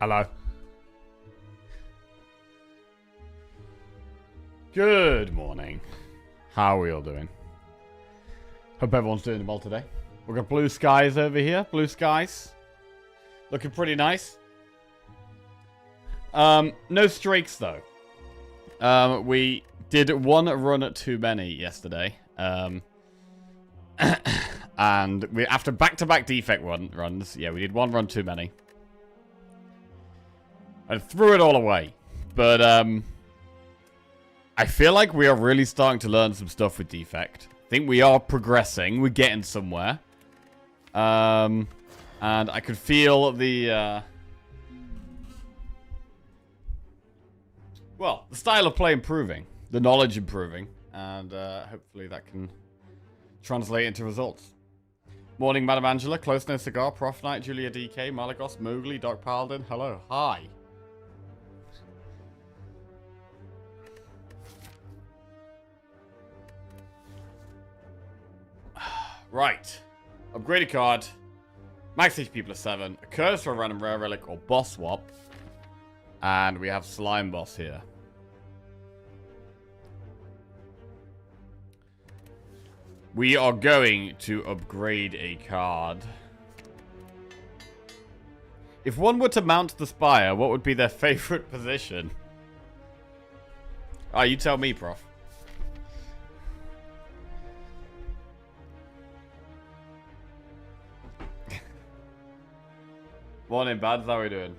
Hello. Good morning. How are we all doing? Hope everyone's doing well today. We've got blue skies over here. Blue skies. Looking pretty nice. No streaks, though. We did one run too many yesterday. And we after back-to-back defect runs, yeah, we did one run too many. I threw it all away. But, I feel like we are really starting to learn some stuff with defect. I think we are progressing. We're getting somewhere. And I could feel the, well, the style of play improving. The knowledge improving. And, hopefully that can translate into results. Morning, Madam Angela. Close No Cigar. Prof Knight. Julia DK. Malagos. Mowgli. Dark Paladin. Hello. Hi. Right. Upgraded card. Max HP plus 7. A curse for a random rare relic or boss swap. And we have Slime Boss here. We are going to upgrade a card. If one were to mount the Spire, what would be their favorite position? Ah, you tell me, Prof. Morning, Bads. How are we doing?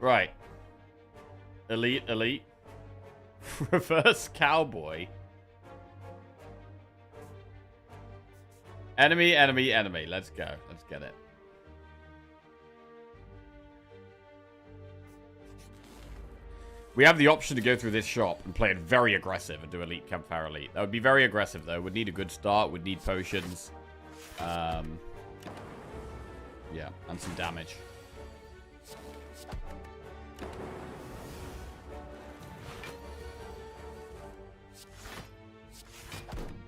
Right. Elite, elite. Reverse cowboy. Enemy, enemy, enemy. Let's go. Let's get it. We have the option to go through this shop and play it very aggressive and do elite campfire elite. That would be very aggressive, though. Would need a good start. Would need potions. Yeah, and some damage.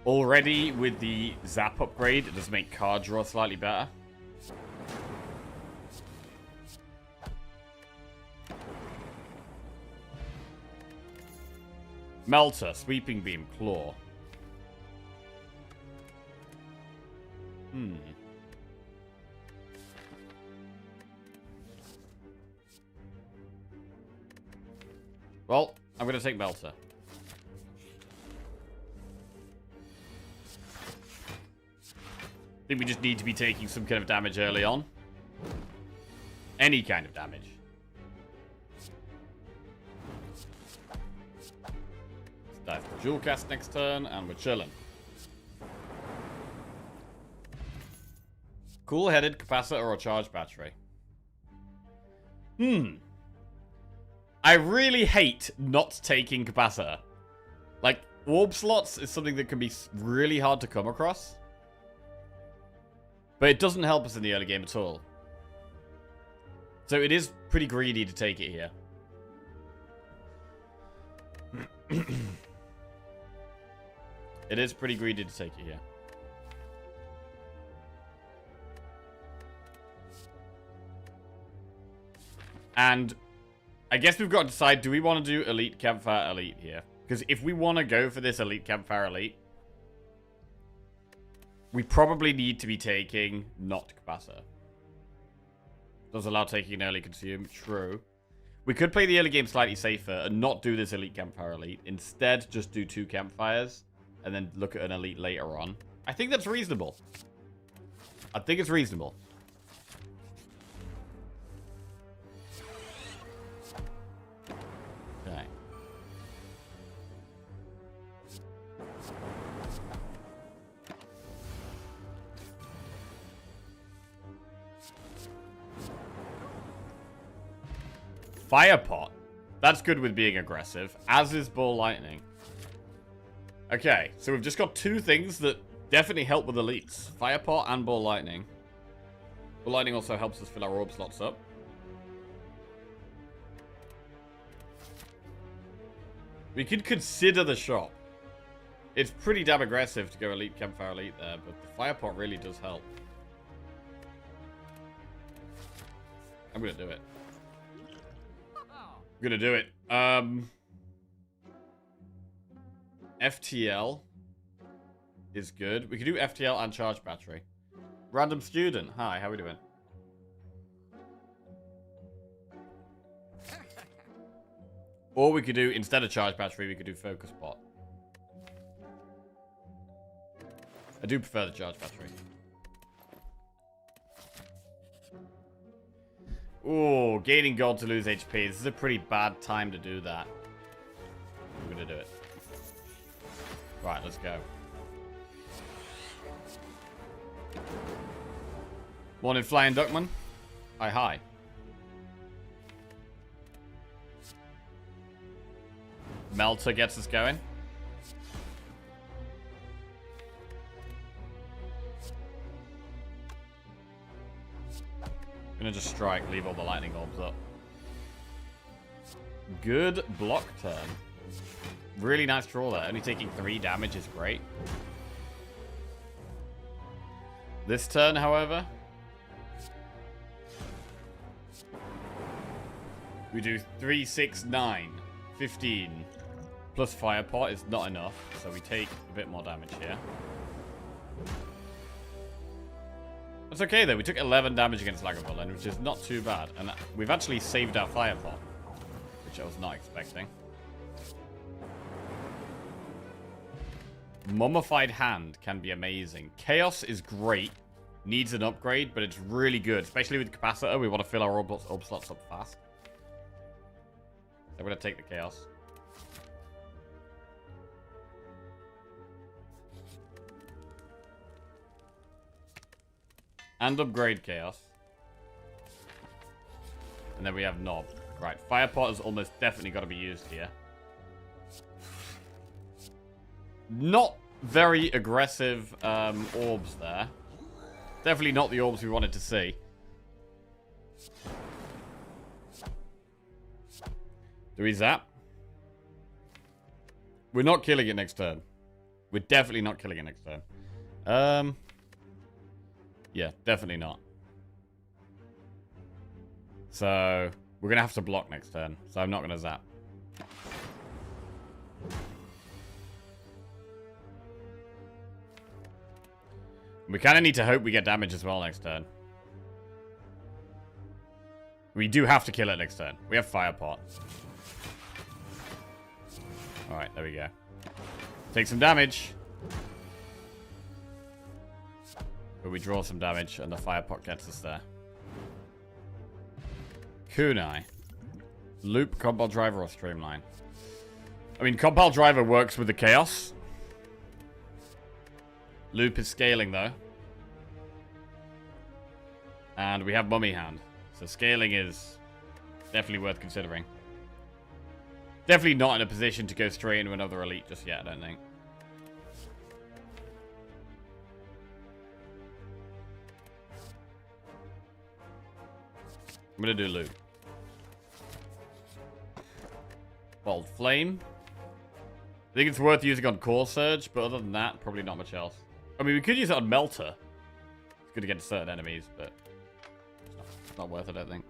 Already with the zap upgrade, it does make card draw slightly better. Melter, Sweeping Beam, Claw. Well, I'm going to take Melter. I think we just need to be taking some kind of damage early on. Any kind of damage. Let's dive for Jewel Cast next turn, and we're chilling. Cool-headed capacitor or charge battery? I really hate not taking capacitor. Like, warp slots is something that can be really hard to come across. But it doesn't help us in the early game at all. So it is pretty greedy to take it here. It is pretty greedy to take it here. And I guess we've got to decide, do we want to do Elite Campfire Elite here? Because if we want to go for this Elite Campfire Elite, we probably need to be taking not capacitor. Does allow taking an early consume. True. We could play the early game slightly safer and not do this Elite Campfire Elite. Instead, just do 2 campfires and then look at an Elite later on. I think that's reasonable. I think it's reasonable. Okay. Fire Pot. That's good with being aggressive, as is Ball Lightning. Okay, so we've just got 2 things that definitely help with elites. Fire Pot and Ball Lightning. Ball Lightning also helps us fill our orb slots up. We could consider the shop. It's pretty damn aggressive to go Elite Campfire Elite there, but the Fire Pot really does help. I'm gonna do it. I'm gonna do it. FTL is good. We could do FTL and charge battery. Random student. Hi, how we doing? Or we could do, instead of charge battery, we could do focus pot. I do prefer the charge battery. Ooh, gaining gold to lose HP. This is a pretty bad time to do that. I'm gonna do it. Right, let's go. Morning, Flying Duckman. Hi, hi. Melter gets us going. Gonna just strike, leave all the lightning orbs up. Good block turn. Really nice draw there. Only taking 3 damage is great. This turn, however, we do 3, 6, 9, 15. Plus fire pot is not enough, so we take a bit more damage here. That's okay though, we took 11 damage against Lagavulin, which is not too bad. And we've actually saved our fire pot, which I was not expecting. Mummified Hand can be amazing. Chaos is great, needs an upgrade, but it's really good. Especially with Capacitor, we want to fill our orb slots up fast. So I'm going to take the Chaos. And upgrade Chaos. And then we have Knob. Right, Fire Pot has almost definitely got to be used here. Not very aggressive orbs there. Definitely not the orbs we wanted to see. Do we zap? We're not killing it next turn. We're definitely not killing it next turn. Yeah, definitely not. So, we're going to have to block next turn. So I'm not going to zap. We kind of need to hope we get damage as well next turn. We do have to kill it next turn. We have Fire Pot. Alright, there we go. Take some damage. But we draw some damage and the Fire Pot gets us there. Kunai. Loop, Compile Driver, or Streamline? I mean, Compile Driver works with the Chaos. Loop is scaling, though. And we have Mummy Hand. So scaling is definitely worth considering. Definitely not in a position to go straight into another elite just yet, I don't think. I'm going to do Loop. Bold Flame. I think it's worth using on Core Surge, but other than that, probably not much else. I mean, we could use it on Melter. It's good against certain enemies, but it's not worth it, I don't think.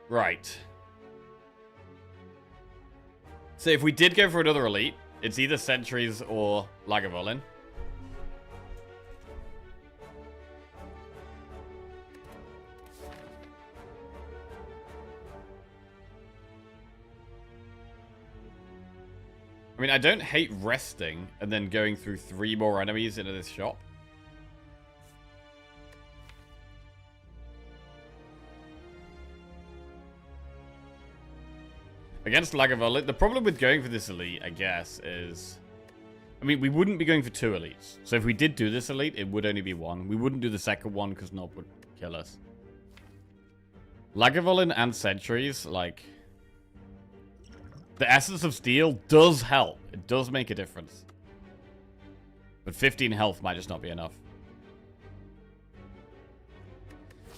Right. So if we did go for another elite, it's either Sentries or Lagavulin. I mean, I don't hate resting and then going through 3 more enemies into this shop. Against Lagavulin, the problem with going for this elite, I guess, is... I mean, we wouldn't be going for 2 elites. So if we did do this elite, it would only be 1. We wouldn't do the second one because Nob would kill us. Lagavulin and Sentries, like... The Essence of Steel does help. It does make a difference. But 15 health might just not be enough.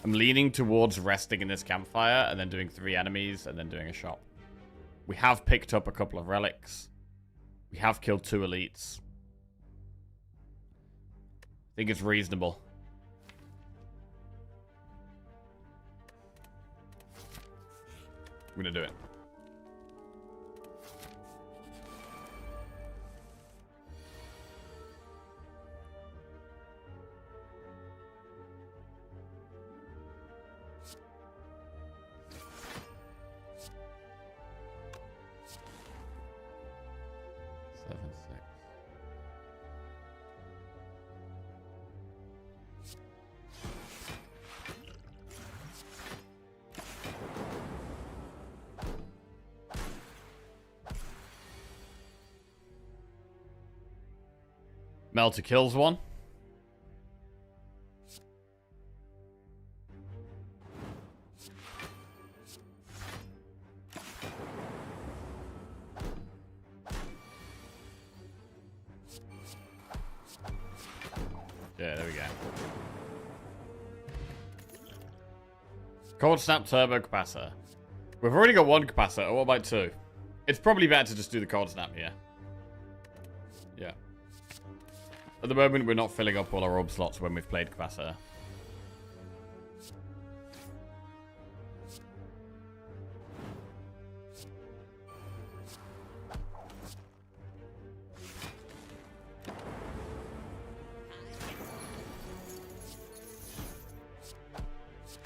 I'm leaning towards resting in this campfire and then doing 3 enemies and then doing a shop. We have picked up a couple of relics. We have killed 2 elites. I think it's reasonable. I'm gonna do it. Melter kills one. Yeah, there we go. Cold Snap Turbo Capacitor. We've already got one capacitor. What about two? It's probably better to just do the Cold Snap here. Yeah. At the moment, we're not filling up all our orb slots when we've played capacitor.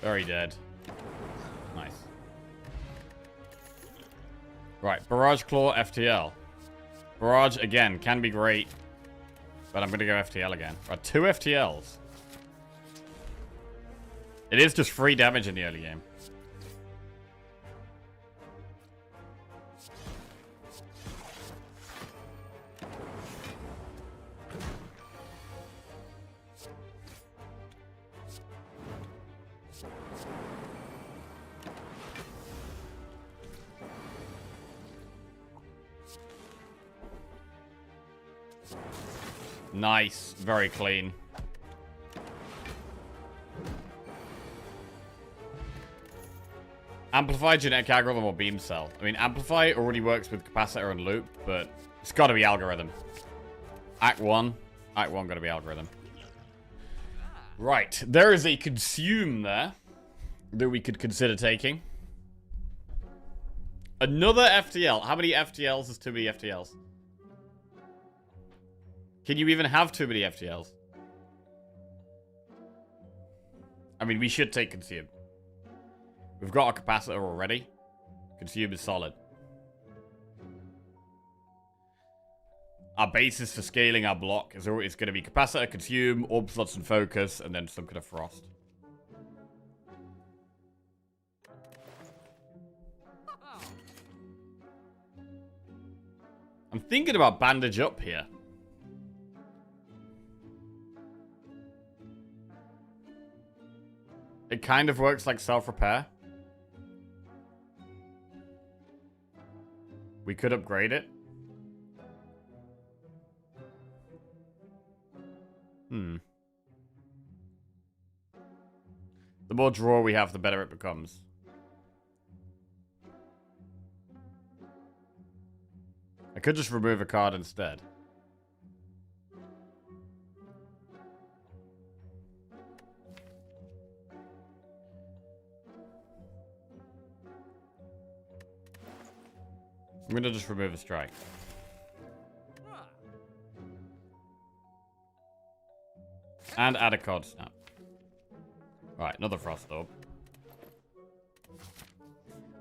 Very dead. Nice. Right, Barrage Claw, FTL. Barrage, again, can be great. But I'm going to go FTL again. Right, 2 FTLs. It is just free damage in the early game. Nice. Very clean. Amplify, Genetic Algorithm, or Beam Cell. I mean, Amplify already works with Capacitor and Loop, but it's got to be Algorithm. Act 1. Act 1 got to be Algorithm. Right. There is a Consume there that we could consider taking. Another FTL. How many FTLs is too many FTLs? Can you even have too many FTLs? I mean, we should take Consume. We've got a capacitor already. Consume is solid. Our basis for scaling our block is always going to be capacitor, consume, orb slots and focus, and then some kind of frost. I'm thinking about bandage up here. It kind of works like self-repair. We could upgrade it. The more draw we have, the better it becomes. I could just remove a card instead. I'm gonna just remove a strike. And add a card snap. Right, another frost orb.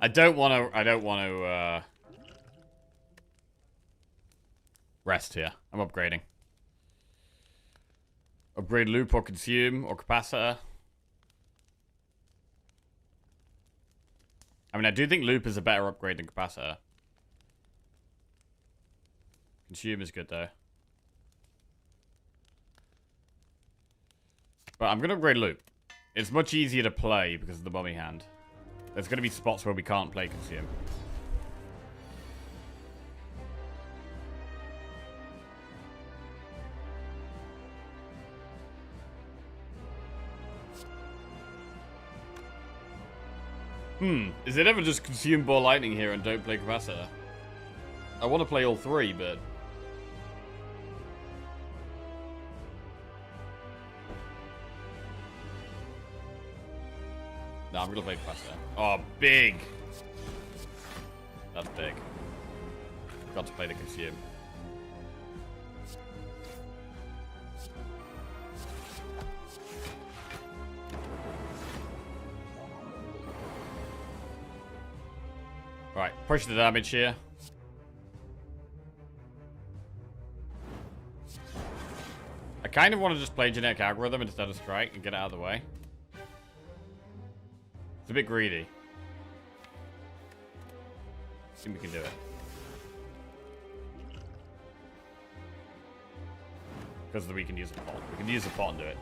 I don't want to rest here. I'm upgrading. Upgrade loop or consume or capacitor. I mean, I do think loop is a better upgrade than capacitor. Consume is good though. But I'm going to upgrade loop. It's much easier to play because of the mummy hand. There's going to be spots where we can't play consume. Is it ever just consume ball lightning here and don't play capacitor? I want to play all three, but... No, I'm going to play capacitor. Oh, big. That's big. Got to play the consume. Right, push the damage here. I kind of want to just play generic algorithm instead of strike and get it out of the way. It's a bit greedy. I think we can do it. Because we can use a pot. We can use a pot and do it.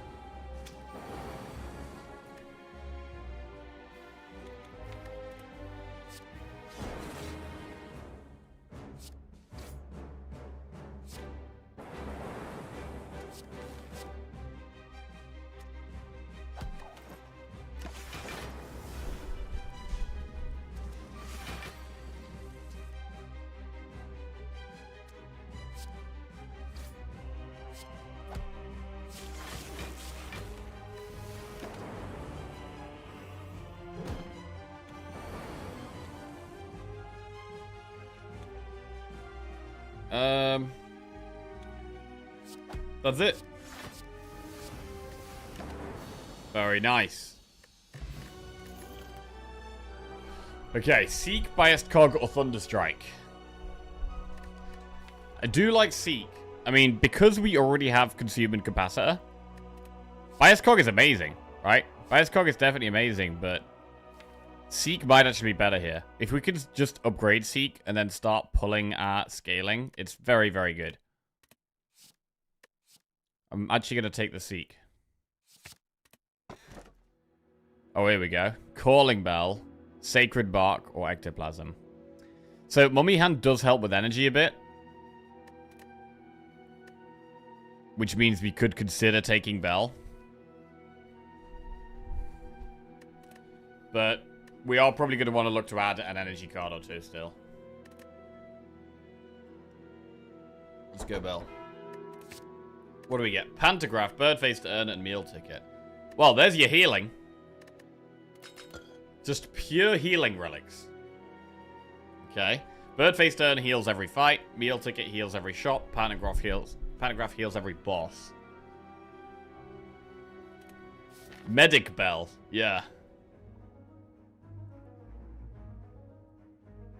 That's it. Very nice. Okay, Seek, Biased Cog, or Thunderstrike. I do like Seek. I mean, because we already have Consume and Capacitor, Biased Cog is amazing, right? Biased Cog is definitely amazing, but Seek might actually be better here. If we could just upgrade Seek and then start pulling at scaling, it's very, very good. I'm actually going to take the Seek. Oh, here we go. Calling Bell, Sacred Bark, or Ectoplasm. So, Mummy Hand does help with energy a bit. Which means we could consider taking Bell. But we are probably going to want to look to add an energy card or two still. Let's go Bell. What do we get? Pantograph, Birdface to earn, and Meal Ticket. Well, there's your healing. Just pure healing relics. Okay. Birdface to earn heals every fight. Meal Ticket heals every shot. Pantograph heals every boss. Medic Bell. Yeah.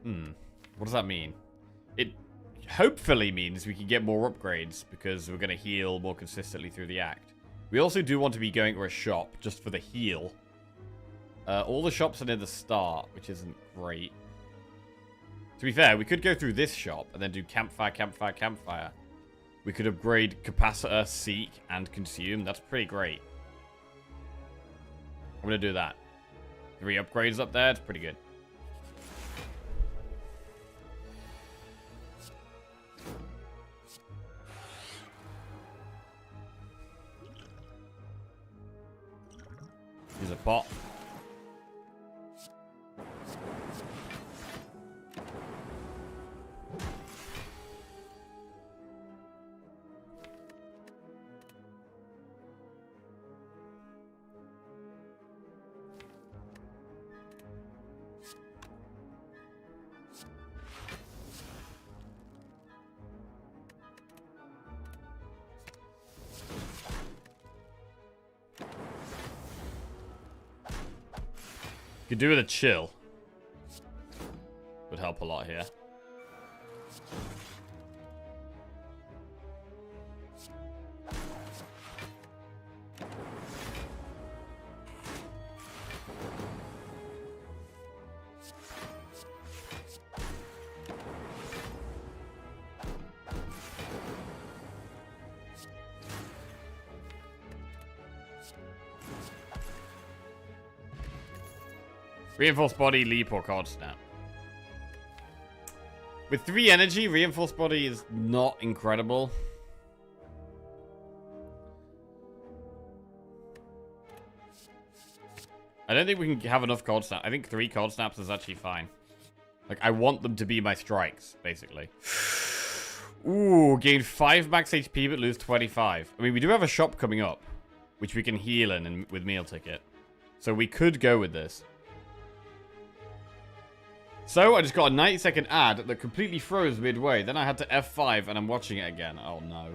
What does that mean? It hopefully means we can get more upgrades because we're going to heal more consistently through the act. We also do want to be going to a shop just for the heal. All the shops are near the start, which isn't great. To be fair, we could go through this shop and then do campfire, campfire, campfire. We could upgrade Capacitor, Seek, and Consume. That's pretty great. I'm going to do that. 3 upgrades up there. It's pretty good. Use a pot. Could do with a chill. Would help a lot here. Reinforced Body, Leap, or Card Snap. With 3 energy, Reinforced Body is not incredible. I don't think we can have enough Card Snap. I think 3 Card Snaps is actually fine. Like, I want them to be my strikes, basically. Ooh, gain 5 max HP but lose 25. I mean, we do have a shop coming up, which we can heal in with Meal Ticket. So we could go with this. So, I just got a 90-second ad that completely froze midway. Then I had to F5 and I'm watching it again. Oh, no.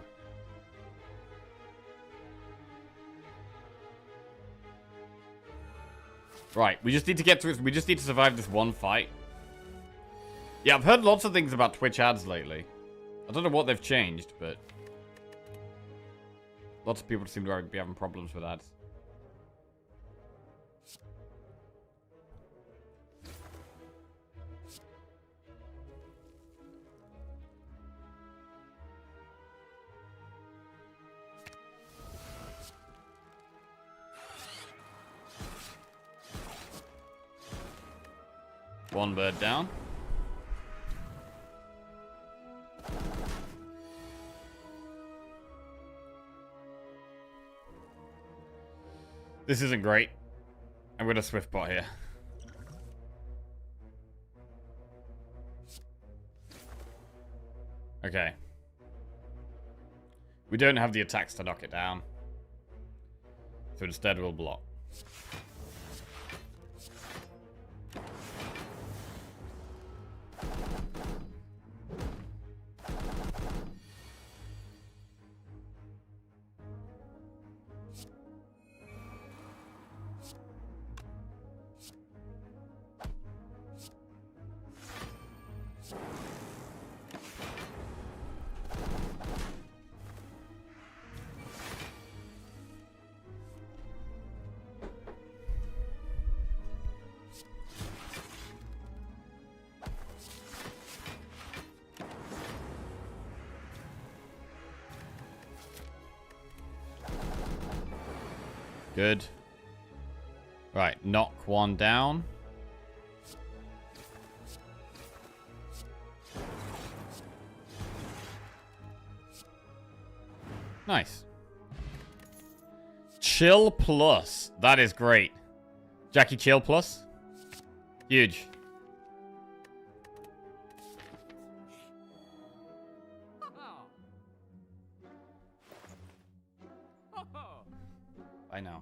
Right, we just need to get through. We just need to survive this one fight. Yeah, I've heard lots of things about Twitch ads lately. I don't know what they've changed, but lots of people seem to be having problems with ads. One bird down. This isn't great. I'm going to swift bot here. Okay. We don't have the attacks to knock it down. So instead we'll block. Good. Right, knock one down. Nice. Chill plus. That is great. Jackie Chill plus. Huge. I know.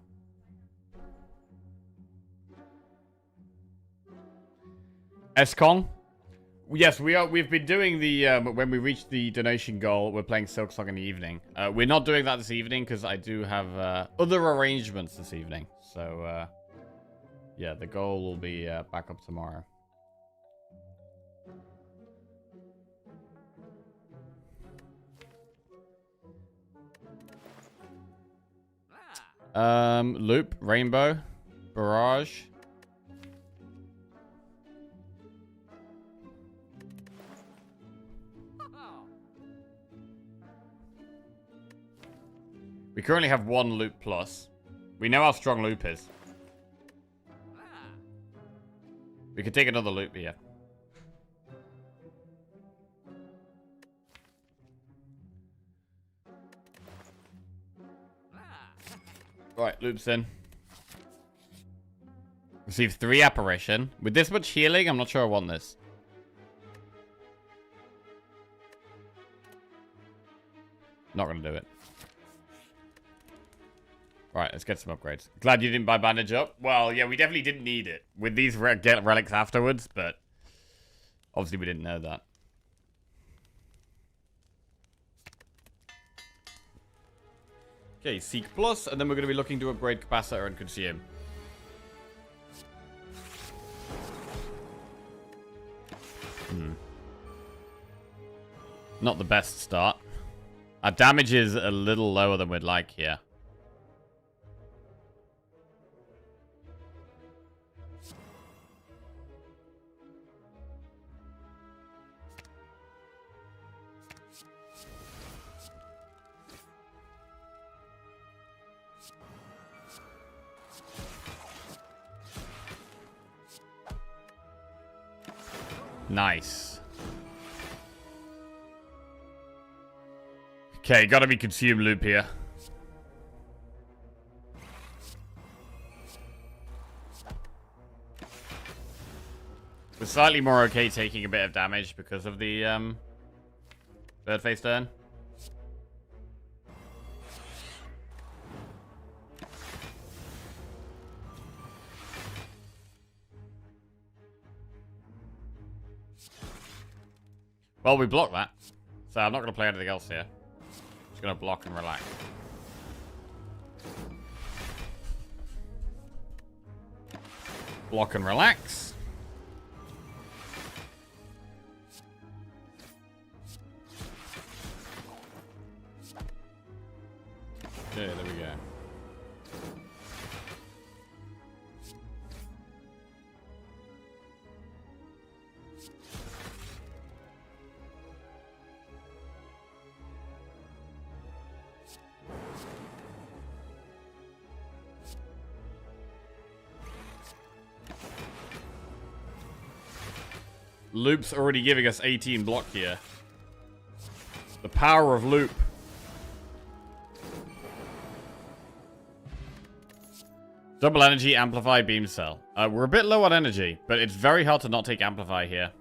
S-Kong? Yes, we are. We've been doing the when we reach the donation goal, we're playing Silksong in the evening. We're not doing that this evening because I do have other arrangements this evening. So yeah, the goal will be back up tomorrow. Loop, Rainbow, Barrage. We currently have one Loop plus. We know how strong Loop is. We could take another Loop here. Right, Loop's in. Receive 3 apparition. With this much healing, I'm not sure I want this. Not gonna do it. Right, let's get some upgrades. Glad you didn't buy bandage up. Well, yeah, we definitely didn't need it. With these get relics afterwards, but obviously we didn't know that. Okay, Seek Plus, and then we're going to be looking to upgrade Capacitor and Consume. Not the best start. Our damage is a little lower than we'd like here. Nice. Okay, gotta be Consume Loop here. We're slightly more okay taking a bit of damage because of the bird face turn. Well, we blocked that. So I'm not going to play anything else here. Just going to block and relax. Block and relax. Okay, there we go. Loop's already giving us 18 block here. The power of Loop. Double energy, amplify, beam cell. We're a bit low on energy, but it's very hard to not take amplify here.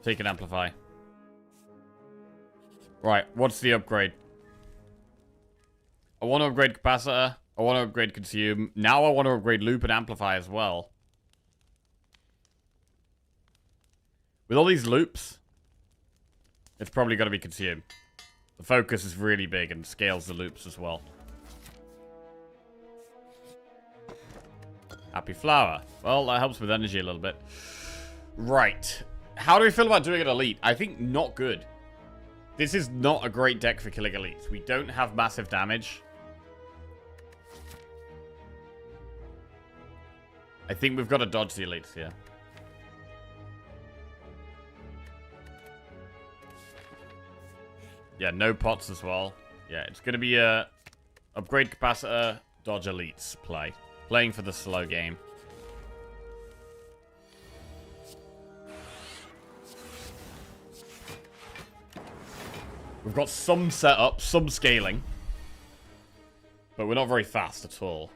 Take an amplify. Right, what's the upgrade? I want to upgrade capacitor. I want to upgrade consume. Now I want to upgrade loop and amplify as well. With all these loops, it's probably going to be consumed. The focus is really big and scales the loops as well. Happy flower. Well, that helps with energy a little bit. Right. How do we feel about doing an elite? I think not good. This is not a great deck for killing elites. We don't have massive damage. I think we've got to dodge the elites here. Yeah, no pots as well. Yeah, it's going to be a upgrade capacitor, dodge elites play. Playing for the slow game. We've got some setup, some scaling. But we're not very fast at all.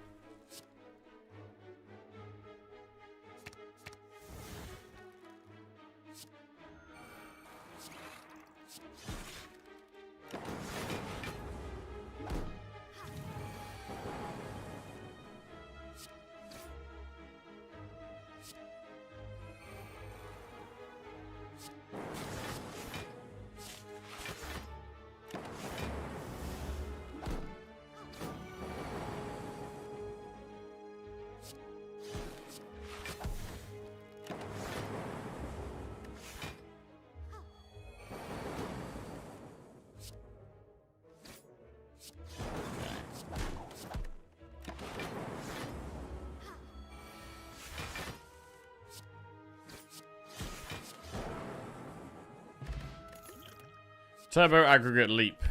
Turbo aggregate leap.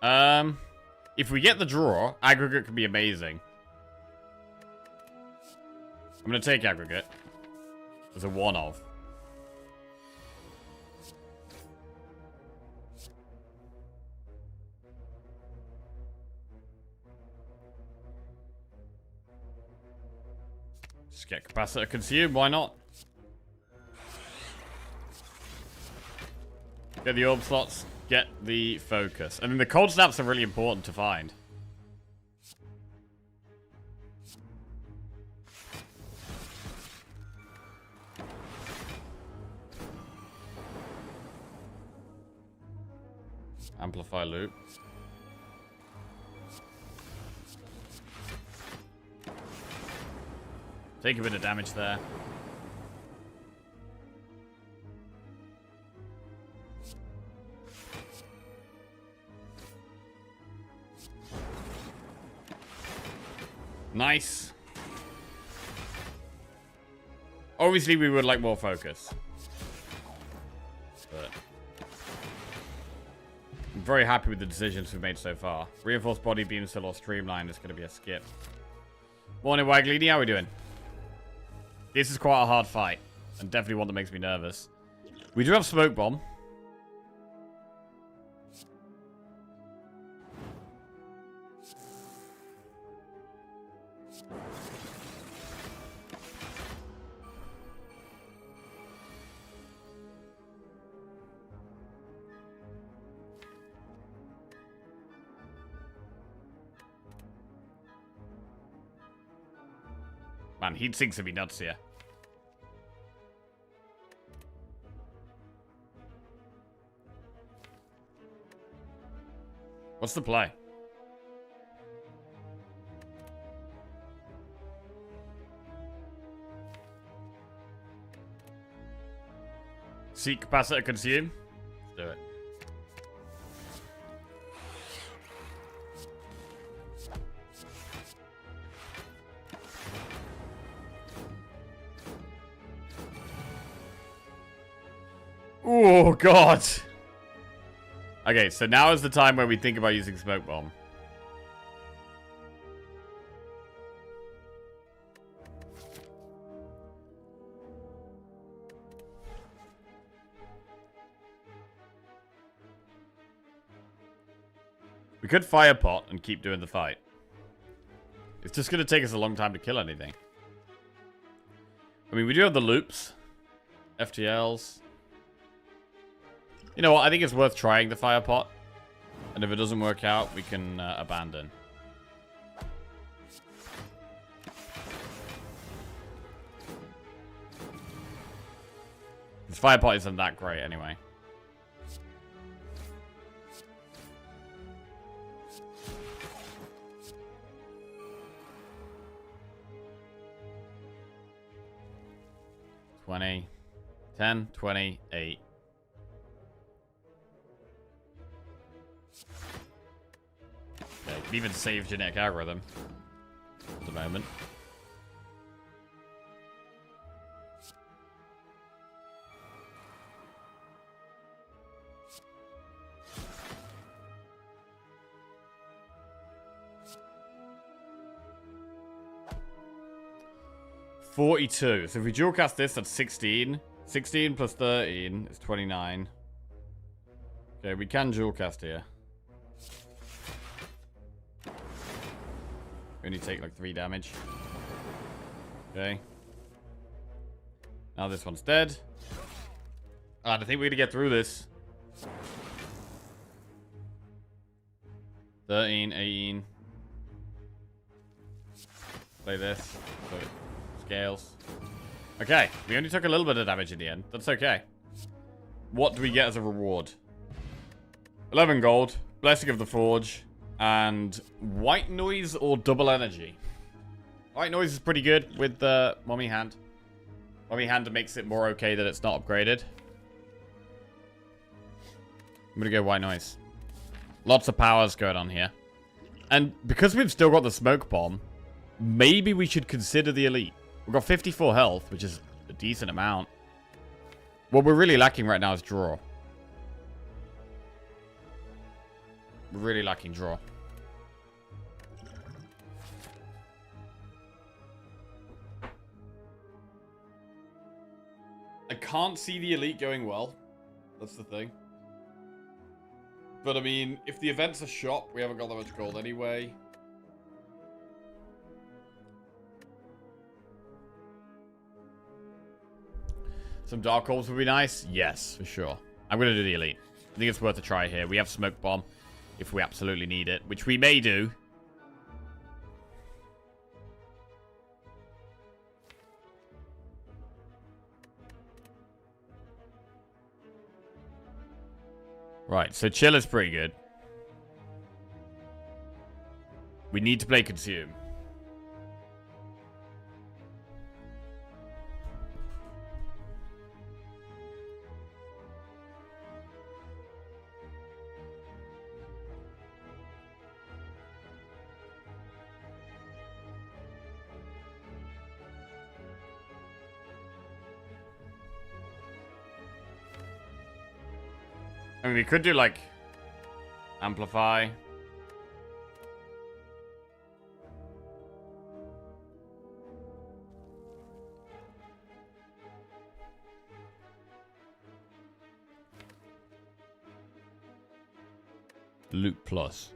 If we get the draw, aggregate can be amazing. I'm going to take aggregate. As a one-of. Just get capacitor consumed, why not? Get the orb slots, get the focus. I mean, the cold snaps are really important to find. Amplify loop. Take a bit of damage there. Nice. Obviously, we would like more focus. But I'm very happy with the decisions we've made so far. Reinforced body, beam cell, or streamline is going to be a skip. Morning, Waglini. How are we doing? This is quite a hard fight. And definitely one that makes me nervous. We do have smoke bomb. Man, heat sinks would be nuts here. What's the play? Seek capacitor consume. Let's do it. Oh, God. Okay, so now is the time where we think about using Smoke Bomb. We could Fire Pot and keep doing the fight. It's just going to take us a long time to kill anything. I mean, we do have the loops. FTLs. You know what? I think it's worth trying the Fire Pot. And if it doesn't work out, we can abandon. This Fire Pot isn't that great anyway. $20, $10, $20, $8. Okay, can even save genetic algorithm at the moment. $42. So if we dual cast this, that's 16. 16 plus 13 is 29. Okay, we can dual cast here. We only take like 3 damage. Okay. Now this one's dead. And I think we're gonna get through this. 13, 18. Play this. So it scales. Okay, we only took a little bit of damage in the end. That's okay. What do we get as a reward? 11 gold, Blessing of the Forge, and White Noise or Double Energy. White Noise is pretty good with the Mummy Hand. Mummy Hand makes it more okay that it's not upgraded. I'm gonna go White Noise. Lots of powers going on here. And because we've still got the Smoke Bomb, maybe we should consider the Elite. We've got 54 health, which is a decent amount. What we're really lacking right now is draw. We're really lacking draw. I can't see the Elite going well. That's the thing. But I mean, if the event's a shop, we haven't got that much gold anyway. Some Dark Orbs would be nice. Yes, for sure. I'm going to do the Elite. I think it's worth a try here. We have Smoke Bomb if we absolutely need it, which we may do. Right, so Chill is pretty good. We need to play Consume. I mean, we could do, like, Amplify. Loot Plus.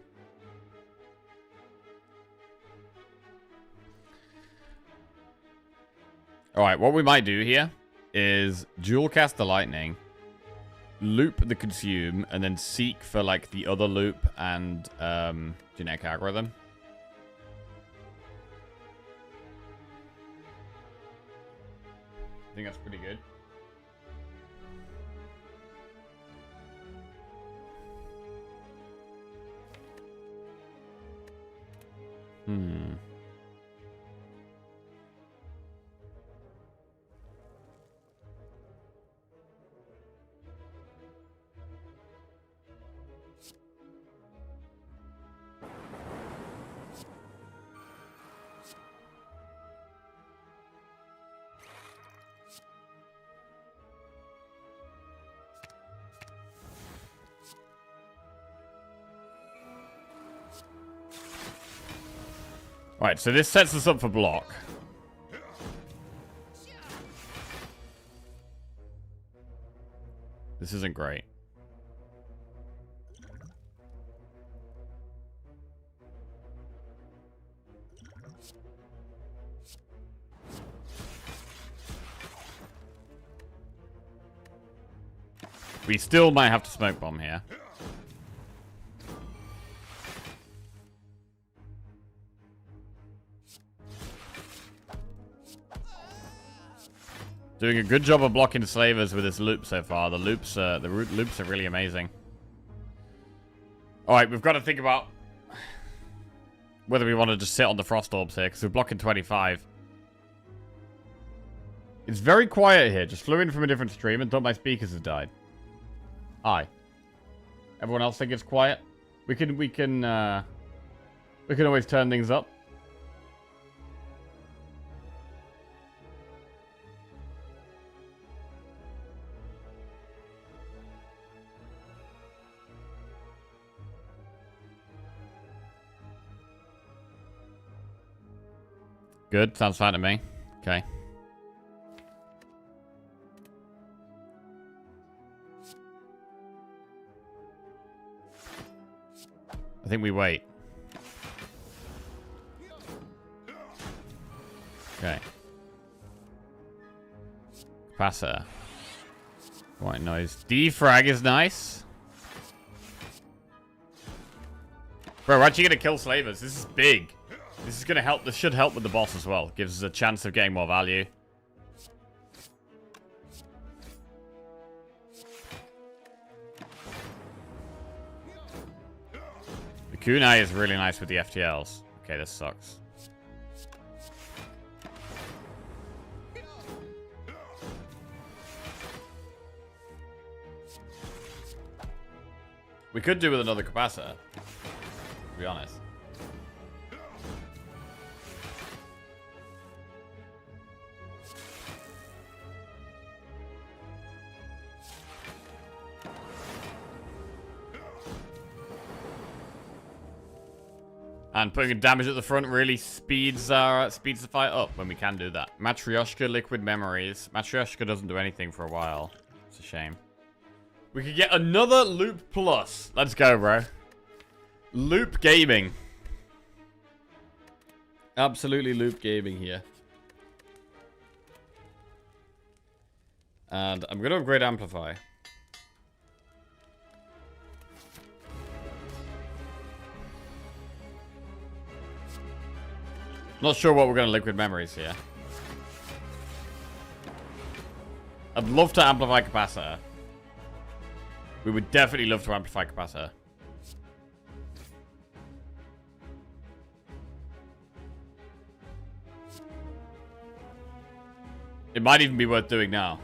Alright, what we might do here is dual cast the Lightning, loop the Consume, and then seek for like the other loop and genetic algorithm. I think that's pretty good. Right, so this sets us up for block. This isn't great. We still might have to smoke bomb here. Doing a good job of blocking slavers with this loop so far. The loops are really amazing. Alright, we've got to think about whether we want to just sit on the frost orbs here, because we're blocking 25. It's very quiet here. Just flew in from a different stream and thought my speakers had died. Hi. Everyone else think it's quiet? We can always turn things up. Good. Sounds fine to me. Okay. I think we wait. Okay. Capacitor. White noise. Defrag is nice. Bro, we're actually gonna kill slavers. This is big. This is gonna help. This should help with the boss as well. Gives us a chance of getting more value. The kunai is really nice with the FTLs. Okay, this sucks. We could do with another capacitor, to be honest. And putting damage at the front really speeds the fight up when we can do that. Matryoshka, Liquid Memories. Matryoshka doesn't do anything for a while. It's a shame. We could get another Loop Plus. Let's go, bro. Loop Gaming. Absolutely Loop Gaming here. And I'm going to upgrade Amplify. Not sure what we're going to Liquid Memories here. I'd love to amplify Capacitor. We would definitely love to amplify Capacitor. It might even be worth doing now.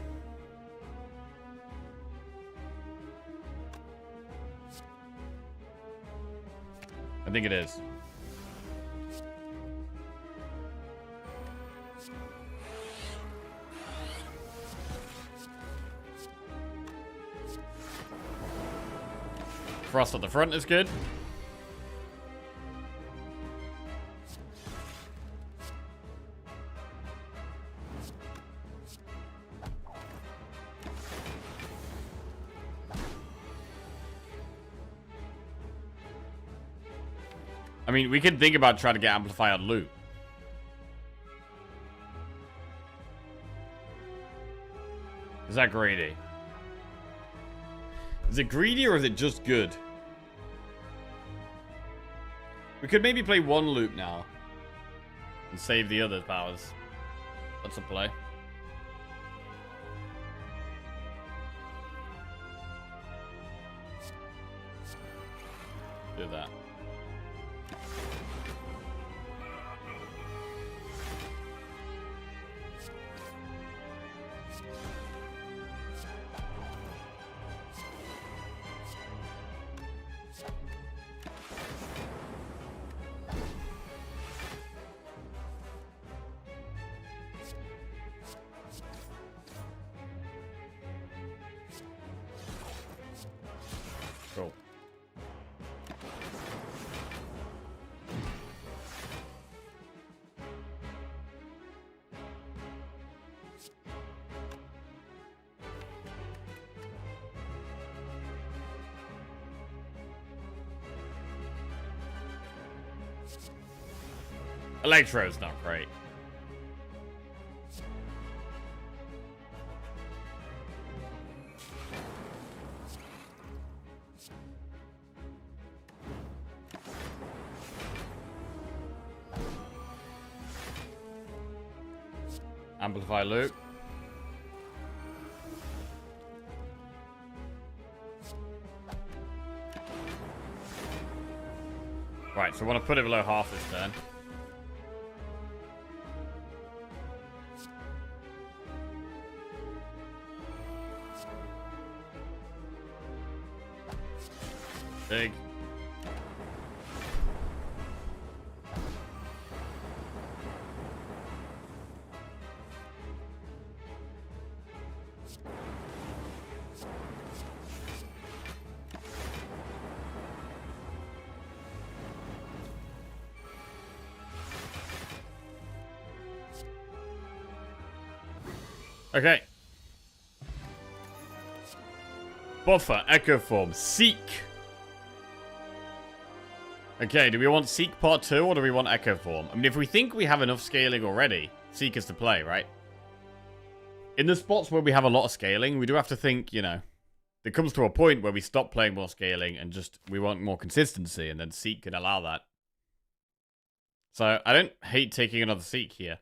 I think it is. Frost at the front is good. I mean, we can think about trying to get Amplify on loot. Is that greedy? Is it greedy or is it just good? We could maybe play one loop now. And save the other powers. That's a play. Do that. Cool. Electro's not great. Amplify Luke. Right, so I want to put it below half this turn. Big. Okay. Buffer, Echo Form, Seek. Okay, do we want Seek Part 2 or do we want Echo Form? I mean, if we think we have enough scaling already, Seek is to play, right? In the spots where we have a lot of scaling, we do have to think, you know, there comes to a point where we stop playing more scaling and just, we want more consistency, and then Seek can allow that. So, I don't hate taking another Seek here.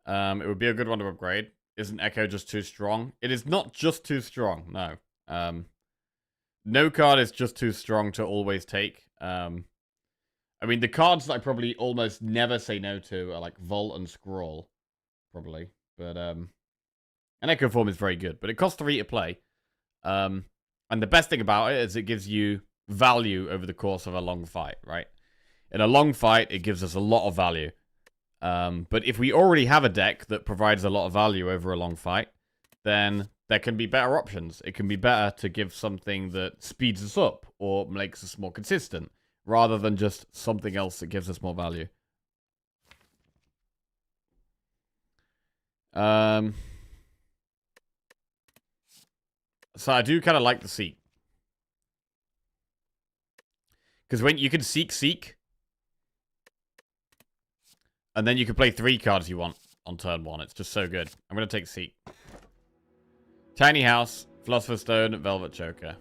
It would be a good one to upgrade. Isn't Echo just too strong? It is not just too strong, no. No card is just too strong to always take. I mean, the cards that I probably almost never say no to are like Volt and Scroll, probably. But, an Echo Form is very good, but it costs 3 to play. And the best thing about it is it gives you value over the course of a long fight, right? In a long fight, it gives us a lot of value. But if we already have a deck that provides a lot of value over a long fight, then there can be better options. It can be better to give something that speeds us up or makes us more consistent, rather than just something else that gives us more value. So I do kind of like the Seek. Because when you can Seek, and then you can play 3 cards you want on turn 1. It's just so good. I'm going to take Seek. Tiny House, Philosopher's Stone, Velvet Choker.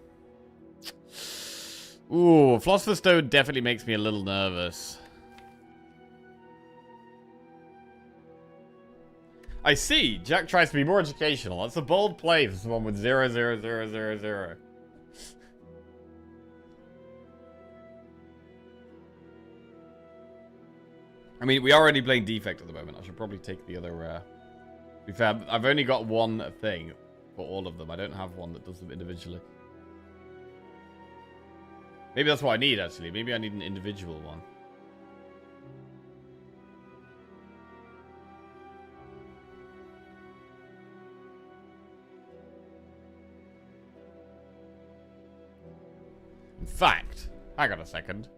Ooh, Philosopher's Stone definitely makes me a little nervous. I see. Jack tries to be more educational. That's a bold play for someone with 0, 0, 0, 0, 0. I mean, we are already playing Defect at the moment. I should probably take the other... to be fair, I've only got one thing for all of them. I don't have one that does them individually. Maybe that's what I need, actually. Maybe I need an individual one. In fact, hang on a second.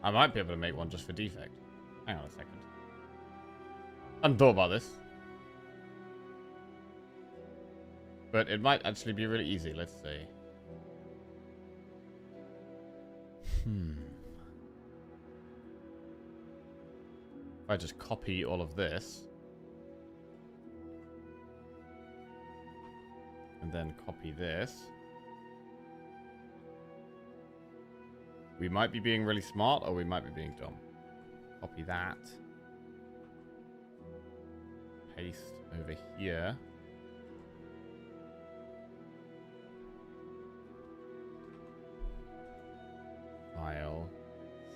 I might be able to make one just for Defect. Hang on a second. I hadn't thought about this. But it might actually be really easy. Let's see. If I just copy all of this. And then copy this. We might be being really smart, or we might be being dumb. Copy that. Paste over here.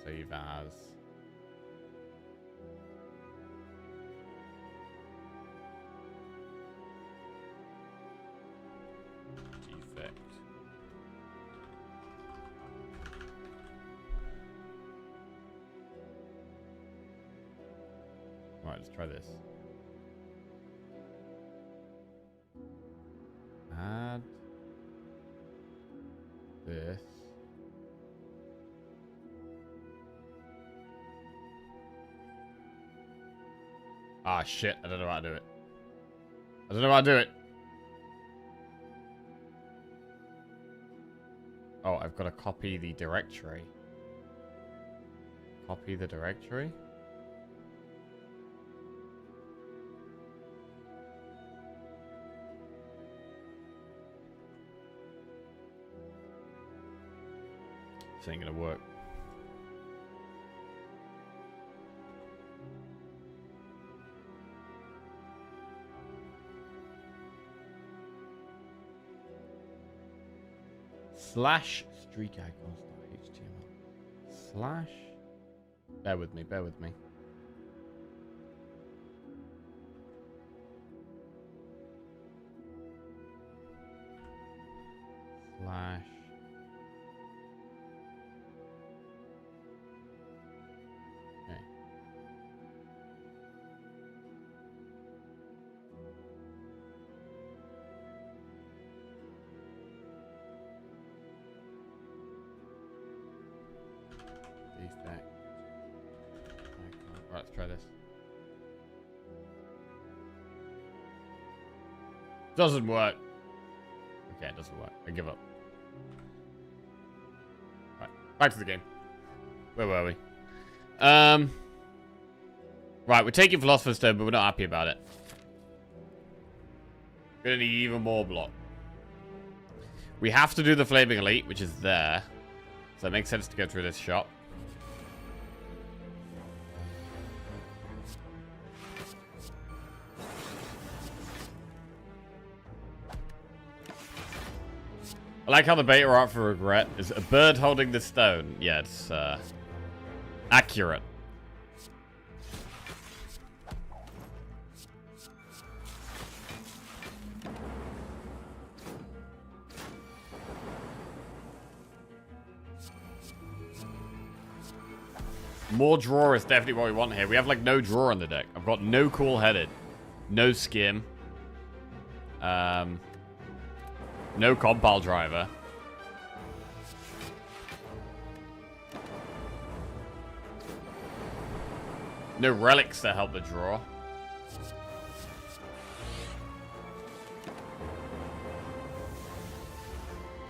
Save as. Defect. Alright, let's try this. Add this. Ah, shit. I don't know how to do it. I don't know how to do it. Oh, I've got to copy the directory. Copy the directory? This ain't gonna work. Slash streak icons.html. Slash. Bear with me, bear with me. Slash. Okay. Defect. Right, let's try this. Doesn't work. Okay, it doesn't work. I give up. Right, back to the game. Where were we? Right, we're taking Philosopher's Stone, but we're not happy about it. Gonna need even more block. We have to do the Flaming Elite, which is there. So it makes sense to go through this shop. I like how the beta art for Regret is a bird holding the stone. Yeah, it's accurate. More draw is definitely what we want here. We have like no draw on the deck. I've got no cool headed, no skim. No compile driver. No relics to help the draw.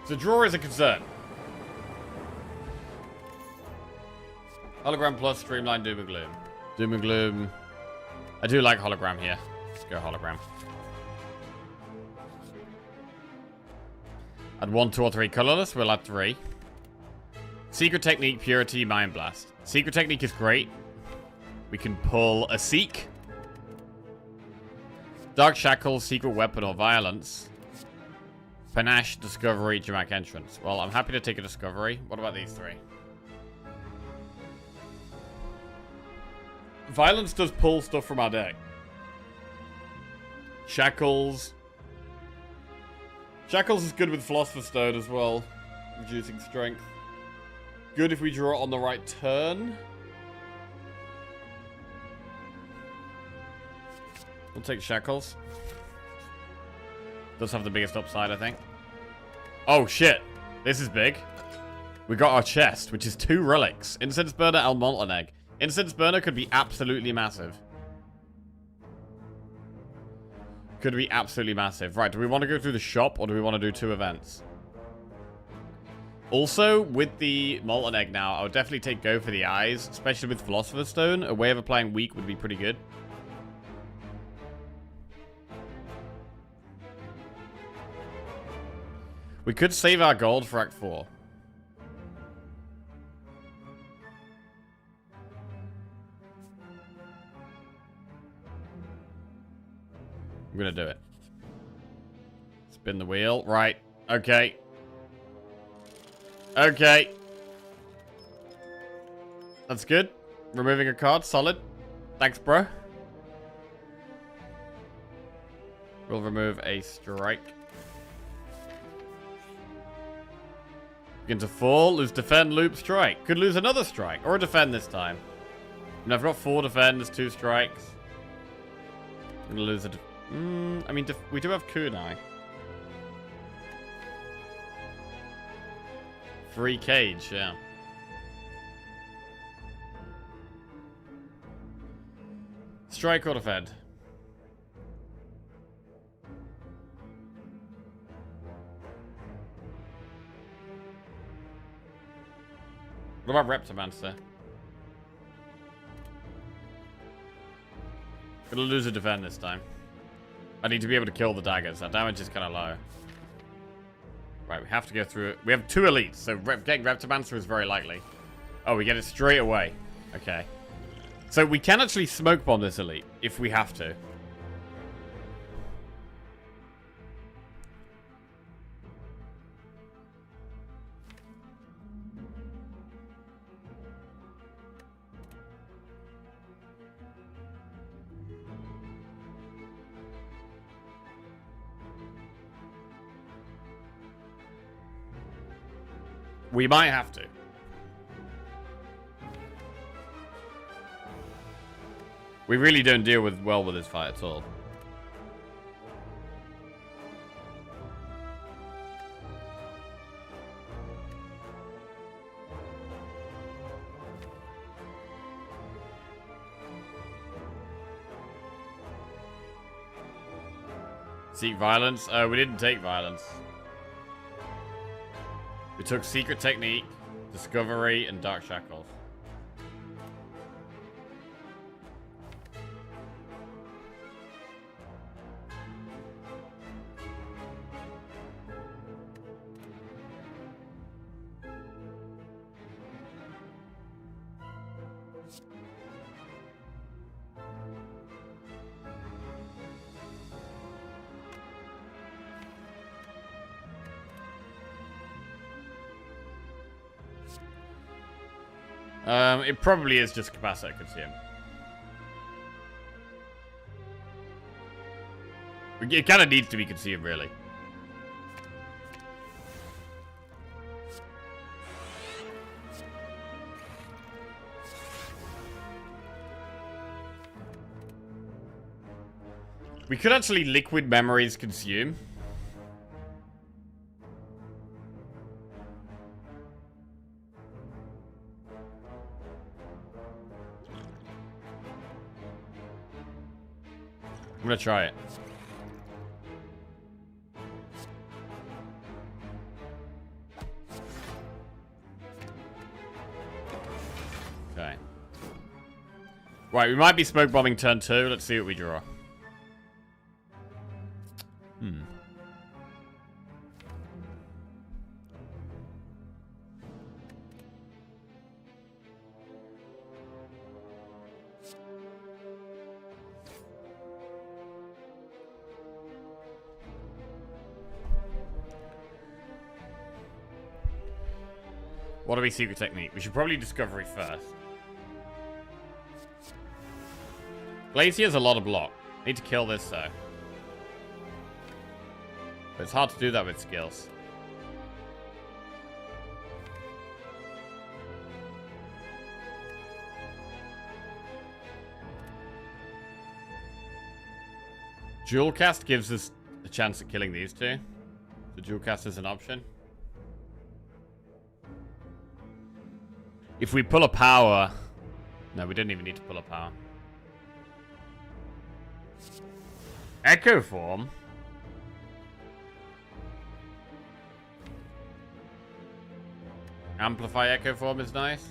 So draw is a concern. Hologram plus Streamline Doom and Gloom. Doom and Gloom. I do like hologram here. Let's go hologram. Add 1, 2, or 3 colorless. We'll add 3. Secret Technique, Purity, Mind Blast. Secret Technique is great. We can pull a Seek. Dark Shackles, Secret Weapon, or Violence. Panache, Discovery, Jamak Entrance. Well, I'm happy to take a Discovery. What about these 3? Violence does pull stuff from our deck. Shackles. Shackles is good with Philosopher's Stone as well. Reducing strength. Good if we draw it on the right turn. We'll take Shackles. Does have the biggest upside, I think. Oh, shit. This is big. We got our chest, which is 2 relics. Incense Burner, El Molten Egg. Incense Burner could be absolutely massive. Could be absolutely massive. Right, do we want to go through the shop or do we want to do 2 events? Also, with the Molten Egg now, I would definitely take Go for the Eyes, especially with Philosopher's Stone. A way of applying Weak would be pretty good. We could save our gold for Act 4. I'm gonna do it. Spin the wheel. Right. Okay. Okay. That's good. Removing a card. Solid. Thanks, bro. We'll remove a strike. Begin to fall. Lose defend, loop, strike. Could lose another strike. Or a defend this time. And I've got 4 defends, 2 strikes. I'm going to lose a... I mean, we do have kunai. 3 cage, yeah. Strike or defend? What about Reptomancer? Gonna lose a defend this time. I need to be able to kill the daggers. That damage is kind of low. Right, we have to go through it. We have 2 elites, so getting Reptomancer is very likely. Oh, we get it straight away. Okay. So we can actually smoke bomb this elite if we have to. We might have to. We really don't deal well with this fight at all. Seek violence? We didn't take violence. We took Secret Technique, Discovery, and Dark Shackles. It probably is just capacitor consume. It kind of needs to be consumed, really. We could actually liquid memories consume. I'm gonna try it. Okay. Right, we might be smoke bombing turn 2. Let's see what we draw. What do we Secret Technique? We should probably Discovery first. Glacier's a lot of block. Need to kill this though. But it's hard to do that with skills. Dual Cast gives us a chance at killing these two. So Dual Cast is an option. If we pull a power... No, we didn't even need to pull a power. Echo Form? Amplify Echo Form is nice.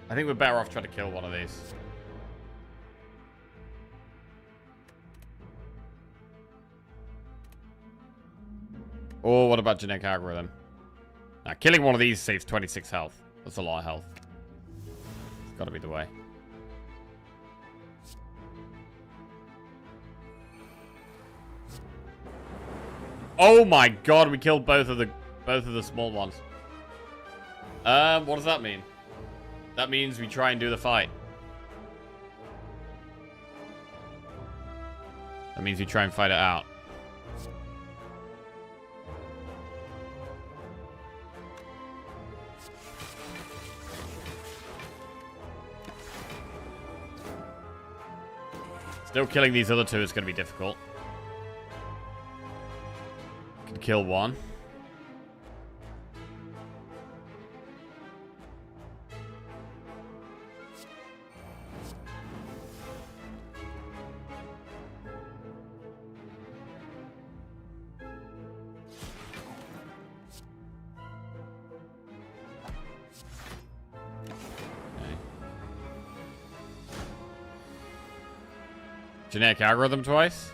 I think we're better off trying to kill one of these. Or what about genetic algorithm? Now, killing one of these saves 26 health. That's a lot of health. It's gotta be the way. Oh my god, we killed both of the small ones. What does that mean? That means we try and do the fight. That means we try and fight it out. Still killing these other two is going to be difficult. Can kill one. Genetic algorithm twice?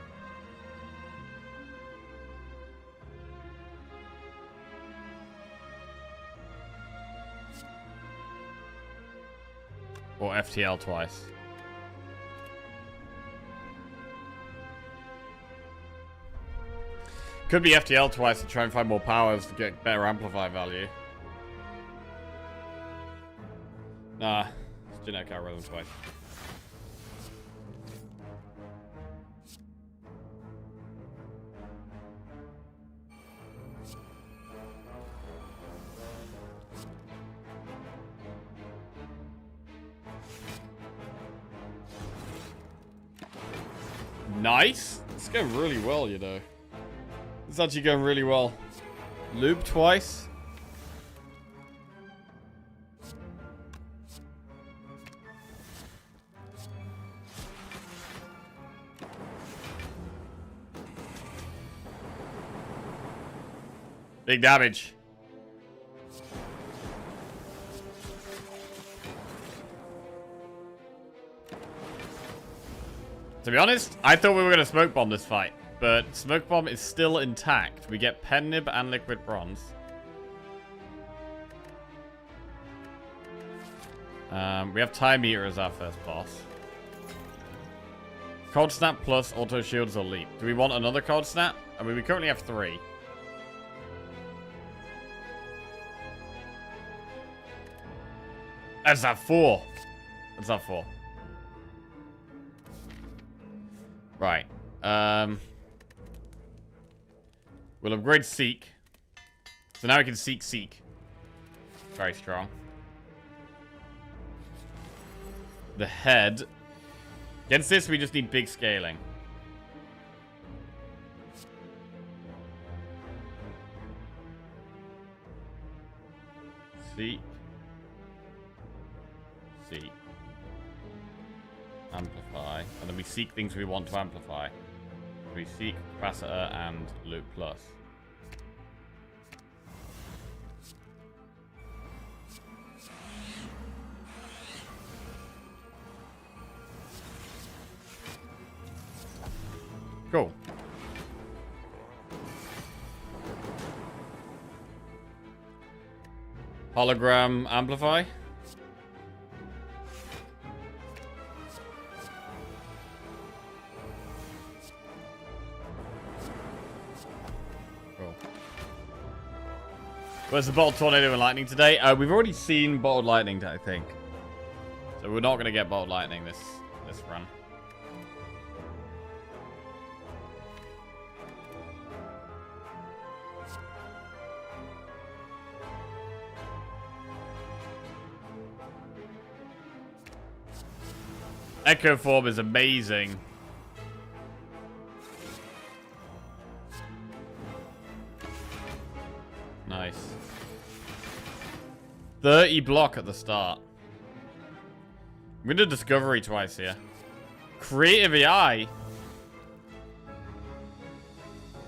Or FTL twice? Could be FTL twice to try and find more powers to get better amplify value. Nah, it's genetic algorithm twice. Nice. It's going really well, you know. It's actually going really well. Loop twice. Big damage. To be honest, I thought we were going to smoke bomb this fight, but smoke bomb is still intact. We get pen nib and liquid bronze. We have time meter as our first boss. Cold snap plus auto shields or leap. Do we want another cold snap? I mean, we currently have 3. That's that 4. That's that 4. Right. We'll upgrade Seek. So now we can Seek. Very strong. The head. Against this, we just need big scaling. Seek. Amplify. And then we seek things we want to amplify. We seek capacitor and loop plus. Cool. Hologram amplify. Where's the bottled tornado and lightning today? We've already seen bottled lightning, I think. So we're not going to get bottled lightning this run. Echo form is amazing. Nice. 30 block at the start. I'm going to discovery twice here. Creative AI.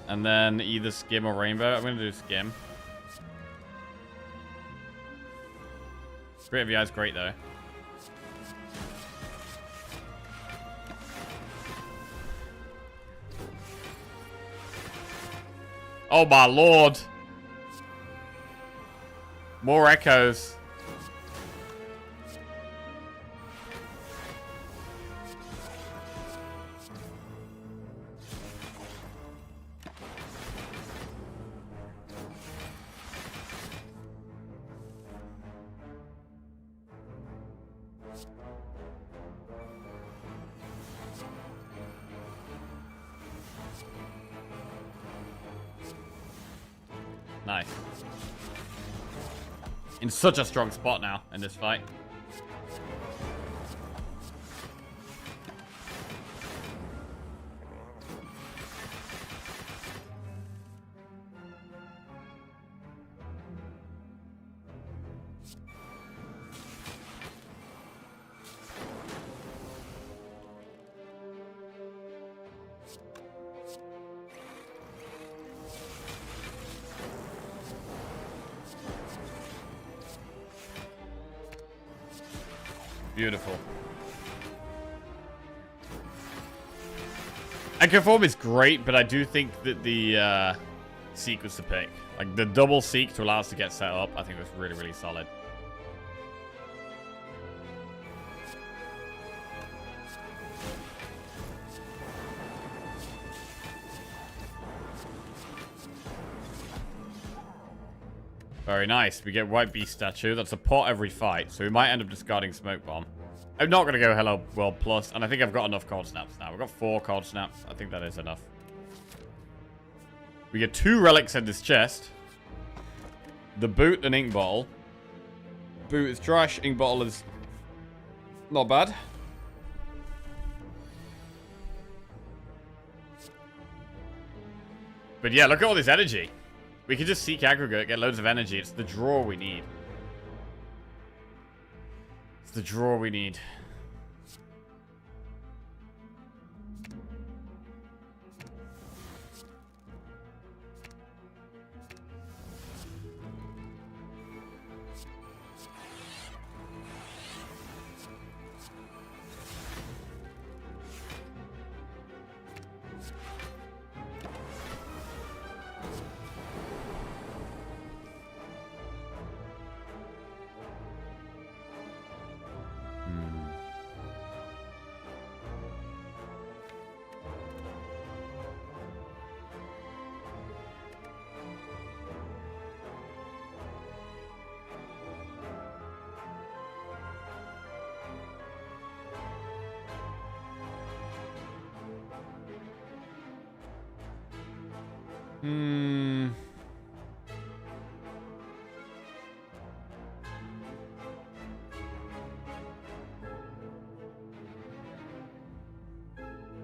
And then either skim or rainbow. I'm going to do skim. Creative AI is great though. Oh my lord. More echoes. Nice. In such a strong spot now in this fight. Beautiful. Echo Form is great, but I do think that the Seek was the pick. Like, the double Seek to allow us to get set up, I think was really, really solid. Very nice. We get White Beast Statue. That's a pot every fight, so we might end up discarding Smoke Bomb. I'm not going to go Hello World Plus, and I think I've got enough Cold Snaps now. We've got 4 Cold Snaps. I think that is enough. We get 2 relics in this chest. The Boot and Ink Bottle. Boot is trash. Ink Bottle is not bad. But yeah, look at all this energy. We can just Seek Aggregate, get loads of energy. It's the draw we need. It's the draw we need.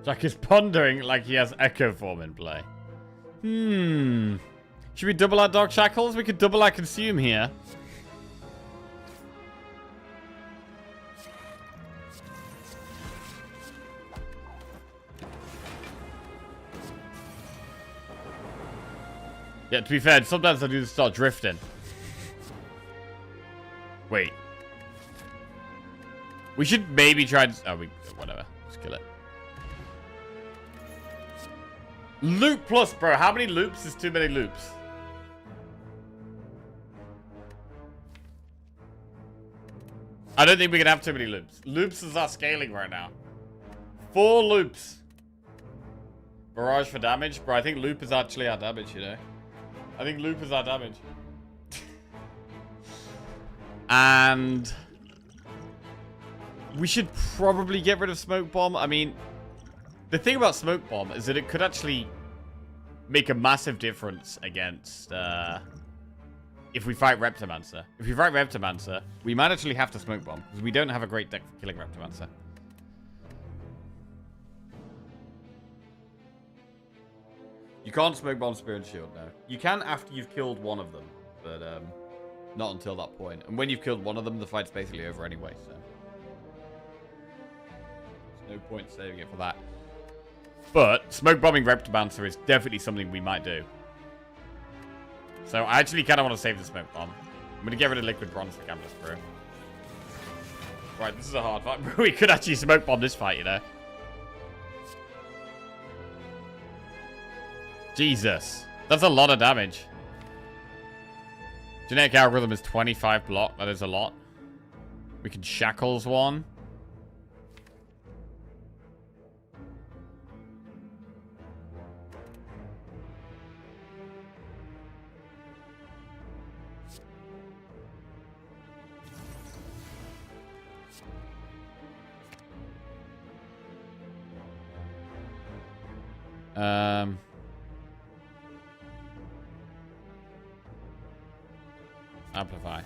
Jack is pondering like he has Echo Form in play. Should we double our Dark Shackles? We could double our Consume here. Yeah, to be fair, sometimes I do start drifting. Wait. We should maybe try to... Oh, whatever. Just kill it. Loop plus, bro. How many loops is too many loops? I don't think we can have too many loops. Loops is our scaling right now. 4 loops. Barrage for damage. Bro, I think loop is actually our damage, you know? I think loop is our damage. And we should probably get rid of Smoke Bomb. I mean, the thing about Smoke Bomb is that it could actually make a massive difference against if we fight Reptomancer. If we fight Reptomancer, we might actually have to Smoke Bomb because we don't have a great deck for killing Reptomancer. You can't Smoke Bomb Spirit Shield, no. You can after you've killed one of them, but not until that point. And when you've killed one of them, the fight's basically over anyway, so there's no point saving it for that. But Smoke Bombing Reptomancer is definitely something we might do. So I actually kind of want to save the Smoke Bomb. I'm going to get rid of Liquid Bronze for Gambler's Brew. Right, this is a hard fight. We could actually Smoke Bomb this fight, you know. Jesus. That's a lot of damage. Genetic Algorithm is 25 block. That is a lot. We can Shackles one. Amplify.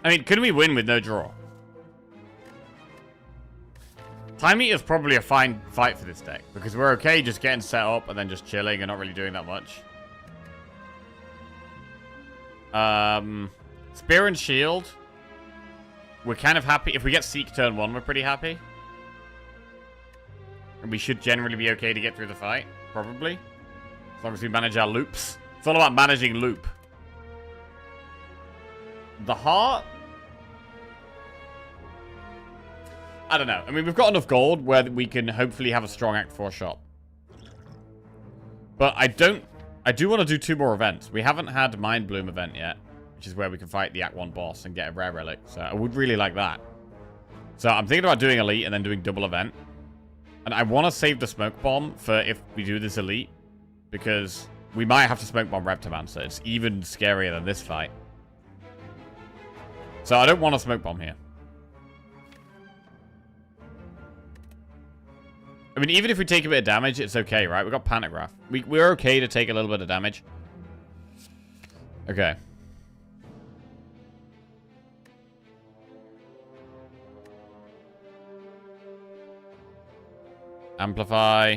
I mean, can we win with no draw? Time Eater is probably a fine fight for this deck, because we're okay just getting set up and then just chilling and not really doing that much. Spear and Shield. We're kind of happy. If we get Seek turn 1, we're pretty happy. And we should generally be okay to get through the fight, probably. As long as we manage our loops. It's all about managing loop. The Heart? I don't know. I mean, we've got enough gold where we can hopefully have a strong Act 4 shot. But I do want to do 2 more events. We haven't had Mind Bloom event yet, which is where we can fight the Act 1 boss and get a rare relic. So I would really like that. So I'm thinking about doing Elite and then doing double event. And I want to save the Smoke Bomb for if we do this Elite, because we might have to Smoke Bomb Reptimancer. It's even scarier than this fight. So I don't want to Smoke Bomb here. I mean, even if we take a bit of damage, it's okay, right? We've got Pantograph. We're okay to take a little bit of damage. Okay. Amplify.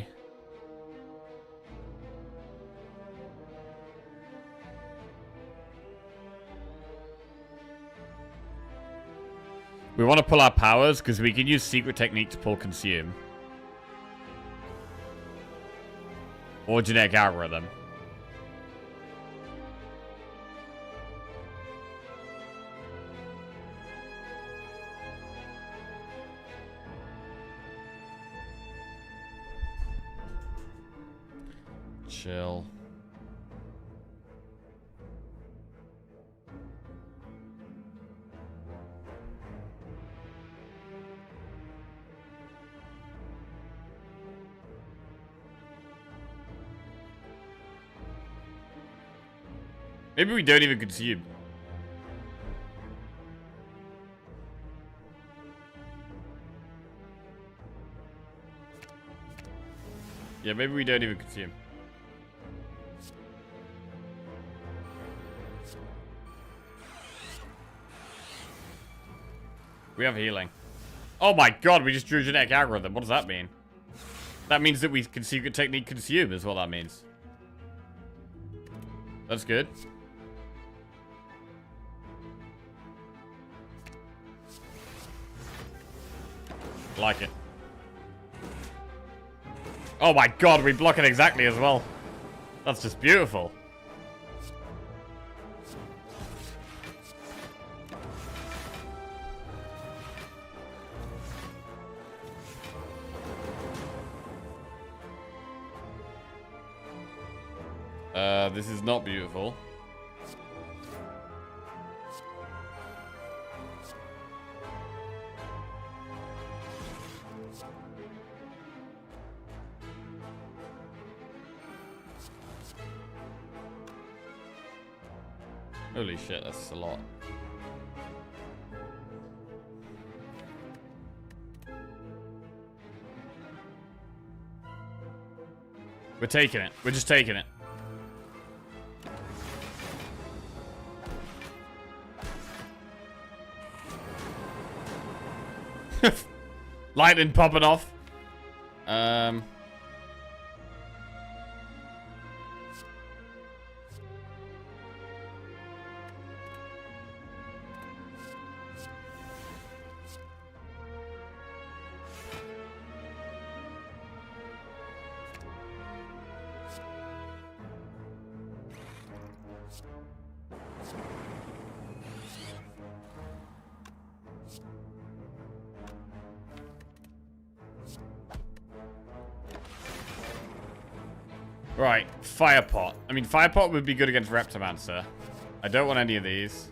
We want to pull our powers, because we can use Secret Technique to pull Consume. Or Genetic Algorithm. Chill. Maybe we don't even consume. Yeah, maybe we don't even consume. We have healing. Oh my god, we just drew Genetic Algorithm. What does that mean? That means that we can Secret Technique consume is what that means. That's good. Like it. Oh my god, we block it exactly as well. That's just beautiful. This is not beautiful. Holy shit, that's a lot. We're taking it. We're just taking it. Lightning popping off. Right, Fire Pot. I mean, Fire Pot would be good against Reptomancer. I don't want any of these.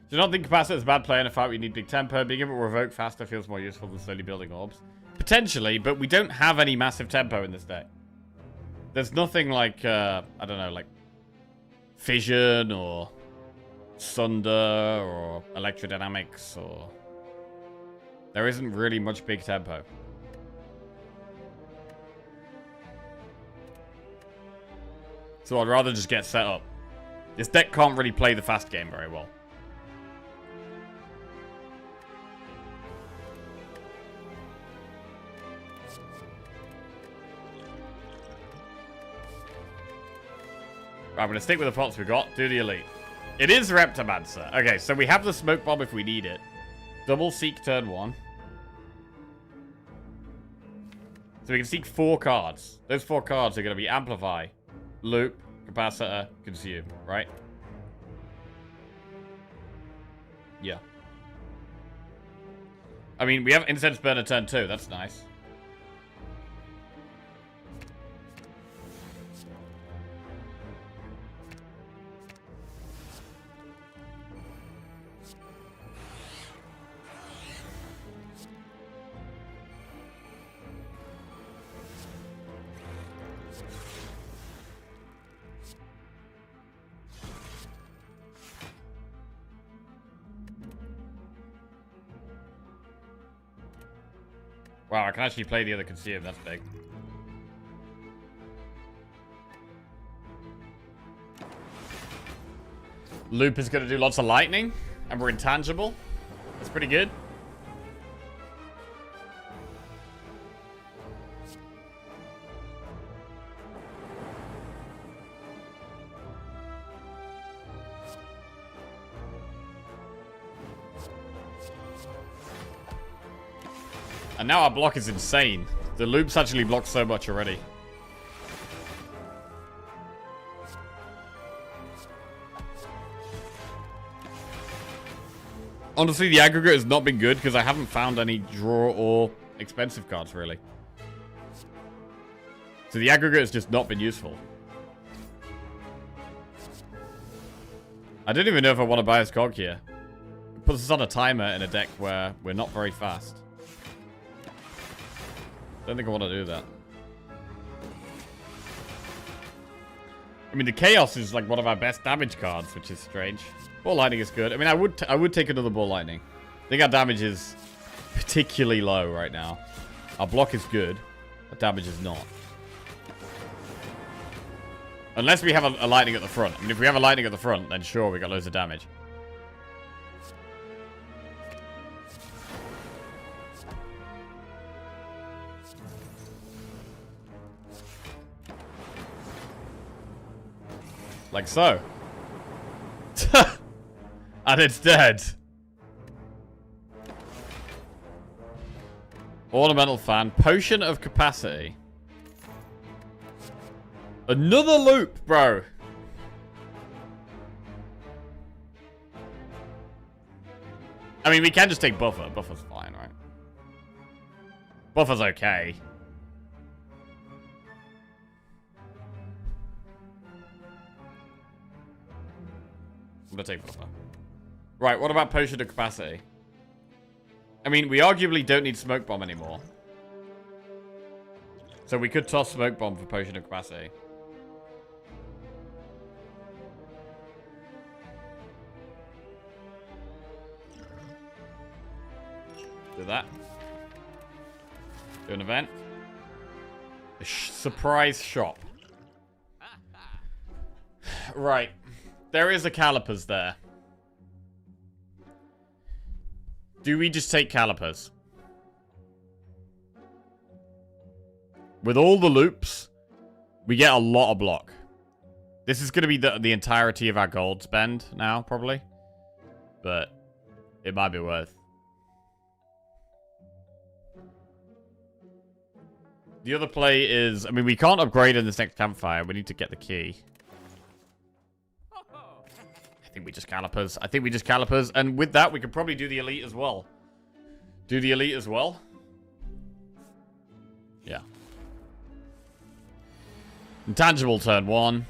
Do you not think Capacitor is a bad player in a fight? We need big tempo. Being able to revoke faster feels more useful than slowly building orbs. Potentially, but we don't have any massive tempo in this deck. There's nothing like, I don't know, like Fission or Sunder or Electrodynamics or... There isn't really much big tempo. So I'd rather just get set up. This deck can't really play the fast game very well. Right, I'm going to stick with the pots we got. Do the elite. It is Reptomancer. Okay, so we have the Smoke Bomb if we need it. Double Seek turn 1. So we can seek 4 cards. Those 4 cards are going to be Amplify, Loop, Capacitor, Consume, right? Yeah. I mean, we have Incense Burner turn 2. That's nice. Wow, I can actually play the other Consume. That's big. Loop is going to do lots of lightning. And we're intangible. That's pretty good. And now our block is insane. The loops actually block so much already. Honestly, the aggregate has not been good because I haven't found any draw or expensive cards, really. So the aggregate has just not been useful. I don't even know if I want to buy a Skog here. It puts us on a timer in a deck where we're not very fast. Don't think I want to do that. I mean, the Chaos is like one of our best damage cards, which is strange. Ball Lightning is good. I mean, I would take another Ball Lightning. I think our damage is particularly low right now. Our block is good, but damage is not. Unless we have a Lightning at the front. I mean, if we have a Lightning at the front, then sure, we got loads of damage. Like so. And it's dead. Ornamental Fan. Potion of Capacity. Another loop, bro. I mean, we can just take Buffer. Buffer's fine, right? Buffer's okay. I'm gonna take Buffer. Right, what about Potion of Capacity? I mean, we arguably don't need Smoke Bomb anymore. So we could toss Smoke Bomb for Potion of Capacity. Do that. Do an event. A surprise shop. Right. There is a calipers there. Do we just take calipers? With all the loops, we get a lot of block. This is going to be the entirety of our gold spend now, probably. But it might be worth. The other play is, I mean, we can't upgrade in this next campfire. We need to get the key. I think we just calipers. I think we just calipers. And with that, we could probably do the elite as well. Do the elite as well. Yeah. Intangible turn 1.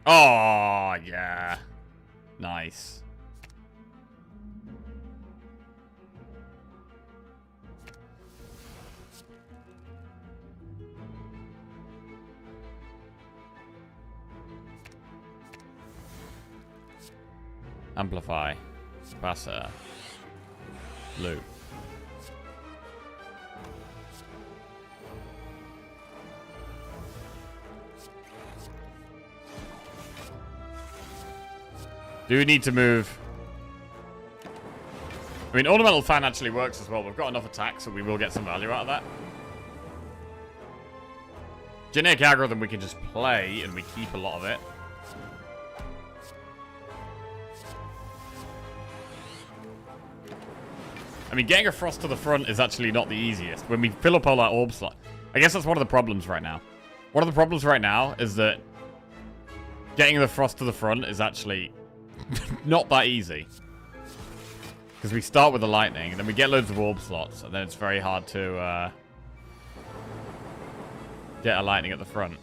Oh, yeah. Nice. Amplify. Capacitor. Loop. Do we need to move? I mean, Ornamental Fan actually works as well. We've got enough attack, so we will get some value out of that. Generic Algorithm we can just play, and we keep a lot of it. I mean, getting a Frost to the front is actually not the easiest. When we fill up all our orb slot. I guess that's one of the problems right now. One of the problems right now is that getting the Frost to the front is actually not that easy. Because we start with the lightning, and then we get loads of orb slots, and then it's very hard to get a lightning at the front.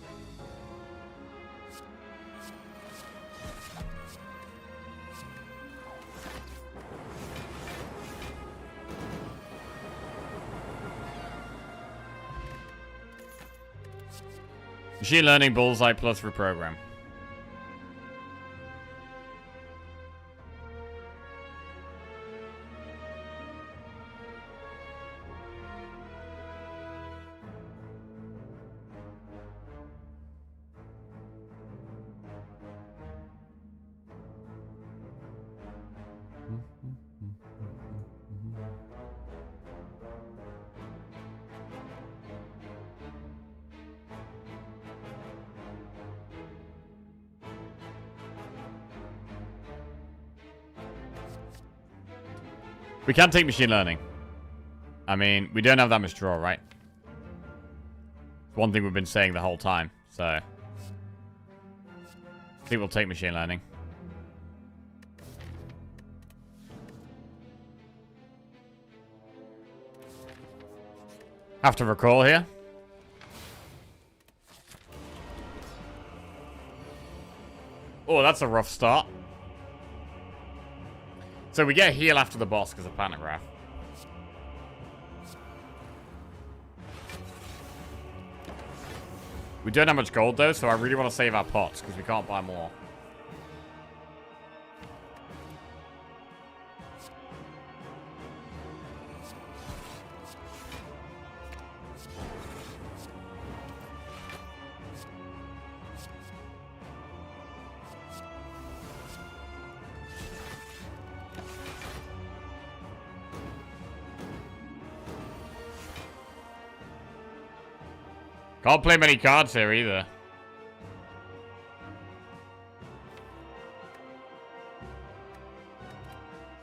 Machine Learning Bullseye plus Reprogram. We can take machine learning. I mean, we don't have that much draw, right? It's one thing we've been saying the whole time, so I think we'll take machine learning. Have to recall here. Oh, that's a rough start. So we get a heal after the boss because of Pantograph. We don't have much gold though, so I really want to save our pots because we can't buy more. Can't play many cards here either.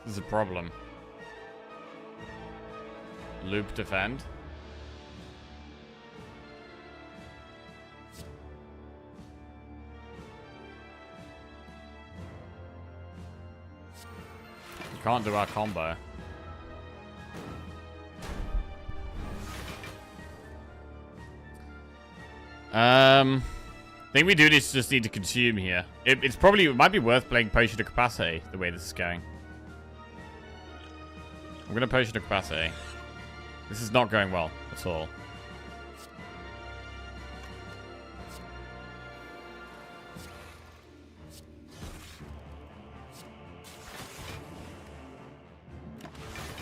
This is a problem. Loop defend. We can't do our combo. I think we do just need to consume here. It might be worth playing Potion of Capacity the way this is going. I'm gonna Potion of Capacity. This is not going well at all.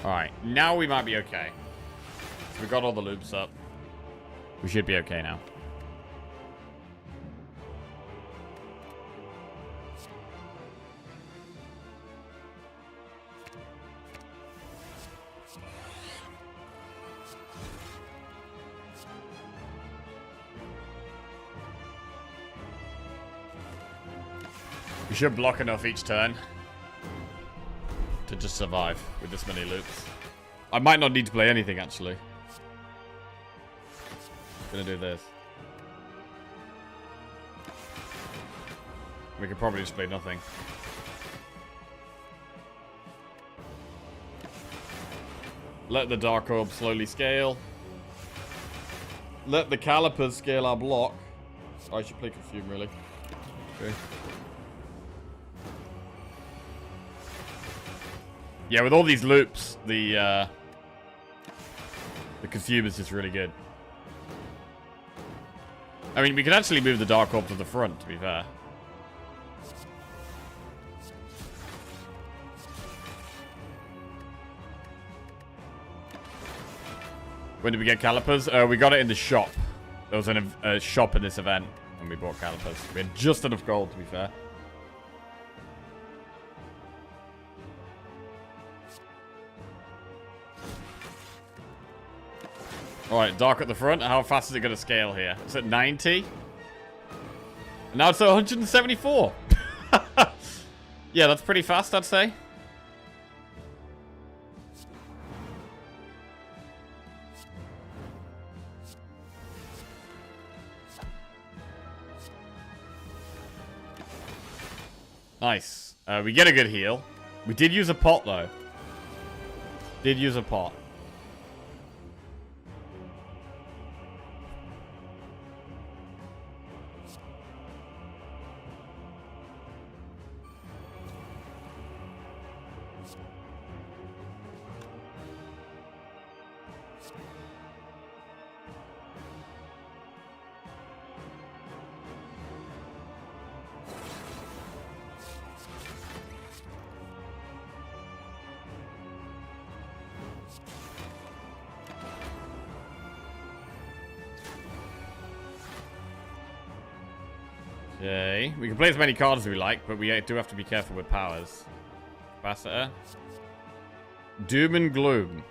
Alright, now we might be okay. So we got all the loops up. We should be okay now. We should block enough each turn to just survive with this many loops. I might not need to play anything, actually. Gonna do this. We could probably just play nothing. Let the Dark Orb slowly scale. Let the Calipers scale our block. I should play Consume, really. Okay. Yeah, with all these loops, the Consume is just really good. I mean, we could actually move the Dark Orb to the front, to be fair. When did we get Calipers? We got it in the shop. There was a shop in this event, and we bought Calipers. We had just enough gold, to be fair. Alright, Dark at the front. How fast is it going to scale here? It's at 90. And now it's at 174. Yeah, that's pretty fast, I'd say. Nice. We get a good heal. We did use a pot, though. Did use a pot. Okay, we can play as many cards as we like, but we do have to be careful with powers. Capacitor. Doom and Gloom.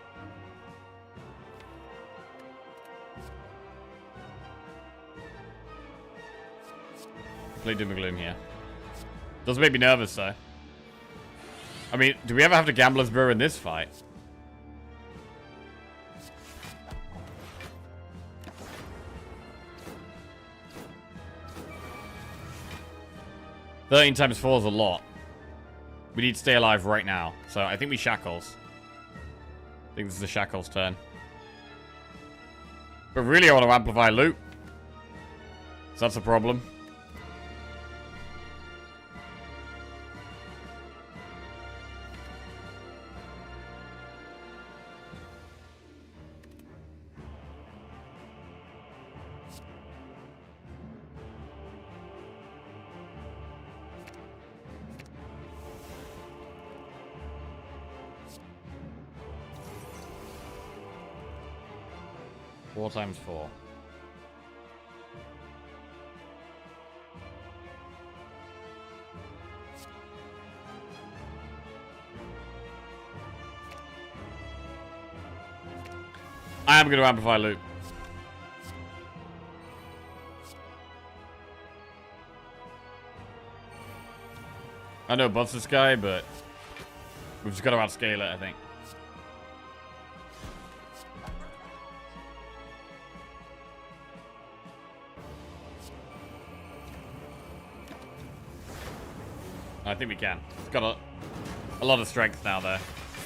Play Doom and Gloom here. Does make me nervous, though. I mean, do we ever have to Gambler's Brew in this fight? $13 times 4 is a lot. We need to stay alive right now. So I think we Shackles. I think this is the Shackles turn. But really I want to amplify loot. So that's a problem. Four times 4. I am going to amplify loot. I know it buffs this guy, but we've just got to outscale it, I think. I think we can. It's got a lot of strength now there.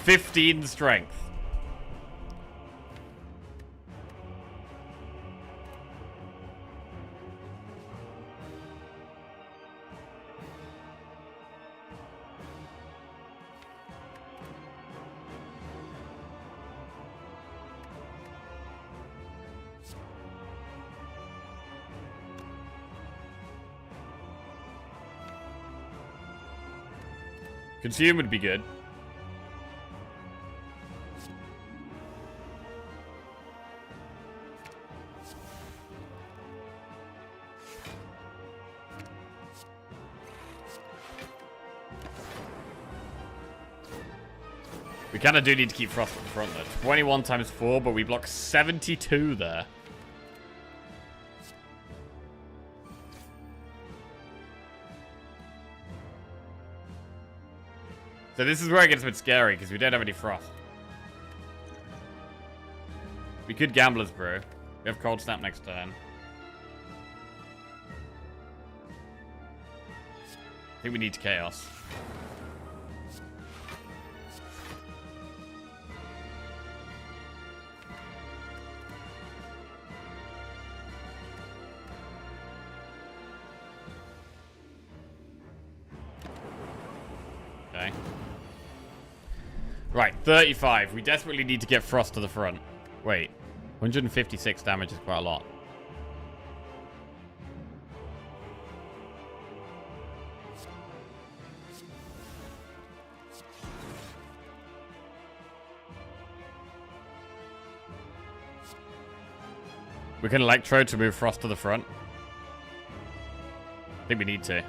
15 strength. Consume would be good. We kind of do need to keep Frost at the front, though. 21 times 4, but we block 72 there. So this is where it gets a bit scary, because we don't have any Frost. We could Gambler's Brew. We have Cold Snap next turn. I think we need to Chaos. Okay. Right, 35. We desperately need to get Frost to the front. Wait, 156 damage is quite a lot. We can Electro to move Frost to the front. I think we need to.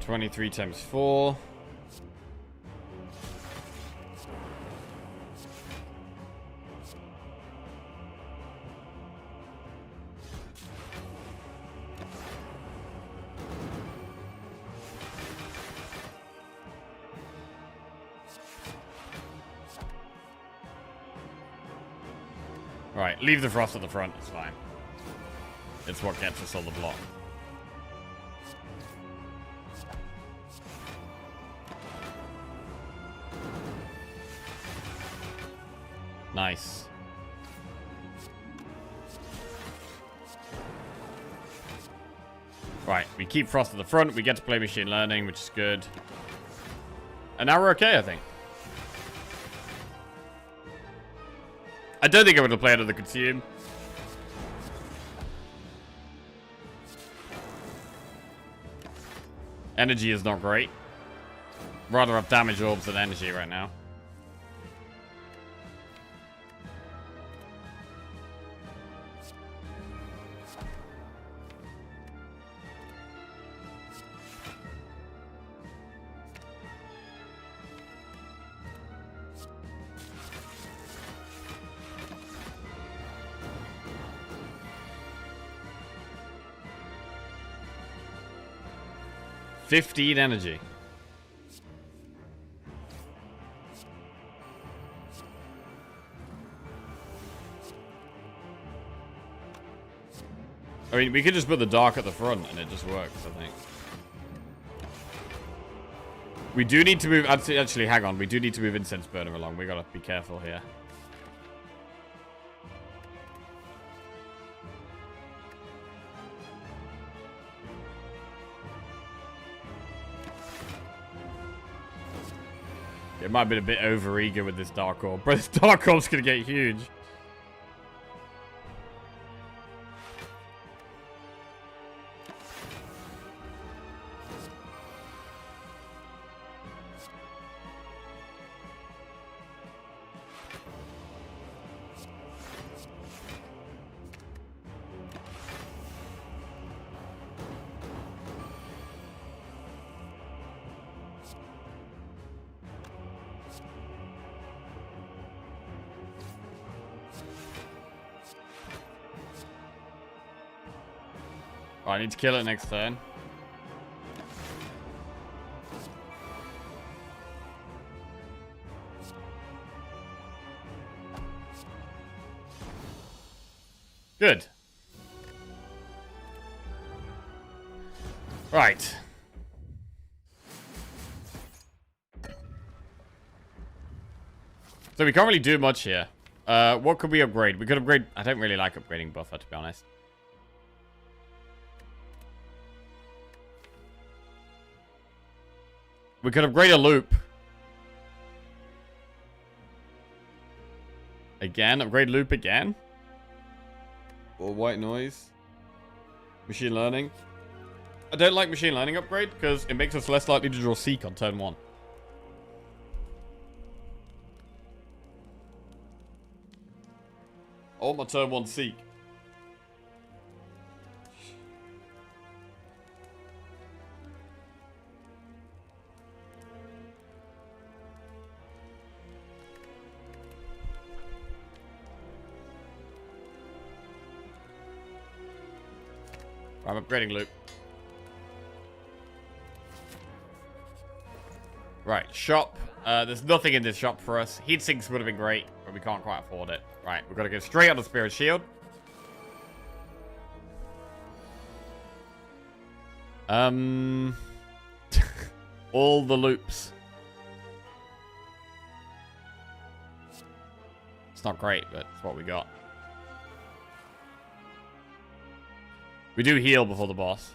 $23 times 4. Right, leave the Frost at the front, it's fine. It's what gets us all the block. Nice. Right, we keep Frost at the front, we get to play Machine Learning, which is good. And now we're okay, I think. I don't think I would have played another Consume. Energy is not great. Rather have damage orbs than energy right now. $15 energy. I mean, we could just put the Dark at the front and it just works, I think. We do need to move... Actually, hang on. We do need to move Incense Burner along. We gotta be careful here. It might have been a bit over-eager with this Dark Orb. But this Dark Orb's gonna get huge. Oh, I need to kill it next turn. Good. Right. So we can't really do much here. What could we upgrade? We could upgrade... I don't really like upgrading Buffer, to be honest. We could upgrade a Loop. Again? Upgrade Loop again? Or White Noise? Machine Learning? I don't like machine learning upgrade because it makes us less likely to draw Seek on turn 1. I want my turn 1 Seek. I'm upgrading loop. Right, shop. There's nothing in this shop for us. Heat sinks would have been great, but we can't quite afford it. Right, we've got to go straight on the Spirit Shield. All the loops. It's not great, but it's what we got. We do heal before the boss.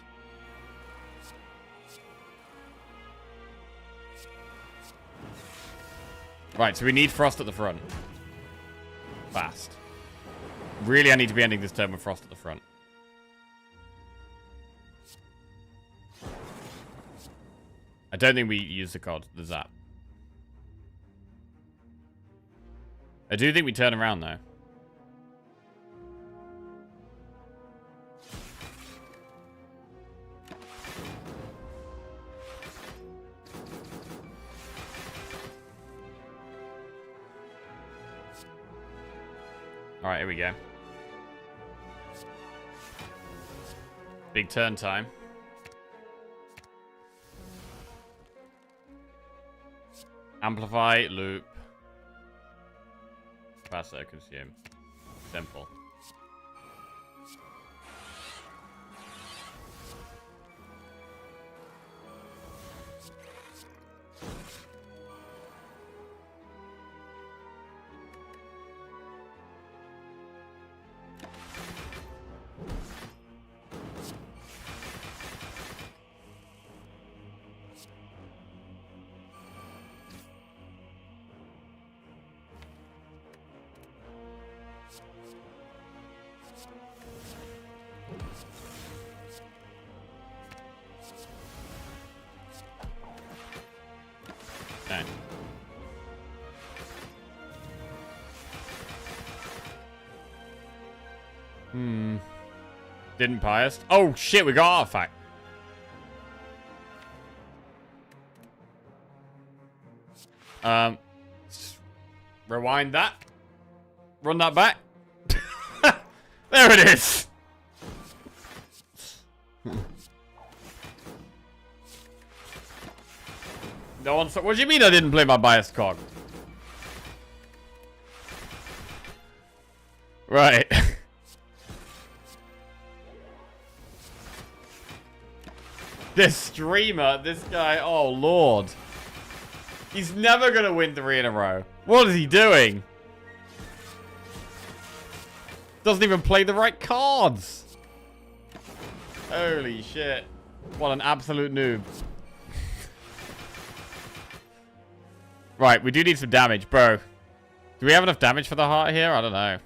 Right, so we need Frost at the front. Fast. Really, I need to be ending this turn with Frost at the front. I don't think we use the zap. I do think we turn around, though. Alright, here we go. Big turn time. Amplify, loop. Capacitor, consume. Simple. Okay. Didn't pious. Oh shit, we got artifact. Rewind that. Run that back. There it is. No one. What do you mean I didn't play my biased cog? Right. This streamer, this guy, oh lord. He's never gonna win 3 in a row. What is he doing? Doesn't even play the right cards. Holy shit. What an absolute noob. Right, we do need some damage, bro. Do we have enough damage for the heart here? I don't know.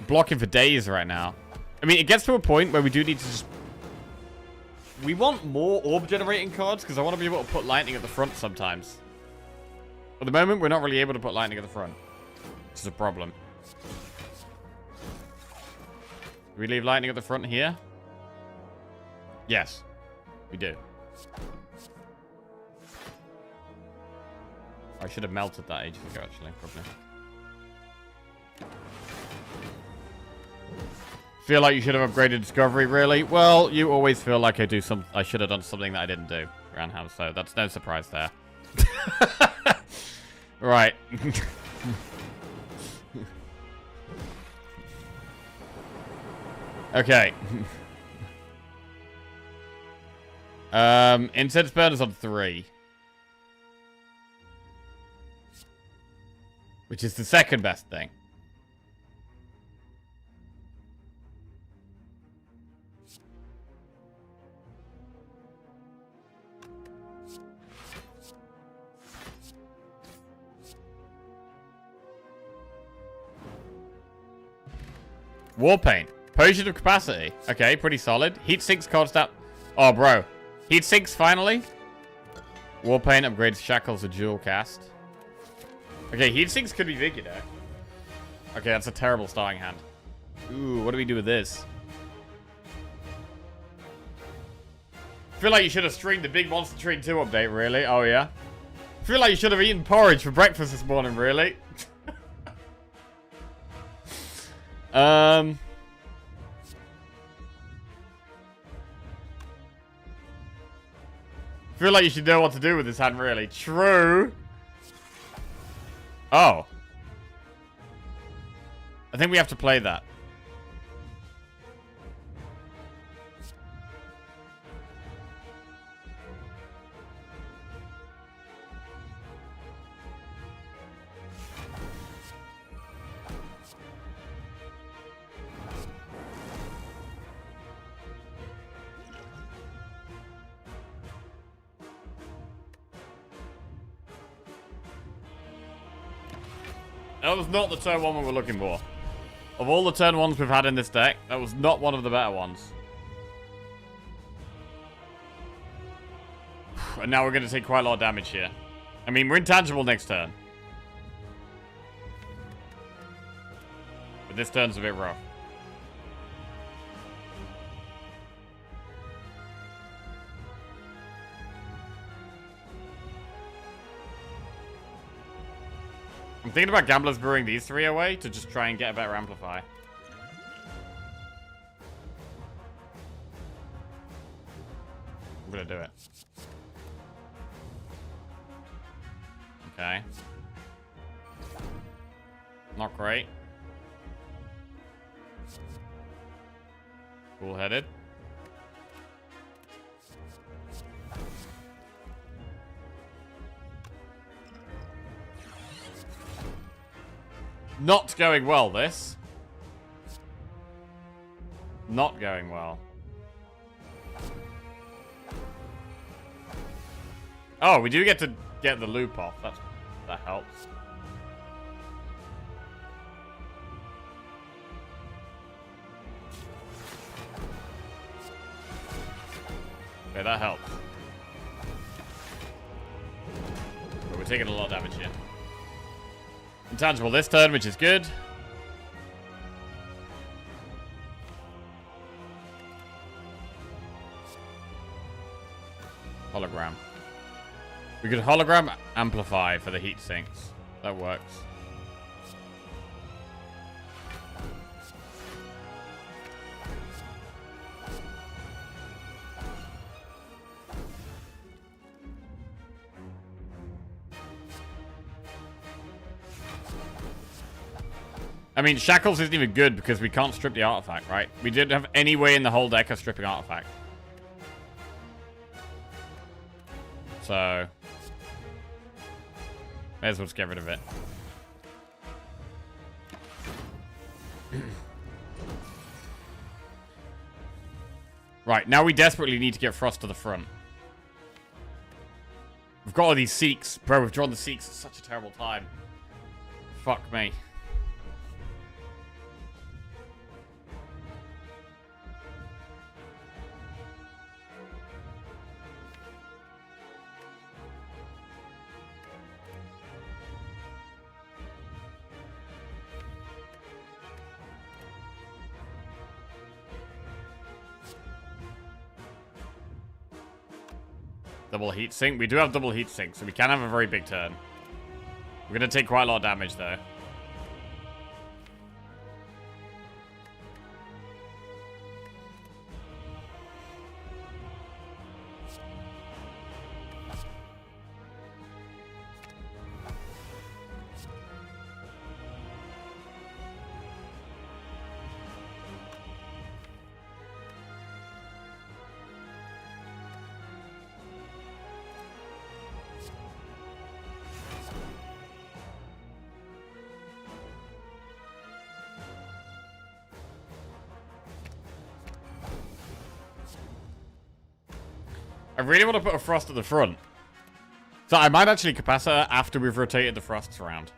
Blocking for days right now. I mean, it gets to a point where we do need to just... We want more orb generating cards because I want to be able to put lightning at the front sometimes. At the moment, we're not really able to put lightning at the front. Which is a problem. Do we leave lightning at the front here? Yes, we do. I should have melted that ages ago, actually, probably. Feel like you should have upgraded Discovery, really? Well, you always feel like I should have done something that I didn't do, Granham, so that's no surprise there. Right. Okay. Incense burners on 3. Which is the second best thing. Warpaint. Potion of capacity. Okay, pretty solid. Heat sinks constant. Oh, bro. Heat sinks finally. Warpaint upgrades Shackles to dual cast. Okay, heat sinks could be big, you know. Okay, that's a terrible starting hand. Ooh, what do we do with this? I feel like you should have streamed the Big Monster Train 2 update, really. Oh, yeah? I feel like you should have eaten porridge for breakfast this morning, really. I feel like you should know what to do with this hand, really. True. Oh. I think we have to play that. That was not the turn one we were looking for. Of all the turn ones we've had in this deck, that was not one of the better ones. And now we're going to take quite a lot of damage here. I mean, we're intangible next turn. But this turn's a bit rough. I'm thinking about Gamblers brewing these three away to just try and get a better Amplify. I'm gonna do it. Okay. Not great. Cool-headed. Not going well, this. Not going well. Oh, we do get to get the loop off. That helps. Okay, that helps. But we're taking a lot of damage here. Intangible this turn, which is good. Hologram. We could hologram amplify for the heat sinks. That works. I mean, Shackles isn't even good because we can't strip the artifact, right? We didn't have any way in the whole deck of stripping artifact. So, may as well just get rid of it. Right, now we desperately need to get Frost to the front. We've got all these Seeks. Bro, we've drawn the Seeks at such a terrible time. Fuck me. Double heat sink. We do have double heat sink, so we can have a very big turn. We're going to take quite a lot of damage, though. I really want to put a Frost at the front. So I might actually Capacitor after we've rotated the Frosts around.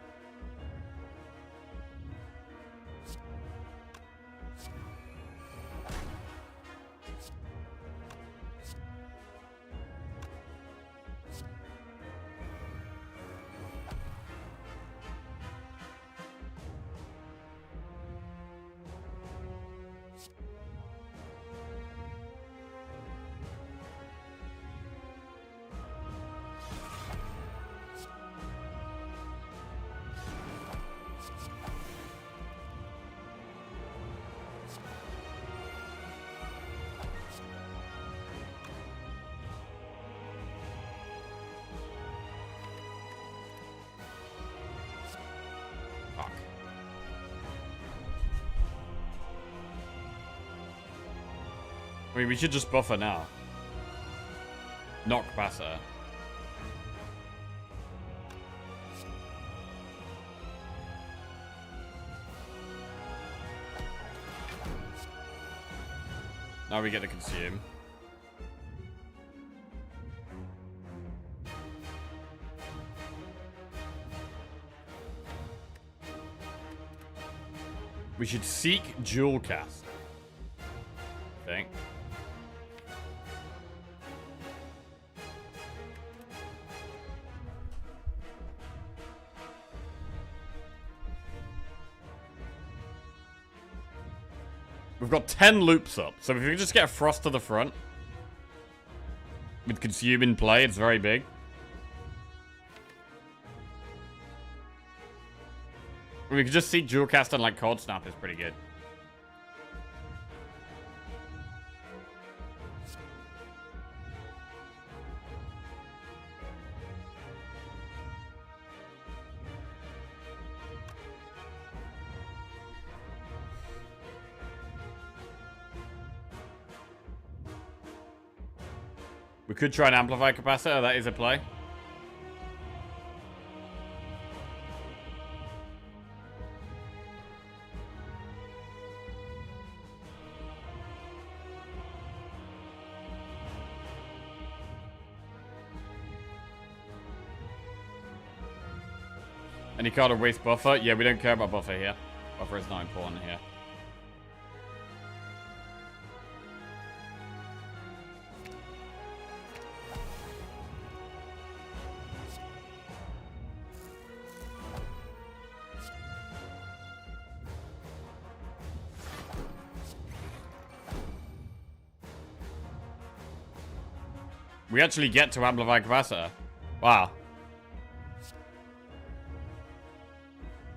mean, we should just buffer now. Not capacitor. Now we get to consume. We should seek dual cast. I think. We've got 10 loops up, so if we can just get a frost to the front with consume in play, it's very big. We could just see dual cast and like cold snap is pretty good. We could try and amplify capacitor. That is a play. Any card of waste buffer? Yeah, we don't care about buffer here. Buffer is not important here. We actually get to amplify capacitor. Wow.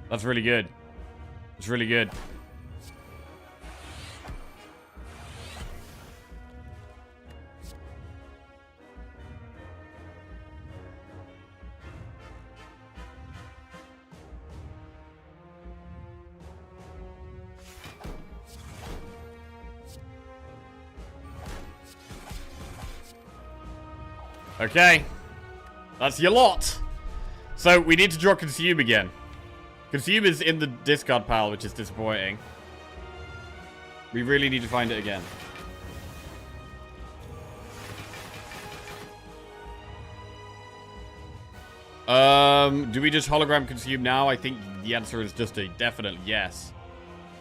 That's really good. It's really good. Okay. That's your lot. So we need to draw consume again. Consume is in the discard pile, which is disappointing. We really need to find it again. Do we just hologram consume now? I think the answer is just a definite yes.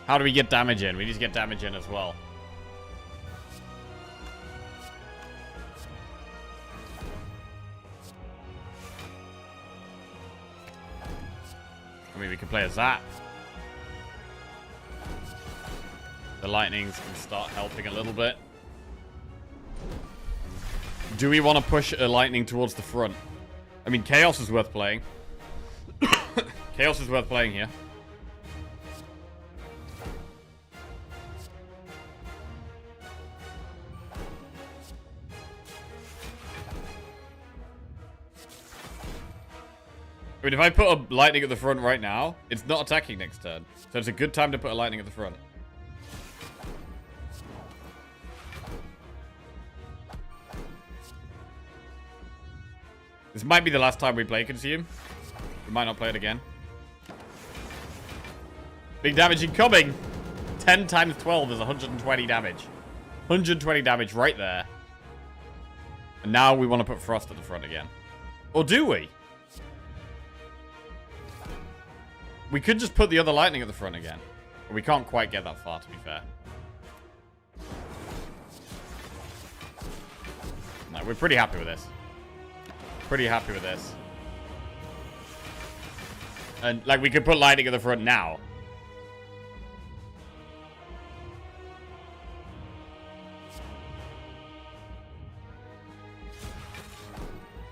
How do we get damage in? We need to get damage in as well. I mean, we can play a Zap. The lightnings can start helping a little bit. Do we want to push a lightning towards the front? I mean, Chaos is worth playing. Chaos is worth playing here. I mean, if I put a lightning at the front right now, it's not attacking next turn. So it's a good time to put a lightning at the front. This might be the last time we play Consume. We might not play it again. Big damage incoming! 10 times 12 is 120 damage. 120 damage right there. And now we want to put Frost at the front again. Or do we? We could just put the other lightning at the front again. But we can't quite get that far, to be fair. No, we're pretty happy with this. Pretty happy with this. And, like, we could put lightning at the front now.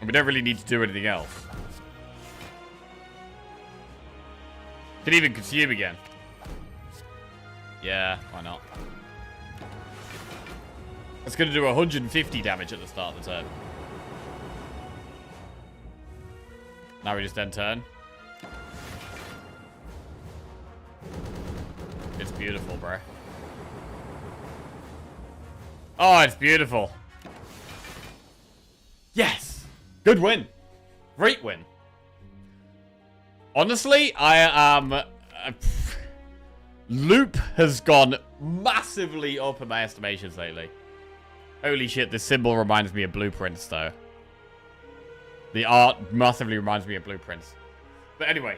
And we don't really need to do anything else. Could even consume again. Yeah, why not? It's going to do 150 damage at the start of the turn. Now we just end turn. It's beautiful, bro. Oh, it's beautiful. Yes. Good win. Great win. Honestly, I am... Loop has gone massively up in my estimations lately. Holy shit, this symbol reminds me of Blueprints, though. The art massively reminds me of Blueprints. But anyway,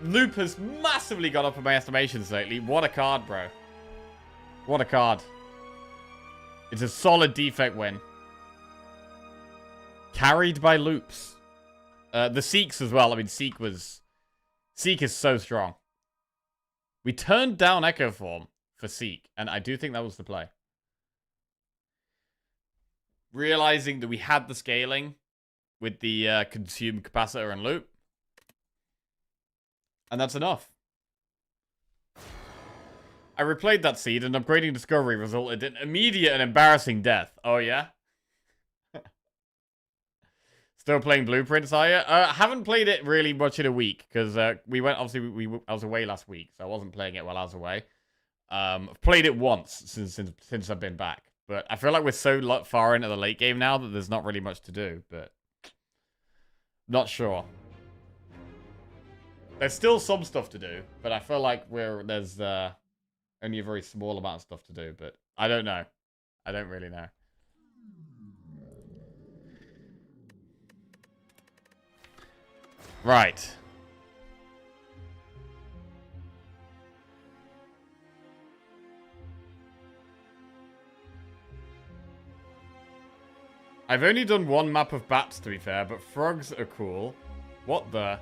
Loop has massively gone up in my estimations lately. What a card, bro. What a card. It's a solid defect win. Carried by Loops. The Seeks as well. I mean, Seek is so strong. We turned down Echo Form for Seek, and I do think that was the play. Realizing that we had the scaling with the consume capacitor and loop. And that's enough. I replayed that seed, and upgrading Discovery resulted in immediate and embarrassing death. Oh, yeah? Still playing Blueprints, are you? I haven't played it really much in a week, because we went, obviously, I was away last week, so I wasn't playing it while I was away. I've played it once since I've been back. But I feel like we're so far into the late game now that there's not really much to do, but... Not sure. There's still some stuff to do, but I feel like there's only a very small amount of stuff to do, but I don't know. I don't really know. Right. I've only done one map of bats, to be fair, but frogs are cool. What the...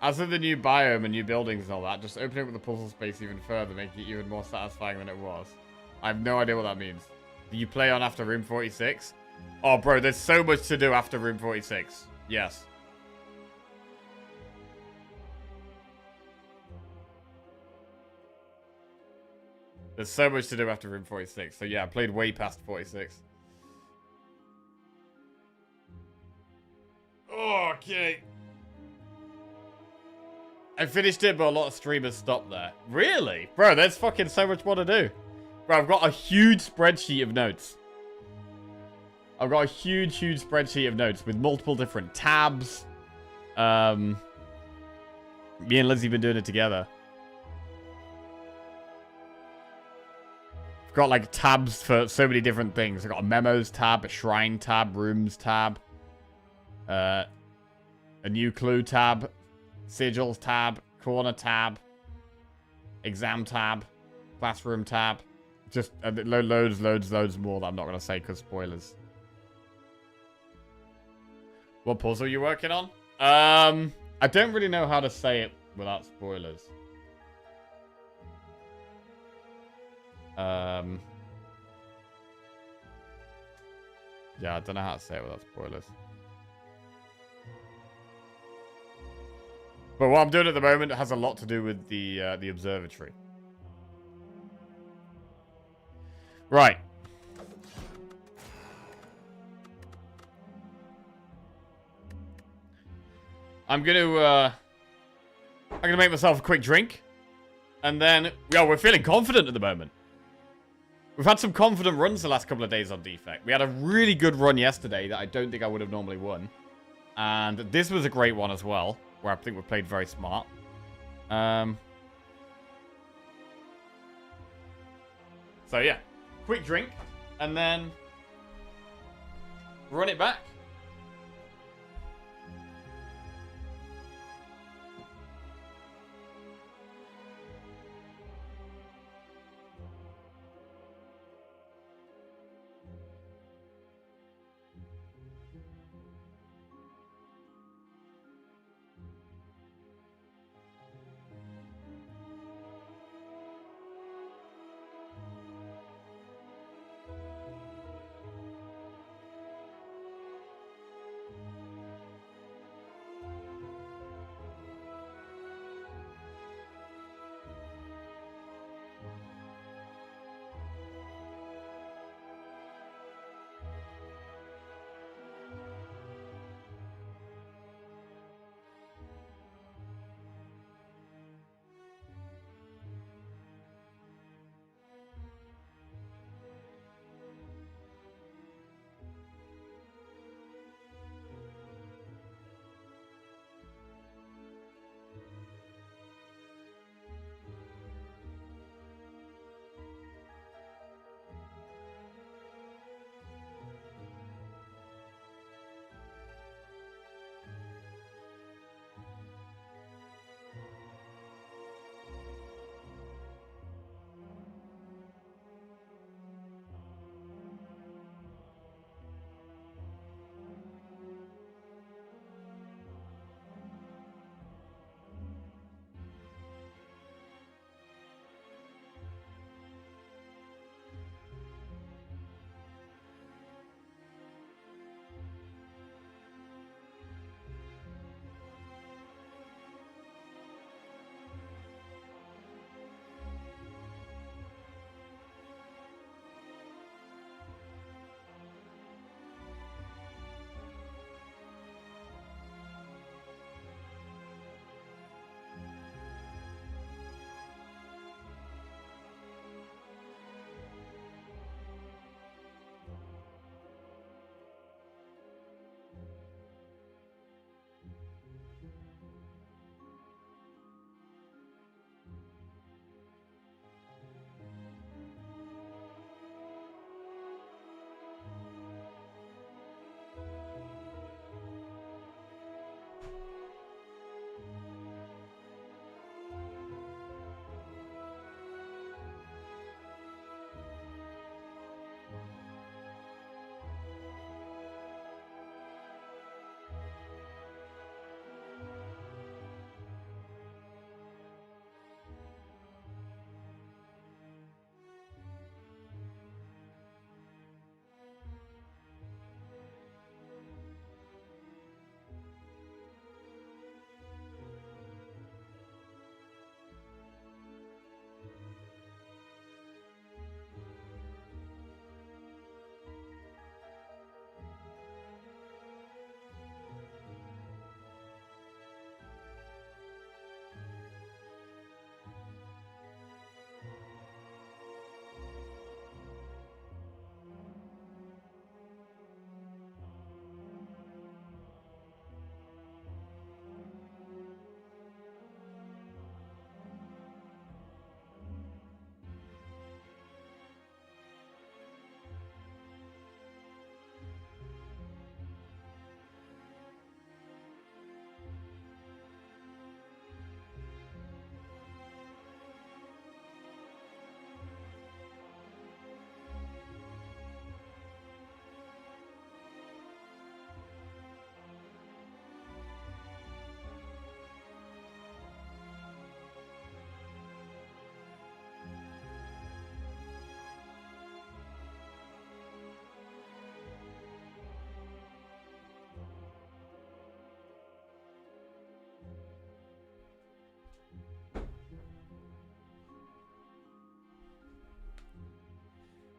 As with the new biome and new buildings and all that, just opening up the puzzle space even further, making it even more satisfying than it was. I have no idea what that means. Do you play on after Room 46? Oh, bro, there's so much to do after Room 46. Yes. There's so much to do after Room 46. So yeah, I played way past 46. Okay. I finished it, but a lot of streamers stopped there. Really? Bro, there's fucking so much more to do. Bro, I've got a huge spreadsheet of notes. I've got a huge spreadsheet of notes with multiple different tabs. Me and Lizzie have been doing it together. I've got like tabs for so many different things. I've got a memos tab, a shrine tab, rooms tab, a new clue tab, sigils tab, corner tab, exam tab, classroom tab. Just loads more that I'm not going to say because spoilers. What puzzle are you working on? I don't really know how to say it without spoilers. Yeah, I don't know how to say it without spoilers. But what I'm doing at the moment has a lot to do with the observatory. Right. I'm gonna make myself a quick drink. And then, yeah, we're feeling confident at the moment. We've had some confident runs the last couple of days on Defect. We had a really good run yesterday that I don't think I would have normally won. And this was a great one as well, where I think we played very smart. So yeah, quick drink, and then run it back.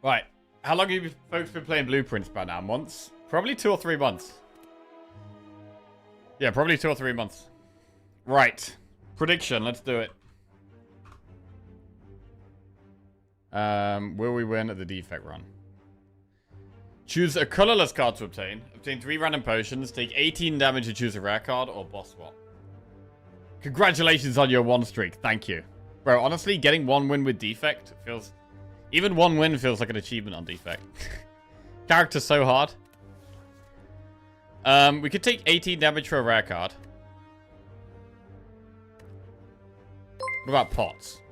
Right. How long have you folks been playing Blueprints by now? Months? Probably 2 or 3 months. Yeah, probably 2 or 3 months. Right. Prediction. Let's do it. Will we win at the defect run? Choose a colorless card to obtain. Obtain 3 random potions. Take 18 damage to choose a rare card or boss swap. Congratulations on your 1 streak. Thank you. Bro, honestly, getting 1 win with defect feels... Even 1 win feels like an achievement on defect. Character's so hard. We could take 18 damage for a rare card. What about pots?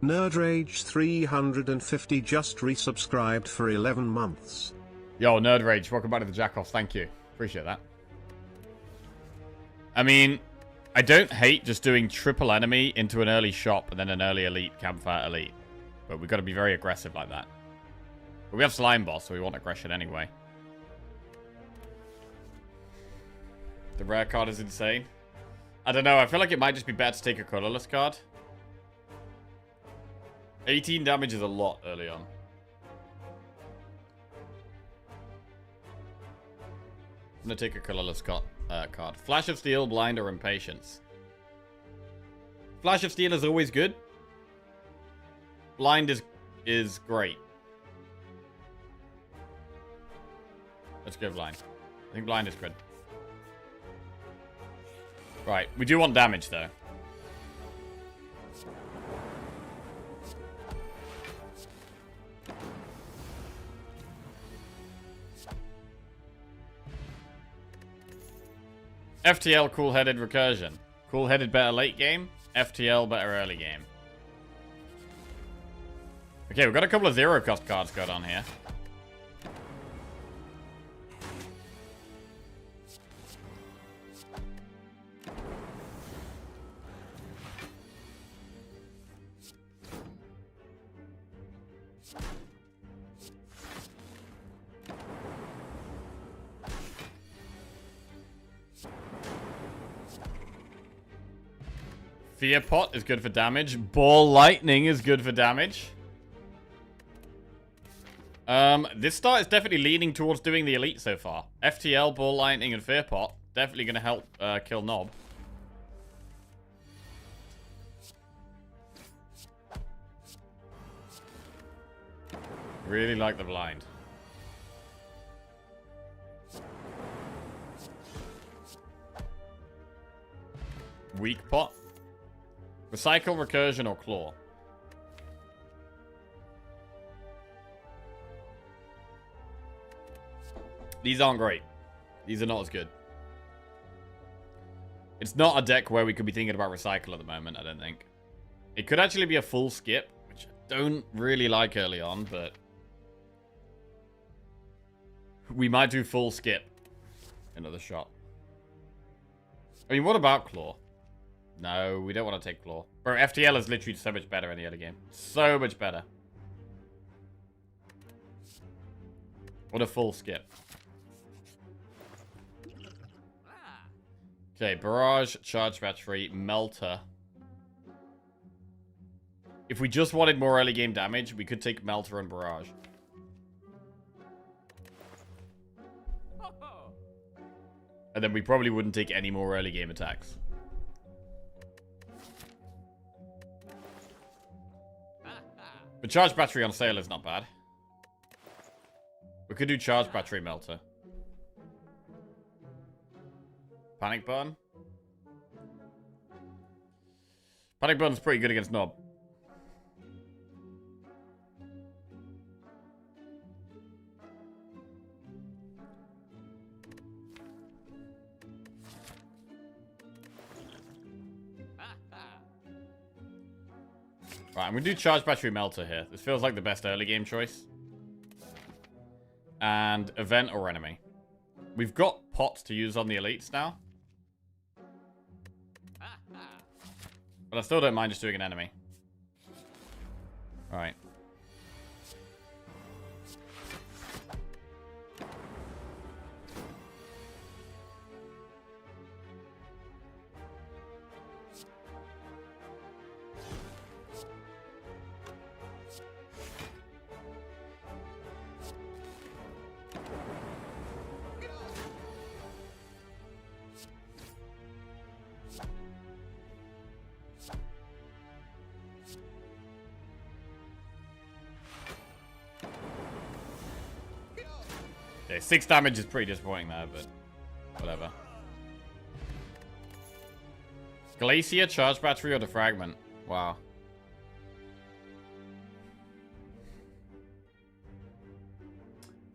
NerdRage350 just resubscribed for 11 months. Yo, Nerd Rage, welcome back to the Jackoffs. Thank you. Appreciate that. I mean, I don't hate just doing triple enemy into an early shop and then an early elite, campfire elite. But we've got to be very aggressive like that. But we have Slime Boss, so we want aggression anyway. The rare card is insane. I don't know, I feel like it might just be better to take a colorless card. 18 damage is a lot early on. I'm going to take a colorless card. Flash of Steel, Blind, or Impatience. Flash of Steel is always good. Blind is great. Let's go Blind. I think Blind is good. Right, we do want damage though. FTL cool-headed recursion. Cool-headed better late game. FTL better early game. Okay, we've got a couple of zero cost cards going on here. Fear Pot is good for damage. Ball Lightning is good for damage. This start is definitely leaning towards doing the elite so far. FTL, Ball Lightning, and Fear Pot. Definitely going to help kill Nob. Really like the blind. Weak Pot. Recycle, Recursion, or Claw? These aren't great. These are not as good. It's not a deck where we could be thinking about Recycle at the moment, I don't think. It could actually be a full skip, which I don't really like early on, but... we might do full skip. Another shot. I mean, what about Claw? No, we don't want to take Claw. Bro, FTL is literally so much better in the early game. So much better. What a full skip. Okay, Barrage, Charge Battery, Melter. If we just wanted more early game damage, we could take Melter and Barrage. And then we probably wouldn't take any more early game attacks. But Charge Battery on sale is not bad. We could do Charge Battery Melter. Panic Burn. Panic Burn's pretty good against Nob. Right, I'm going to do Charge Battery Melter here. This feels like the best early game choice. And Event or Enemy. We've got pots to use on the elites now. But I still don't mind just doing an enemy. Alright. Okay, 6 damage is pretty disappointing there, but whatever. Glacier, charge battery, or defragment? Wow.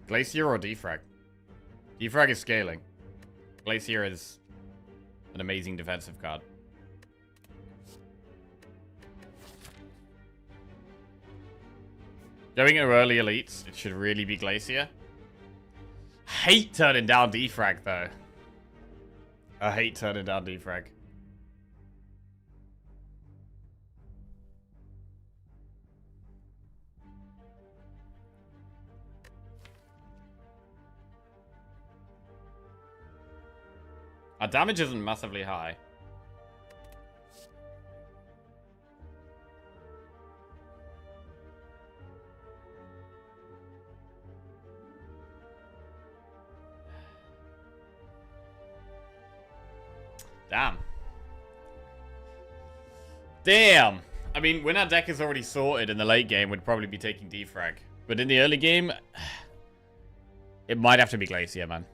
Glacier or defrag? Defrag is scaling. Glacier is an amazing defensive card. Going into early elites, it should really be Glacier. Hate turning down defrag, though. I hate turning down defrag. Our damage isn't massively high. Damn. Damn. I mean, when our deck is already sorted in the late game, we'd probably be taking defrag. But in the early game, it might have to be Glacier, man.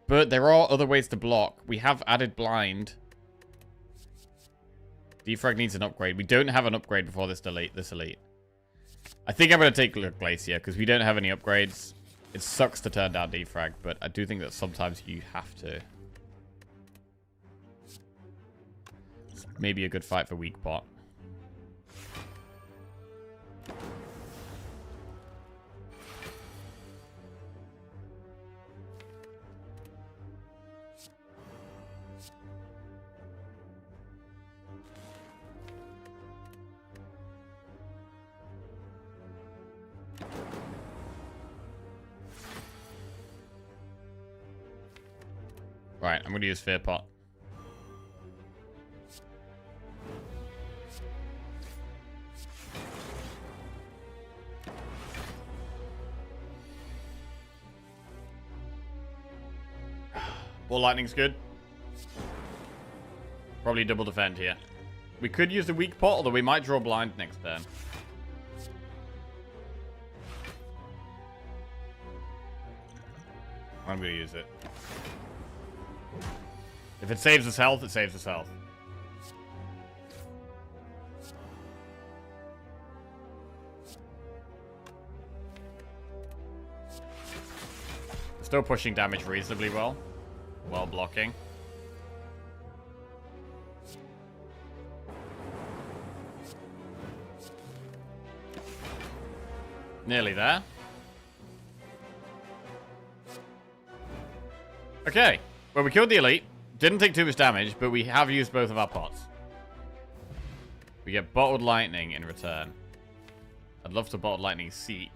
But there are other ways to block. We have added blind. Defrag needs an upgrade. We don't have an upgrade before this elite. I think I'm going to take Glacier because we don't have any upgrades. It sucks to turn down defrag, but I do think that sometimes you have to. It's maybe a good fight for weak pot. Right, I'm going to use Fear Pot. Ball Lightning's good. Probably double defend here. We could use the weak pot, although we might draw blind next turn. I'm going to use it. If it saves us health, it saves us health. Still pushing damage reasonably well. Well blocking. Nearly there. Okay. Well, we killed the elite. Didn't take too much damage, but we have used both of our pots. We get Bottled Lightning in return. I'd love to Bottled Lightning Seek.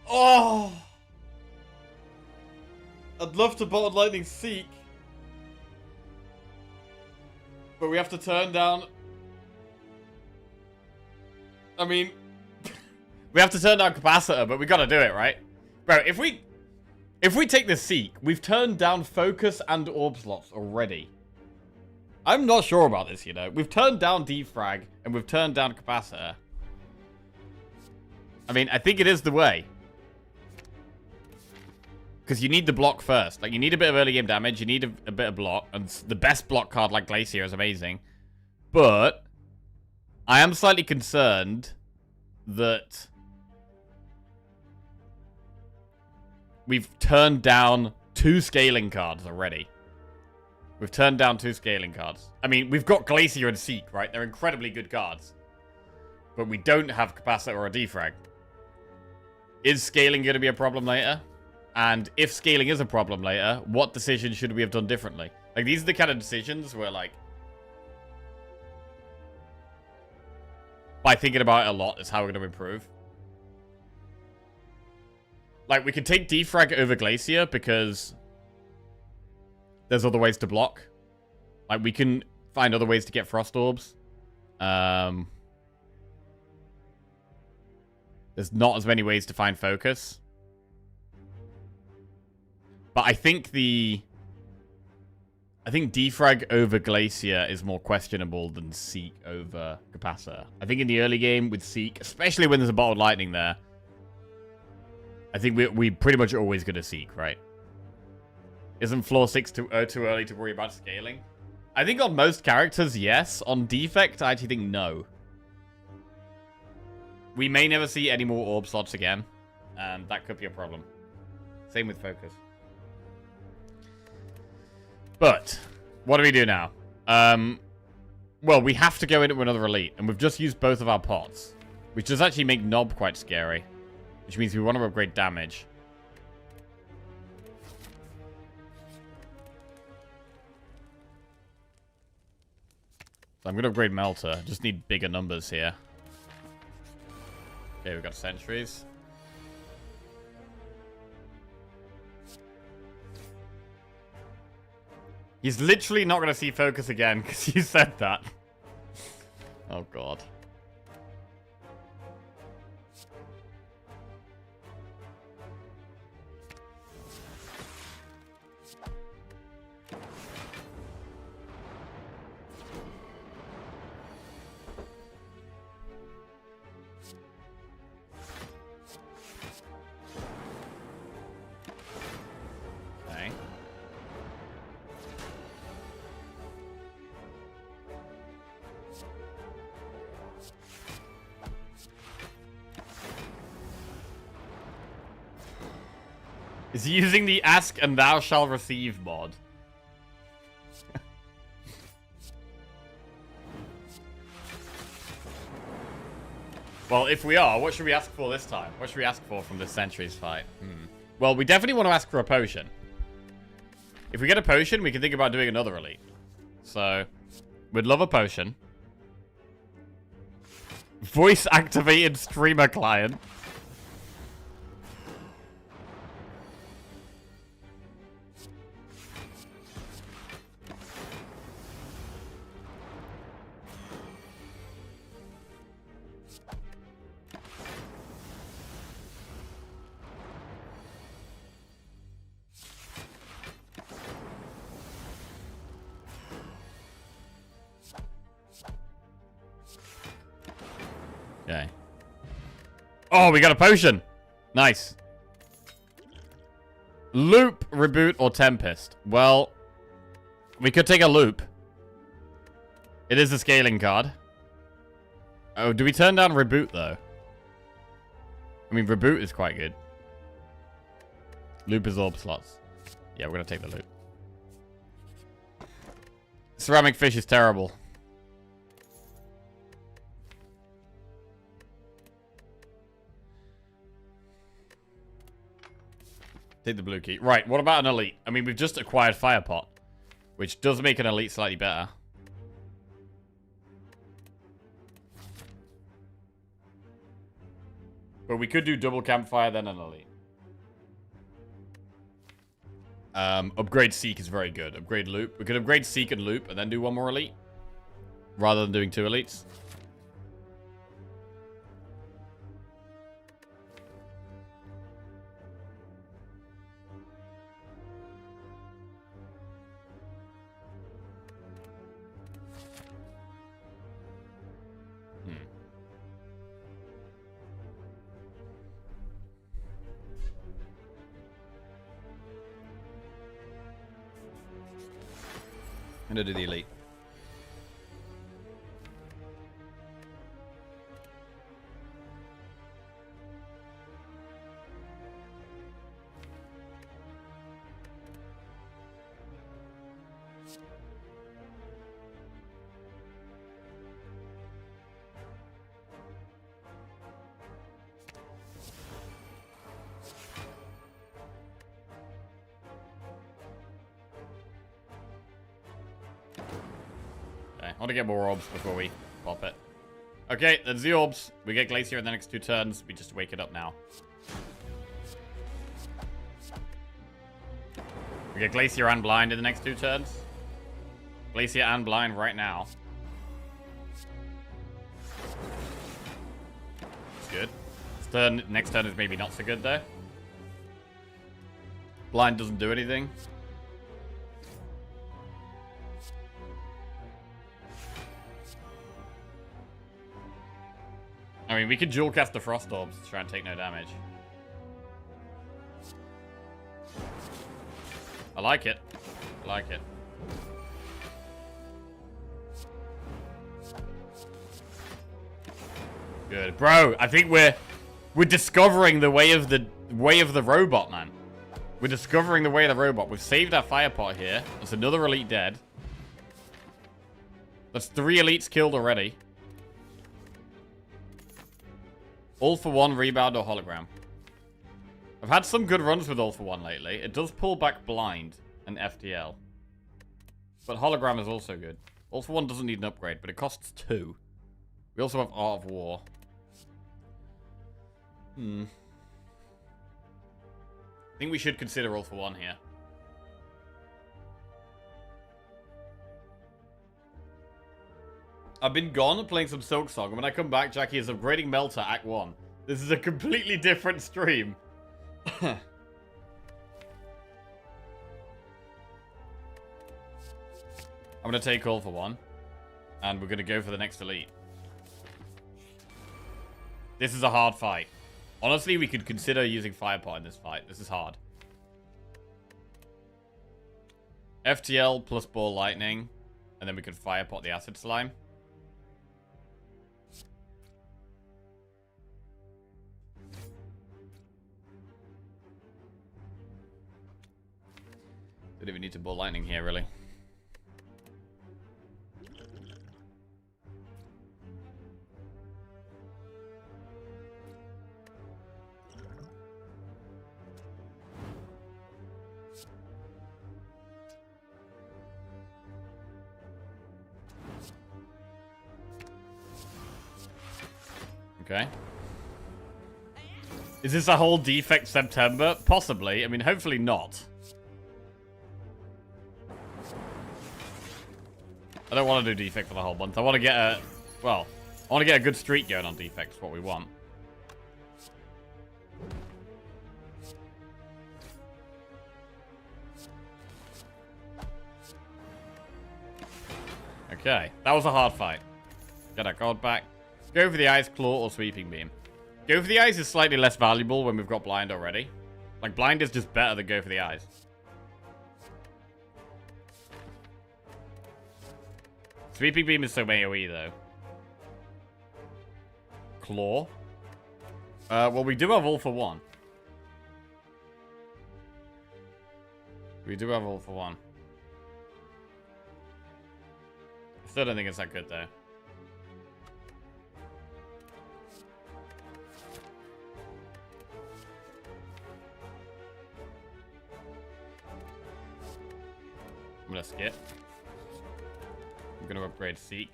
Oh! I'd love to Bottled Lightning Seek. But we have to turn down... I mean... we have to turn down Capacitor, but we gotta do it, right? Bro, if we take the Seek, we've turned down Focus and Orb slots already. I'm not sure about this, you know. We've turned down Defrag, and we've turned down Capacitor. I mean, I think it is the way. Because you need the block first. Like, you need a bit of early game damage, you need a bit of block, and the best block card like Glacier is amazing. But, I am slightly concerned that... we've turned down 2 scaling cards already. We've turned down 2 scaling cards. I mean, we've got Glacier and Seek, right? They're incredibly good cards. But we don't have Capacitor or a Defrag. Is scaling going to be a problem later? And if scaling is a problem later, what decisions should we have done differently? Like, these are the kind of decisions where, like... by thinking about it a lot is how we're going to improve. Like, we could take Defrag over Glacier because there's other ways to block. Like, we can find other ways to get Frost Orbs. There's not as many ways to find Focus. But I think I think Defrag over Glacier is more questionable than Seek over Capacitor. I think in the early game with Seek, especially when there's a bottled lightning there, I think we pretty much always going to Seek, right? Isn't floor 6 too early to worry about scaling? I think on most characters, yes. On Defect, I actually think no. We may never see any more orb slots again, and that could be a problem. Same with Focus. But, what do we do now? Well, we have to go into another elite, and we've just used both of our pots, which does actually make Nob quite scary, which means we want to upgrade damage. So I'm going to upgrade Melter. Just need bigger numbers here. Okay, we've got sentries. He's literally not going to see Focus again because you said that. Oh, God. Is he using the Ask and Thou Shall Receive mod? Well, if we are, what should we ask for this time? What should we ask for from this Sentries fight? Well, we definitely want to ask for a potion. If we get a potion, we can think about doing another elite. So, we'd love a potion. Voice-activated streamer client. Okay. Oh, we got a potion. Nice. Loop, Reboot, or Tempest. Well, we could take a Loop. It is a scaling card. Oh, do we turn down Reboot, though? I mean, Reboot is quite good. Loop is orb slots. Yeah, we're going to take the Loop. Ceramic Fish is terrible. Take the blue key. Right, what about an elite? I mean, we've just acquired Firepot, which does make an elite slightly better. But we could do double campfire, then an elite. Upgrade Seek is very good. Upgrade Loop. We could upgrade Seek and Loop, and then do one more elite. Rather than doing two elites. I'm gonna do the elite. I want to get more orbs before we pop it. Okay, that's the orbs. We get Glacier in the next 2 turns. We just wake it up now. We get Glacier and Blind in the next 2 turns. Glacier and Blind right now. It's good. Next turn is maybe not so good, though. Blind doesn't do anything. mean, we could dual cast the Frost Orbs to try and take no damage. I like it. I like it. Good. Bro, I think we're discovering the way of the robot, man. We're discovering the way of the robot. We've saved our fire pot here. There's another elite dead. That's 3 elites killed already. All for one, rebound, or hologram. I've had some good runs with all for one lately. It does pull back blind and FTL. But hologram is also good. All for one doesn't need an upgrade, but it costs 2. We also have Art of War. I think we should consider all for one here. I've been gone playing some Silk Song, and when I come back, Jackie is upgrading Melter Act 1. This is a completely different stream. I'm going to take all for one, and we're going to go for the next elite. This is a hard fight. Honestly, we could consider using Firepot in this fight. This is hard. FTL plus Ball Lightning, and then we could Firepot the Acid Slime. Don't even need to Ball Lightning here, really. Okay. Is this a whole defect September? Possibly. I mean, hopefully not. I don't want to do defect for the whole month. I want to get a... Well, I want to get a good streak going on defect. Is what we want. Okay. That was a hard fight. Get our god back. Go for the Ice Claw or Sweeping Beam. Go for the Eyes is slightly less valuable when we've got Blind already. Like, Blind is just better than Go for the Eyes. Sweeping Beam is so AoE, though. Claw. Well, we do have all for one. We do have all for one. Still don't think it's that good, though. I'm gonna skip. I'm gonna upgrade Seek.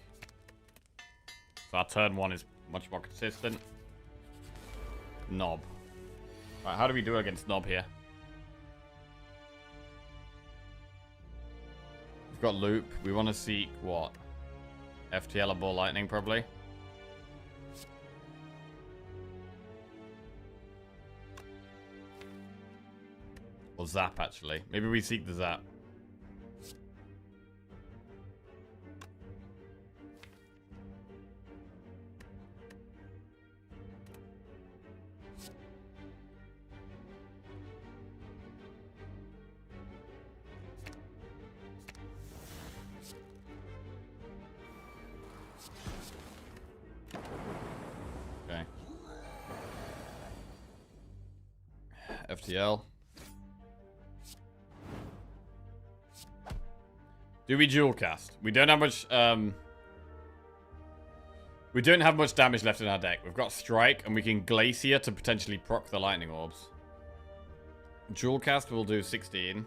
So our turn 1 is much more consistent. Knob. Right, how do we do against Knob here? We've got Loop. We want to Seek what? FTL or Ball Lightning, probably. Or Zap, actually. Maybe we Seek the Zap. FTL. Do we dual cast? We don't have much we don't have much damage left in our deck. We've got Strike and we can Glacier to potentially proc the Lightning Orbs. Dual cast will do 16.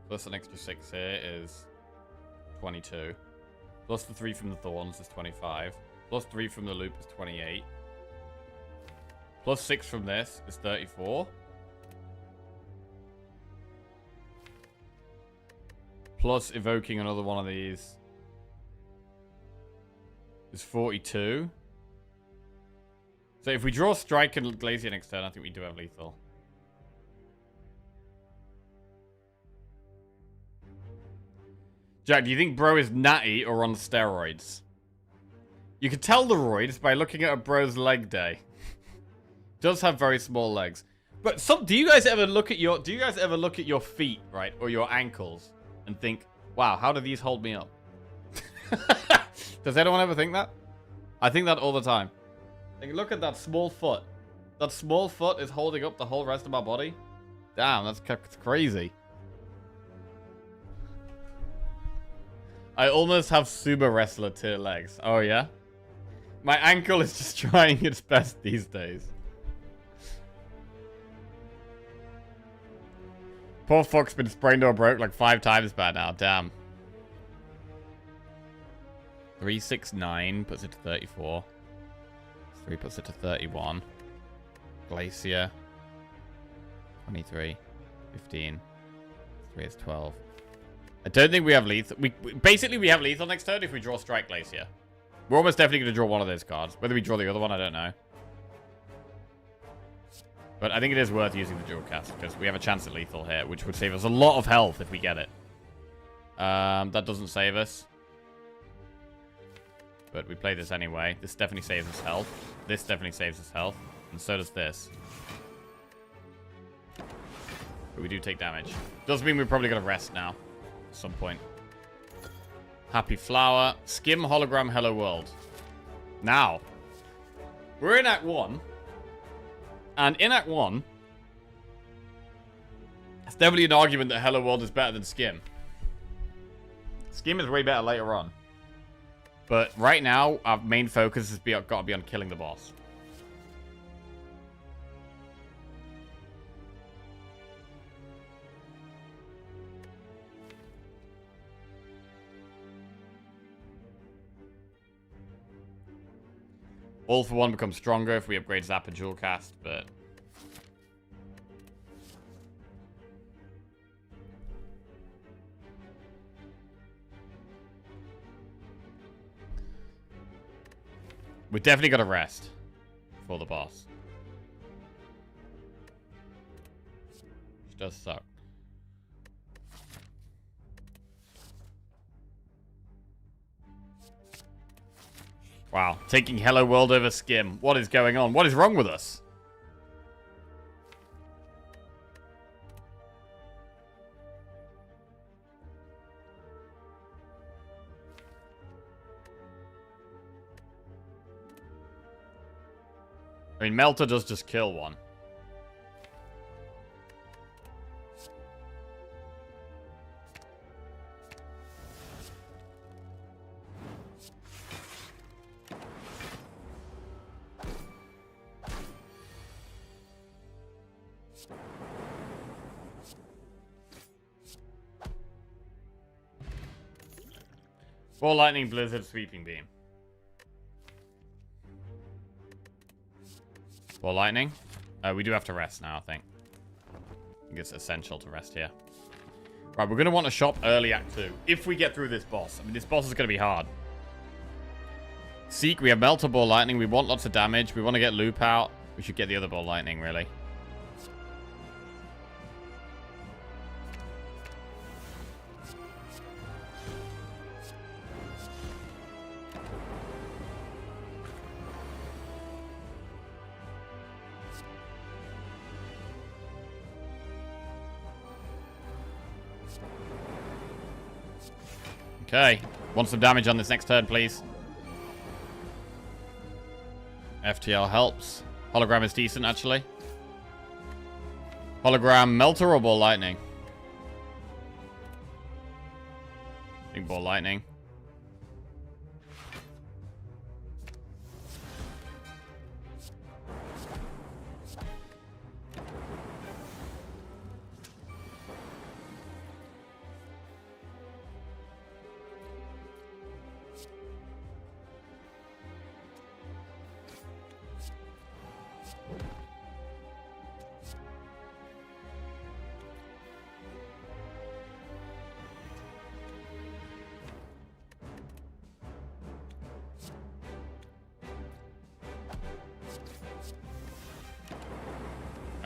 Plus an extra 6 here is 22. Plus the 3 from the Thorns is 25. Plus 3 from the Loop is 28. Plus 6 from this is 34. Plus evoking another one of these is 42. So if we draw Strike and Glacier next turn, I think we do have lethal. Jack, do you think bro is natty or on steroids? You can tell the roids by looking at a bro's leg day. Does have very small legs. But do you guys ever look at your feet, right, or your ankles and think, wow, how do these hold me up? Does anyone ever think that? I think that all the time. Like, look at that small foot. That small foot is holding up the whole rest of my body. Damn, that's crazy. I almost have sumo wrestler tier legs. Oh, yeah? My ankle is just trying its best these days. Poor fuck's been sprained or broke like 5 times by now. Damn. 369 puts it to 34. 3 puts it to 31. Glacier. 23. 15. 3 is 12. I don't think we have lethal. Basically, we have lethal next turn if we draw Strike Glacier. We're almost definitely going to draw one of those cards. Whether we draw the other one, I don't know. But I think it is worth using the dual cast because we have a chance at lethal here, which would save us a lot of health if we get it. That doesn't save us. But we play this anyway. This definitely saves us health. This definitely saves us health. And so does this. But we do take damage. Does mean we're probably going to rest now. At some point. Happy Flower. Skim Hologram Hello World. Now. We're in Act 1. And in Act 1, it's definitely an argument that Hello World is better than Skim. Skim is way better later on. But right now, our main focus has got to be on killing the boss. All for One becomes stronger if we upgrade Zap and Dual Cast, but... we definitely got to rest for the boss. Which does suck. Wow, taking Hello World over Skim. What is going on? What is wrong with us? I mean, Melter does just kill one. Ball Lightning, Blizzard, Sweeping Beam. Ball Lightning. We do have to rest now, I think. I think it's essential to rest here. Right, we're going to want to shop early Act 2. If we get through this boss. I mean, this boss is going to be hard. Seek, we have Melter Ball Lightning. We want lots of damage. We want to get Loop out. We should get the other Ball Lightning, really. Okay. Want some damage on this next turn, please. FTL helps. Hologram is decent, actually. Hologram, Melter or Ball Lightning? I think Ball Lightning.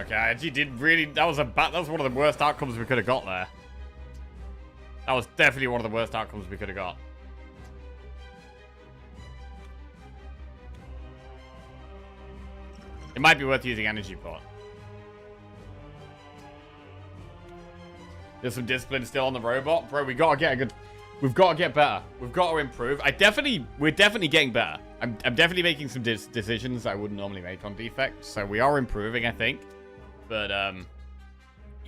Okay, I actually did really... That was one of the worst outcomes we could have got there. That was definitely one of the worst outcomes we could have got. It might be worth using energy pot. There's some discipline still on the robot. Bro, we gotta get a good... We've got to get better. We've got to improve. We're definitely getting better. I'm definitely making some decisions I wouldn't normally make on defect. So we are improving, I think. But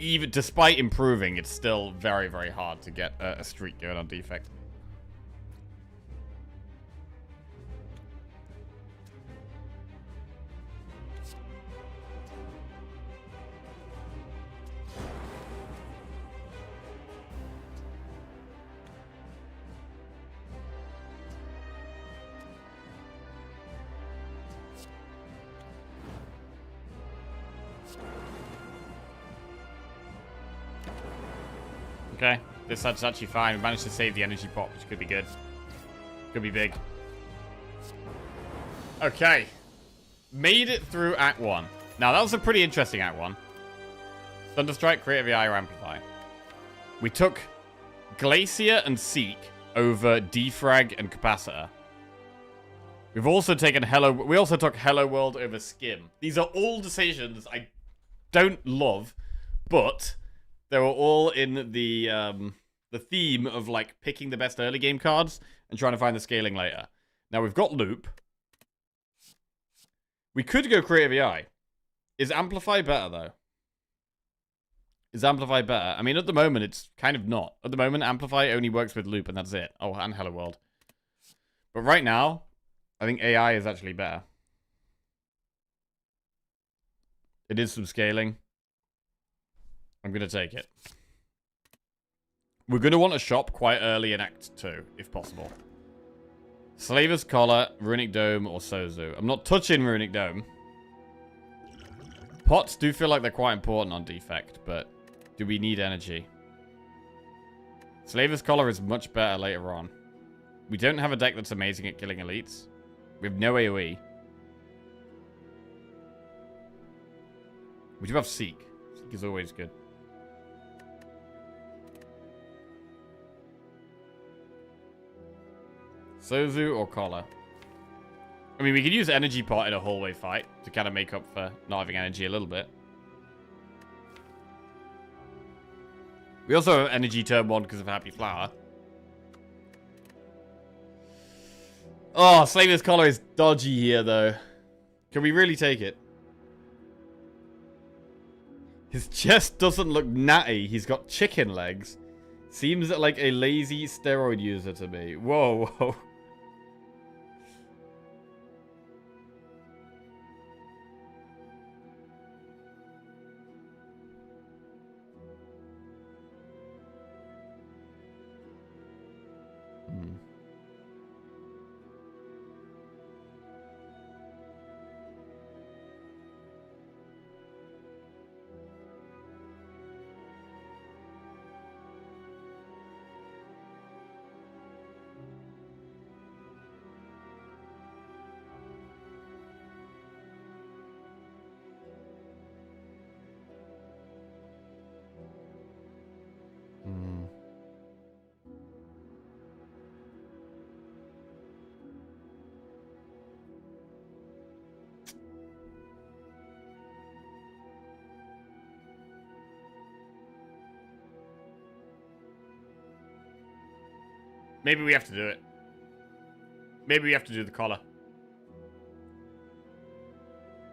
even despite improving, it's still very, very hard to get a streak going on defect. Okay, this side's actually fine. We managed to save the energy pot, which could be good. Could be big. Okay. Made it through Act 1. Now, that was a pretty interesting Act 1. Thunderstrike, Creative AI, or Amplify. We took Glacier and Seek over Defrag and Capacitor. We've also taken We also took Hello World over Skim. These are all decisions I don't love, but... they were all in the theme of, like, picking the best early game cards and trying to find the scaling later. Now, we've got Loop. We could go Creative AI. Is Amplify better, though? Is Amplify better? I mean, at the moment, it's kind of not. At the moment, Amplify only works with Loop, and that's it. Oh, and Hello World. But right now, I think AI is actually better. It is some scaling. I'm going to take it. We're going to want a shop quite early in Act 2, if possible. Slaver's Collar, Runic Dome, or Sozu. I'm not touching Runic Dome. Pots do feel like they're quite important on defect, but do we need energy? Slaver's Collar is much better later on. We don't have a deck that's amazing at killing elites. We have no AoE. We do have Seek. Seek is always good. Sozu or Collar? I mean, we could use Energy Pot in a hallway fight to kind of make up for not having energy a little bit. We also have Energy turn 1 because of Happy Flower. Oh, Slaver's Collar is dodgy here, though. Can we really take it? His chest doesn't look natty. He's got chicken legs. Seems like a lazy steroid user to me. Whoa, whoa. Maybe we have to do it. Maybe we have to do the collar.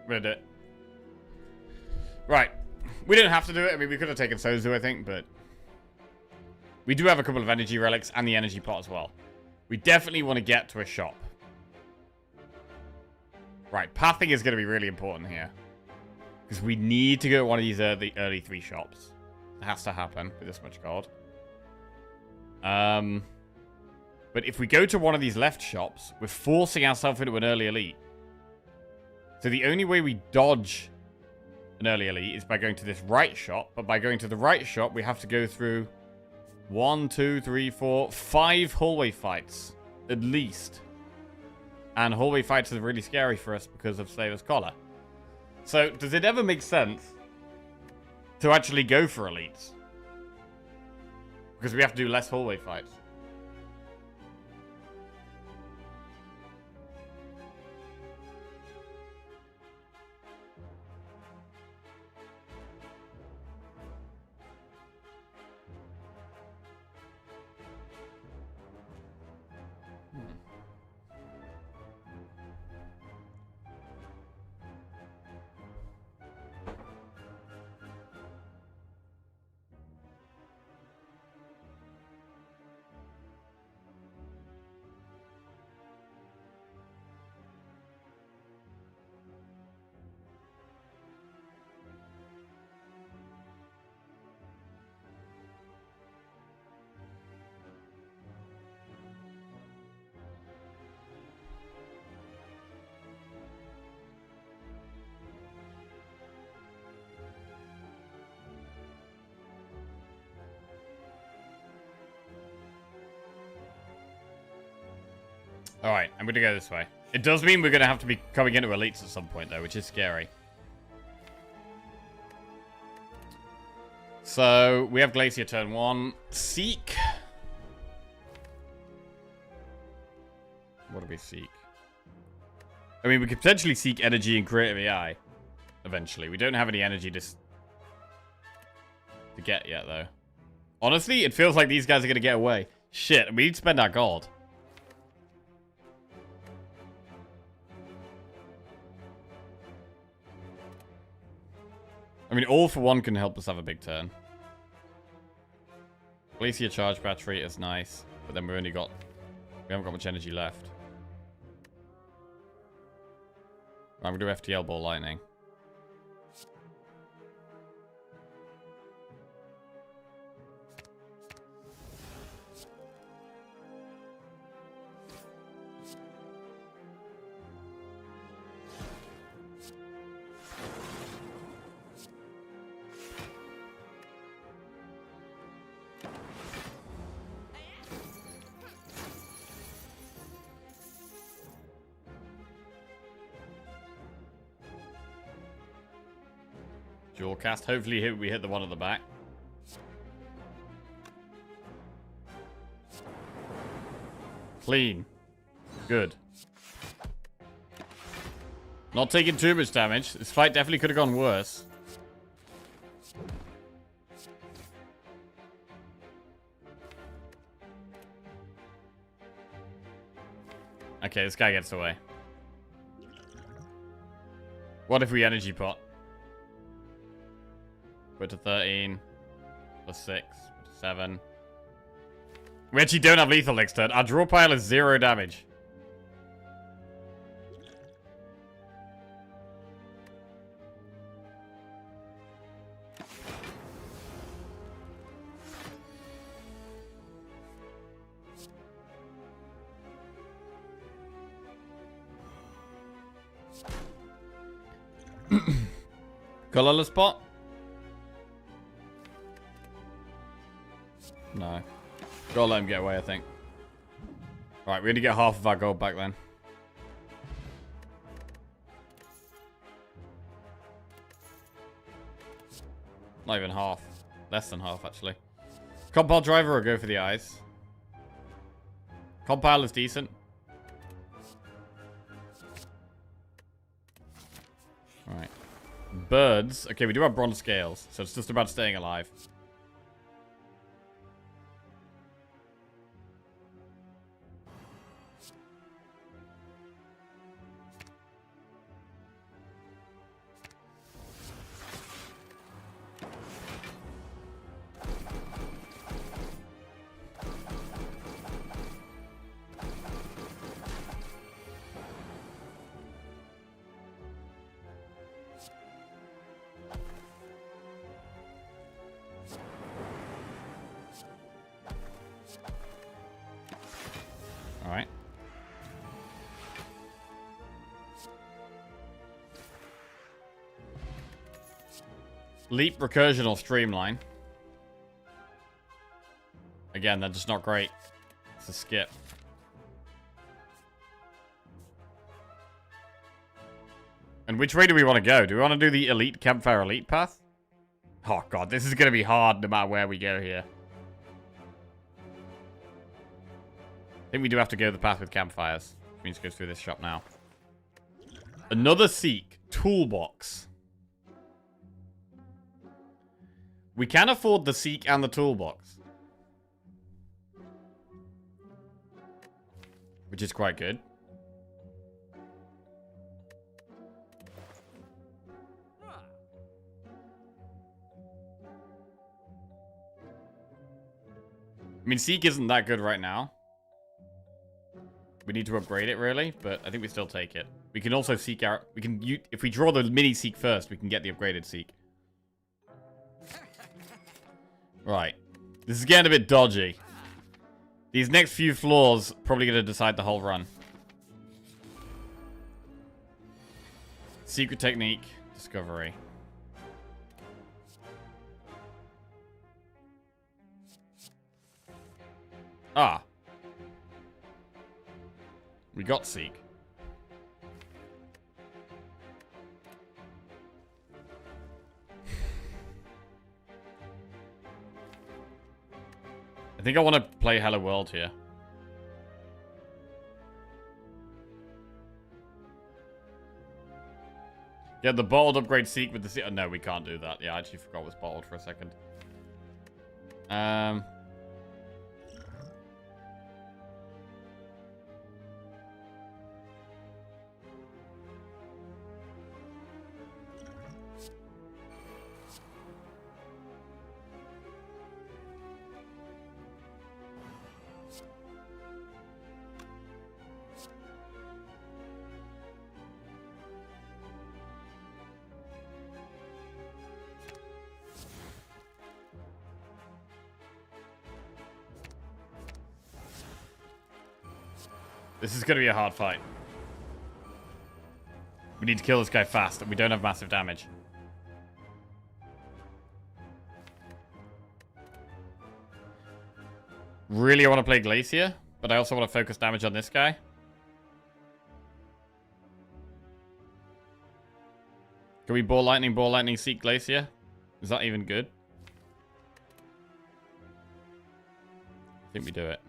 We're gonna do it. Right. We didn't have to do it. I mean, we could have taken Sozu, I think, but... we do have a couple of energy relics and the energy pot as well. We definitely want to get to a shop. Right, pathing is going to be really important here. Because we need to go to one of these early 3 shops. It has to happen with this much gold. But if we go to one of these left shops, we're forcing ourselves into an early elite. So the only way we dodge an early elite is by going to this right shop. But by going to the right shop, we have to go through 1, 2, 3, 4, 5 hallway fights. At least. And hallway fights are really scary for us because of Slaver's Collar. So, does it ever make sense to actually go for elites? Because we have to do less hallway fights. Alright, I'm gonna go this way. It does mean we're gonna have to be coming into elites at some point, though, which is scary. So, we have Glacier turn 1. Seek. What do we seek? I mean, we could potentially seek energy and creative AI. Eventually. We don't have any energy to get yet, though. Honestly, it feels like these guys are gonna get away. Shit, we need to spend our gold. I mean, all for one can help us have a big turn. Glacier charge battery is nice, but then we haven't got much energy left. I'm gonna do FTL ball lightning. Dual cast. Hopefully we hit the one at the back. Clean. Good. Not taking too much damage. This fight definitely could have gone worse. Okay, this guy gets away. What if we energy pot? Put to 13. Plus 6. Put to 7. We actually don't have lethal next turn. Our draw pile is 0 damage. Colorless pot? No. Gotta let him get away, I think. Alright, we're gonna get half of our gold back then. Not even half. Less than half, actually. Compile driver or go for the eyes? Compile is decent. Alright. Birds. Okay, we do have bronze scales, so it's just about staying alive. Alright. Leap, recursion, or streamline. Again, they're just not great. It's a skip. And which way do we want to go? Do we want to do the elite campfire elite path? Oh god, this is going to be hard no matter where we go here. I think we do have to go the path with campfires. Which means go through this shop now. Another Seek. Toolbox. We can afford the Seek and the Toolbox. Which is quite good. I mean, Seek isn't that good right now. We need to upgrade it, really, but I think we still take it. We can also seek our... We can... If we draw the mini Seek first, we can get the upgraded Seek. Right. This is getting a bit dodgy. These next few floors probably going to decide the whole run. Secret technique. Discovery. Ah. We got Seek. I think I want to play Hello World here. Yeah, the bottled upgrade Seek with the Seek. Oh, no, we can't do that. Yeah, I actually forgot it was bottled for a second. This is going to be a hard fight. We need to kill this guy fast, and we don't have massive damage. Really, I want to play Glacier, but I also want to focus damage on this guy. Can we ball lightning, Seek Glacier? Is that even good? I think we do it.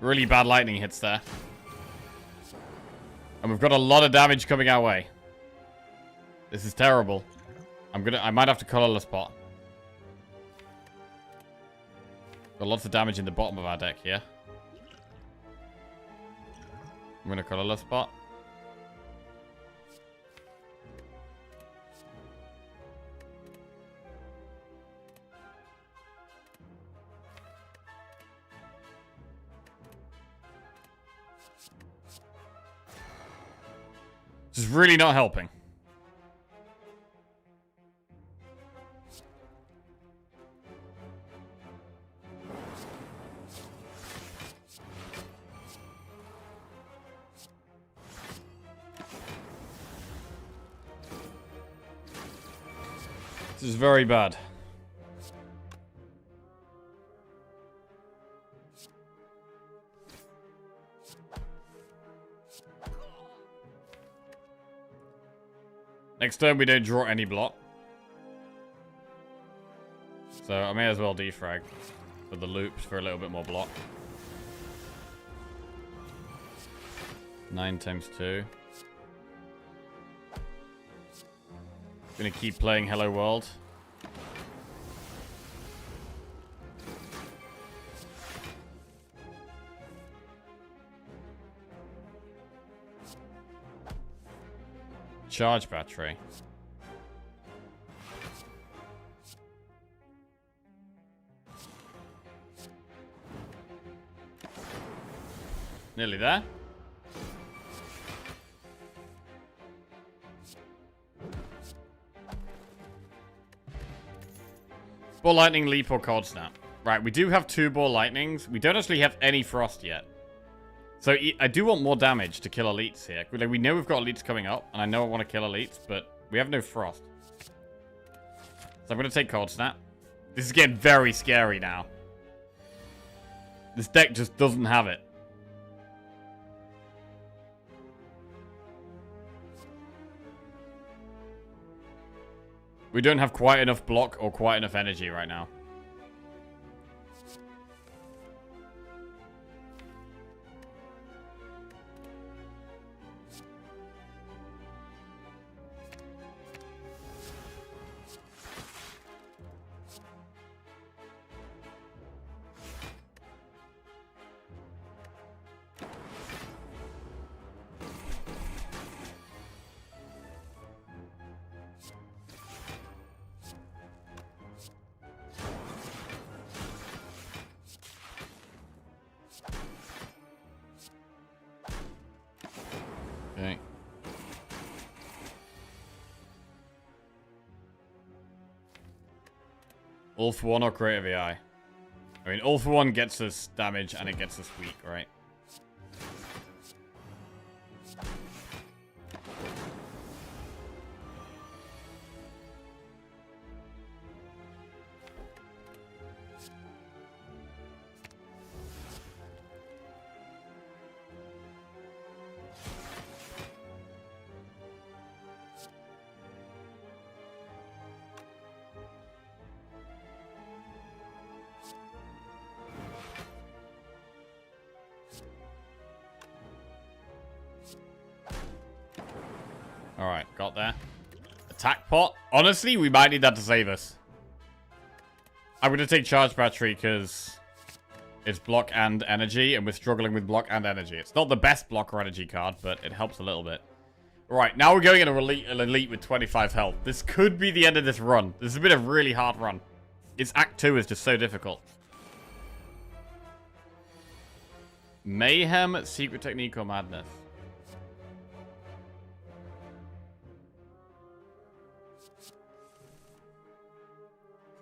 Really bad lightning hits there. And we've got a lot of damage coming our way. This is terrible. I might have to colorless pot. Got lots of damage in the bottom of our deck here. I'm gonna colorless pot. This is really not helping. This is very bad. Next turn, we don't draw any block. So I may as well defrag for the loops for a little bit more block. 9 times 2. Gonna keep playing Hello World. Charge battery. Nearly there. Ball lightning, leap, or cold snap. Right, we do have 2 ball lightnings. We don't actually have any frost yet. So I do want more damage to kill elites here. Like, we know we've got elites coming up, and I know I want to kill elites, but we have no frost. So I'm going to take cold snap. This is getting very scary now. This deck just doesn't have it. We don't have quite enough block or quite enough energy right now. Okay. All for one or creative AI? I mean, all for one gets us damage and it gets us weak, right? Alright, got there. Attack pot. Honestly, we might need that to save us. I'm going to take charge battery because it's block and energy, and we're struggling with block and energy. It's not the best block or energy card, but it helps a little bit. Right, now we're going in an elite with 25 health. This could be the end of this run. This has been a really hard run. Its Act 2 is just so difficult. Mayhem, Secret Technique, or Madness?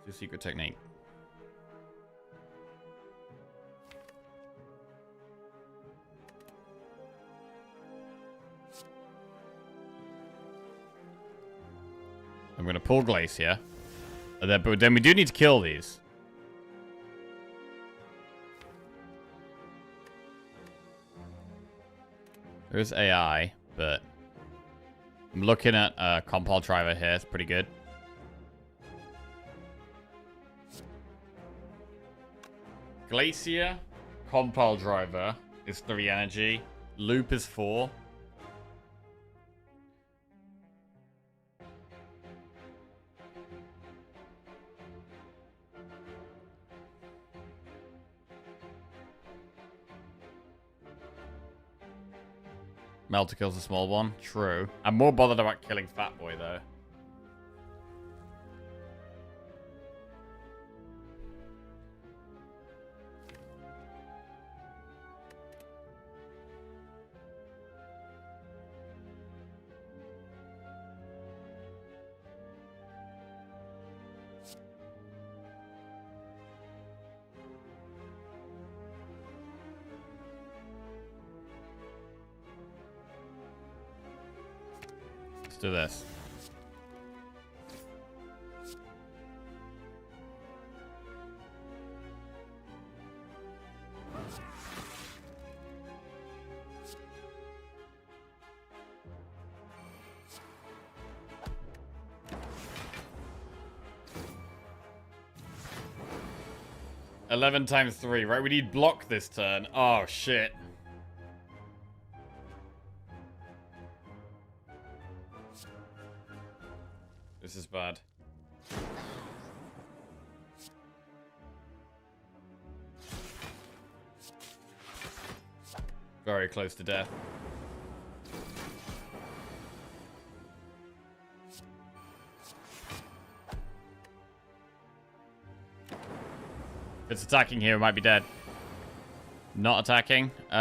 Do Secret Technique. I'm going to pull Glacier. But then we do need to kill these. There is AI, but I'm looking at Compile Driver here. It's pretty good. Glacier, Compile Driver is 3 energy. Loop is 4. Melter kills the small one. True. I'm more bothered about killing Fat Boy, though. Do this. $11 times 3, right? We need block this turn. Oh, shit. This is bad. Very close to death. If it's attacking here, it might be dead. Not attacking. Okay,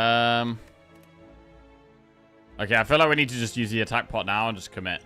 I feel like we need to just use the attack pot now and just commit.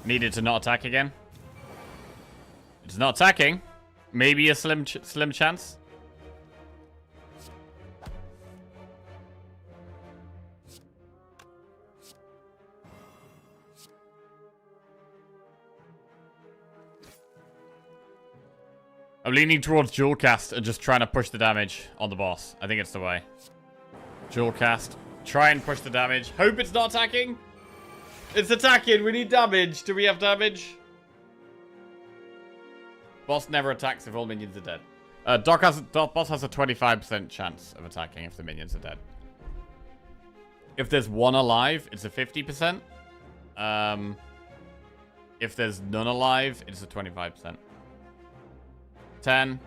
Needed to not attack again. It's not attacking. Maybe a slim chance. I'm leaning towards dual cast and just trying to push the damage on the boss. I think it's the way. Dual cast. Try and push the damage. Hope it's not attacking. It's attacking. We need damage. Do we have damage? Boss never attacks if all minions are dead. Boss has a 25% chance of attacking if the minions are dead. If there's one alive, it's a 50%. If there's none alive, it's a 25%. 10,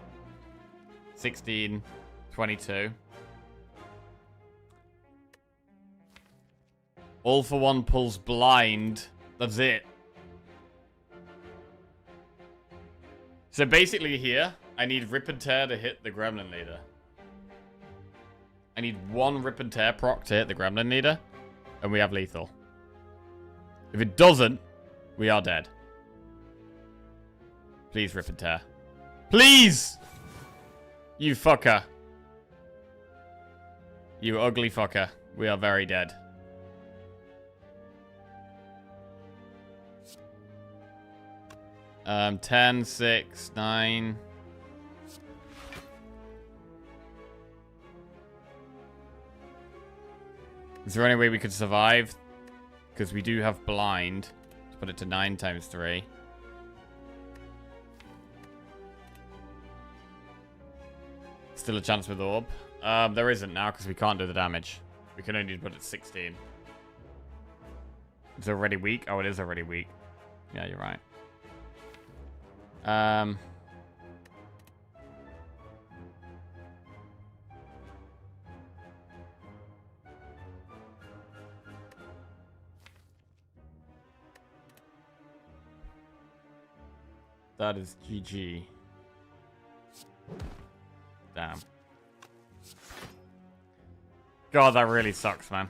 16, 22. All for one pulls blind. That's it. So basically here, I need Rip and Tear to hit the Gremlin Leader. I need one Rip and Tear proc to hit the Gremlin Leader, and we have lethal. If it doesn't, we are dead. Please rip and tear. Please! You fucker. You ugly fucker. We are very dead. Um, 10, 6, 9. Is there any way we could survive? Because we do have blind. Let's put it to 9 times 3. Still a chance with orb. There isn't now because we can't do the damage. We can only put it 16. It's already weak. Oh, it is already weak. Yeah, you're right. That is GG. Damn. God, that really sucks, man.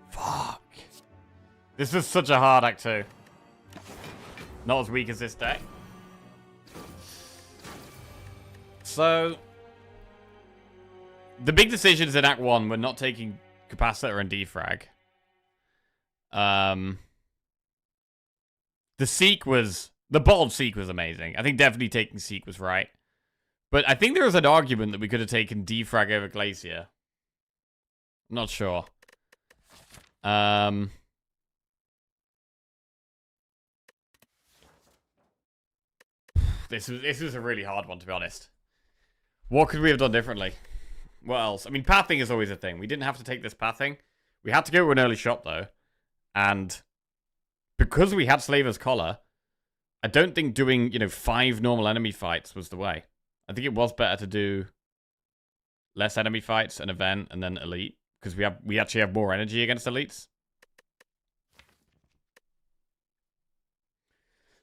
Fuck. This was such a hard act too. Not as weak as this deck. So, the big decisions in Act 1 were not taking Capacitor and Defrag. The Seek was... The bottled Seek was amazing. I think definitely taking Seek was right. But I think there was an argument that we could have taken Defrag over Glacier. I'm not sure. This was a really hard one, to be honest. What could we have done differently? What else? I mean, pathing is always a thing. We didn't have to take this pathing. We had to go to an early shot, though. And because we had Slaver's Collar, I don't think doing, 5 normal enemy fights was the way. I think it was better to do less enemy fights, an event, and then elite. Because we actually have more energy against elites.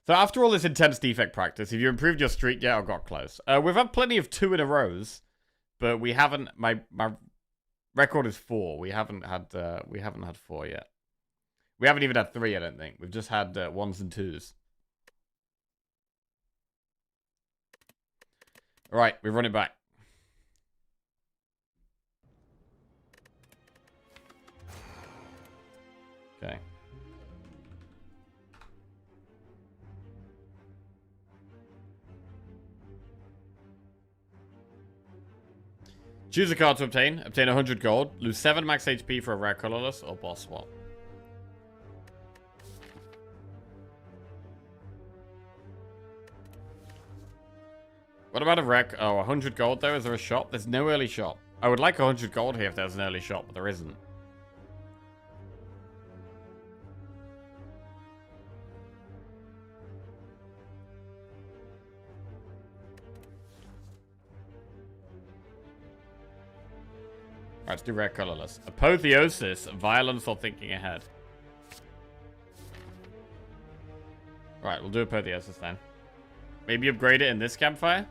So after all this intense defect practice, have you improved your streak yet or got close? We've had plenty of 2 in a rows, but we haven't. My record is 4. We haven't had 4 yet. We haven't even had 3. I don't think we've just had 1s and 2s. All right, we run it back. Okay. Choose a card to obtain. Obtain 100 gold. Lose 7 max HP for a rare colorless or boss swap. What about a rare... Oh, 100 gold though? Is there a shop? There's no early shop. I would like 100 gold here if there's an early shop, but there isn't. Alright, let's do rare colorless. Apotheosis, violence or thinking ahead. Alright, we'll do Apotheosis then. Maybe upgrade it in this campfire?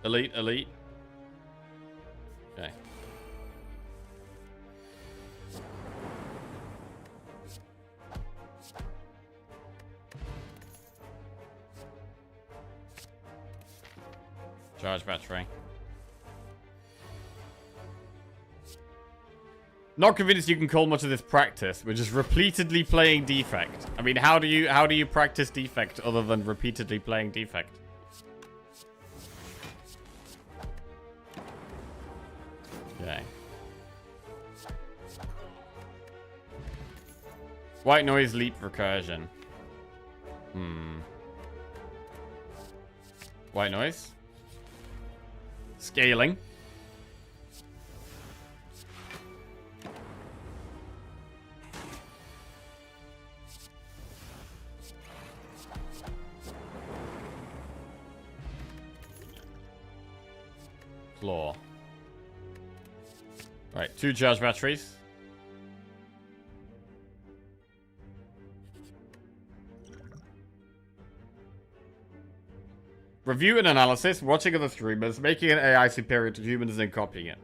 Elite, elite. Okay. Charge battery. Not convinced you can call much of this practice. We're just repeatedly playing defect. I mean, how do you practice defect other than repeatedly playing defect? Okay. White noise, leap, recursion. White noise. Scaling. Floor. Right, 2 charge batteries. Review and analysis, watching other streamers, making an AI superior to humans and copying it.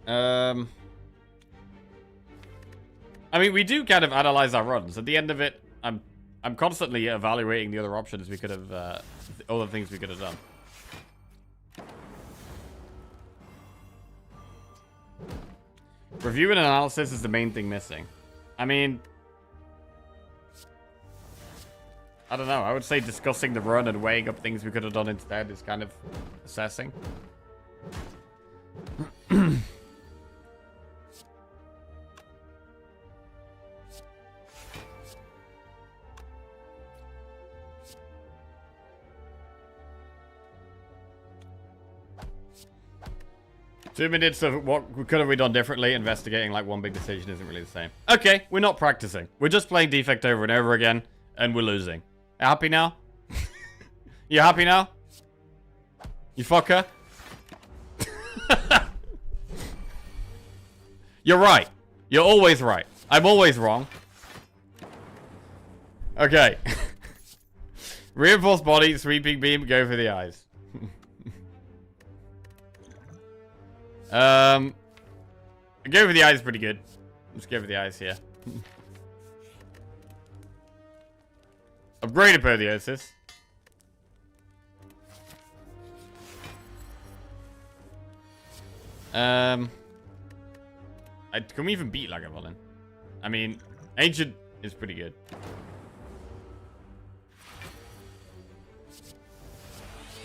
I mean, we do kind of analyze our runs. At the end of it, I'm constantly evaluating the other options we could have, other things we could have done. Review and analysis is the main thing missing. I mean, I don't know. I would say discussing the run and weighing up things we could have done instead is kind of assessing. 2 minutes of what could have we done differently. Investigating like one big decision isn't really the same. Okay, we're not practicing. We're just playing defect over and over again, and we're losing. Happy now? You happy now? You fucker? You're right. You're always right. I'm always wrong. Okay. Reinforced body, sweeping beam, go for the eyes. Go for the eyes pretty good. Let's go for the eyes here. Upgrade apotheosis. Can we even beat Lagavulin? I mean, Ancient is pretty good.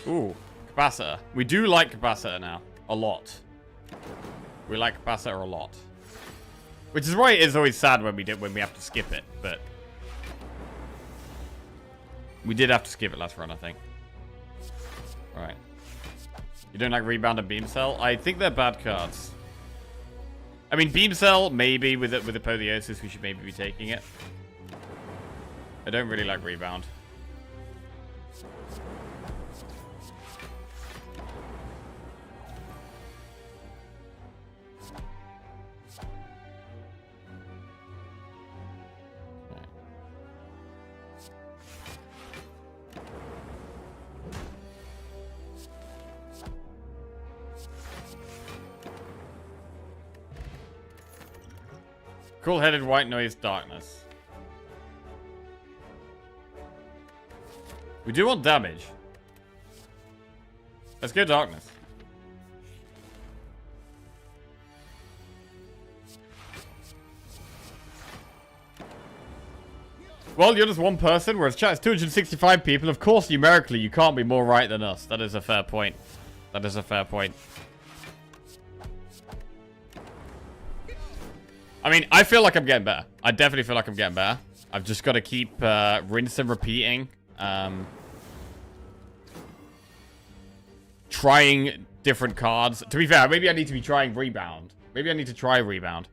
Ooh, Capacitor. We do like Capacitor now. A lot. We like Capacitor a lot. Which is why it is always sad when we have to skip it, but we did have to skip it last run, I think. Alright. You don't like Rebound and Beam Cell? I think they're bad cards. I mean, Beam Cell, maybe with Apotheosis, we should maybe be taking it. I don't really like Rebound. Cool-headed white noise darkness. We do want damage. Let's go darkness. Well, you're just one person, whereas chat is 265 people. Of course, numerically, you can't be more right than us. That is a fair point. That is a fair point. I mean, I feel like I'm getting better. I definitely feel like I'm getting better. I've just got to keep rinse and repeating. Trying different cards. To be fair, maybe I need to be trying Rebound. Maybe I need to try Rebound.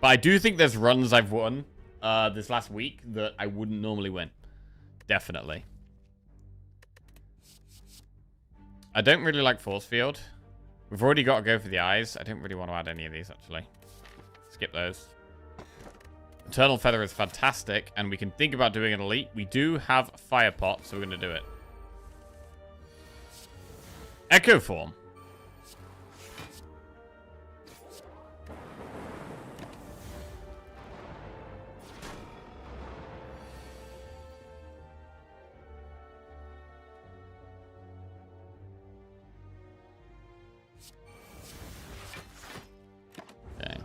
But I do think there's runs I've won this last week that I wouldn't normally win. Definitely. I don't really like Force Field. We've already got to go for the eyes. I don't really want to add any of these, actually. Skip those. Eternal Feather is fantastic, and we can think about doing an elite. We do have Fire Pot, so we're going to do it. Echo Form. Okay.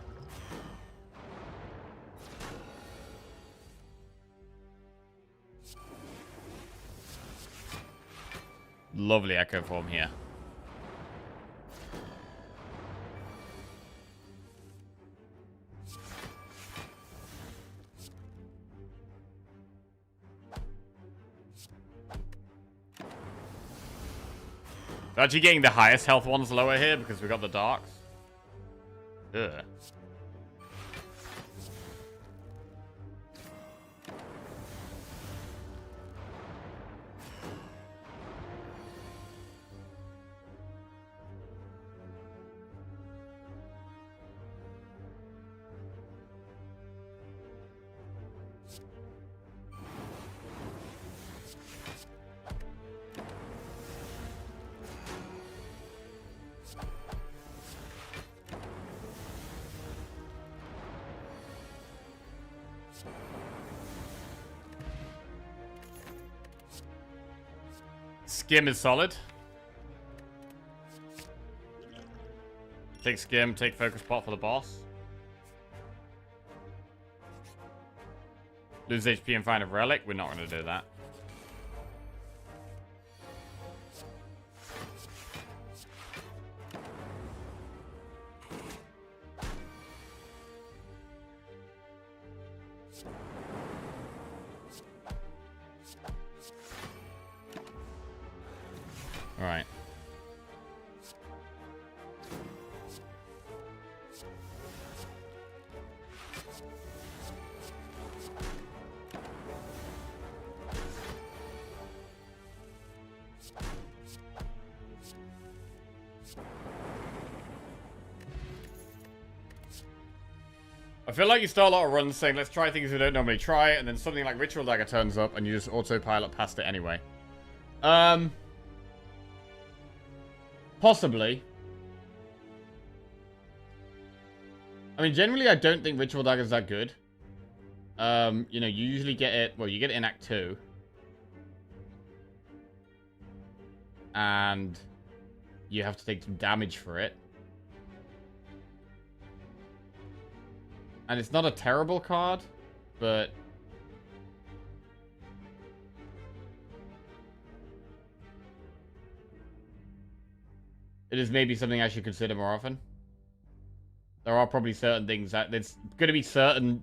Lovely Echo Form here. We're actually getting the highest health ones lower here because we got the darks. Ugh. Skim is solid. Take Skim, take Focus Pot for the boss. Lose HP and find a relic. We're not going to do that. All right. I feel like you start a lot of runs saying, let's try things we don't normally try, and then something like Ritual Dagger turns up, and you just autopilot past it anyway. Possibly. I mean, generally, I don't think Ritual Dagger is that good. You know, you usually get it... Well, you get it in Act 2. And you have to take some damage for it. And it's not a terrible card, but... It is maybe something I should consider more often. There are probably certain things that... There's going to be certain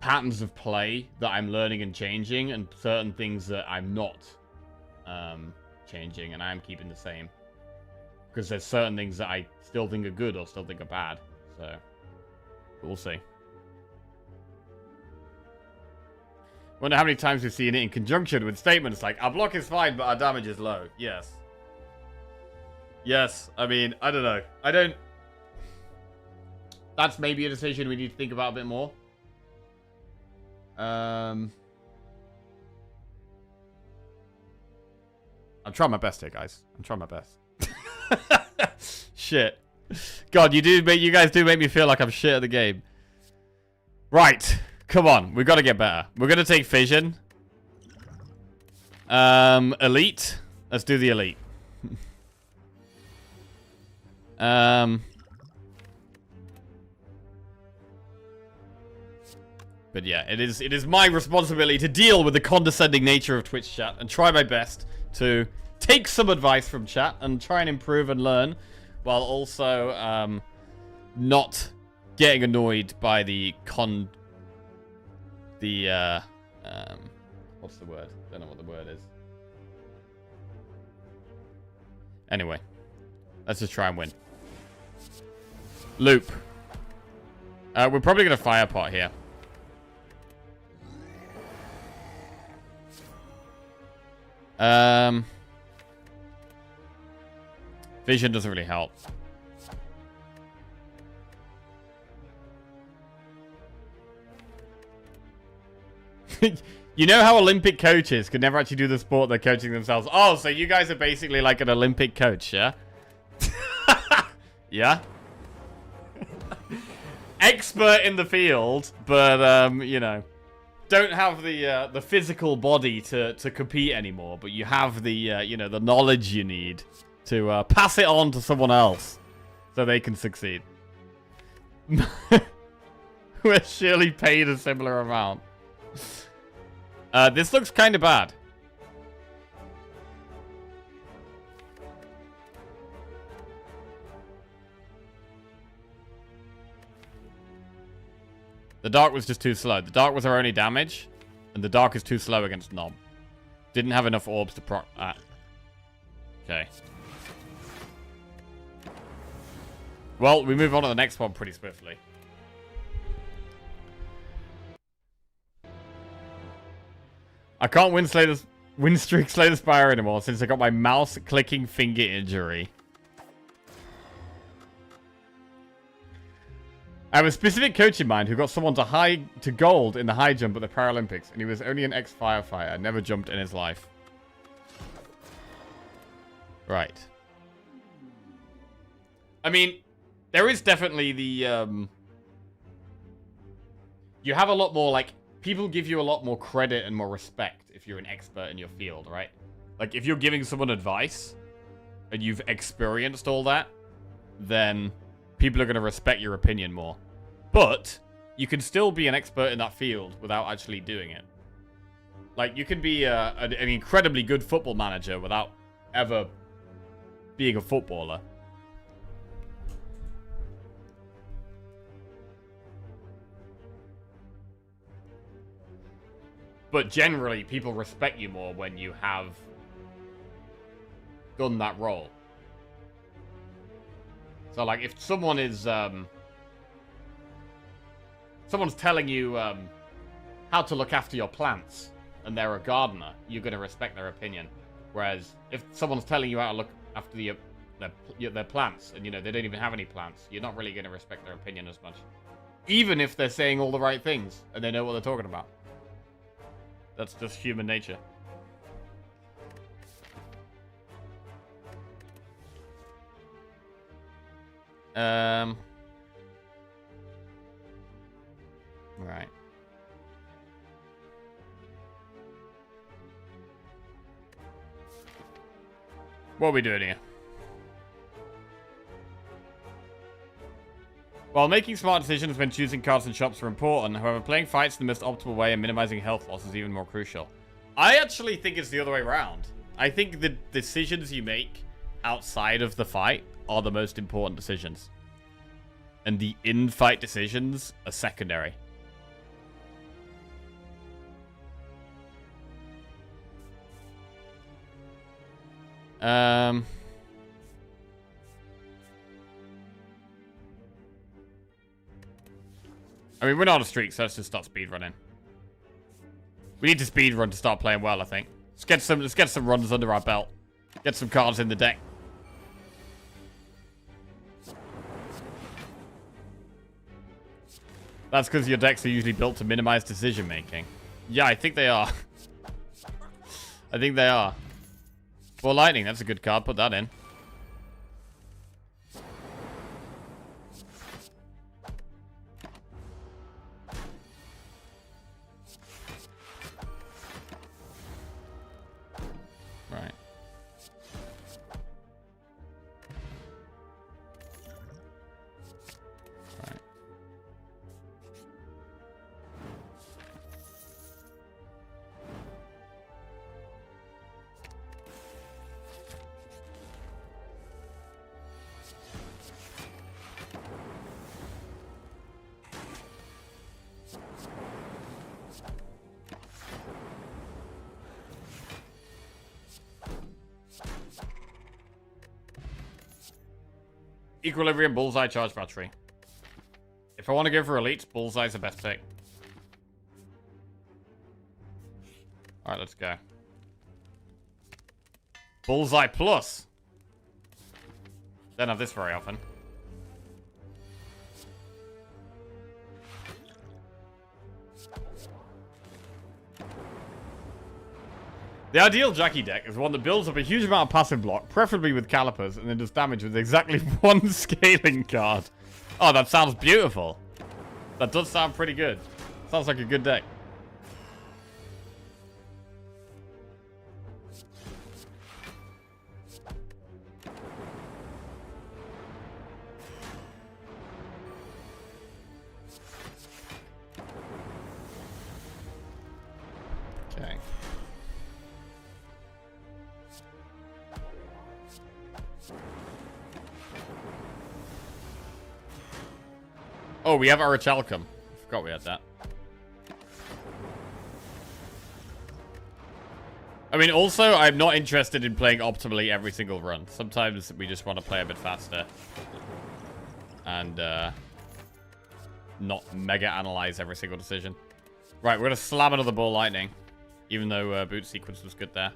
patterns of play that I'm learning and changing, and certain things that I'm not changing, and I'm keeping the same. Because there's certain things that I still think are good or still think are bad, so... We'll see. Wonder how many times we've seen it in conjunction with statements like, our block is fine, but our damage is low. Yes. Yes, I mean, I don't know. I don't... That's maybe a decision we need to think about a bit more. I'm trying my best here, guys. I'm trying my best. Shit. God, you guys do make me feel like I'm shit at the game. Right. Come on. We've got to get better. We're going to take Fission. Elite. Let's do the Elite. But yeah, it is my responsibility to deal with the condescending nature of Twitch chat and try my best to take some advice from chat and try and improve and learn, while also not getting annoyed by what's the word? Don't know what the word is. Anyway, let's just try and win. Loop. We're probably going to Fire Pot here. Vision doesn't really help. You know how Olympic coaches could never actually do the sport they're coaching themselves? Oh, so you guys are basically like an Olympic coach, yeah? Yeah? Expert in the field, but, you know, don't have the physical body to compete anymore, but you have the, you know, the knowledge you need to pass it on to someone else so they can succeed. We're surely paid a similar amount. This looks kind of bad. The Dark was just too slow. The Dark was our only damage, and the Dark is too slow against Nom. Didn't have enough orbs to proc that. Okay. Well, we move on to the next one pretty swiftly. I can't win streak Slay the Spire anymore since I got my mouse clicking finger injury. I have a specific coach in mind who got someone to gold in the high jump at the Paralympics, and he was only an ex-firefighter, never jumped in his life. Right. I mean, there is definitely the, you have a lot more, like, people give you a lot more credit and more respect if you're an expert in your field, right? Like, if you're giving someone advice and you've experienced all that, then people are going to respect your opinion more. But you can still be an expert in that field without actually doing it. Like, you can be an incredibly good football manager without ever being a footballer. But generally, people respect you more when you have done that role. So, like, if someone is, someone's telling you, how to look after your plants, and they're a gardener, you're going to respect their opinion. Whereas, if someone's telling you how to look after their plants, and, you know, they don't even have any plants, you're not really going to respect their opinion as much. Even if they're saying all the right things, and they know what they're talking about. That's just human nature. Right. What are we doing here? While making smart decisions when choosing cards and shops are important, however, playing fights in the most optimal way and minimizing health loss is even more crucial. I actually think it's the other way around. I think the decisions you make outside of the fight are the most important decisions. And the in-fight decisions are secondary. I mean, we're not on a streak, so let's just start speedrunning. We need to speedrun to start playing well, I think. Let's get some runs under our belt. Get some cards in the deck. That's because your decks are usually built to minimize decision making. Yeah, I think they are. I think they are. Well, lightning, that's a good card. Put that in. Right. Right. Equilibrium, Bullseye, Charge Battery. If I want to go for Elites, Bullseye's the best pick. Alright, let's go. Bullseye Plus. Don't have this very often. The ideal Jackie deck is one that builds up a huge amount of passive block, preferably with calipers, and then does damage with exactly one scaling card. Oh, that sounds beautiful. That does sound pretty good. Sounds like a good deck. Okay. Oh, we have our Orichalcum. I forgot we had that. I mean, also, I'm not interested in playing optimally every single run. Sometimes we just want to play a bit faster. And, not mega analyze every single decision. Right, we're going to slam another Ball Lightning. Even though boot sequence was good there.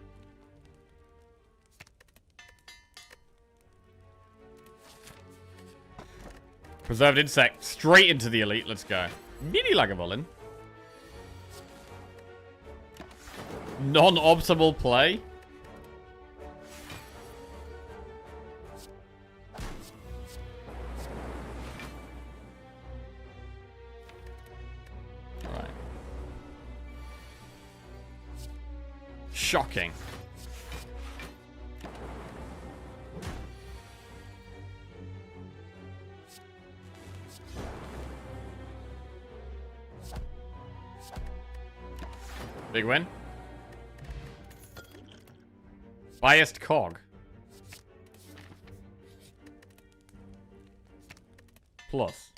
Preserved Insect. Straight into the Elite. Let's go. Mini Lagavulin. Non-optimal play. Right. Shocking. Big win. Biased cog. Plus.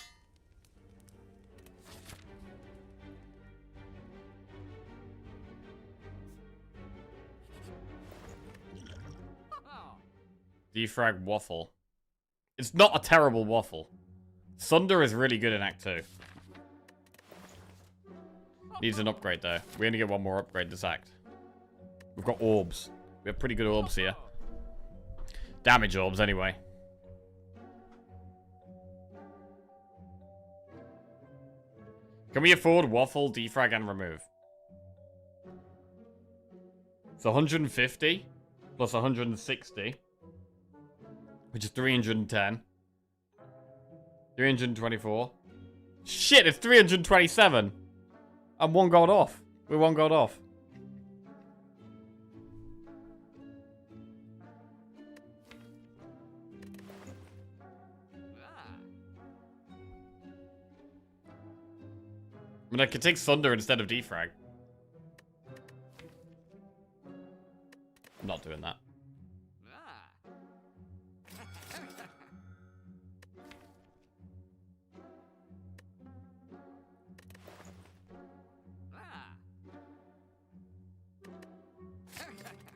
Defrag waffle. It's not a terrible waffle. Sunder is really good in Act 2. Needs an upgrade though. We only get one more upgrade this act. We've got orbs. We have pretty good orbs here. Damage orbs anyway. Can we afford waffle, defrag, and remove? It's 150 plus 160, which is 310. 324. Shit, it's 327. I'm one gold off. We're one gold off. I mean, I could take Thunder instead of defrag. I'm not doing that.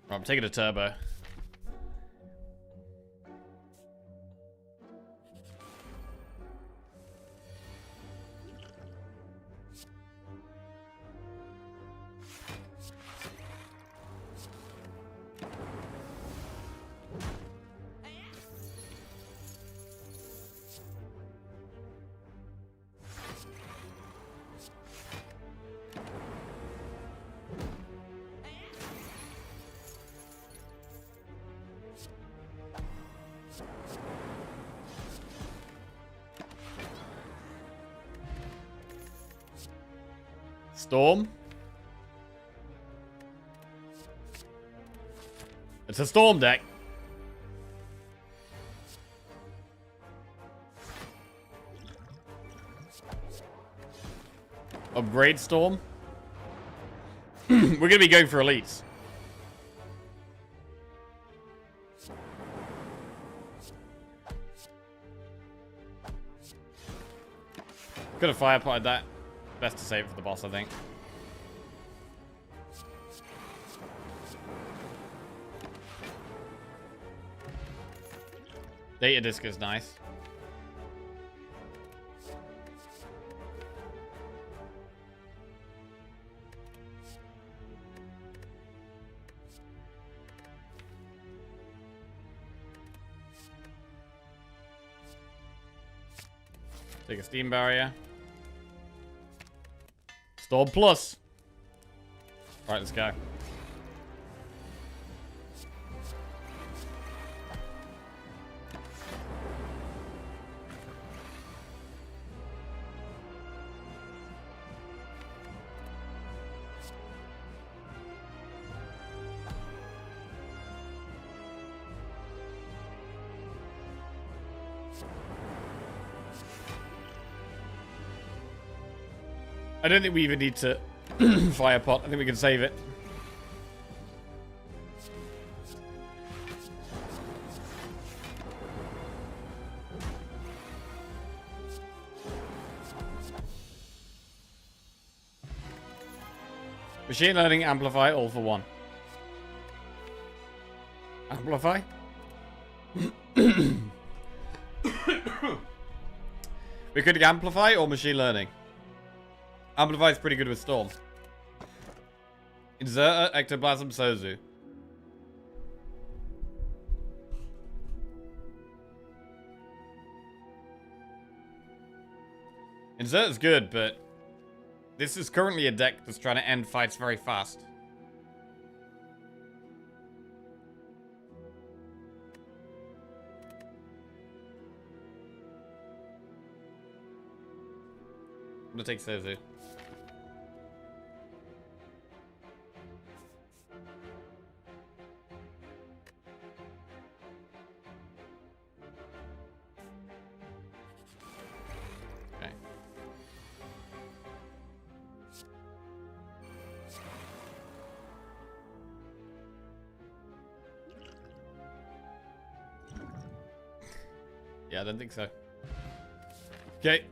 I'm taking a turbo. Storm. It's a storm deck. Upgrade storm. We're gonna be going for elites. Could have firepotted that. Best to save it for the boss, I think. Data disc is nice. Take a steam barrier. Storm plus. Alright, let's go. I don't think we even need to fire pot. I think we can save it. Machine learning, amplify, all for one. Amplify? We could amplify or machine learning. Amplify is pretty good with Storm. Inserter, Ectoplasm, Sozu. Inserter's good, but this is currently a deck that's trying to end fights very fast. I'm gonna take Sozu. Okay. Yeah, I don't think so. Okay.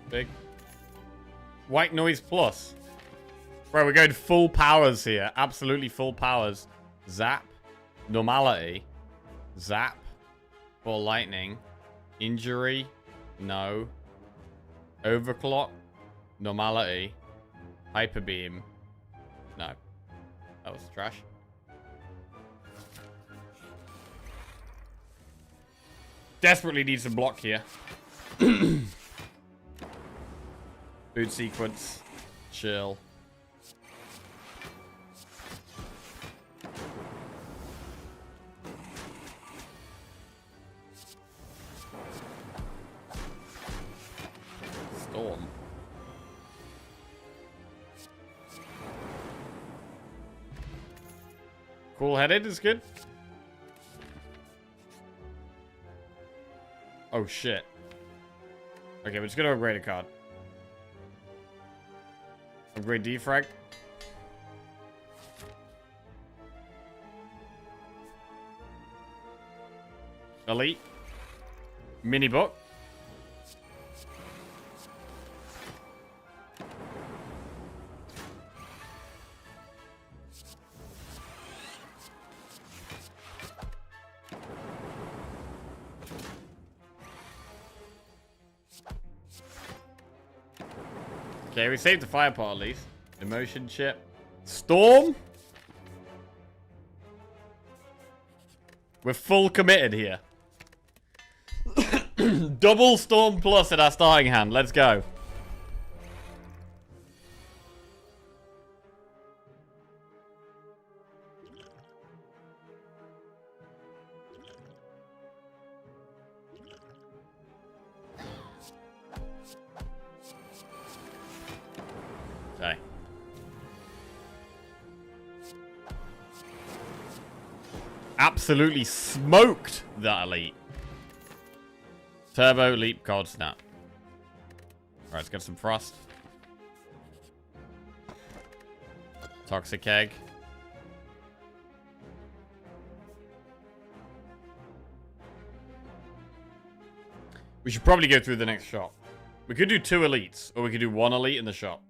Big. White noise plus. Bro, we're going full powers here. Absolutely full powers. Zap. Normality. Zap. Ball lightning. Injury. No. Overclock. Normality. Hyper beam. No. That was trash. Desperately need some block here. Food sequence. Chill. Storm. Cool-headed is good. Oh, shit. Okay, we're just gonna upgrade a card. Upgrade defrag. Elite. Mini book. Okay, we saved the fire pot at least. Emotion chip. Storm? We're full committed here. Double Storm plus in our starting hand. Let's go. Okay. Absolutely smoked that elite. Turbo, leap, cold snap. Alright, let's get some frost. Toxic egg. We should probably go through the next shop. We could do 2 elites, or we could do 1 elite in the shop.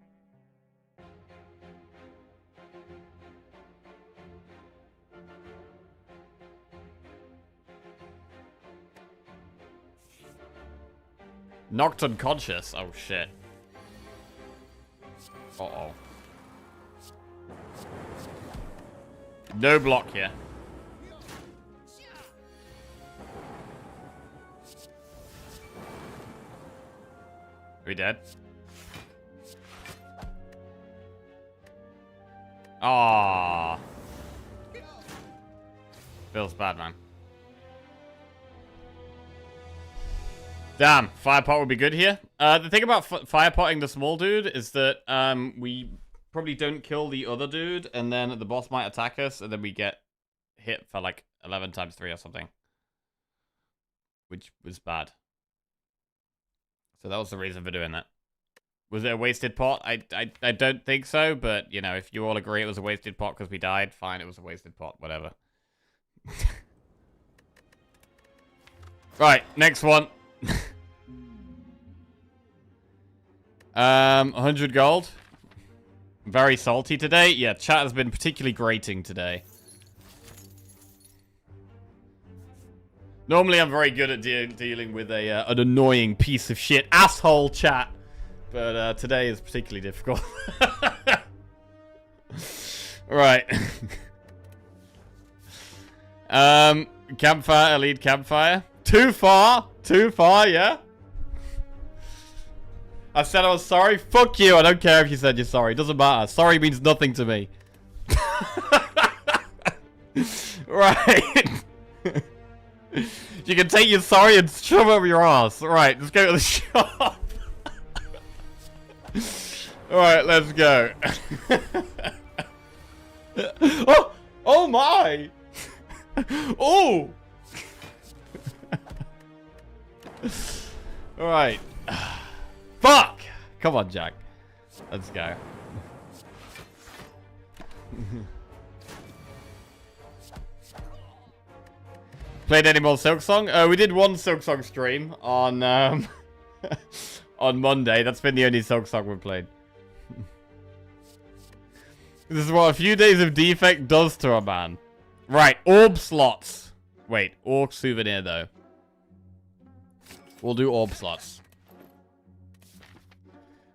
Knocked unconscious. Oh, shit. Uh-oh. No block here. Are we dead? Ah. Feels bad, man. Damn, fire pot would be good here. The thing about fire potting the small dude is that we probably don't kill the other dude, and then the boss might attack us, and then we get hit for like 11 times 3 or something. Which was bad. So that was the reason for doing that. Was it a wasted pot? I don't think so, but, you know, if you all agree it was a wasted pot because we died, fine, it was a wasted pot, whatever. Right, next one. 100 gold. Very salty today. Yeah, chat has been particularly grating today. Normally I'm very good at dealing with an annoying piece of shit asshole chat. But today is particularly difficult. Right. Campfire, elite campfire. Too far, yeah? I said I was sorry. Fuck you. I don't care if you said you're sorry. Doesn't matter. Sorry means nothing to me. Right. You can take your sorry and shove it up your ass. Right, let's go to the shop. Alright, let's go. Oh! Oh my! Oh! Alright. Fuck! Come on, Jack. Let's go. Played any more Silksong? We did one Silksong stream on on Monday. That's been the only Silksong we played. This is what a few days of defect does to a man. Right, orb slots. Wait, orc souvenir though. We'll do orb slots.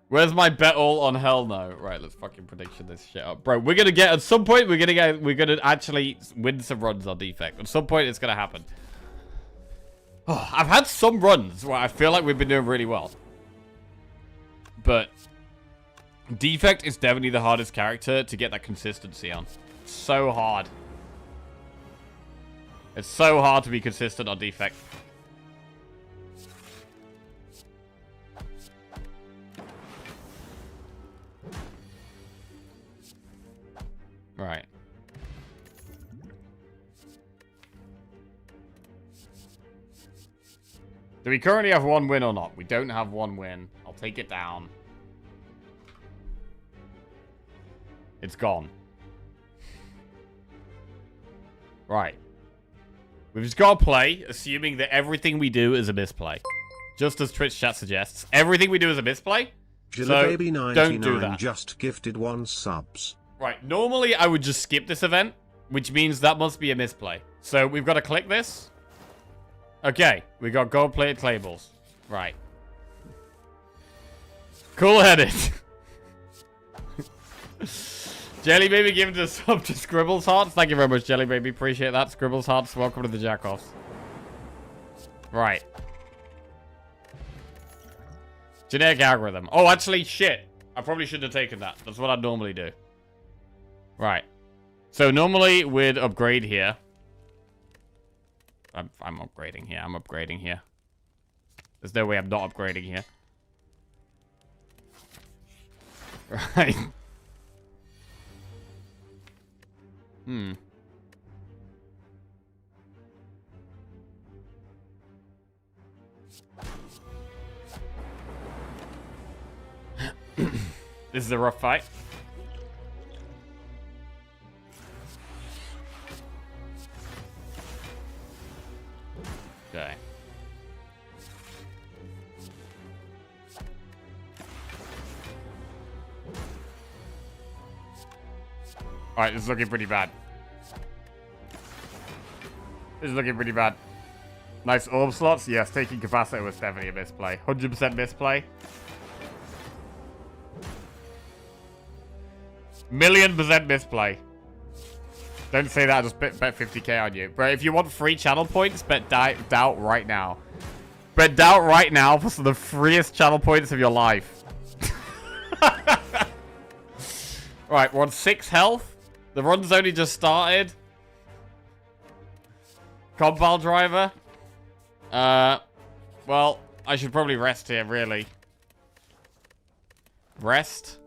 Where's my bet all on hell no? Right, let's fucking prediction this shit up. Bro, we're gonna get, at some point, we're gonna actually win some runs on defect. At some point, it's gonna happen. Oh, I've had some runs where I feel like we've been doing really well. But defect is definitely the hardest character to get that consistency on. So hard. It's so hard to be consistent on defect. Right. Do we currently have one win or not? We don't have one win. I'll take it down. It's gone. Right. We've just got to play, assuming that everything we do is a misplay. Just as Twitch chat suggests. Everything we do is a misplay. So don't do that. Just gifted 1 subs. Right, normally I would just skip this event, which means that must be a misplay. So we've got to click this. Okay, we got gold-plated claymores. Right. Cool-headed. Jelly Baby giving a sub to Scribbles Hearts. Thank you very much, Jelly Baby. Appreciate that. Scribbles Hearts, welcome to the Jackoffs. Right. Generic algorithm. Oh, actually, shit. I probably shouldn't have taken that. That's what I'd normally do. Right. So normally we'd upgrade here. I'm upgrading here. I'm upgrading here. There's no way I'm not upgrading here. Right. Hmm. This is a rough fight. Okay. Alright, this is looking pretty bad. This is looking pretty bad. Nice orb slots. Yes, taking capacitor was definitely a misplay. 100% misplay. 1,000,000% misplay. Don't say that, I just bet 50k on you. Bro, if you want free channel points, bet doubt right now. Bet doubt right now for the freest channel points of your life. Right, we're on 6 health. The run's only just started. Compile driver. Well, I should probably rest here, really. Rest.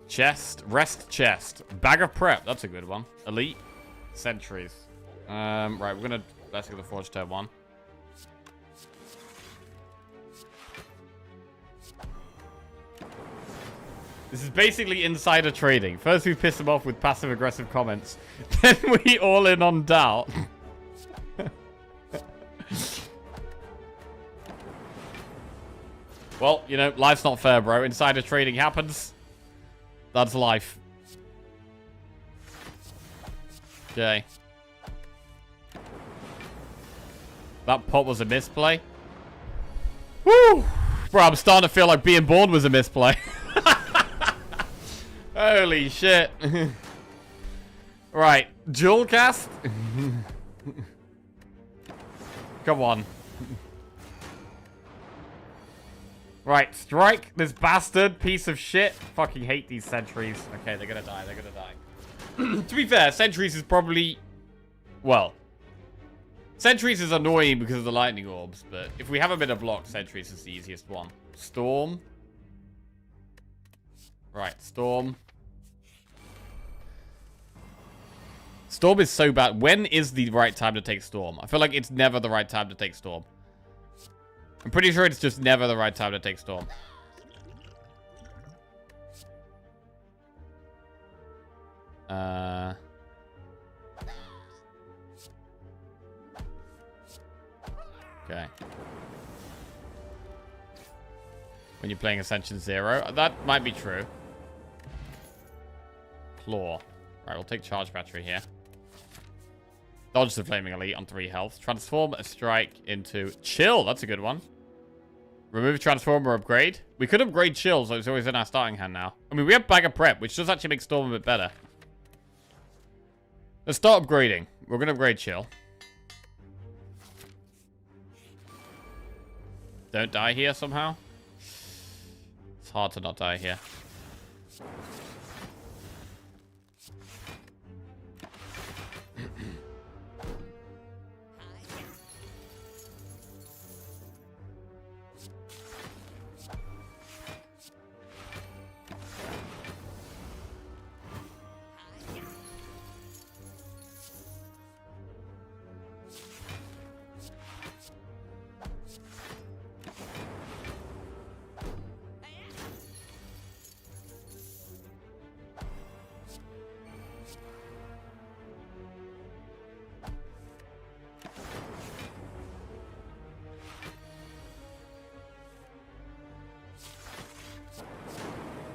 Chest. Rest chest. Bag of prep. That's a good one. Elite. Sentries. Right, we're gonna... Let's go to the Forge Tab 1. This is basically insider trading. First we piss them off with passive-aggressive comments. Then we all in on doubt. Well, you know, life's not fair, bro. Insider trading happens. That's life. Okay. That pot was a misplay. Woo! Bro, I'm starting to feel like being born was a misplay. Holy shit. Right. Jewel cast? Come on. Right. Strike this bastard piece of shit. Fucking hate these sentries. Okay, they're gonna die. They're gonna die. To be fair, sentries is probably... Well. Sentries is annoying because of the lightning orbs, but if we have a bit of blocked, sentries is the easiest one. Storm. Right, Storm. Storm is so bad. When is the right time to take Storm? I feel like it's never the right time to take Storm. I'm pretty sure it's just never the right time to take Storm. Okay. When you're playing Ascension 0. That might be true. Claw. Right, we'll take Charge Battery here. Dodge the Flaming Elite on 3 health. Transform a strike into Chill. That's a good one. Remove Transform or upgrade. We could upgrade Chill, so it's always in our starting hand now. I mean, we have Bag of Prep, which does actually make Storm a bit better. Let's start upgrading. We're going to upgrade Chill. Don't die here somehow. It's hard to not die here.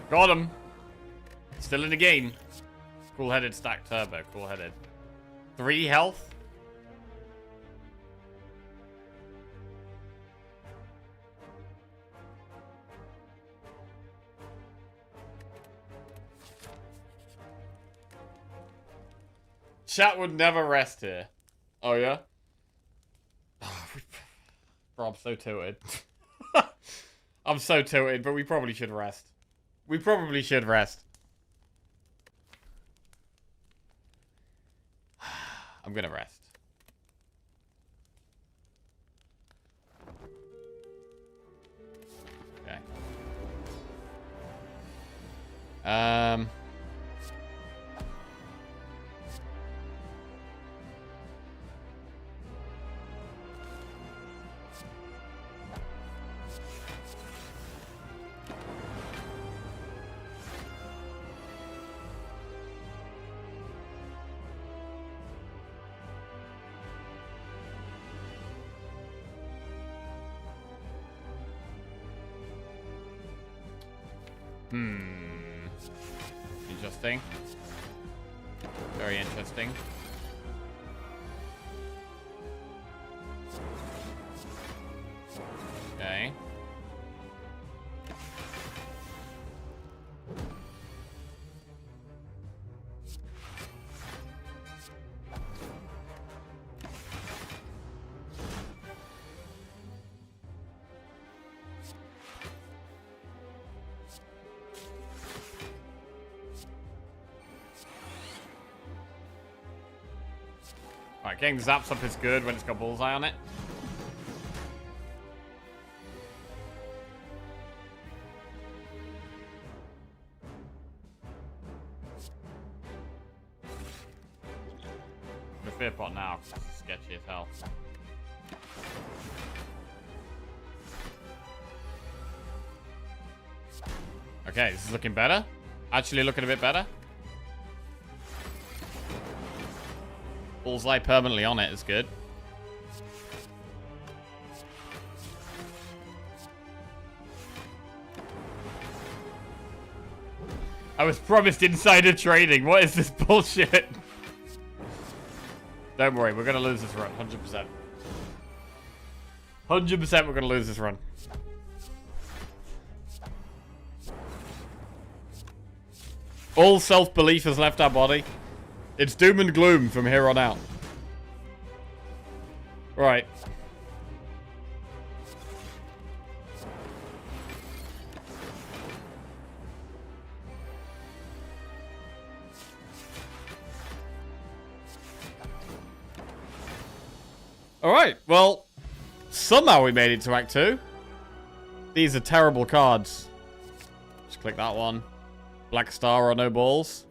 Got him. Still in the game. Cool-headed stack turbo. Cool-headed. 3 health. Chat would never rest here. Oh, yeah? Bro, I'm so tilted. I'm so tilted, but we probably should rest. We probably should rest. I'm gonna rest. Okay. Interesting. Very interesting. Okay. Alright, getting zaps up is good when it's got bullseye on it. The fear pot now, because it's sketchy as hell. Okay, this is looking better. Actually looking a bit better. Bullseye permanently on it is good. I was promised insider trading. What is this bullshit? Don't worry, we're gonna lose this run, 100%. 100% we're gonna lose this run. All self-belief has left our body. It's doom and gloom from here on out. Right. Alright, well, somehow we made it to Act 2. These are terrible cards. Just click that one. Black Star or no balls.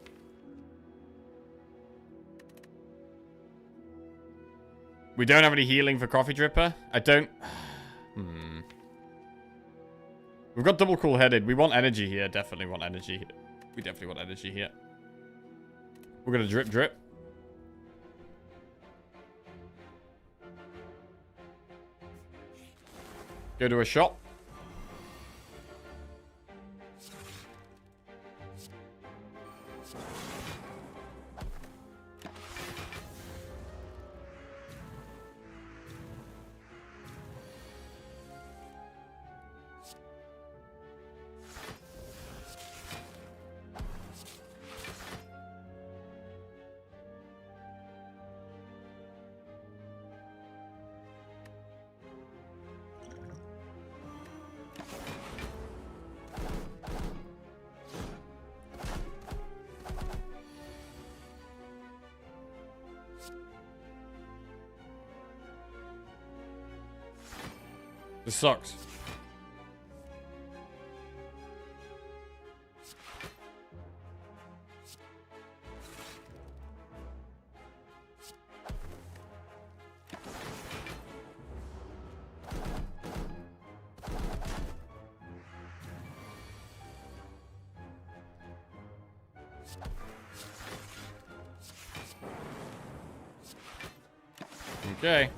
We don't have any healing for Coffee Dripper. I don't... We've got double cool headed. We want energy here. Definitely want energy here. We definitely want energy here. We're going to drip drip. Go to a shop. This sucks. Okay.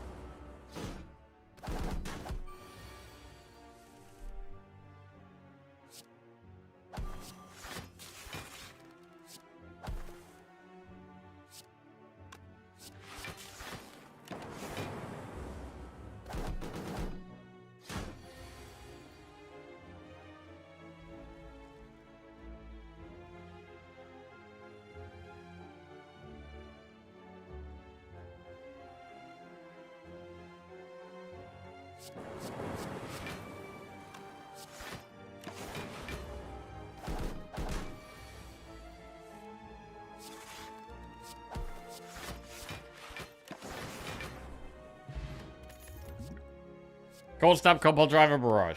Cold Snap, Couple Driver, Barrage.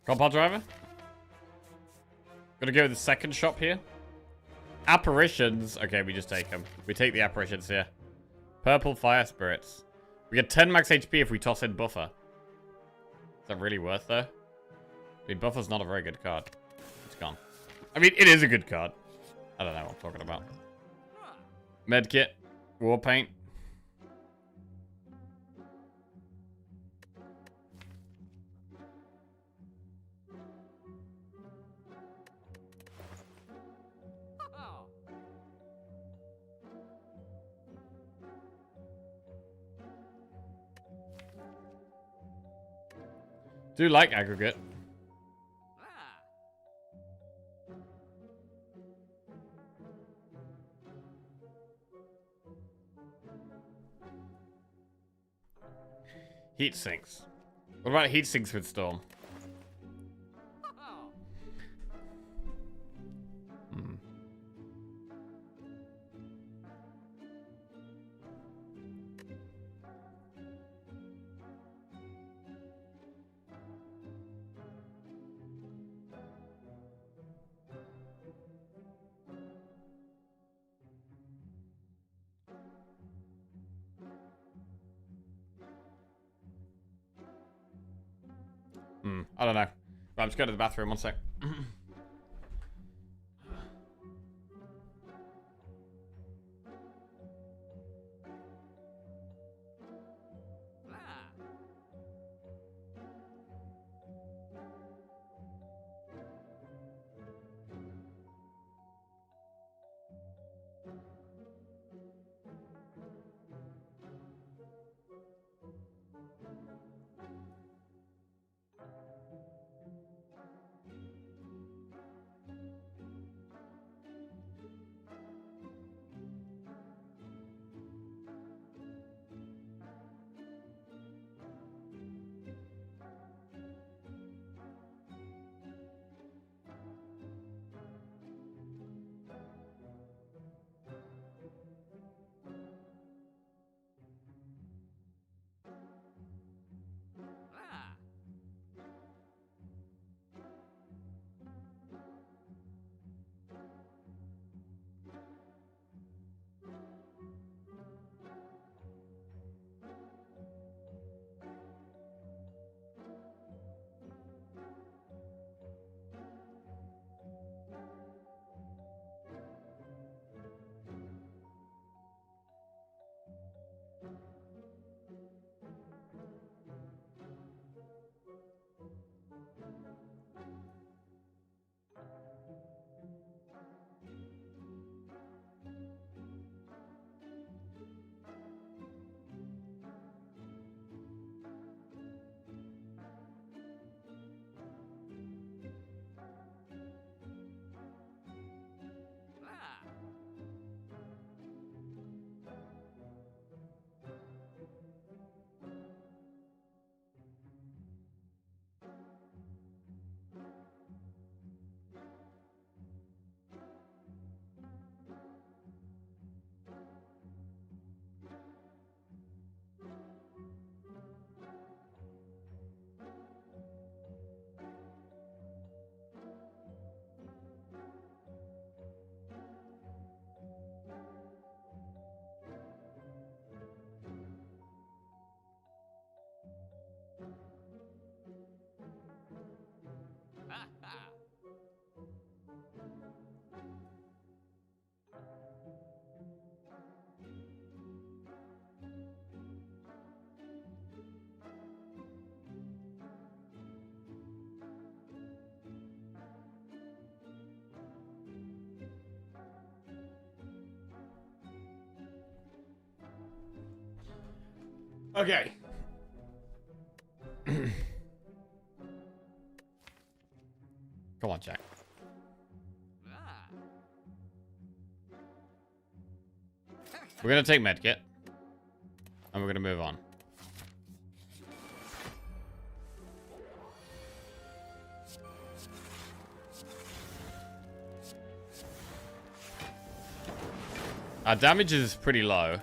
Compound Driver? Gonna go to the second shop here. Apparitions. Okay, we just take them. We take the apparitions here. Purple Fire Spirits. We get 10 max HP if we toss in Buffer. Is that really worth, though? I mean, Buffer's not a very good card. It's gone. I mean, it is a good card. I don't know what I'm talking about. Medkit. War Paint. Do like aggregate. Heat sinks. What about heat sinks with Storm? I don't know. Right, I'm just going to the bathroom. 1 sec. Okay. Come on, Jack. We're going to take medkit. And we're going to move on. Our damage is pretty low.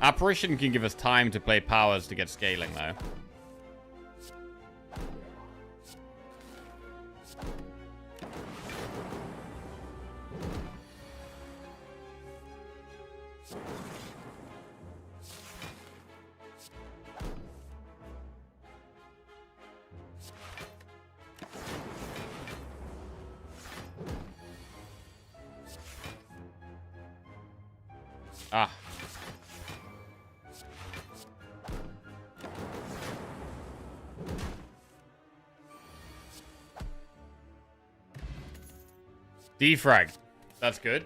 Apparition can give us time to play powers to get scaling, though. Ah. Defrag. That's good.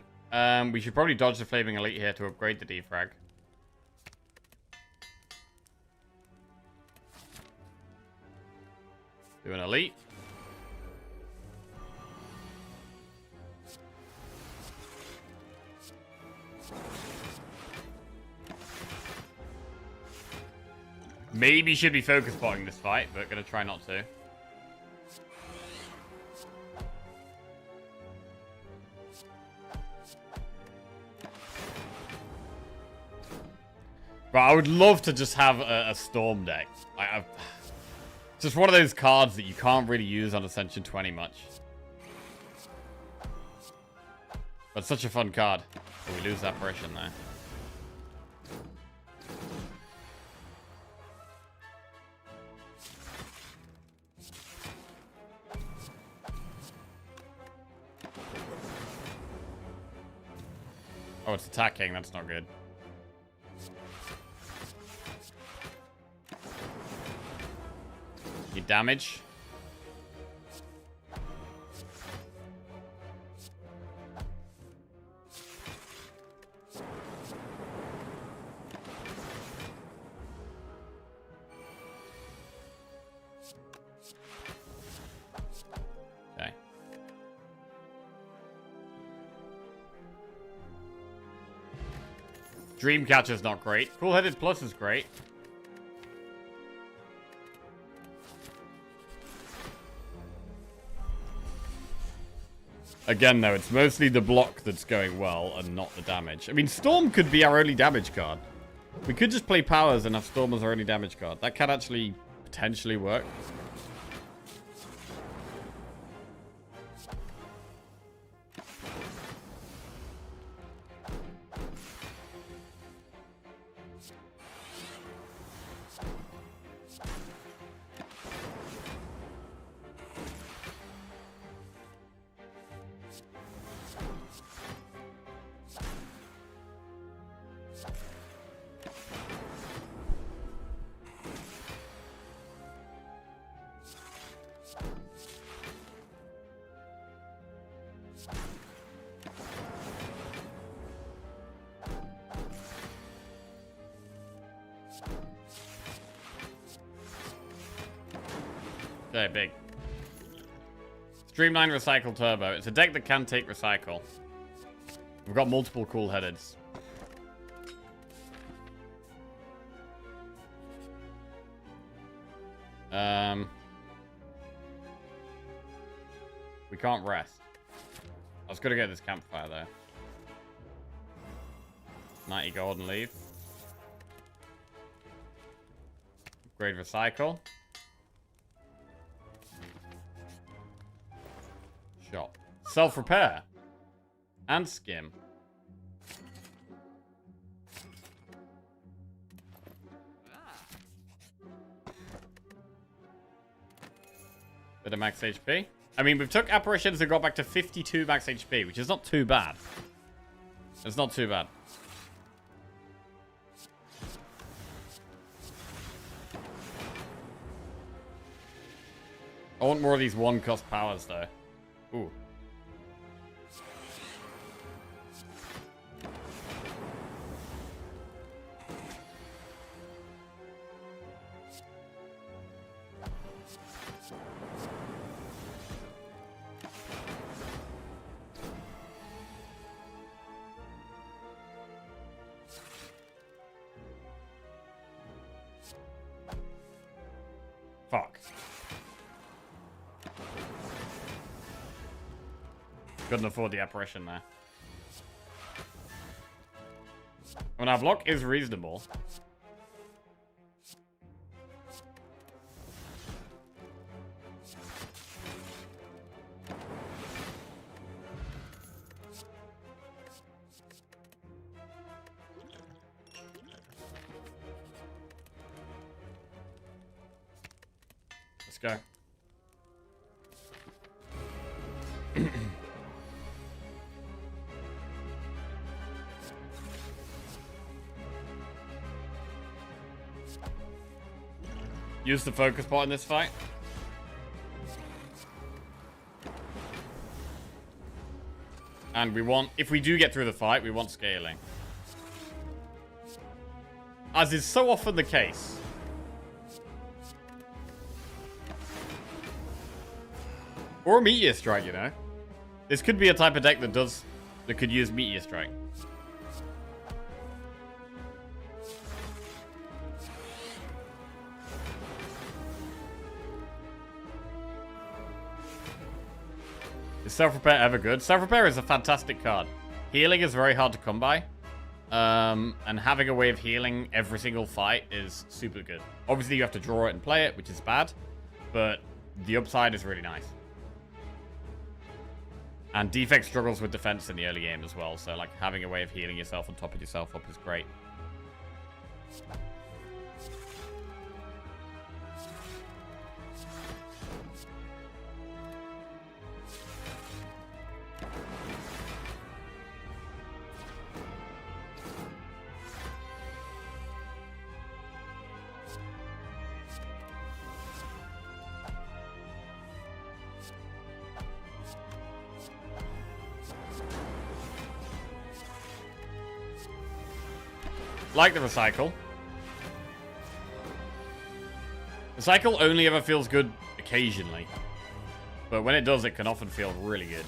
We should probably dodge the Flaming Elite here to upgrade the defrag. Do an Elite. Maybe should be focus spotting this fight, but gonna try not to. But I would love to just have a Storm deck. Just one of those cards that you can't really use on Ascension 20 much. But such a fun card. Oh, we lose that Apparition there. Oh, it's attacking. That's not good. Need damage. Okay. Dreamcatcher's not great. Cool-Headed Plus is great. Again, though, it's mostly the block that's going well and not the damage. I mean, Storm could be our only damage card. We could just play powers and have Storm as our only damage card. That can actually potentially work. Okay, big. Streamline Recycle Turbo. It's a deck that can take Recycle. We've got multiple cool headeds. We can't rest. I was gonna get this campfire though. 90 gold and leave. Upgrade Recycle. Shop. Self-repair. And skim. Bit of max HP. I mean, we've took apparitions and got back to 52 max HP, which is not too bad. It's not too bad. I want more of these one-cost powers, though. Ooh. Fuck. Couldn't afford the apparition there. Well, our block is reasonable. Let's go. Use the focus pot in this fight. And we want, if we do get through the fight, we want scaling. As is so often the case. Or a Meteor Strike, you know. This could be a type of deck that could use Meteor Strike. Is Self-Repair ever good? Self-Repair is a fantastic card. Healing is very hard to come by. And having a way of healing every single fight is super good. Obviously, you have to draw it and play it, which is bad. But the upside is really nice. And Defect struggles with defense in the early game as well. So, like, having a way of healing yourself and topping yourself up is great. Like the recycle. Recycle only ever feels good occasionally. But when it does, it can often feel really good.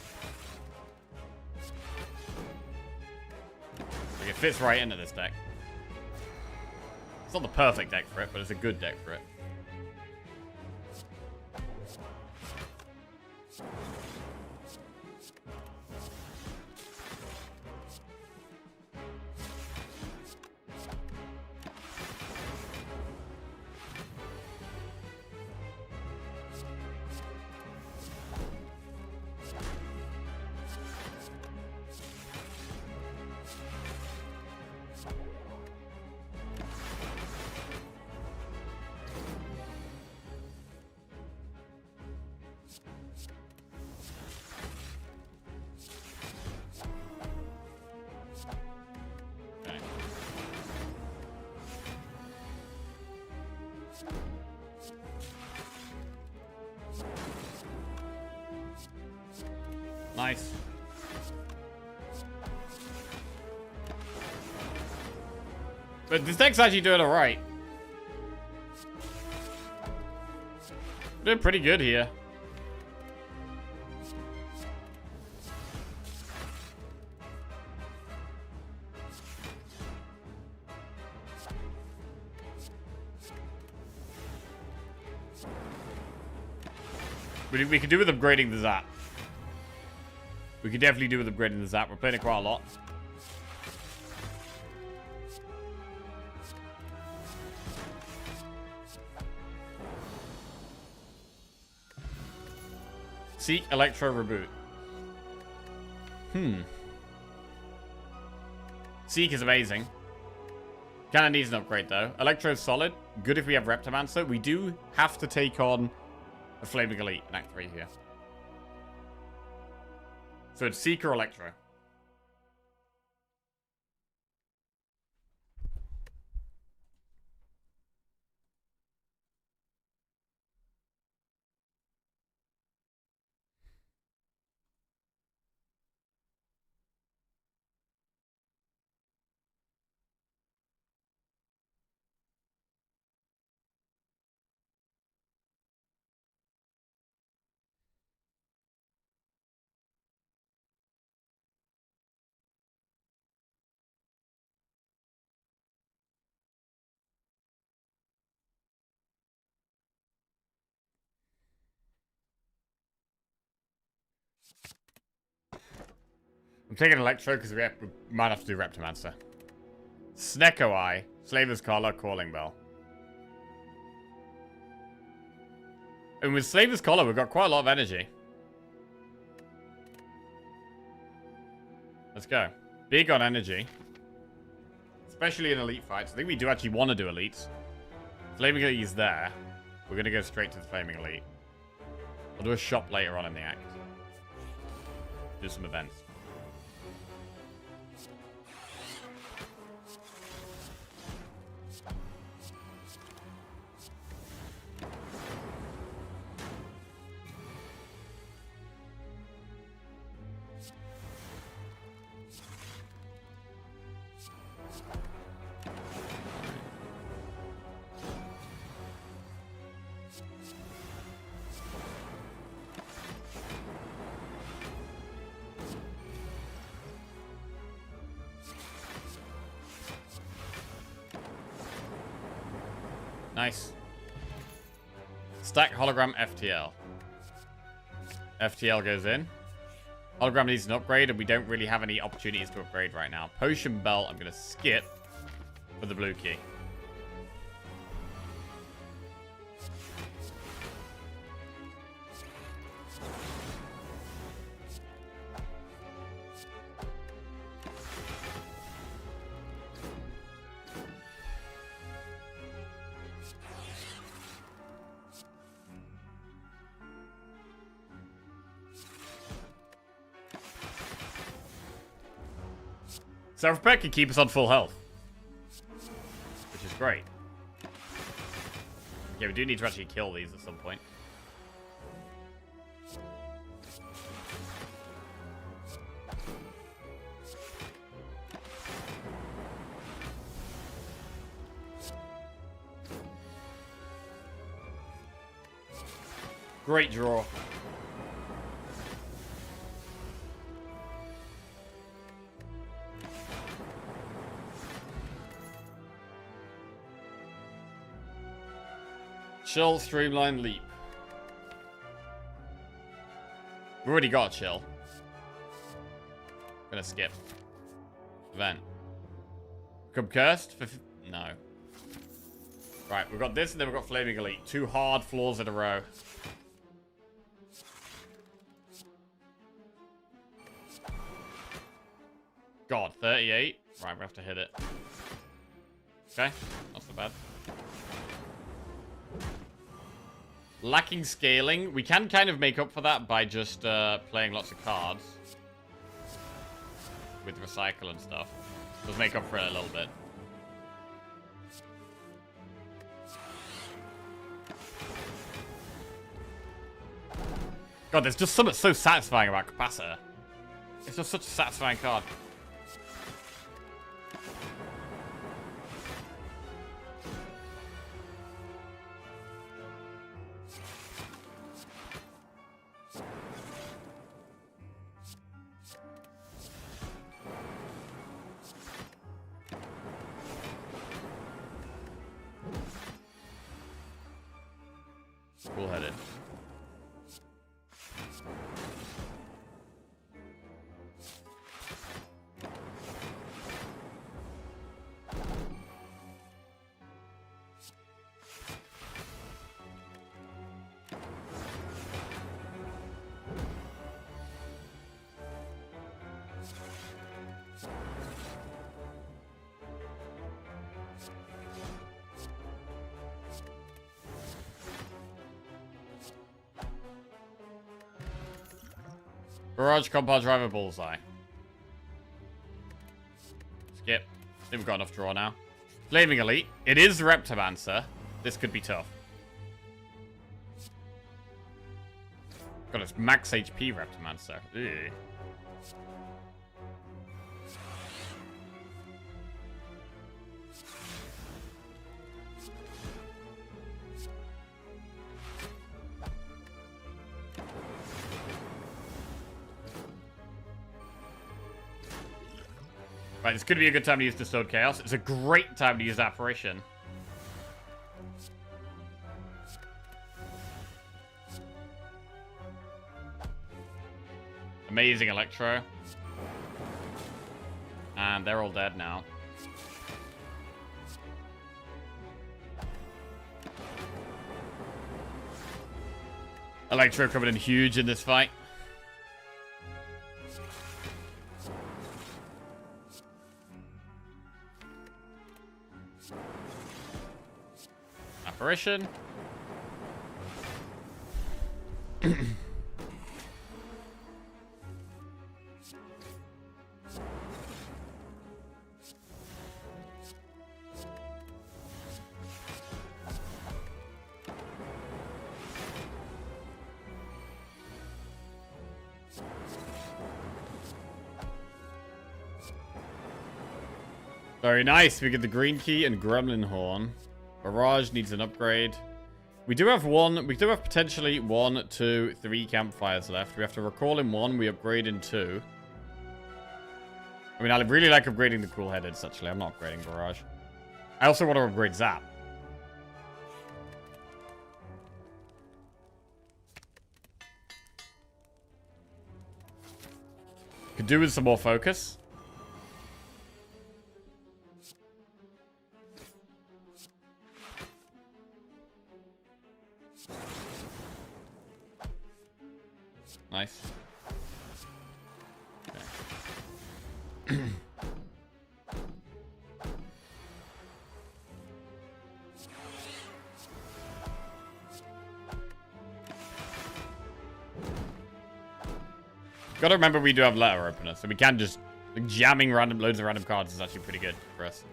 Like it fits right into this deck. It's not the perfect deck for it, but it's a good deck for it. Nice. But this deck's actually doing alright. Doing pretty good here. We could do with upgrading the Zap. We could definitely do with upgrading the Zap. We're playing it quite a lot. Seek Electro Reboot. Seek is amazing. Kinda needs an upgrade though. Electro's solid. Good if we have Reptomancer. We do have to take on a Flaming Elite in Act 3 here. So it's Seek or Electro. taking Electro because we might have to do Reptomancer. Snecko Eye, Slaver's Collar, Calling Bell. And with Slaver's Collar, we've got quite a lot of energy. Let's go. Big on energy. Especially in elite fights. I think we do actually want to do elites. Flaming Elite is there. We're going to go straight to the Flaming Elite. I'll do a shop later on in the act. Do some events. Nice. Stack hologram FTL. FTL goes in. Hologram needs an upgrade, and we don't really have any opportunities to upgrade right now. Potion belt, I'm going to skip for the blue key. Self-repair can keep us on full health, which is great. Yeah, we do need to actually kill these at some point. Great draw. Chill, streamline, leap. We already got a chill. Gonna skip. Event. Become cursed? No. Right, we've got this and then we've got Flaming Elite. 2 hard floors in a row. God, 38. Right, we have to hit it. Okay, not so bad. Lacking scaling. We can kind of make up for that by just playing lots of cards. With recycle and stuff. Does make up for it a little bit. God, there's just something so satisfying about Capacitor. It's just such a satisfying card. Cool-headed. Barrage, Compound Driver, Bullseye. Skip. I think we've got enough draw now. Flaming Elite. It is Reptomancer. This could be tough. God, it's max HP Reptomancer. Ugh. Right, this could be a good time to use Distilled Chaos. It's a great time to use Apparition. Amazing Electro. And they're all dead now. Electro coming in huge in this fight. Apparition. Very nice. We get the green key and gremlin horn. Barrage needs an upgrade. We do have potentially 1, 2, 3 campfires left. We have to recall in 1. We upgrade in 2. I mean, I really like upgrading the cool headeds, actually. I'm not upgrading Barrage. I also want to upgrade Zap. Could do with some more focus. Nice. Okay. Gotta remember we do have letter opener, so we can just jamming loads of random cards is actually pretty good for us.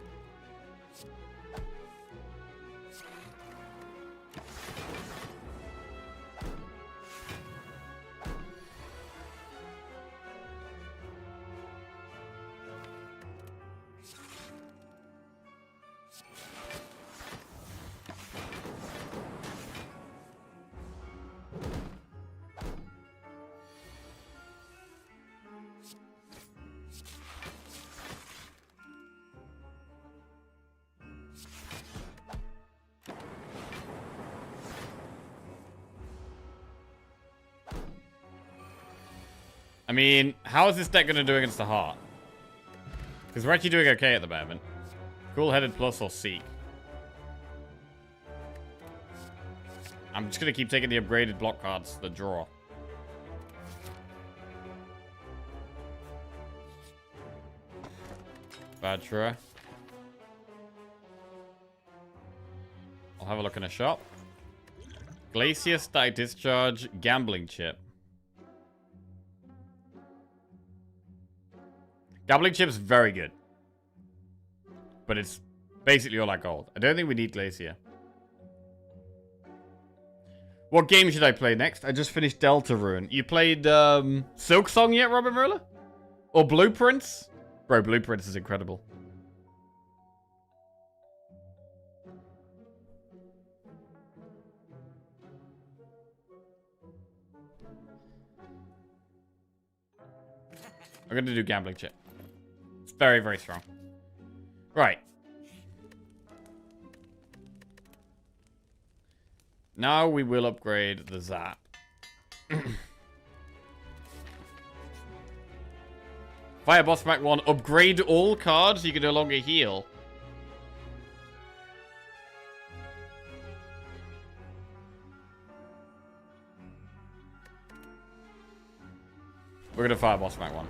I mean, how is this deck going to do against the heart? Because we're actually doing okay at the moment. Cool-headed plus or seek. I'm just going to keep taking the upgraded block cards that draw. Bad try. I'll have a look in a shop. Glacier, Static Discharge, Gambling Chip. Gambling Chip's very good. But it's basically all like gold. I don't think we need Glacier. What game should I play next? I just finished Deltarune. You played Silk Song yet, Robert Mueller? Or Blueprints? Bro, Blueprints is incredible. I'm going to do Gambling Chip. It's very, very strong. Right. Now we will upgrade the Zap. Fire Boss Back 1. Upgrade all cards. You can no longer heal. We're going to Fire Boss Back 1.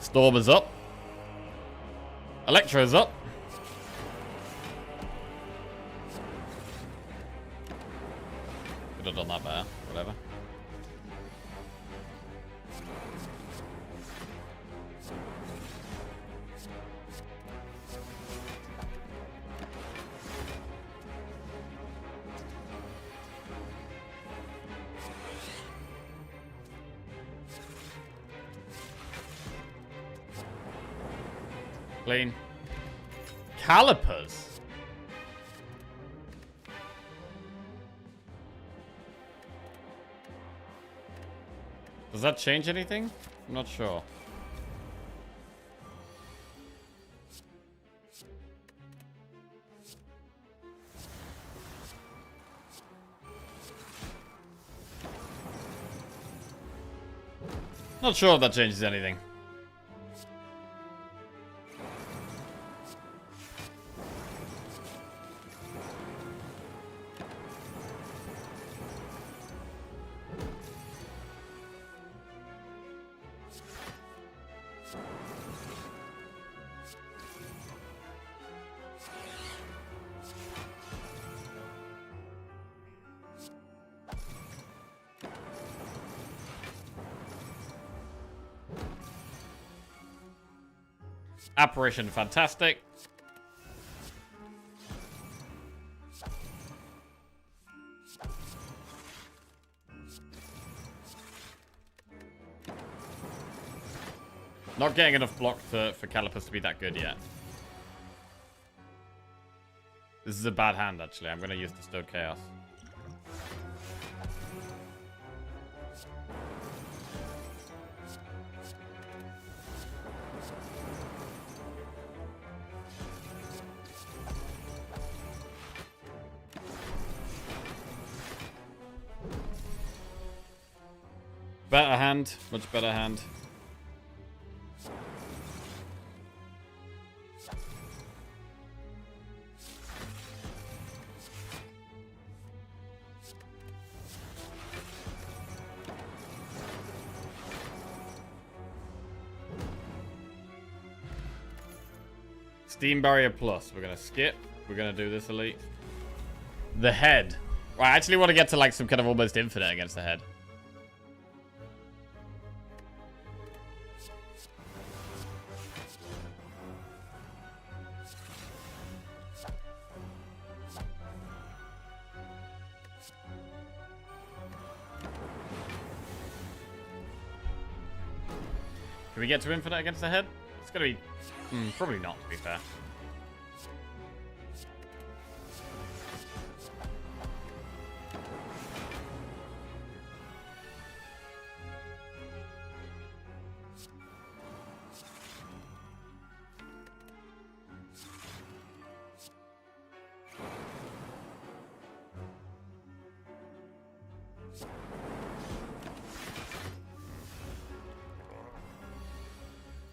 Storm is up. Electro's up. Could have done that better. Whatever. Clean. Calipers. Does that change anything? I'm not sure. Not sure if that changes anything. Apparition, fantastic. Not getting enough block for Calipers to be that good yet. This is a bad hand, actually. I'm going to use the Stone Chaos. Better hand. Much better hand. Steam Barrier Plus. We're going to skip. We're going to do this elite. The head. Well, I actually want to get to like some kind of almost infinite against the head. Can we get to infinite against the head? It's going to be... probably not, to be fair.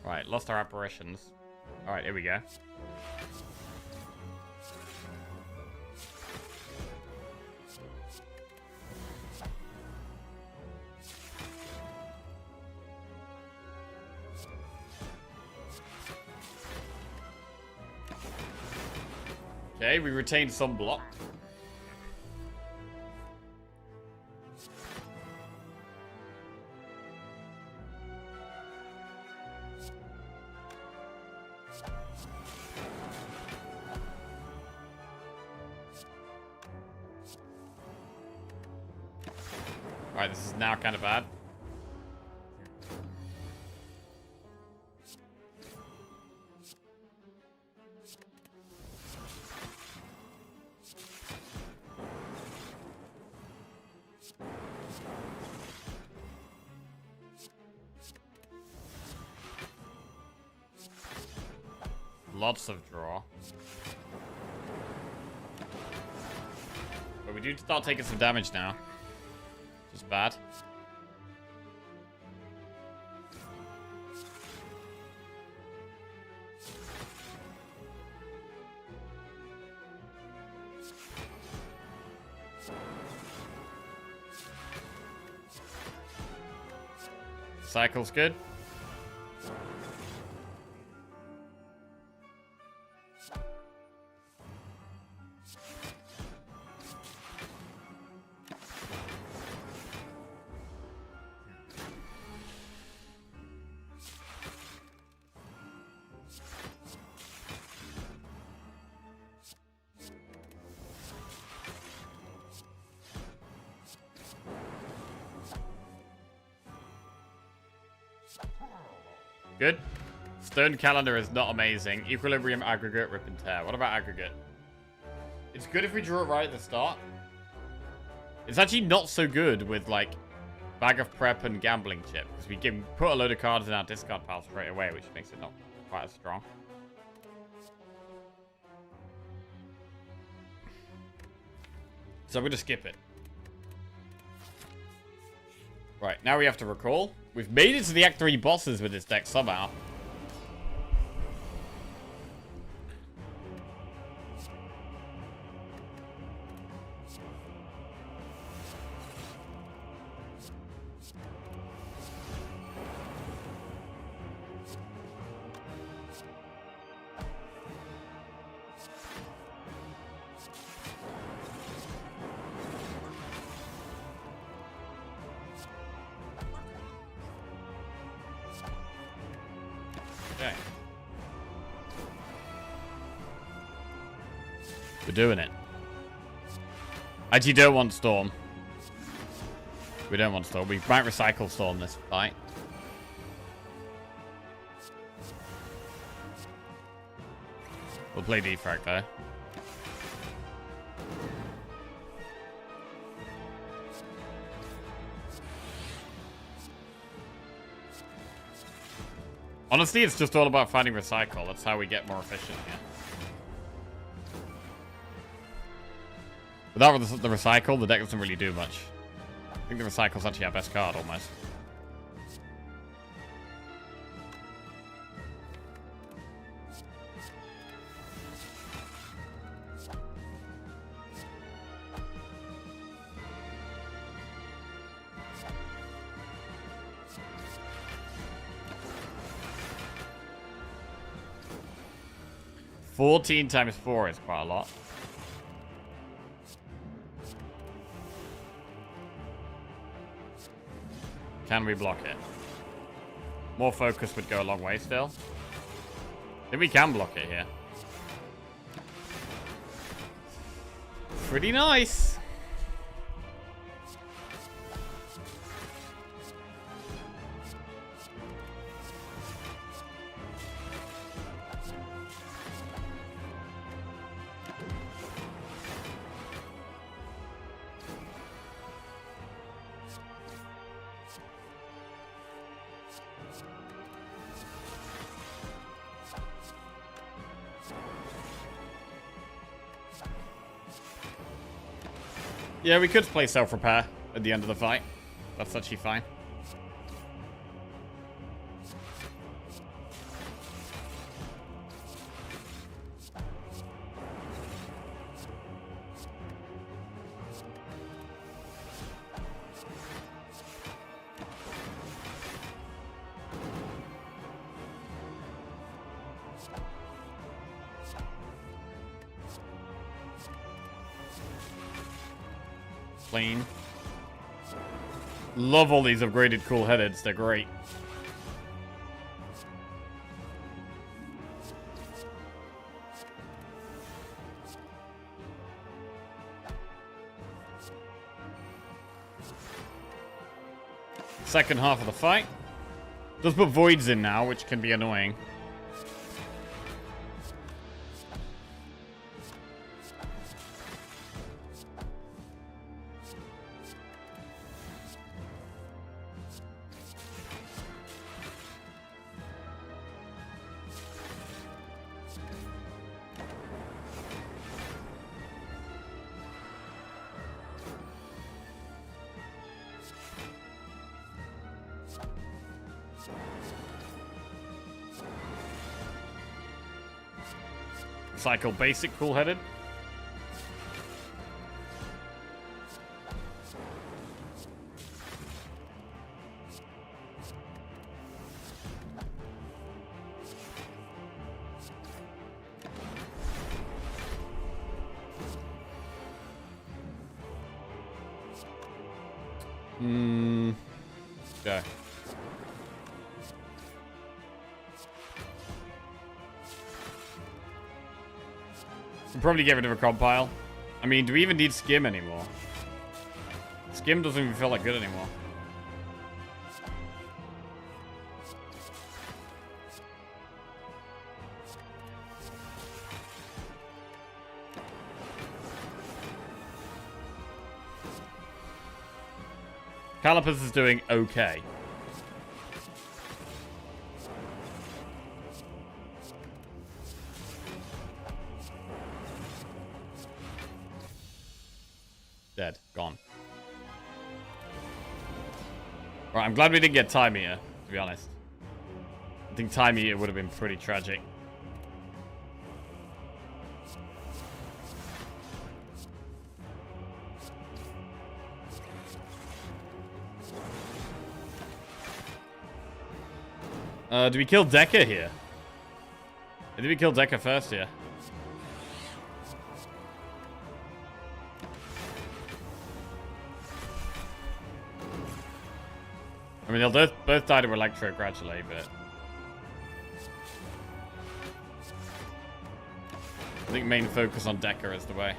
Right, lost our apparitions. Alright, here we go. Okay, we retained some block. Alright, this is now kind of bad. Lots of draw. But we do start taking some damage now. Just bad. Cycle's good. Good. Stone Calendar is not amazing. Equilibrium, Aggregate, Rip and Tear. What about Aggregate? It's good if we draw it right at the start. It's actually not so good with, like, Bag of Prep and Gambling Chip. Because we can put a load of cards in our discard pile straight away, which makes it not quite as strong. So I'm going to skip it. Right, now we have to recall. We've made it to the Act 3 bosses with this deck somehow. Okay. We're doing it. Actually, don't want Storm. We don't want Storm. We might recycle Storm this fight. We'll play Defrag though. Honestly, it's just all about finding recycle. That's how we get more efficient here. Without the recycle, the deck doesn't really do much. I think the recycle's actually our best card, almost. $14 times 4 is quite a lot. Can we block it? More focus would go a long way still. I think we can block it here. Pretty nice. Yeah, we could play self-repair at the end of the fight. That's actually fine. Clean. Love all these upgraded cool headeds. They're great. Second half of the fight. Does put voids in now, which can be annoying. Cycle basic cool headed. Okay. We'll probably get rid of a compile. I mean, do we even need skim anymore? Skim doesn't even feel like good anymore. Calipers is doing okay. Dead. Gone. Right, I'm glad we didn't get Time Eater, to be honest. I think Time Eater would have been pretty tragic. Do we kill Decker here? Did we kill Decker first here? I mean, they'll both die to Electro gradually, but... I think main focus on Decker is the way.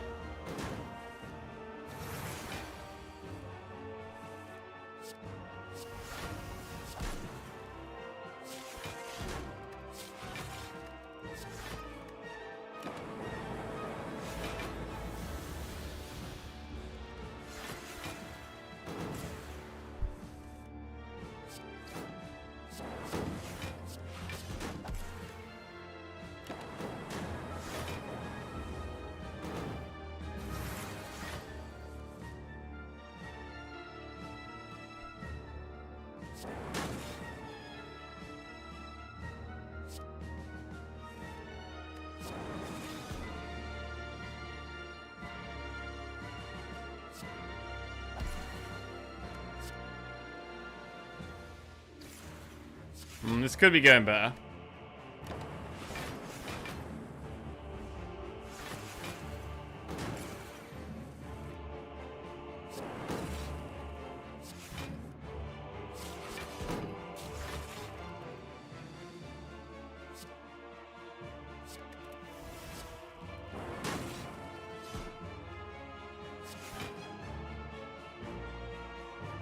This could be going better.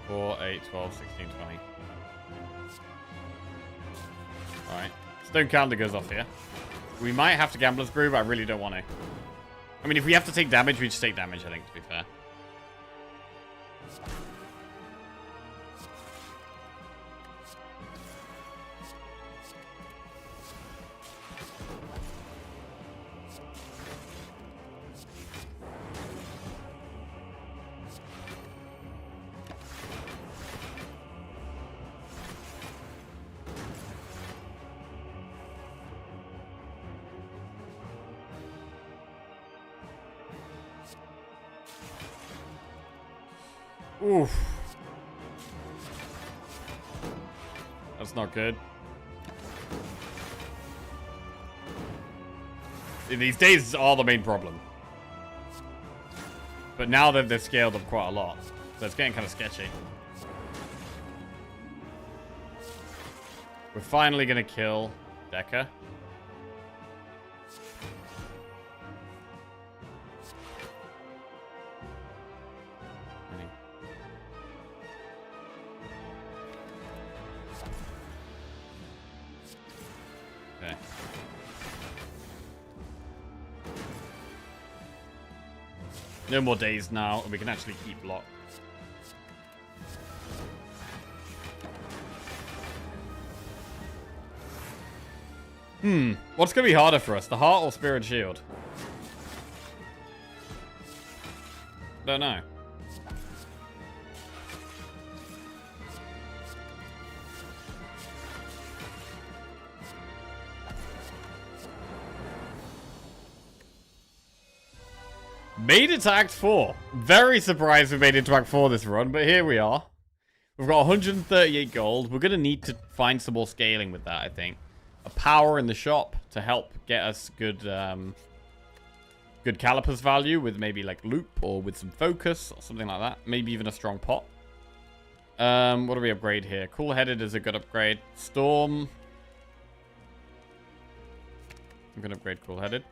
Four, 8, 12, 16, 20. Alright. Stone Calendar goes off here. We might have to Gambler's Brew, but I really don't want to. I mean, if we have to take damage, we just take damage, I think, to be fair. Oof. That's not good. These days are the main problem. But now that they've scaled up quite a lot, so it's getting kind of sketchy. We're finally going to kill Decker. No more days now, and we can actually keep block. What's going to be harder for us, the heart or Spirit Shield? Don't know. Made it to Act 4. Very surprised we made it to Act 4 this run, but here we are. We've got 138 gold. We're going to need to find some more scaling with that, I think. A power in the shop to help get us good good calipers value with maybe like loop or with some focus or something like that. Maybe even a strong pot. What do we upgrade here? Cool-headed is a good upgrade. Storm. I'm going to upgrade cool-headed.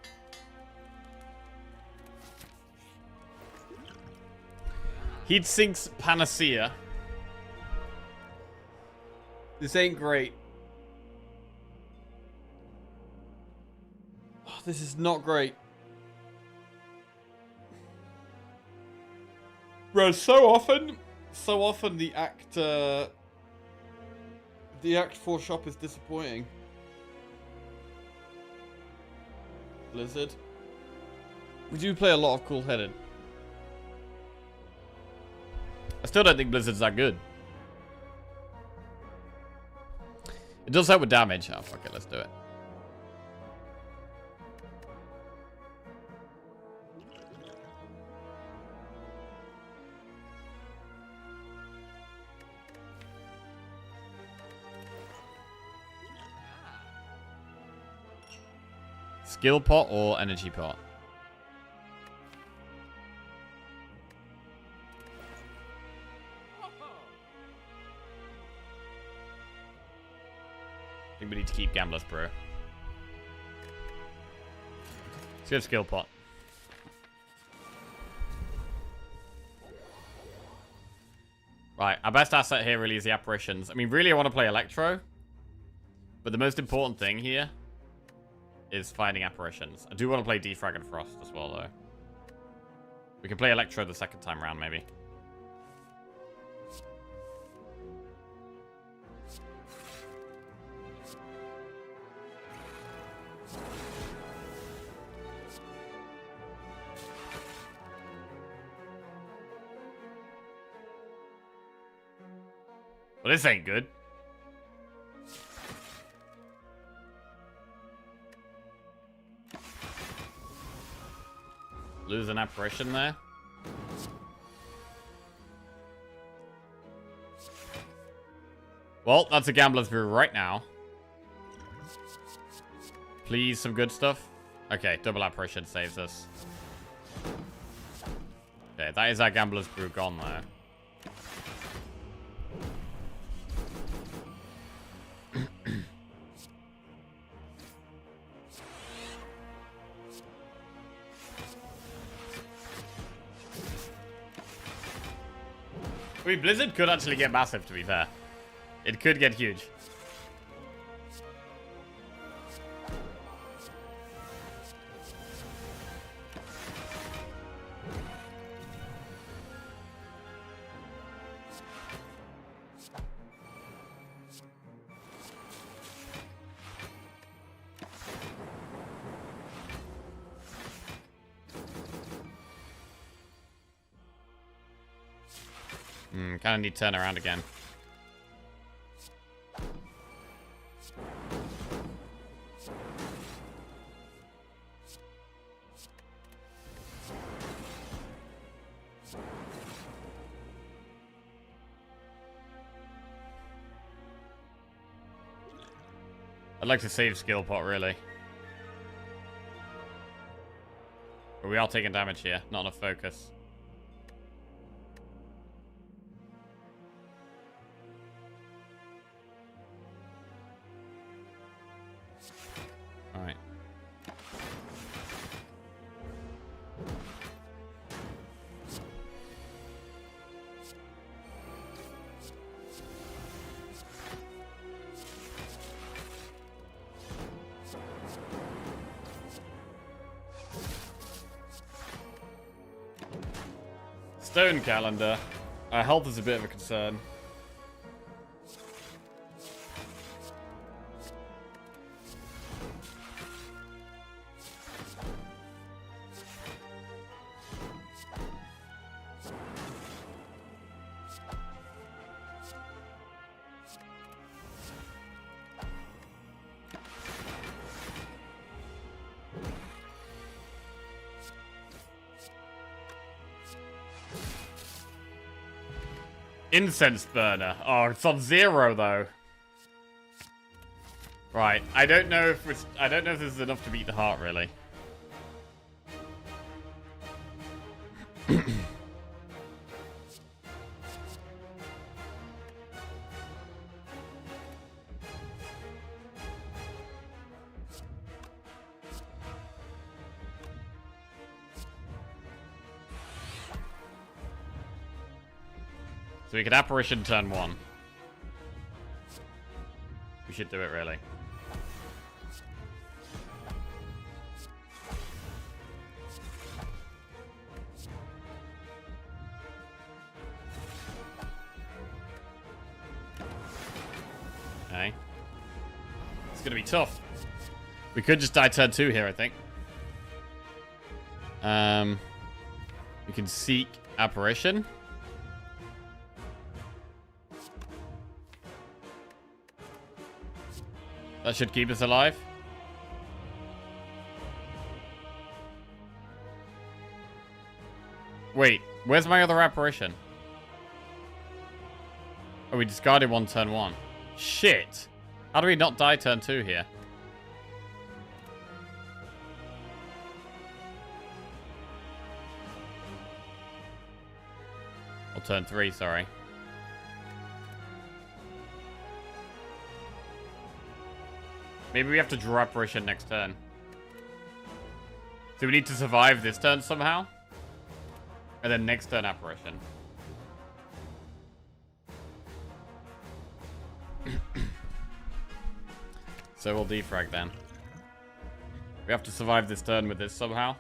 Heatsink's Panacea. This ain't great. Oh, this is not great. Bro, so often the Act 4 shop is disappointing. Blizzard. We do play a lot of cool-headed. I still don't think Blizzard's that good. It does help with damage. Oh, fuck it. Let's do it. Skill pot or energy pot? I think we need to keep Gambler's Brew. Let's go skill pot. Right, our best asset here really is the apparitions. I mean, really I want to play Electro. But the most important thing here is finding apparitions. I do want to play Defrag and Frost as well, though. We can play Electro the second time round, maybe. Well, this ain't good. Lose an apparition there. Well, that's a Gambler's Brew right now. Please, some good stuff. Okay, double apparition saves us. Okay, that is our Gambler's Brew gone there. I mean, Blizzard could actually get massive, to be fair. It could get huge. Kind of need to turn around again. I'd like to save skill pot, really. But we are taking damage here. Not enough focus. Alright. Stone calendar. Our health is a bit of a concern. Incense burner. Oh, it's on 0 though. Right. I don't know if this is enough to beat the heart, really. So we could apparition turn 1. We should do it, really. Okay. It's gonna be tough. We could just die turn 2 here, I think. We can seek apparition. That should keep us alive. Wait, where's my other apparition? Oh, we discarded one turn 1. Shit. How do we not die turn 2 here? Or turn 3, sorry. Maybe we have to draw apparition next turn. So we need to survive this turn somehow? And then next turn apparition. So we'll defrag then. We have to survive this turn with this somehow.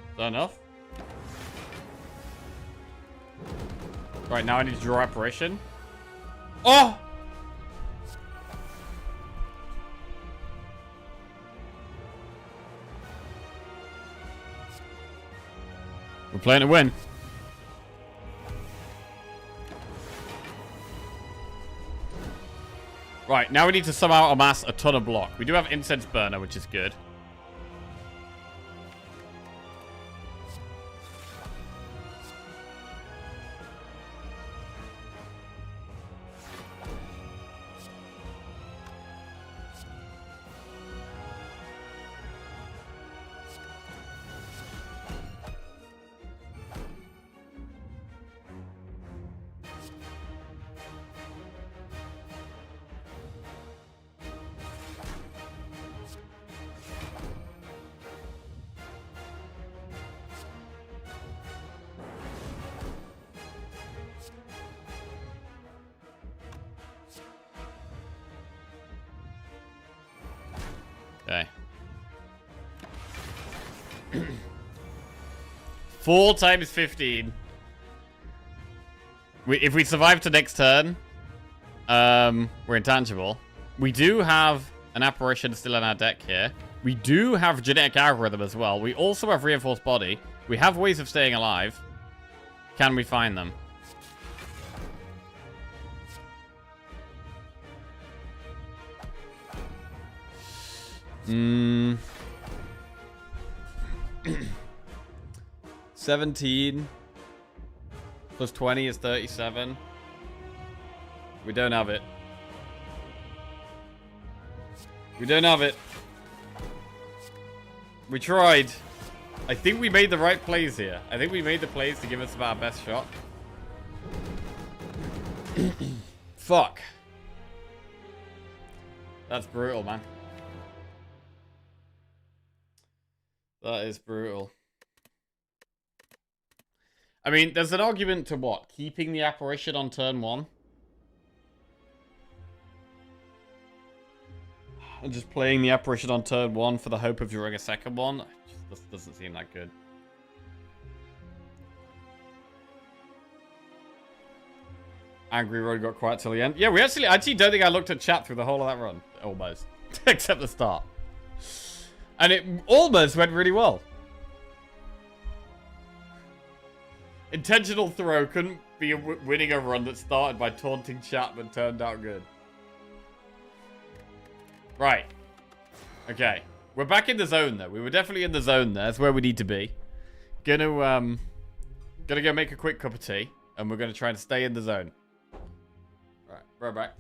Is that enough? Right, now I need to draw apparition. Oh! We're playing to win. Right, now we need to somehow amass a ton of block. We do have Incense Burner, which is good. Okay. 4 times 15. If we survive to next turn, we're intangible. We do have an apparition still in our deck here. We do have genetic algorithm as well. We also have reinforced body. We have ways of staying alive. Can we find them? Hmm. 17 plus 20 is 37. We don't have it. We don't have it. We tried. I think we made the right plays here. I think we made the plays to give us our best shot. Fuck. That's brutal, man. That is brutal. I mean, there's an argument to what? Keeping the apparition on turn 1? And just playing the apparition on turn 1 for the hope of drawing a second one? Just doesn't seem that good. Angry Road got quiet till the end. Yeah, we actually don't think I looked at chat through the whole of that run. Almost. Except the start. And it almost went really well. Intentional throw couldn't be winning a run that started by taunting chat but turned out good. Right. Okay. We're back in the zone though. We were definitely in the zone there. That's where we need to be. Gonna go make a quick cup of tea. And we're gonna try and stay in the zone. Right. Right back.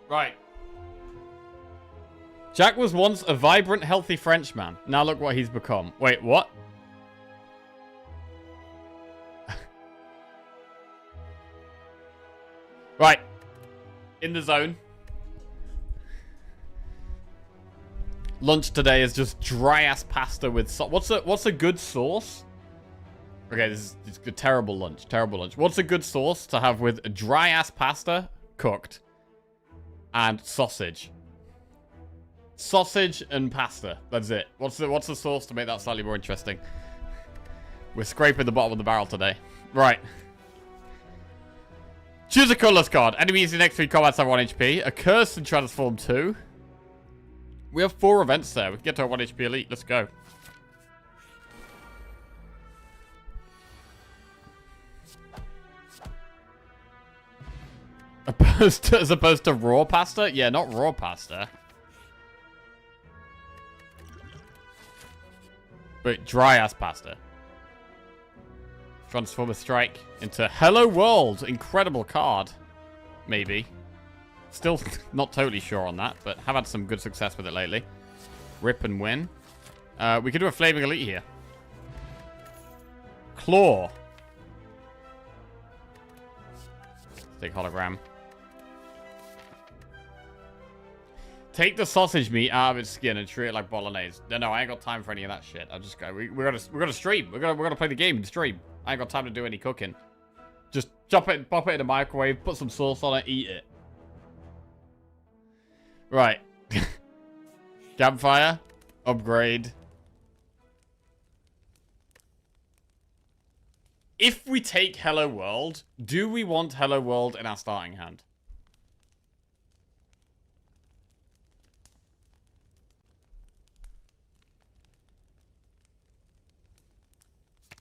Right. Jack was once a vibrant, healthy Frenchman. Now look what he's become. Wait, what? Right. In the zone. Lunch today is just dry-ass pasta with... What's a good sauce? Okay, this is a terrible lunch. Terrible lunch. What's a good sauce to have with a dry-ass pasta cooked and sausage? Sausage and pasta. That's it. What's the sauce to make that slightly more interesting? We're scraping the bottom of the barrel today. Right. Choose a colorless card. Enemies in next 3 combats have 1 HP. A curse and transform 2. We have 4 events there. We can get to our 1 HP elite. Let's go. As opposed to raw pasta? Yeah, not raw pasta. But dry-ass pasta. Transform a strike into Hello World. Incredible card. Maybe. Still not totally sure on that, but have had some good success with it lately. Rip and win. We could do a Flaming Elite here. Claw. Take hologram. Take the sausage meat out of its skin and treat it like bolognese. No, I ain't got time for any of that shit. I just go. We're gonna stream. We're gonna play the game and stream. I ain't got time to do any cooking. Just chop it, pop it in the microwave, put some sauce on it, eat it. Right. Campfire. Upgrade. If we take Hello World, do we want Hello World in our starting hand?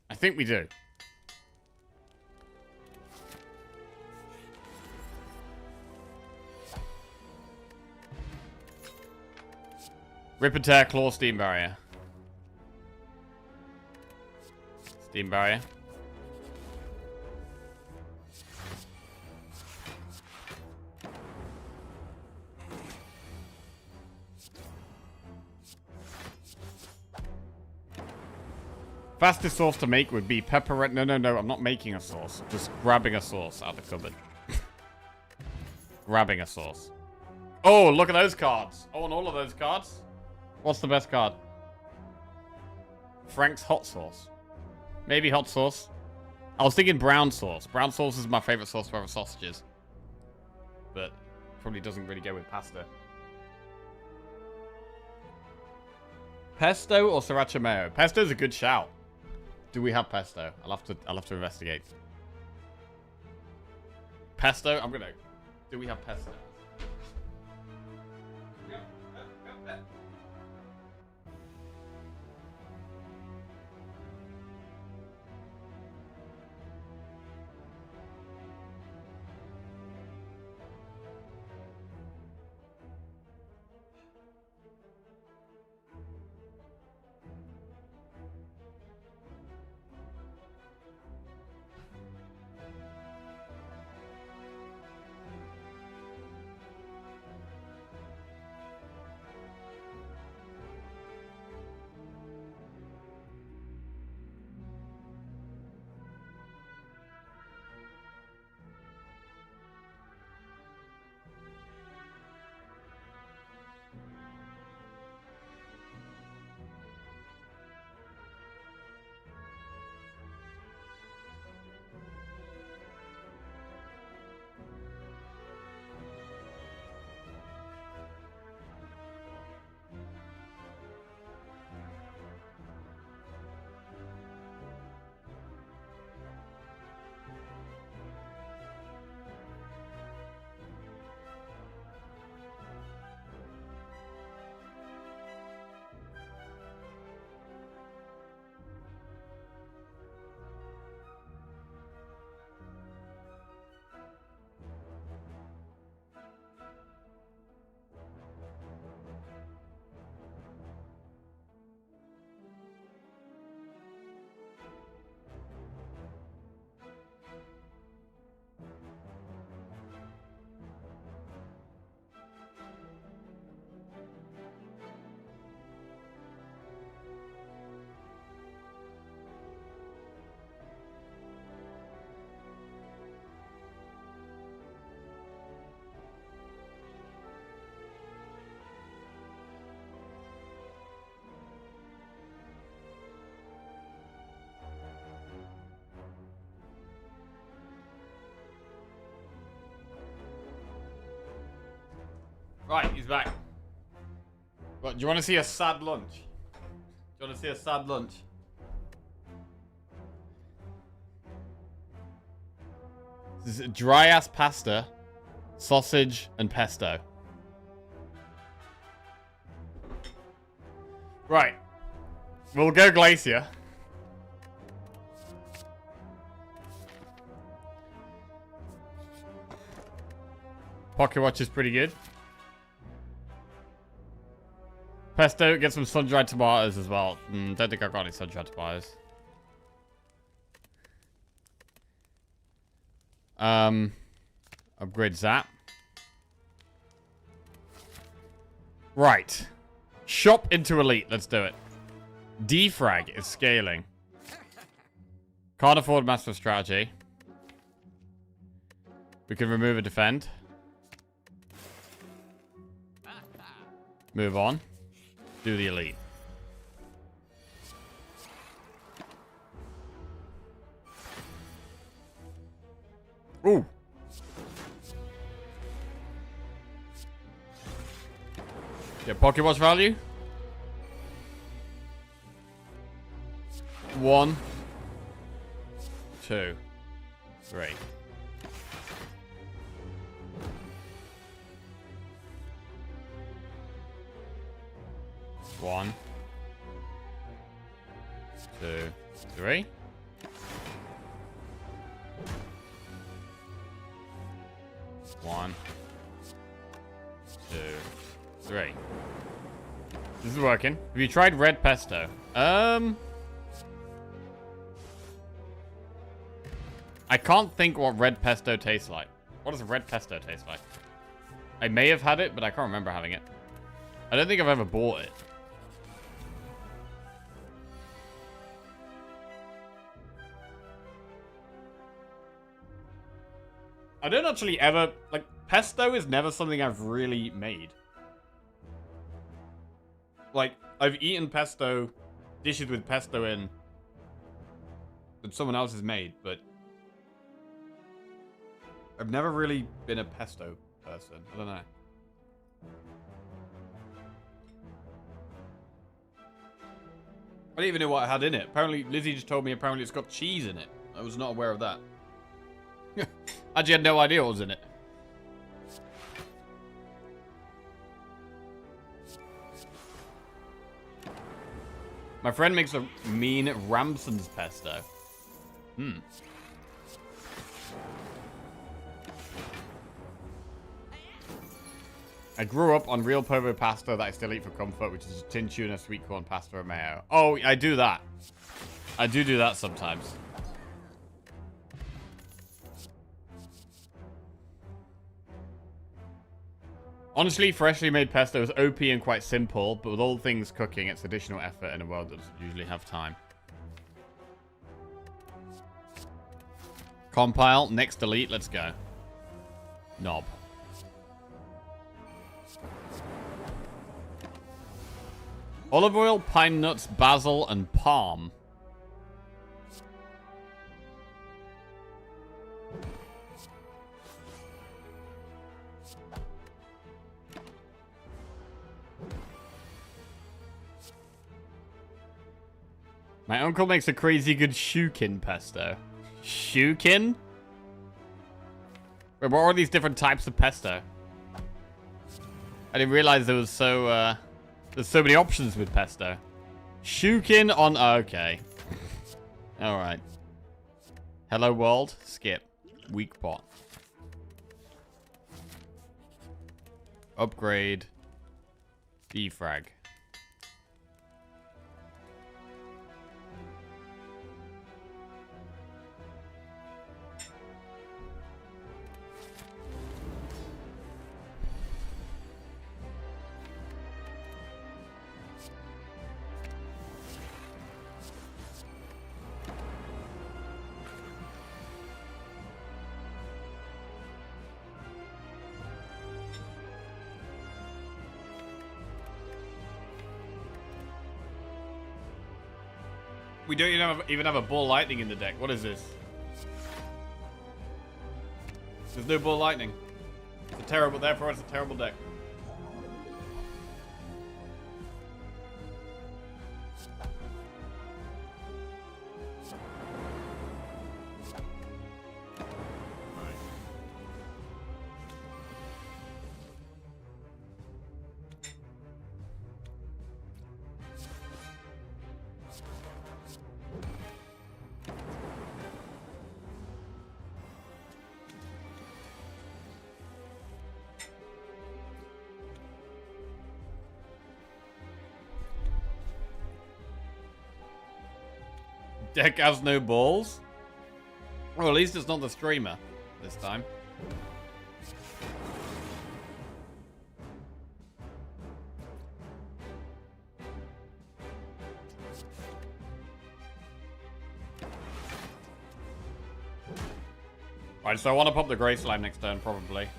I think we do. Rip and tear, claw, steam barrier. Steam barrier. Fastest sauce to make would be pepper. No, I'm not making a sauce. Just grabbing a sauce out of the cupboard. Grabbing a sauce. Oh, look at those cards. Oh, and all of those cards. What's the best card? Frank's hot sauce. Maybe hot sauce. I was thinking brown sauce. Brown sauce is my favorite sauce for other sausages. But probably doesn't really go with pasta. Pesto or sriracha mayo? Pesto's a good shout. Do we have pesto? I'll have to investigate. Pesto? Do we have pesto? Right, he's back. What, do you want to see a sad lunch? Do you want to see a sad lunch? This is dry ass pasta, sausage, and pesto. Right. We'll go Glacier. Pocket Watch is pretty good. Pesto, get some sun-dried tomatoes as well. Don't think I've got any sun-dried tomatoes. Upgrade Zap. Right. Shop into Elite. Let's do it. Defrag is scaling. Can't afford Master Strategy. We can remove a defend. Move on. Do the Elite. Ooh. Get Pocket Watch value. 1, 2, 3. One, 2, 3. One, 2, 3. This is working. Have you tried red pesto? I can't think what red pesto tastes like. What does red pesto taste like? I may have had it, but I can't remember having it. I don't think I've ever bought it. I don't actually ever... Like, pesto is never something I've really made. Like, I've eaten pesto, dishes with pesto in, that someone else has made, but I've never really been a pesto person. I don't know. I didn't even know what I had in it. Apparently, Lizzie just told me apparently it's got cheese in it. I was not aware of that. I actually had no idea what was in it. My friend makes a mean Ramson's pesto. I grew up on real Povo pasta that I still eat for comfort, which is tin tuna, sweet corn pasta, and mayo. Oh, I do that. I do that sometimes. Honestly, freshly made pesto is OP and quite simple, but with all things cooking, it's additional effort in a world that doesn't usually have time. Compile, next delete, let's go. Knob. Olive oil, pine nuts, basil, and palm. My uncle makes a crazy good shukin pesto. Shukin? Wait, what are these different types of pesto? I didn't realize there was there's so many options with pesto. Shukin on... okay. Alright. Hello world. Skip. Weak pot. Upgrade. Defrag. We don't even have a Ball Lightning in the deck. What is this? There's no Ball Lightning. It's a terrible, therefore it's a terrible deck. Deck has no balls? Well, at least it's not the streamer this time. Alright, so I want to pop the Grey Slime next turn, probably.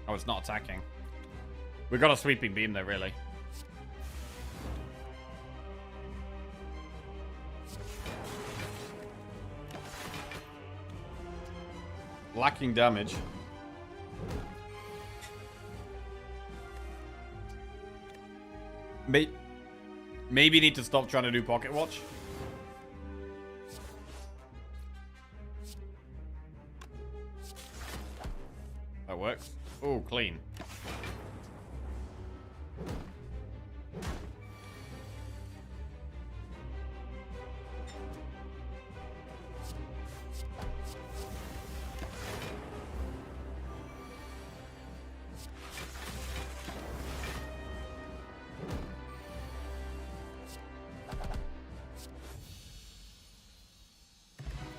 Oh, it's not attacking. We've got a Sweeping Beam, though, really. Lacking damage. Maybe need to stop trying to do Pocket Watch. That works. Oh, clean.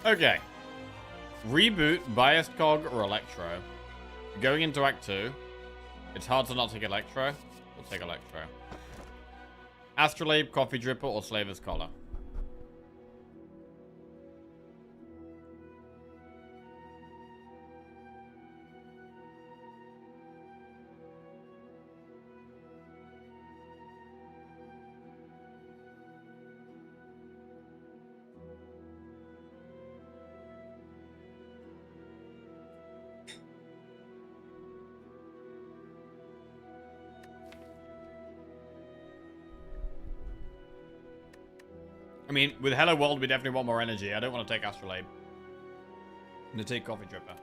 Okay. Reboot, Biased Cog, or Electro. Going into Act 2. It's hard to not take Electro. We'll take Electro. Astrolabe, Coffee Dripper, or Slaver's Collar. I mean, with Hello World, we definitely want more energy. I don't want to take Astrolabe. I'm going to take Coffee Dripper.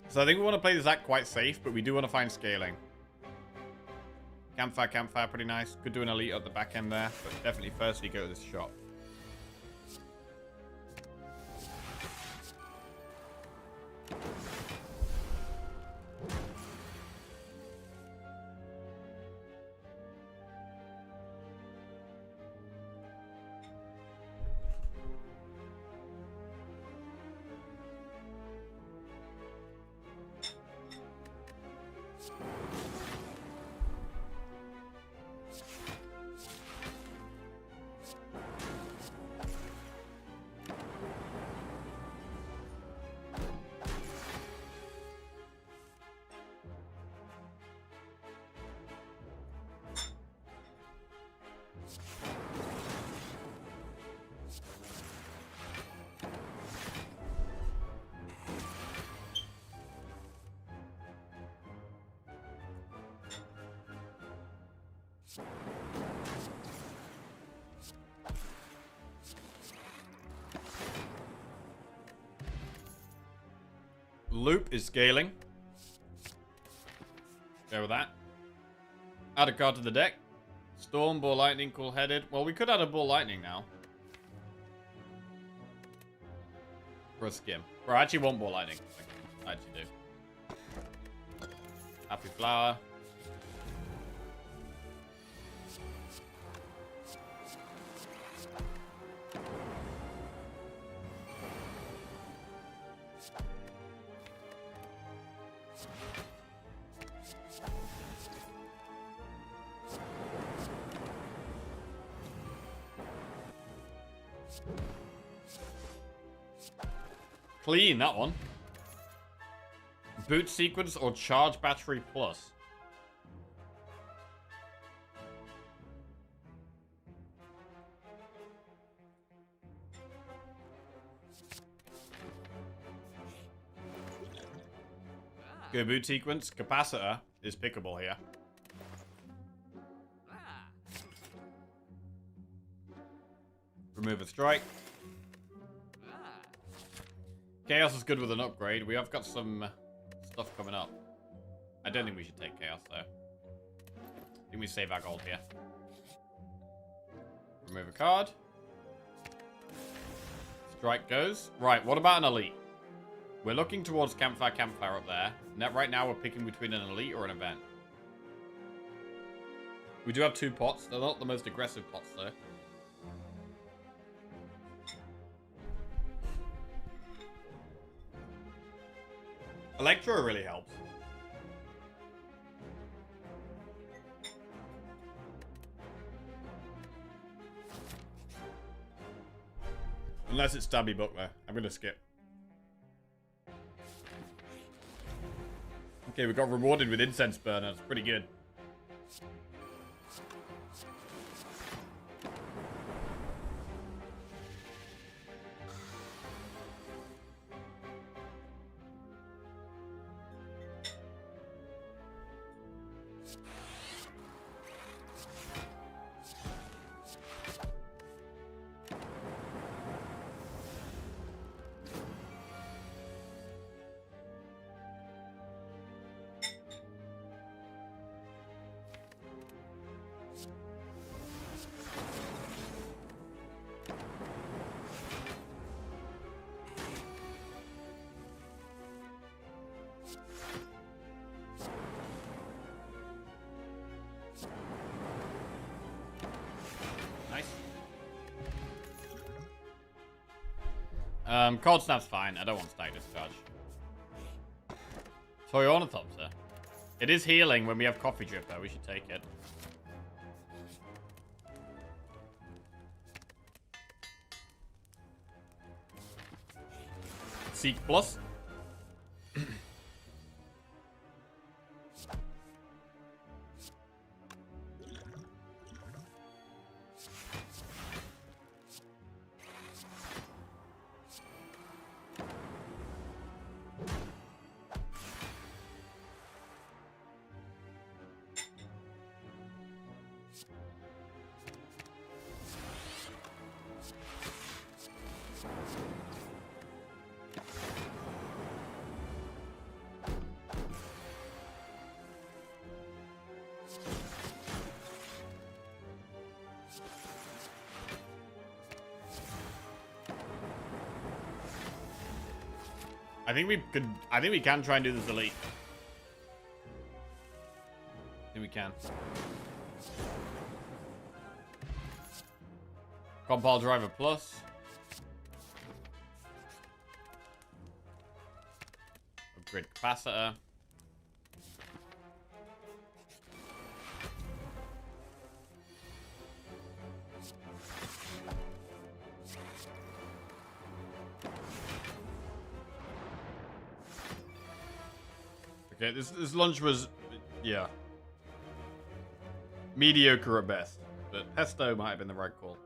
So I think we want to play this act quite safe, but we do want to find scaling. Campfire, pretty nice. Could do an elite at the back end there, but definitely firstly go to this shop. Loop is scaling. Go with that. Add a card to the deck. Storm, Ball Lightning, Cool Headed. Well, we could add a Ball Lightning now. For a skim. Or I actually want Ball Lightning. I actually do. Happy Flower. Clean, that one. Boot Sequence or Charge Battery Plus. Go Boot Sequence. Capacitor is pickable here. Remove a strike. Chaos is good with an upgrade. We have got some stuff coming up. I don't think we should take Chaos, though. I think we save our gold here. Remove a card. Strike goes. Right, what about an elite? We're looking towards campfire up there. Right now we're picking between an elite or an event. We do have 2 pots. They're not the most aggressive pots, though. Electro really helps. Unless it's Stabby Book there. I'm gonna skip. Okay, we got rewarded with Incense Burner. That's pretty good. Cold Snap's fine. I don't want Stag Discharge. Toy Ornithopter. It is healing when we have Coffee Drip, though. We should take it. Seek Plus. I think we can try and do this elite. I think we can. Compile Driver Plus. Upgrade Capacitor. Okay, this lunch was, yeah, mediocre at best, but Pesto might have been the right call.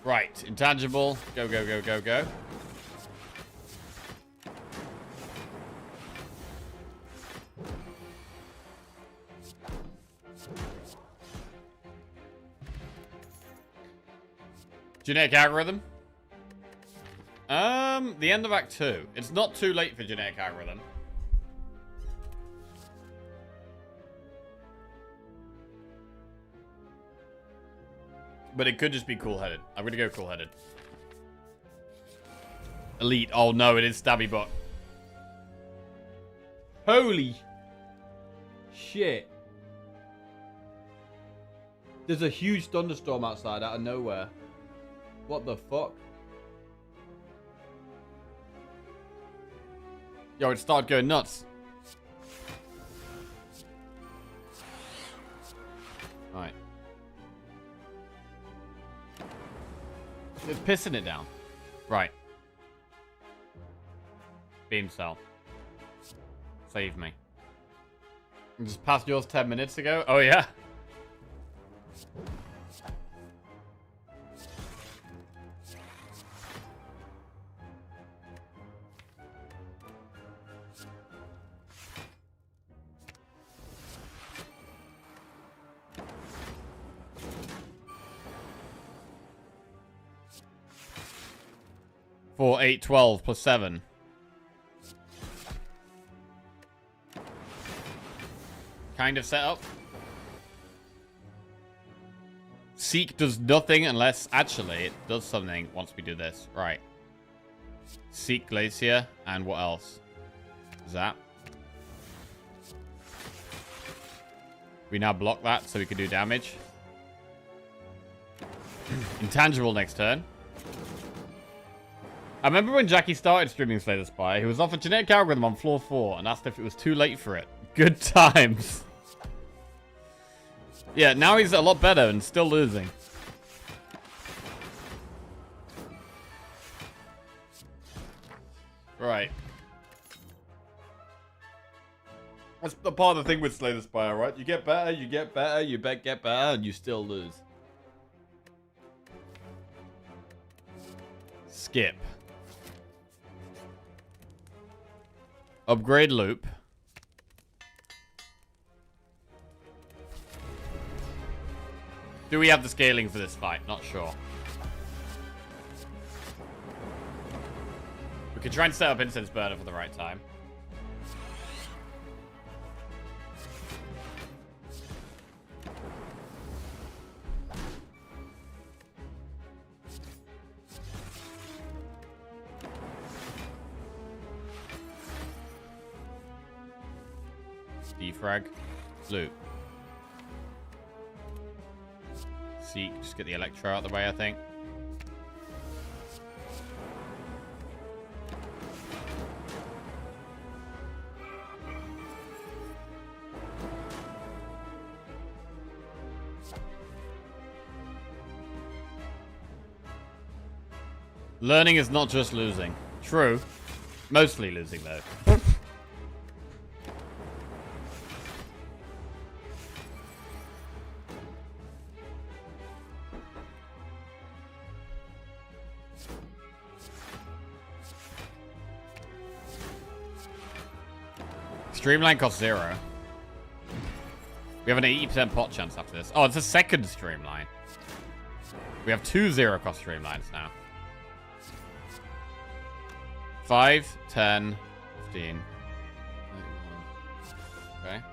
Right, intangible. Go, go, go, go, go. Generic algorithm. The end of Act 2. It's not too late for generic algorithm. But it could just be cool-headed. I'm gonna go cool-headed. Elite. Oh no, it is Stabby Bot. Holy shit. There's a huge thunderstorm outside out of nowhere. What the fuck? Yo, it started going nuts. Alright. It's pissing it down. Right. Beam cell. Save me. I just passed yours 10 minutes ago? Oh, yeah? 4, 8, 12 plus 7. Kind of set up. Seek does nothing unless... Actually, it does something once we do this. Right. Seek Glacier. And what else? Zap. We now block that so we can do damage. Intangible next turn. I remember when Jackie started streaming Slay the Spire, he was off a genetic algorithm on floor 4 and asked if it was too late for it. Good times. Yeah, now he's a lot better and still losing. Right. That's the part of the thing with Slay the Spire, right? You get better, you get better, you get better, and you still lose. Skip. Upgrade loop. Do we have the scaling for this fight? Not sure. We could try and set up Incense Burner for the right time. Defrag. Loot. Seek. Just get the Electro out of the way, I think. Learning is not just losing. True. Mostly losing, though. Streamline costs 0. We have an 80% pot chance after this. Oh, it's a second streamline. We have 2 0-cost streamlines now. 5, 10, 15. 31. Okay.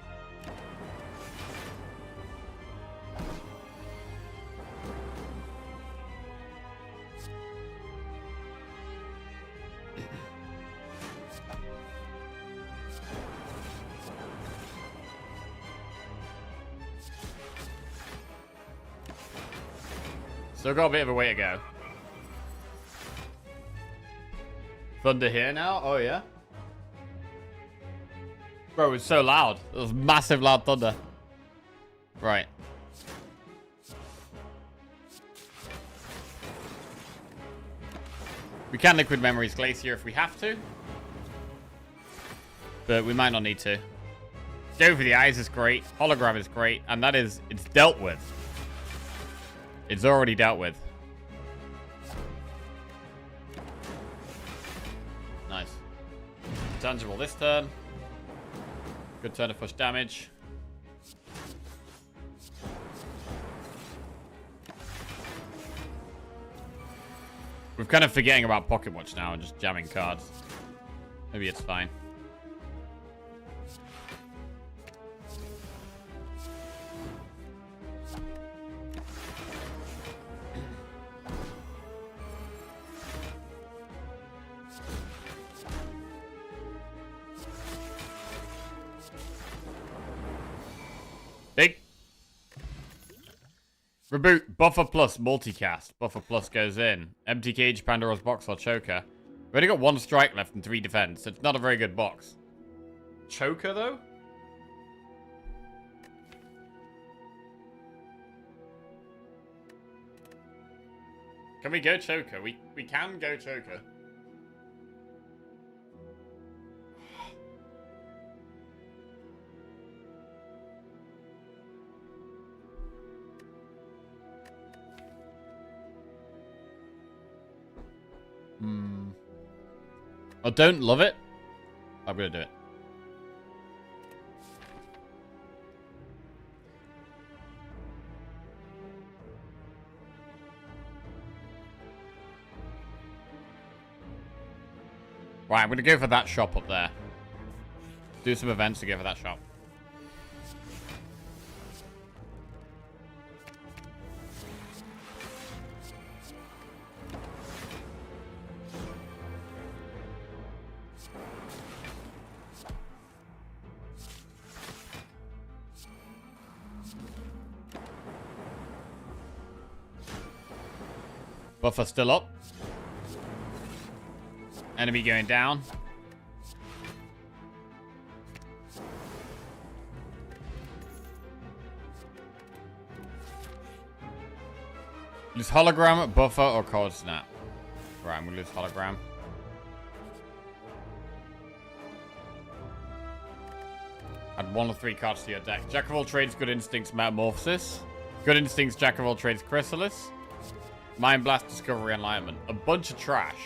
Still got a bit of a way to go. Thunder here now? Oh, yeah? Bro, it's so loud. It was massive loud thunder. Right. We can Liquid Memories Glacier if we have to. But we might not need to. Go for the Eyes is great. Hologram is great. And that is... It's dealt with. It's already dealt with. Nice. Tangible this turn. Good turn to push damage. We're kind of forgetting about Pocket Watch now and just jamming cards. Maybe it's fine. Big. Reboot. Buffer plus multicast. Buffer plus goes in. Empty cage, Pandora's box, or choker. We've only got 1 strike left and 3 defense. It's not a very good box. Choker, though? Can we go choker? We can go choker. I don't love it. I'm gonna do it. Right, I'm gonna go for that shop up there. Do some events to go for that shop. Buffer still up. Enemy going down. Lose hologram, buffer, or cold snap. Right, I'm gonna lose hologram. Add 1 of 3 cards to your deck. Jack of all trades, good instincts, metamorphosis. Good instincts, jack of all trades, chrysalis. Mind blast, discovery, enlightenment. A bunch of trash.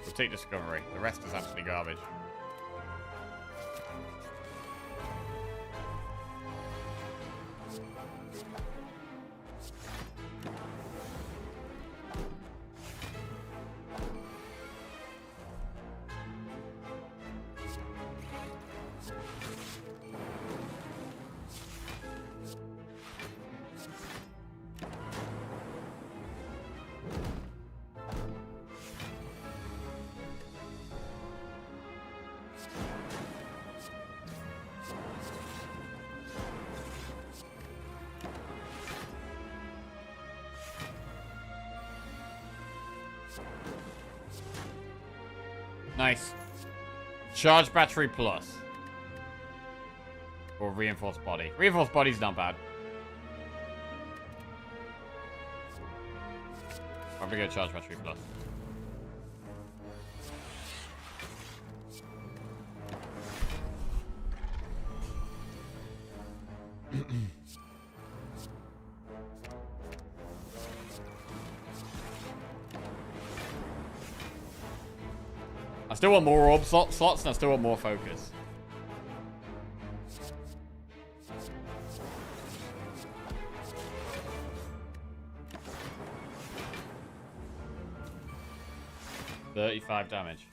We'll take discovery. The rest is absolutely garbage. Nice. Charge battery plus. Or reinforced body. Reinforced body's not bad. Probably go charge battery plus. I still want more orb slots and I still want more focus. $35 damage.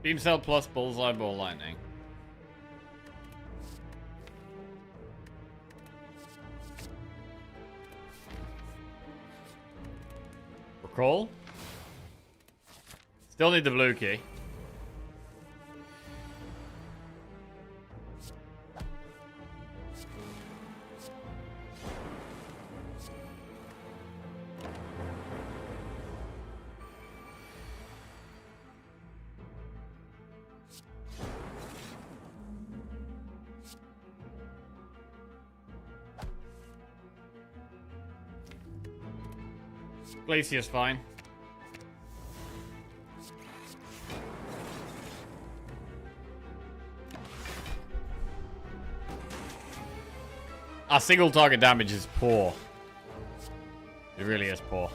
Beam cell plus bullseye ball lightning. Recall. Still need the blue key. Glacier's fine. Our single target damage is poor. It really is poor.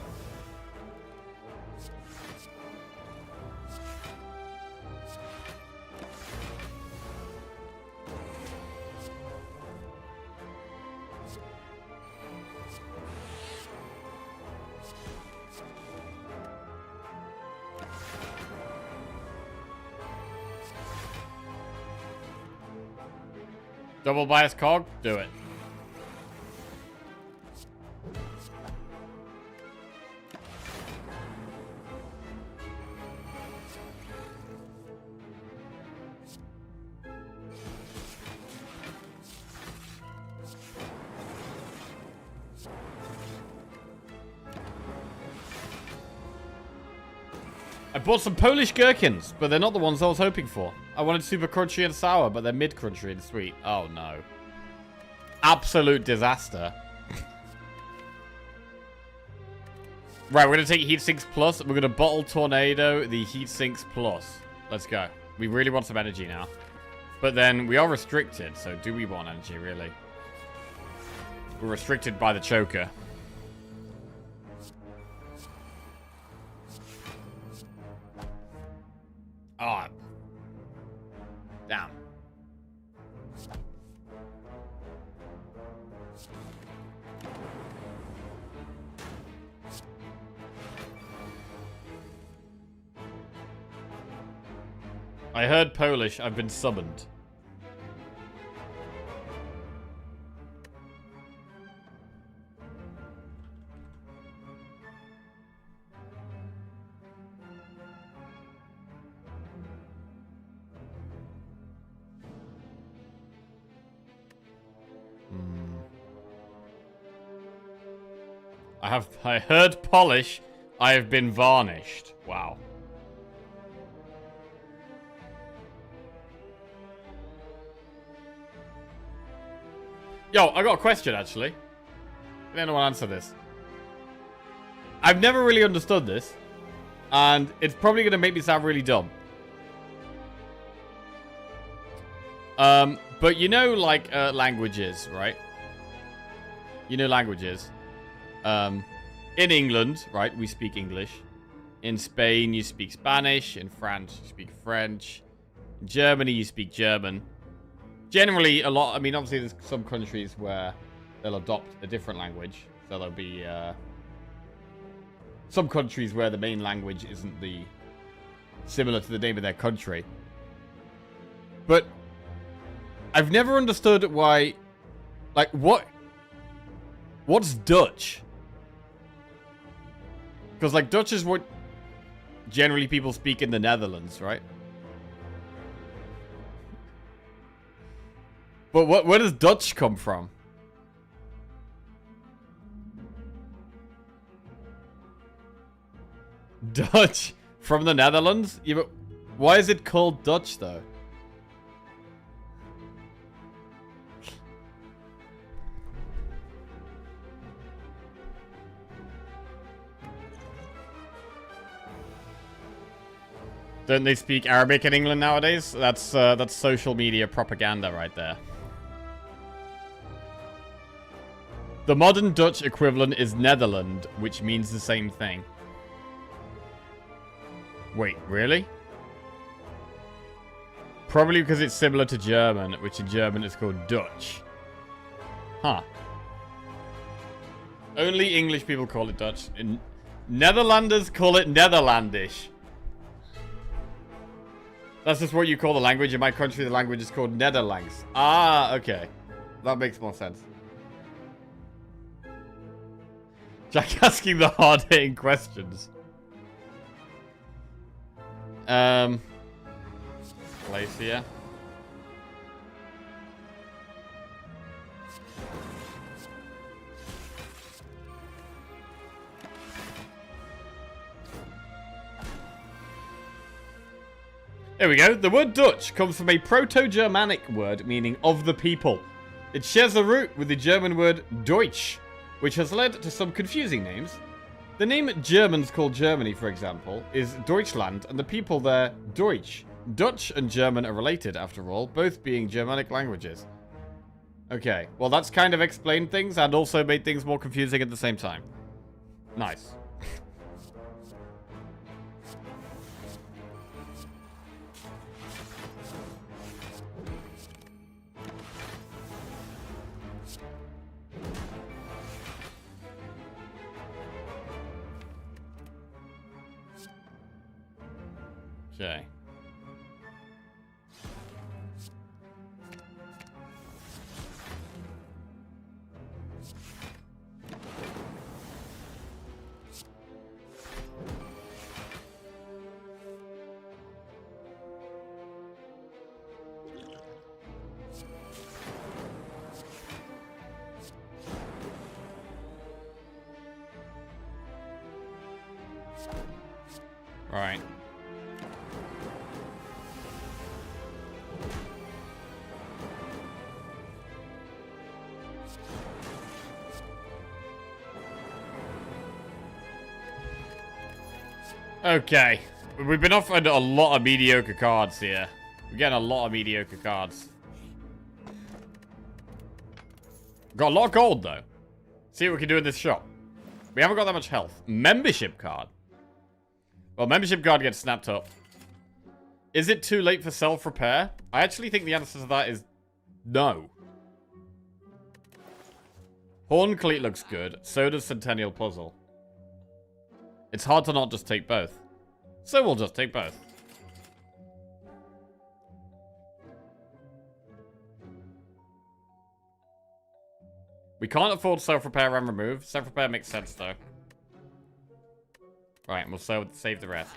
Double bias cog? Do it. I bought some Polish gherkins, but they're not the ones I was hoping for. I wanted super crunchy and sour, but they're mid-crunchy and sweet. Oh, no. Absolute disaster. Right, we're going to take Heat Sinks Plus. We're going to bottle Tornado the Heat Sinks Plus. Let's go. We really want some energy now. But then we are restricted, so do we want energy, really? We're restricted by the choker. Oh. Damn. I heard Polish. I've been summoned. I heard Polish. I have been varnished. Wow. Yo, I got a question, actually. Can anyone answer this? I've never really understood this. And it's probably going to make me sound really dumb. But you know, like, languages, right? You know languages. In England, right, we speak English. In Spain, you speak Spanish. In France, you speak French. In Germany, you speak German. Generally, a lot... I mean, obviously, there's some countries where they'll adopt a different language. So there'll be some countries where the main language isn't the... similar to the name of their country. But I've never understood why... Like, what's Dutch? Because, like, Dutch is what generally people speak in the Netherlands, right? But where does Dutch come from? Dutch from the Netherlands? Yeah, but why is it called Dutch, though? Don't they speak Arabic in England nowadays? That's social media propaganda right there. The modern Dutch equivalent is Netherland, which means the same thing. Wait, really? Probably because it's similar to German, which in German is called Dutch. Huh. Only English people call it Dutch. Netherlanders call it Netherlandish. That's just what you call the language. In my country, the language is called Nederlands. Ah, okay. That makes more sense. Jack asking the hard-hitting questions. Place here. There we go. The word Dutch comes from a Proto-Germanic word meaning of the people. It shares a root with the German word Deutsch, which has led to some confusing names. The name Germans call Germany, for example, is Deutschland, and the people there, Deutsch. Dutch and German are related, after all, both being Germanic languages. Okay, well that's kind of explained things and also made things more confusing at the same time. Nice. Okay. Right. Okay. We've been offered a lot of mediocre cards here. We're getting a lot of mediocre cards. Got a lot of gold, though. See what we can do in this shop. We haven't got that much health. Membership card. Well, membership card gets snapped up. Is it too late for self-repair? I actually think the answer to that is no. Horn Cleat looks good. So does Centennial Puzzle. It's hard to not just take both. So we'll just take both. We can't afford self-repair and remove. Self-repair makes sense, though. Right, and we'll save the rest.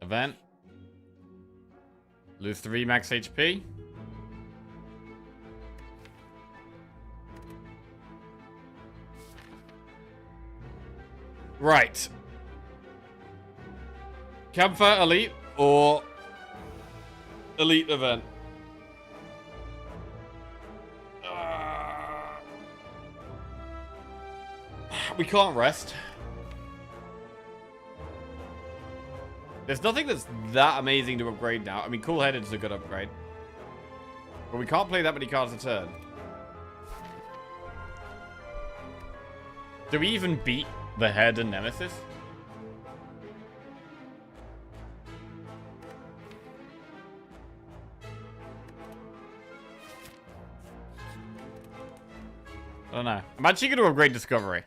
Event. Lose 3 max HP. Right. Campfire Elite or Elite Event? We can't rest. There's nothing that's that amazing to upgrade now. I mean, Cool Headed is a good upgrade. But we can't play that many cards a turn. Do we even beat the Head and Nemesis? I don't know. I'm actually going to upgrade Discovery.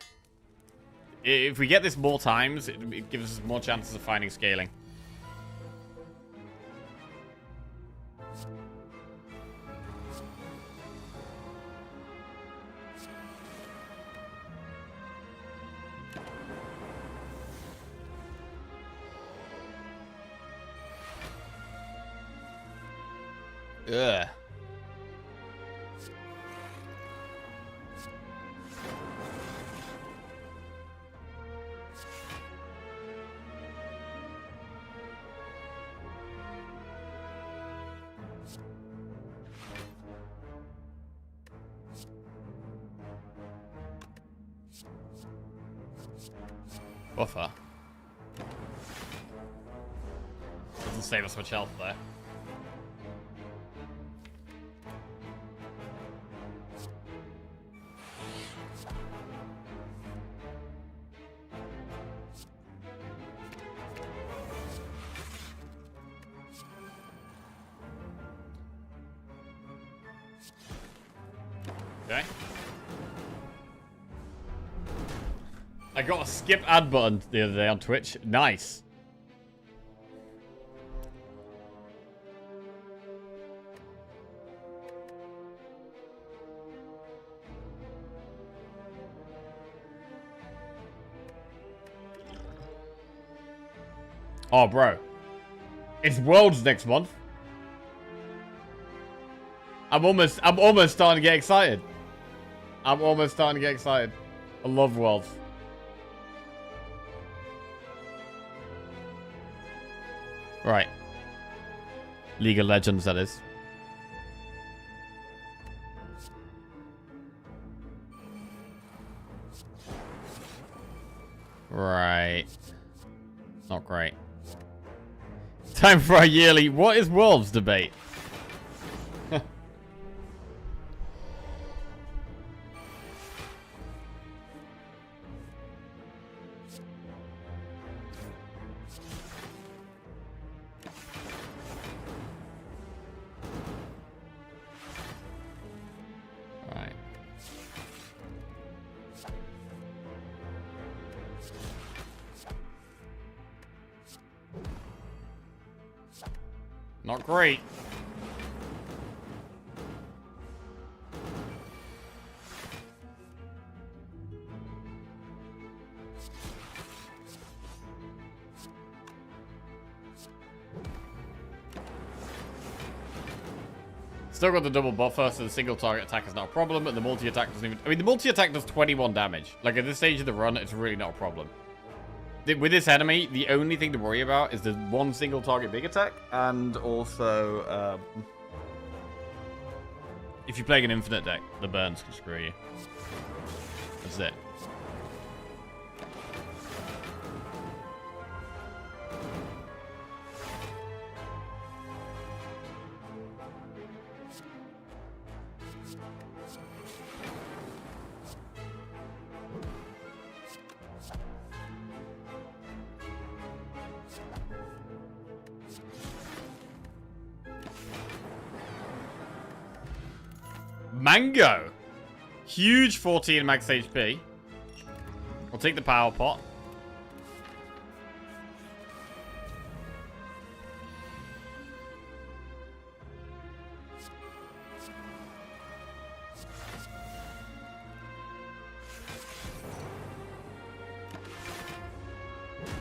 If we get this more times, it gives us more chances of finding scaling. Ugh. Buffer. Doesn't save us much health there. Okay. I got a skip ad button the other day on Twitch. Nice. Oh, bro. It's Worlds next month. I'm almost starting to get excited. I love Worlds. Right. League of Legends, that is. Right. Not great. Time for our yearly What is Wolves debate. Not great. Still got the double buffer, so the single target attack is not a problem, and the multi-attack doesn't even... I mean, the multi-attack does 21 damage. Like, at this stage of the run, it's really not a problem. with this enemy, the only thing to worry about is the one single target big attack, and also if you're playing an infinite deck, the burns can screw you. That's it. Mango! Huge 14 max HP. We'll take the power pot.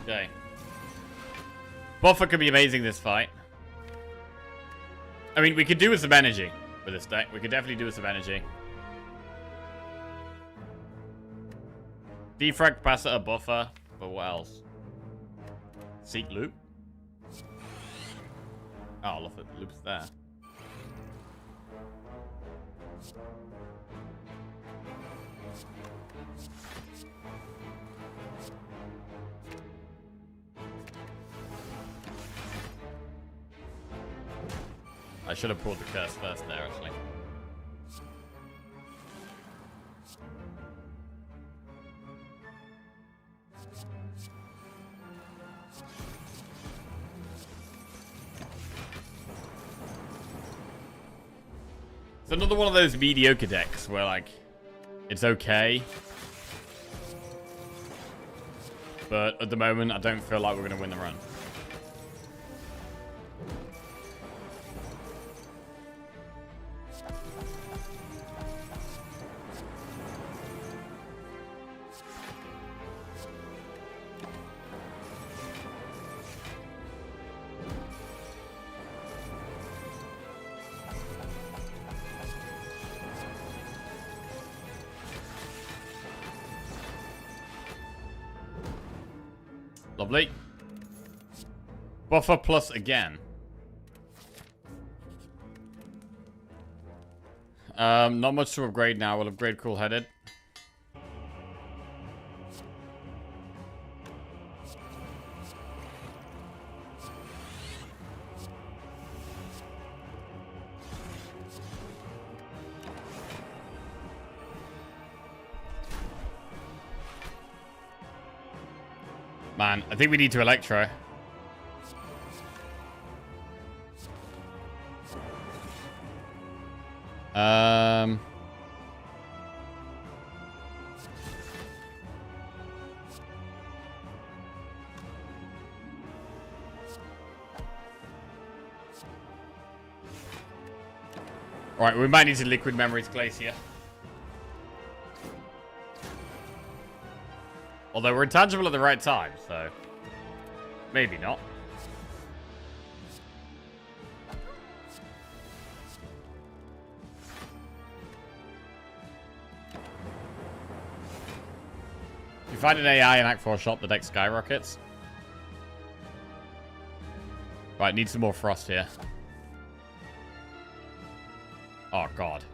Okay. Buffer could be amazing this fight. I mean, we could do with some energy with this deck. We could definitely do with some energy. Defrag, capacitor, buffer. But what else? Seek loop. Oh, I love it. The loop's there. I should have pulled the curse first there, actually. It's another one of those mediocre decks where, like, it's okay. But at the moment, I don't feel like we're going to win the run. Lovely. Buffer plus again. Not much to upgrade now. We'll upgrade cool-headed. Man, I think we need to Electro. Alright, we might need to Liquid Memories Glacier. Although we're intangible at the right time, so maybe not. If you find an AI and Act 4 shot, the deck skyrockets. Right, need some more frost here. Oh, God.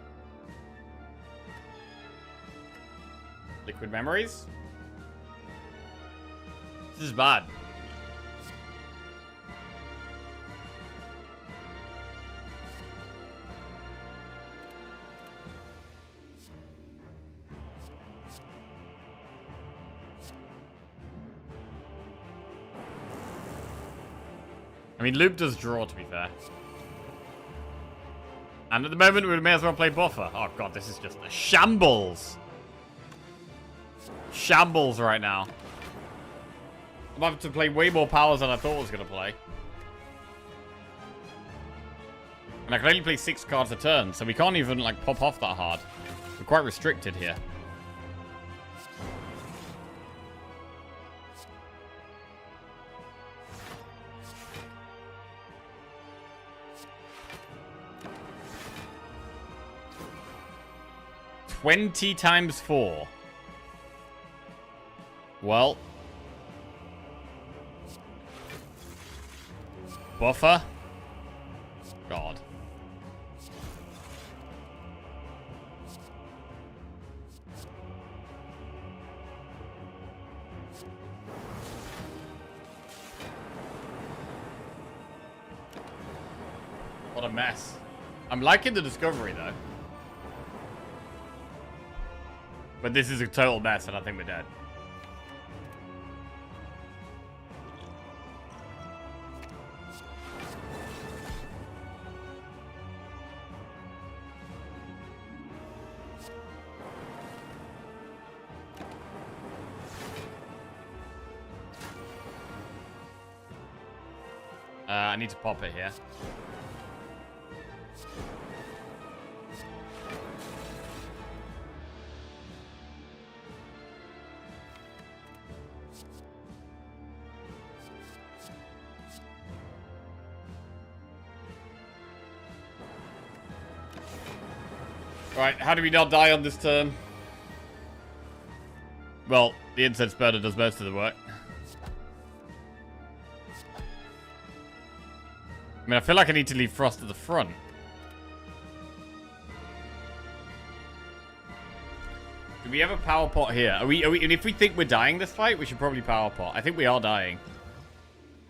Liquid Memories? This is bad. I mean, loop does draw, to be fair. And at the moment, we may as well play buffer. Oh, God, this is just a shambles. Shambles right now. I'm about to play way more powers than I thought I was going to play. And I can only play 6 cards a turn, so we can't even, like, pop off that hard. We're quite restricted here. $20 times 4. Well... Buffer? God. What a mess. I'm liking the discovery, though. But this is a total mess, and I think we're dead. I need to pop it here. Right, how do we not die on this turn? Well, the incense burner does most of the work. I mean, I feel like I need to leave Frost at the front. Do we have a power pot here? Are we, and if we think we're dying this fight, we should probably power pot. I think we are dying.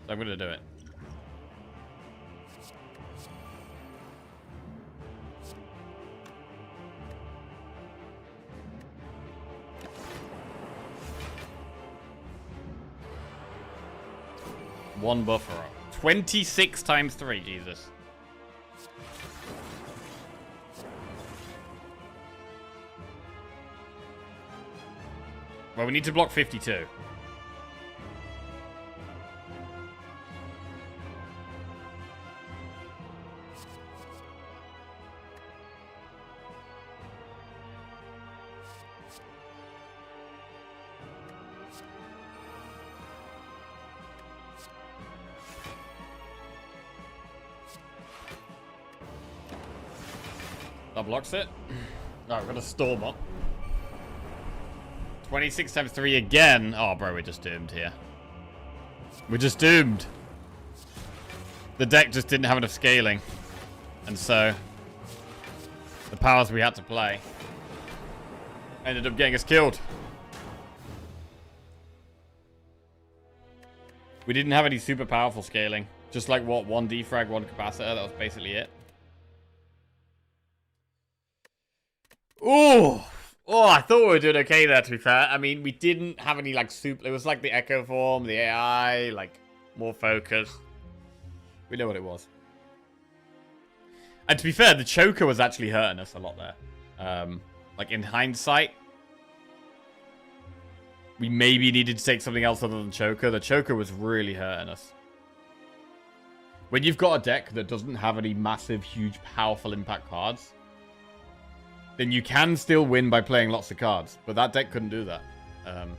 So I'm going to do it. One buffer up. 26 times 3, Jesus. Well, we need to block 52. That blocks it. Alright, we're gonna storm up. 26 times 3 again. Oh, bro, we're just doomed here. We're just doomed. The deck just didn't have enough scaling. And so, the powers we had to play ended up getting us killed. We didn't have any super powerful scaling. Just like, what, 1 defrag, 1 capacitor. That was basically it. Oh, I thought we were doing okay there, to be fair. I mean, we didn't have any, like, super... It was like the Echo Form, the AI, like, more focus. We know what it was. And to be fair, the Choker was actually hurting us a lot there. Like, in hindsight, we maybe needed to take something else other than Choker. The Choker was really hurting us. When you've got a deck that doesn't have any massive, huge, powerful impact cards, then you can still win by playing lots of cards. But that deck couldn't do that. And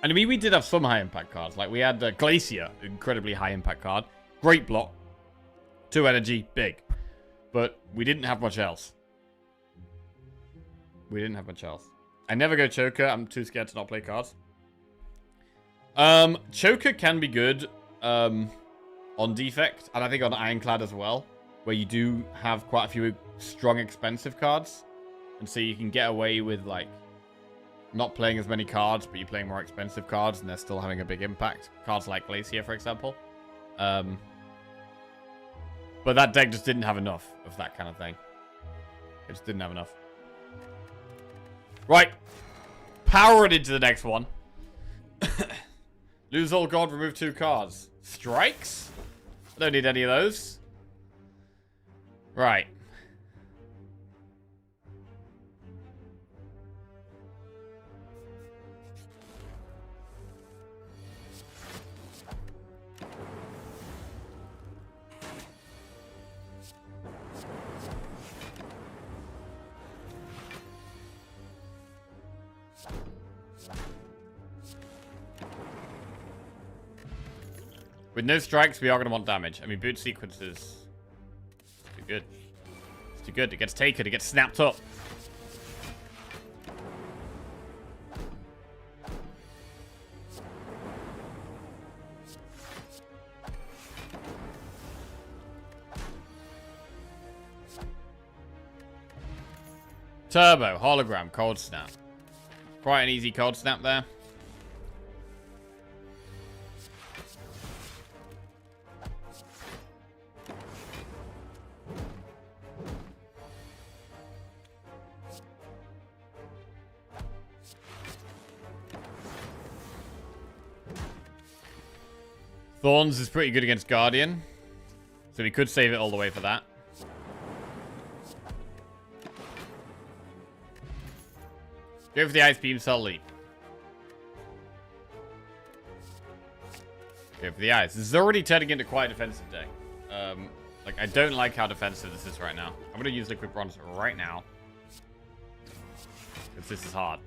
I mean, we did have some high impact cards. Like, we had Glacier, incredibly high impact card. Great block. 2 energy, big. But we didn't have much else. We didn't have much else. I never go Choker. I'm too scared to not play cards. Choker can be good on Defect. And I think on Ironclad as well. Where you do have quite a few strong, expensive cards. And so you can get away with, like, not playing as many cards, but you're playing more expensive cards, and they're still having a big impact. Cards like Glacier, for example. But that deck just didn't have enough of that kind of thing. It just didn't have enough. Right. Power it into the next one. Lose all god, remove 2 cards. Strikes? I don't need any of those. Right. With no strikes, we are going to want damage. I mean, boot sequences... Too good. It's too good. It gets taken. It gets snapped up. Turbo, hologram, cold snap. Quite an easy cold snap there. Thorns is pretty good against Guardian. So we could save it all the way for that. Go for the Ice Beam Cell Leap. Go for the Ice. This is already turning into quite a defensive deck. Like, I don't like how defensive this is right now. I'm going to use Liquid Bronze right now. Because this is hard.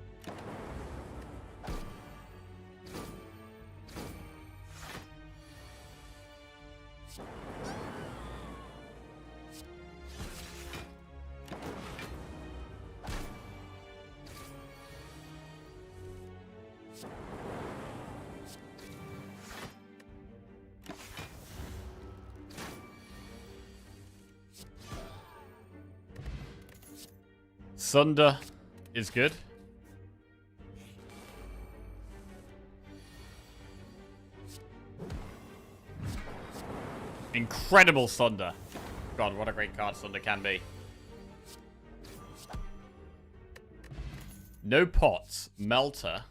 Sunder is good. Incredible Sunder. God, what a great card Sunder can be. No pots. Melter.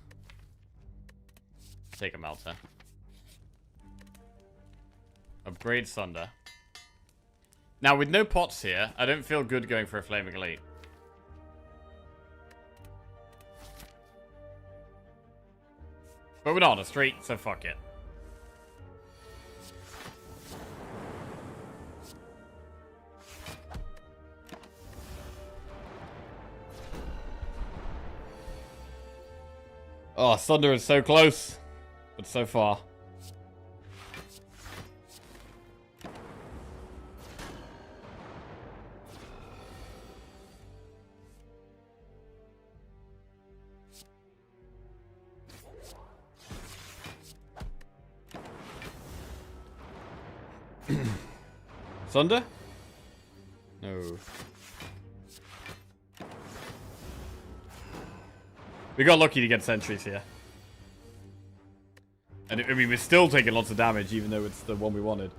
Take a Melter. Upgrade Sunder. Now, with no pots here, I don't feel good going for a Flaming Elite. But we're not on a streak, so fuck it. Oh, Thunder is so close, but so far. Thunder? No. We got lucky to get sentries here. And I mean, we're still taking lots of damage, even though it's the one we wanted.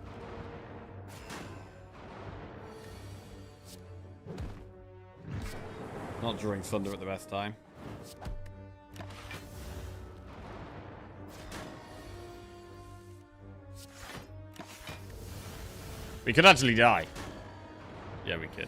Not drawing Thunder at the best time. We could actually die. Yeah, we could.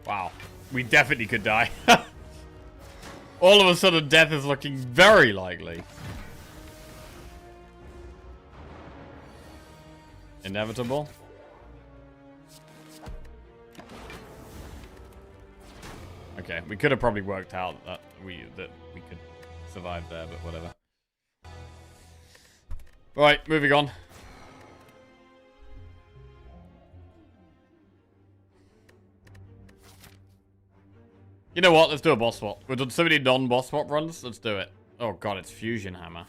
Wow. We definitely could die. All of a sudden, death is looking very likely. Inevitable. Okay, we could have probably worked out that we could survive there, but whatever. Right, moving on. You know what? Let's do a boss swap. We've done so many non-boss swap runs. Let's do it. Oh god, it's Fusion Hammer.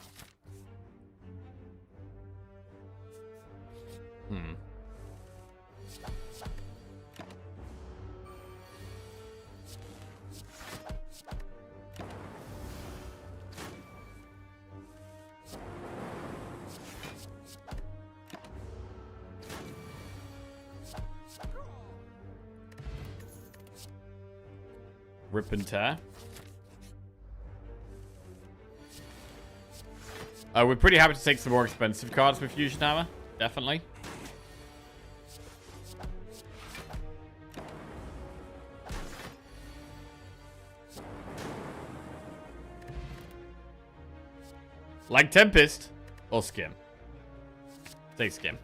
Rip and tear. We're pretty happy to take some more expensive cards with Fusion Hammer. Definitely. Like Tempest or Skim. Take Skim.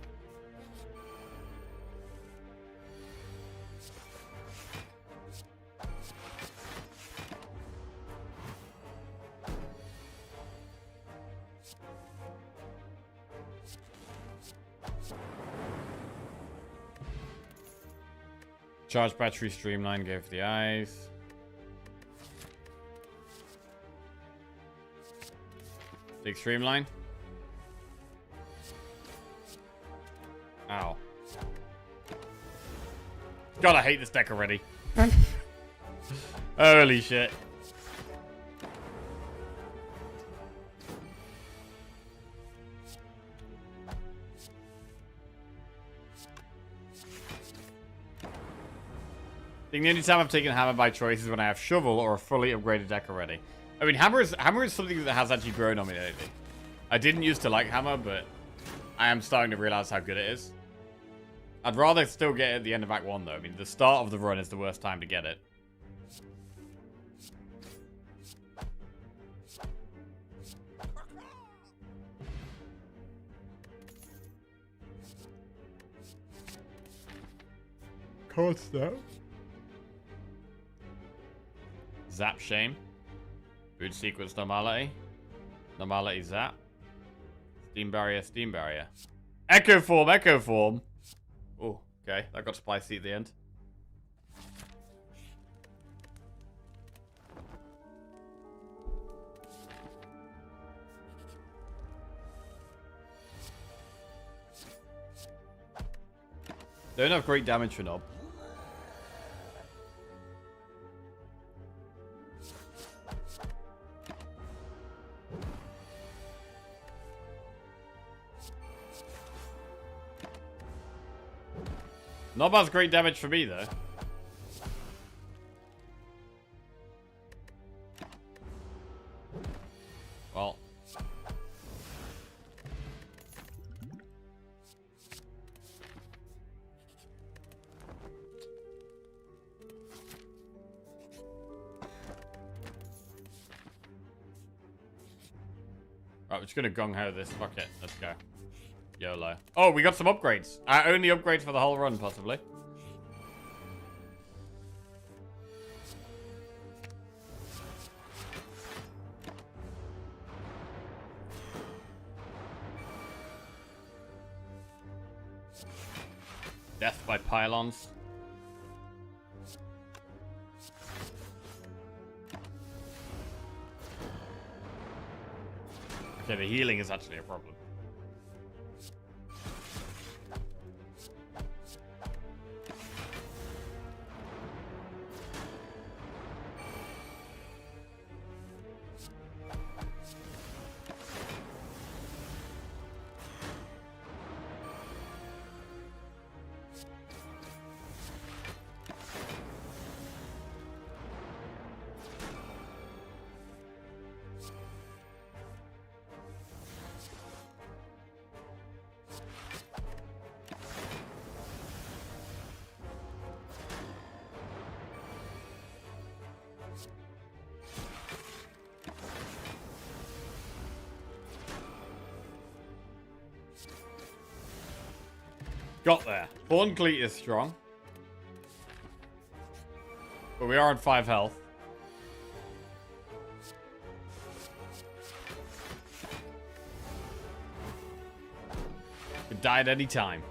Charge battery, streamline, go for the eyes. Big streamline. Ow. God, I hate this deck already. Holy shit. I think the only time I've taken hammer by choice is when I have shovel or a fully upgraded deck already. I mean, hammer is something that has actually grown on me lately. I didn't used to like hammer, but I am starting to realize how good it is. I'd rather still get it at the end of Act 1, though. I mean, the start of the run is the worst time to get it. Cold stuff. Zap shame. Food sequence normality. Normality zap. Steam barrier, steam barrier. Echo form, echo form. Oh, okay. That got spicy at the end. Don't have great damage for Nob. Nob has great damage for me, though. Well. Right, we're just gonna gung-ho this. Fuck it. Let's go. YOLO. Oh, we got some upgrades. Only upgrades for the whole run, possibly. Death by pylons. Okay, the healing is actually a problem. Got there. Horn Cleat is strong. But we are on 5 health. Could die at any time.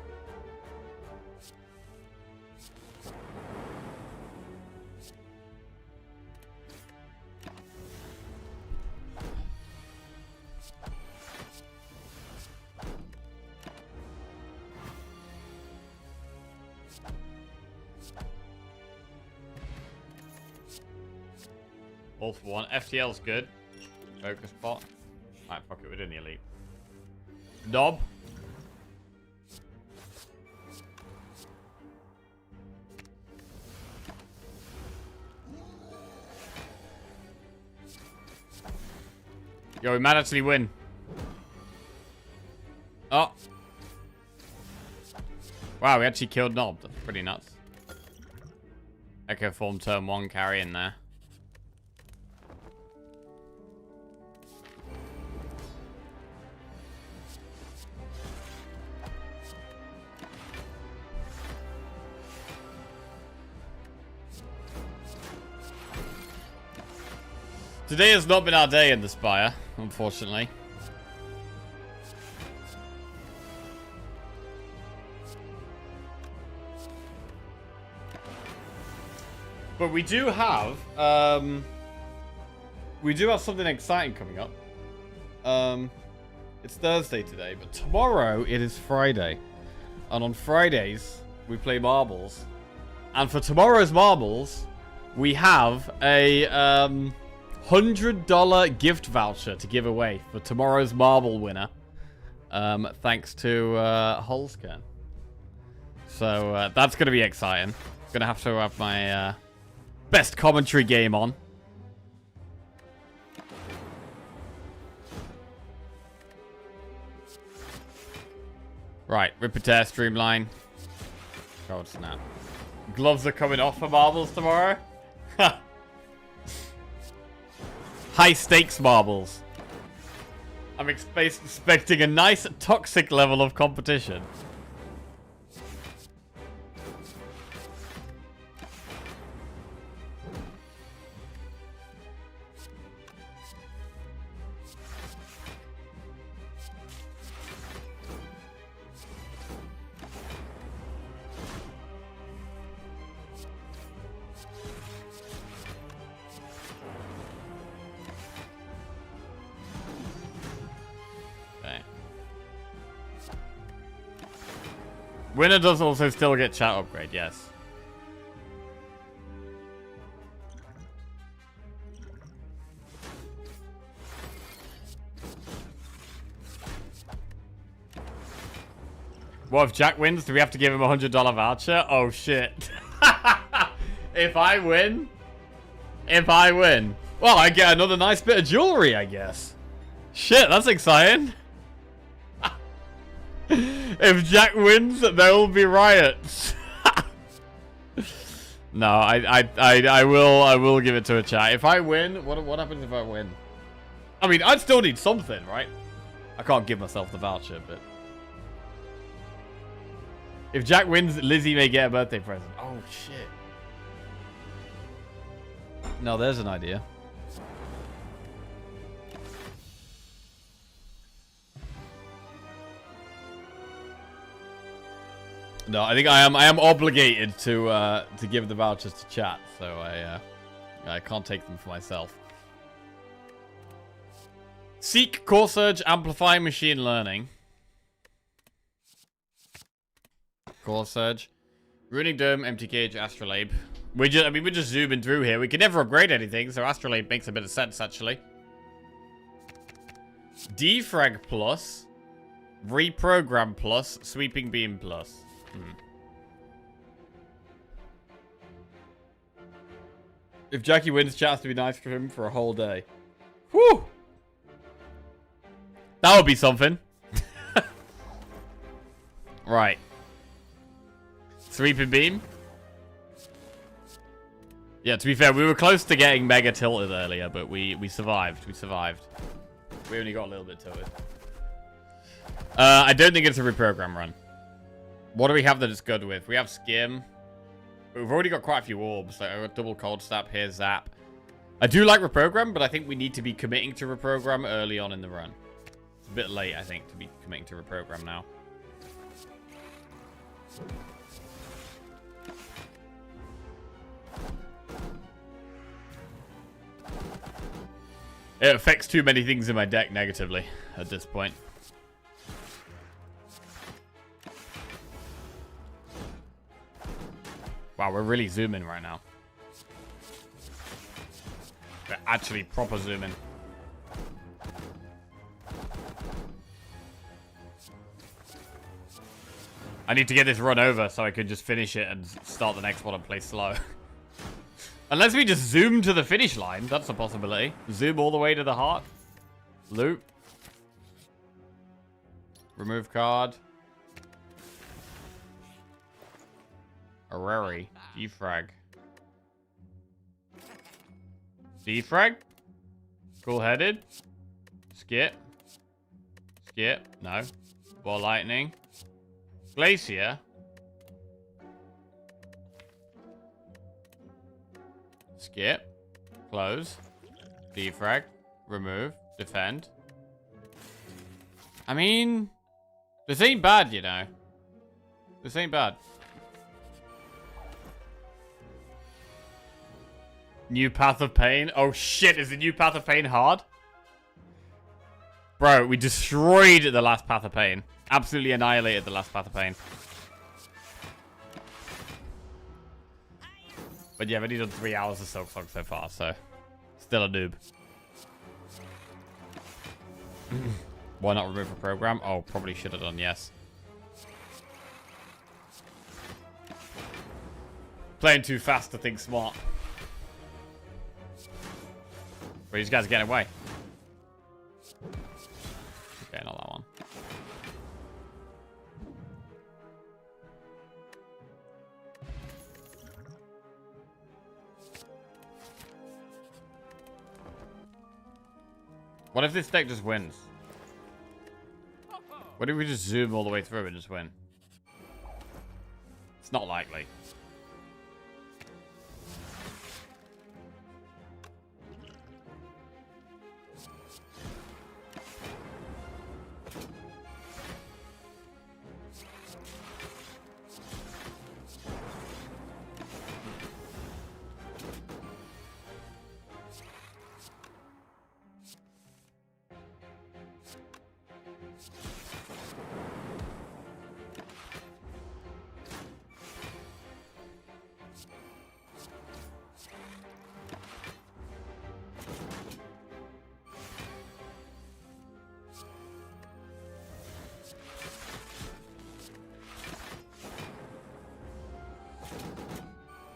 All for one. FTL's good. Focus pot. Alright, fuck it, we're doing the elite. Nob. Yo, we might actually win. Oh. Wow, we actually killed Nob. That's pretty nuts. Echo form turn 1 carry in there. Today has not been our day in the Spire, unfortunately. But we do have something exciting coming up. It's Thursday today, but tomorrow it is Friday. And on Fridays, we play marbles. And for tomorrow's marbles, we have a $100 gift voucher to give away for tomorrow's marble winner. Thanks to Holscan. So that's going to be exciting. Going to have my best commentary game on. Right, Ripper Tear, Streamline. God snap. Gloves are coming off for marbles tomorrow. High stakes marbles. I'm expecting a nice toxic level of competition. Winner does also still get chat upgrade, yes. What if Jack wins? Do we have to give him a $100 voucher? Oh shit. If I win? Well, I get another nice bit of jewelry, I guess. Shit, that's exciting. If Jack wins, there will be riots. No, I will give it to a chat. If I win, what happens if I win? I mean, I'd still need something, right? I can't give myself the voucher, but if Jack wins, Lizzie may get a birthday present. Oh shit. No, there's an idea. No, I think I am obligated to give the vouchers to chat, so I can't take them for myself. Seek, Core Surge, Amplify, Machine Learning. Core Surge, Ruining Dome, Empty Cage, Astrolabe. We're just zooming through here. We can never upgrade anything, so Astrolabe makes a bit of sense actually. Defrag plus, Reprogram plus, Sweeping Beam plus. If Jackie wins, chat has to be nice to him for a whole day. Whew! That would be something. Right. Sweeping Beam. Yeah, to be fair, we were close to getting mega tilted earlier, but we survived. We survived. We only got a little bit tilted. I don't think it's a reprogram run. What do we have that it's good with? We have Skim. We've already got quite a few orbs. Like, I got double cold snap here, zap. I do like reprogram, but I think we need to be committing to reprogram early on in the run. It's a bit late, I think, to be committing to reprogram now. It affects too many things in my deck negatively at this point. Wow, we're really zooming right now. We're actually proper zooming. I need to get this run over so I can just finish it and start the next one and play slow. Unless we just zoom to the finish line. That's a possibility. Zoom all the way to the heart. Loop. Remove card. Arreri. Defrag. Defrag? Cool-headed. Skip. Skip. No. Ball lightning. Glacier. Skip. Close. Defrag. Remove. Defend. I mean, this ain't bad, you know. This ain't bad. New Path of Pain. Oh shit, is the New Path of Pain hard? Bro, we destroyed the last Path of Pain. Absolutely annihilated the last Path of Pain. But yeah, I've only done 3 hours of Silk Song so far, so still a noob. Why not remove a program? Oh, probably should have done, yes. Playing too fast to think smart. But these guys are getting away. Okay, not that one. What if this deck just wins? What if we just zoom all the way through and just win? It's not likely.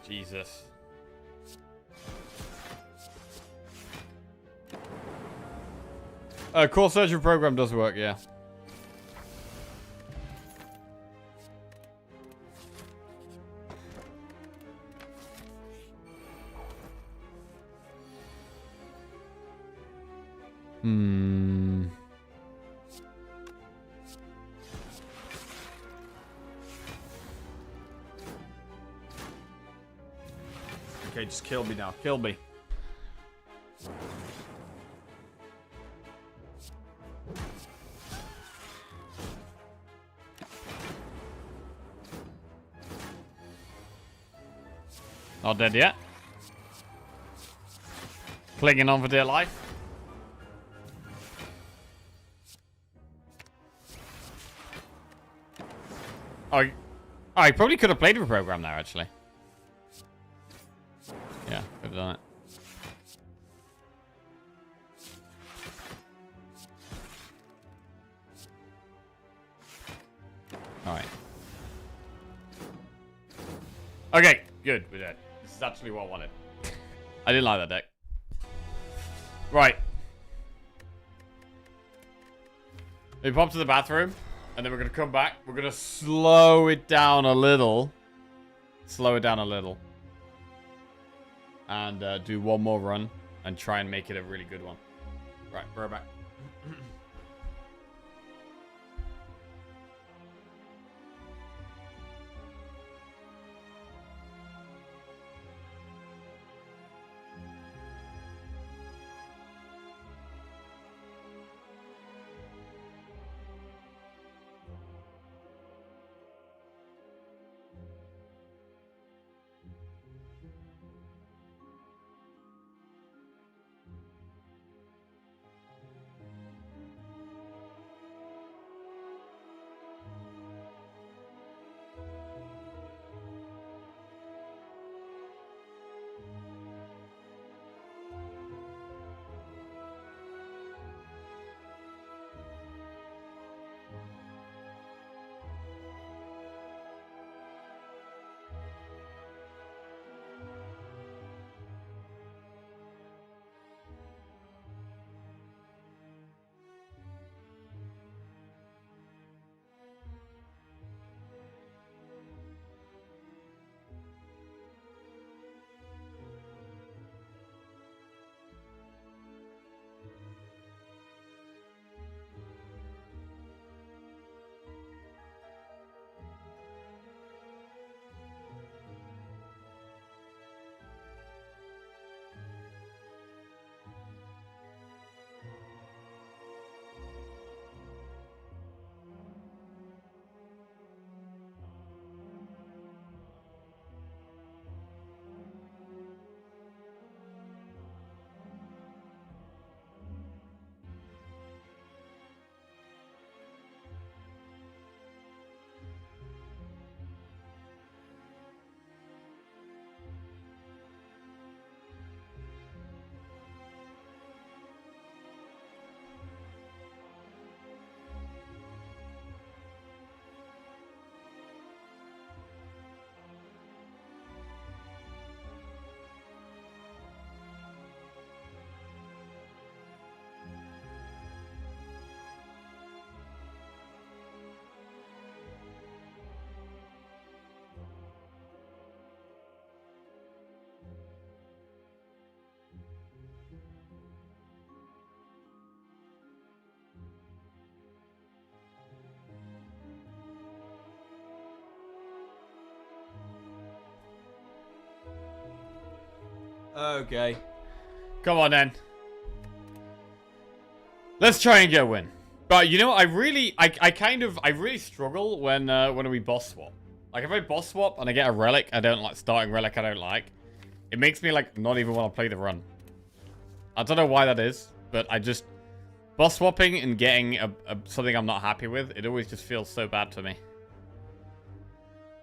Jesus. Core surgery program does work, yeah. Okay, just kill me now. Kill me. Not dead yet. Clinging on for dear life. Oh, I probably could have played the program there, actually. Yeah, could have done it. Alright. Okay, good. We're dead. This is actually what I wanted. I didn't like that deck. Right. We pop to the bathroom, and then we're going to come back. We're going to slow it down a little. Slow it down a little. And do one more run and try and make it a really good one. Right, we're back. Okay. Come on, then. Let's try and get a win. But you know what? I really struggle when we boss swap. Like if I boss swap and I get a relic, I don't like starting relic. I don't like. It makes me like not even want to play the run. I don't know why that is, but I just boss swapping and getting something I'm not happy with. It always just feels so bad to me.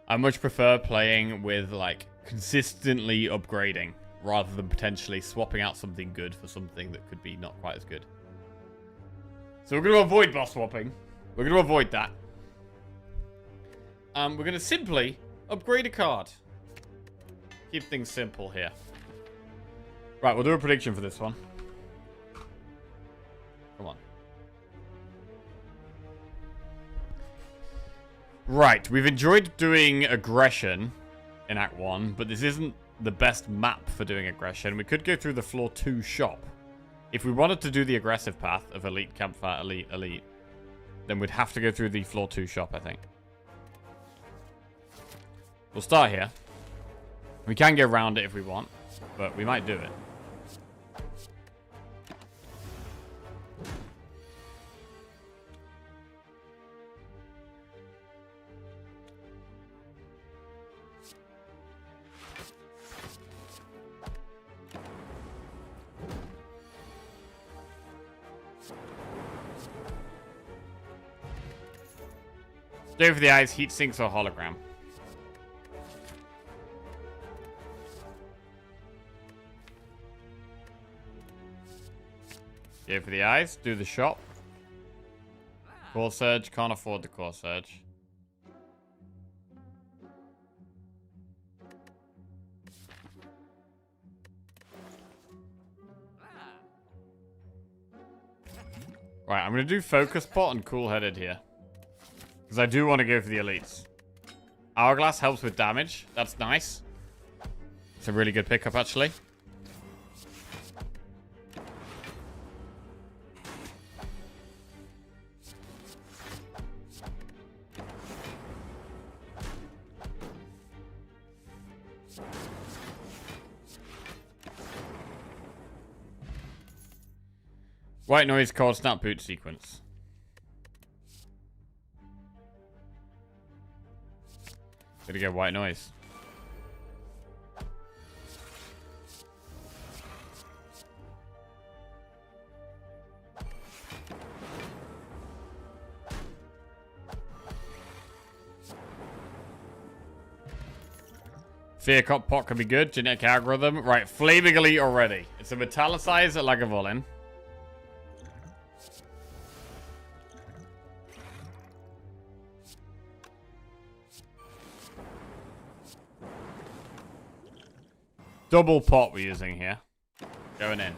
I much prefer playing with like consistently upgrading rather than potentially swapping out something good for something that could be not quite as good. So we're going to avoid boss swapping. We're going to avoid that. We're going to simply upgrade a card. Keep things simple here. Right, we'll do a prediction for this one. Come on. Right, we've enjoyed doing aggression in Act 1, but this isn't the best map for doing aggression. We could go through the floor 2 shop. If we wanted to do the aggressive path of elite, campfire, elite, then we'd have to go through the floor 2 shop, I think. We'll start here. We can go around it if we want, but we might do it. Go for the eyes, heat sinks, or hologram. Go for the eyes, do the shop. Core surge, can't afford the core surge. Right, I'm going to do focus pot and cool headed here. Because I do want to go for the elites. Hourglass helps with damage. That's nice. It's a really good pickup, actually. White noise called snap boot sequence. Gonna go white noise. Fear Cop pot can be good. Genetic algorithm. Right, Flaming Elite already. It's a Metallicize at Lagavulin. Double pot we're using here. Going in.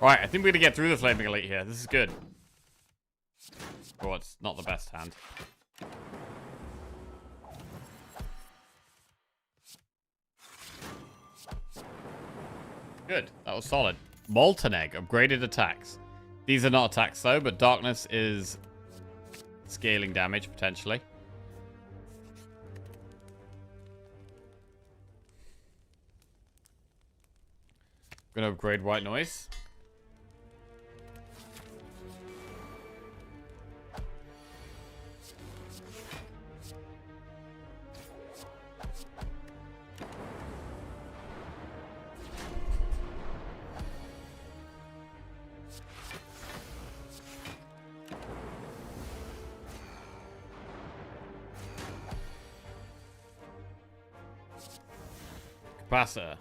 Alright, I think we're gonna get through the Flaming Elite here. This is good. Oh, it's not the best hand. Good. That was solid. Molten Egg. Upgraded attacks. These are not attacks, though, but Darkness is scaling damage, potentially. Gonna upgrade White Noise. Capacitor.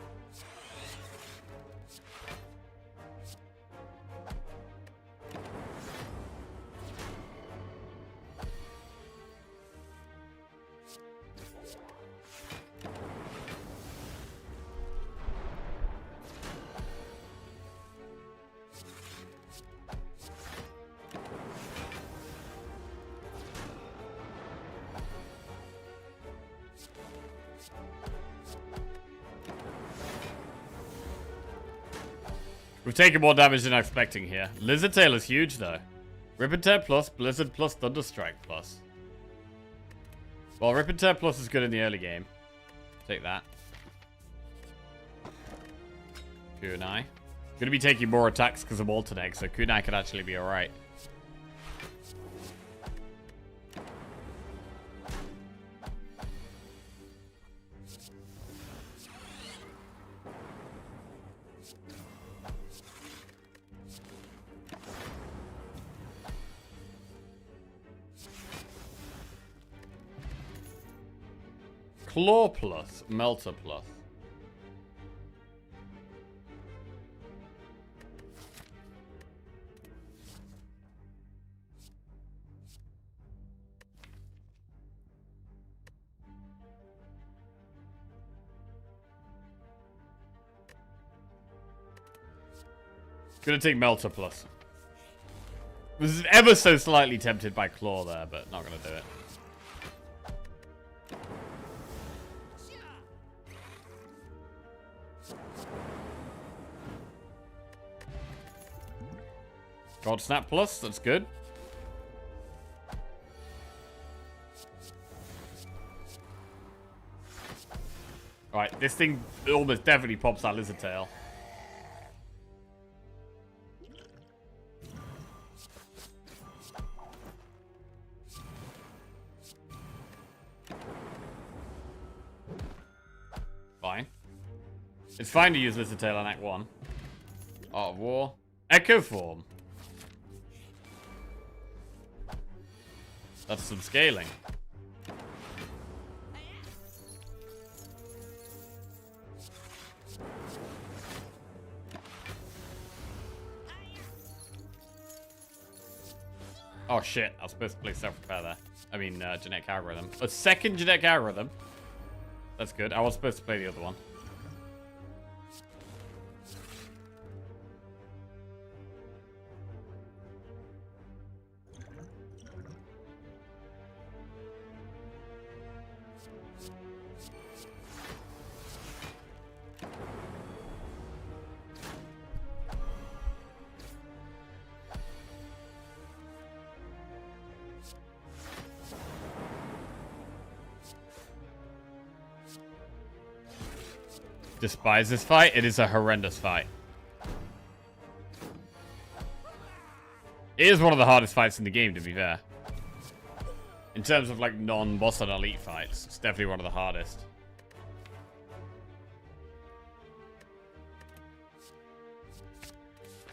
We've taken more damage than I'm expecting here. Lizard Tail is huge, though. Rip and Tear plus, Blizzard plus, Thunderstrike plus. Well, Rip and Tear plus is good in the early game. Take that. Kunai. Gonna be taking more attacks because of Molten Egg, so Kunai could actually be alright. Claw plus, Melter plus. Gonna take Melter plus. Was ever so slightly tempted by Claw there, but not gonna do it. God Snap plus, that's good. Alright, this thing almost definitely pops that Lizard Tail. Fine. It's fine to use Lizard Tail on Act 1. Art of War. Echo Form. That's some scaling. Oh shit, I was supposed to play self-repair there. I mean, genetic algorithm. A second genetic algorithm. That's good. I was supposed to play the other one. Despise this fight. It is a horrendous fight. It is one of the hardest fights in the game, to be fair. In terms of like non-boss and elite fights, it's definitely one of the hardest.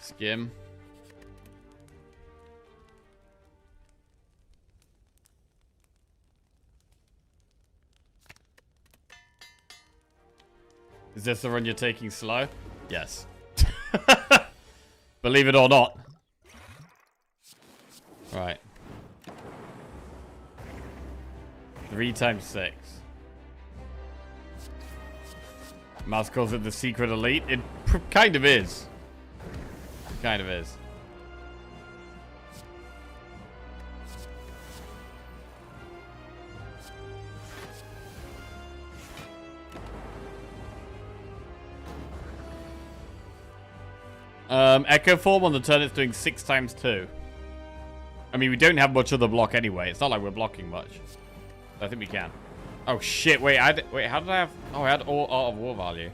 Skim. Is this the run you're taking slow? Yes. Believe it or not. Right. 3 times 6. Mouse calls it the secret elite. It kind of is. It kind of is. Echo Form on the turn it's doing 6 times 2. I mean, we don't have much other block anyway. It's not like we're blocking much. I think we can. Oh shit! Wait, wait. How did I have? Oh, I had all Art of War value.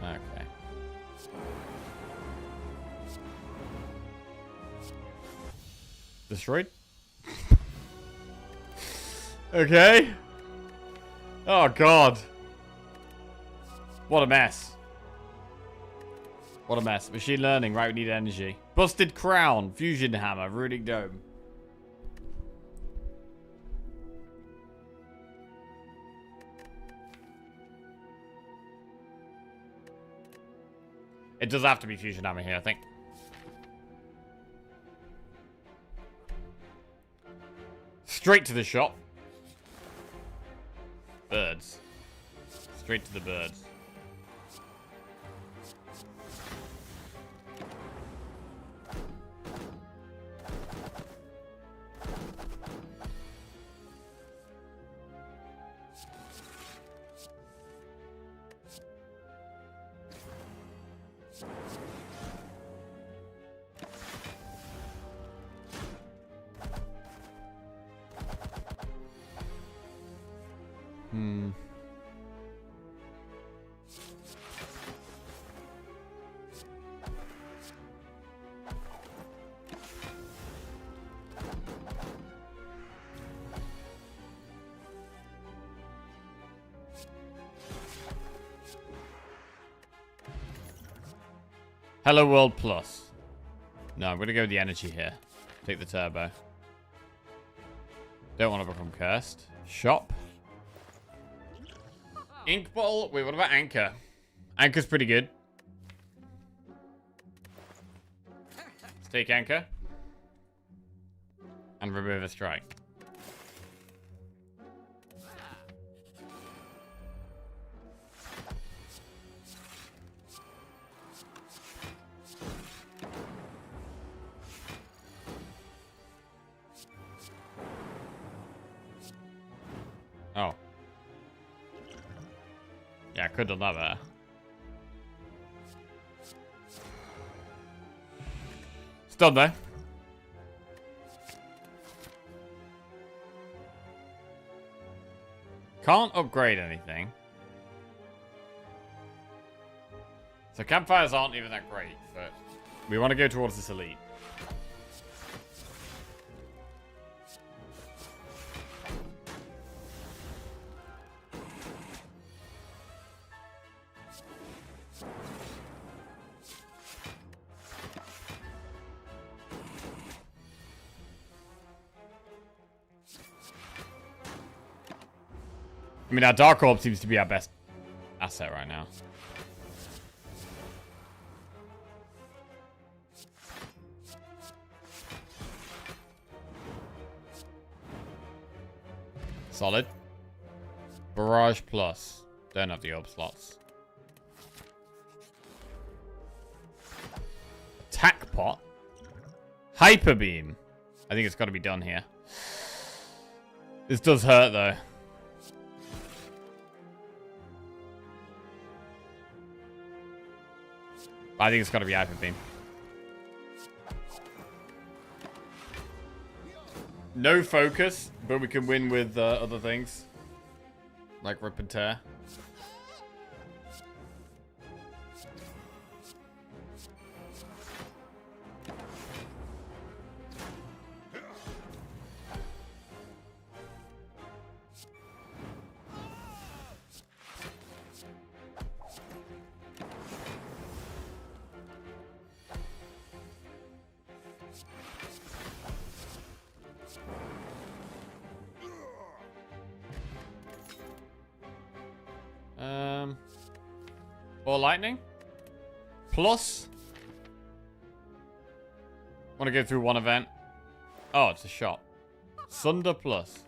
Okay. Destroyed. Okay. Oh god. What a mess. What a mess. Machine learning, right? We need energy. Busted Crown, Fusion Hammer, Runic Dome. It does have to be Fusion Hammer here, I think. Straight to the shop. Birds. Straight to the birds. Hello World Plus. No, I'm going to go with the energy here. Take the turbo. Don't want to become cursed. Shop. Ink bottle. Wait, what about Anchor? Anchor's pretty good. Let's take Anchor. And remove a strike. Oh. Yeah, I could have done that better. It's done though. Can't upgrade anything. So campfires aren't even that great, but we want to go towards this elite. I mean, our Dark Orb seems to be our best asset right now. Solid. Barrage Plus. Don't have the orb slots. Attack Pot. Hyper Beam. I think it's got to be done here. This does hurt, though. I think it's got to be Hyper Beam. No focus, but we can win with other things. Like Rip and Tear. Or lightning. Plus. Want to go through one event. Oh, it's a shot. Sunder Plus.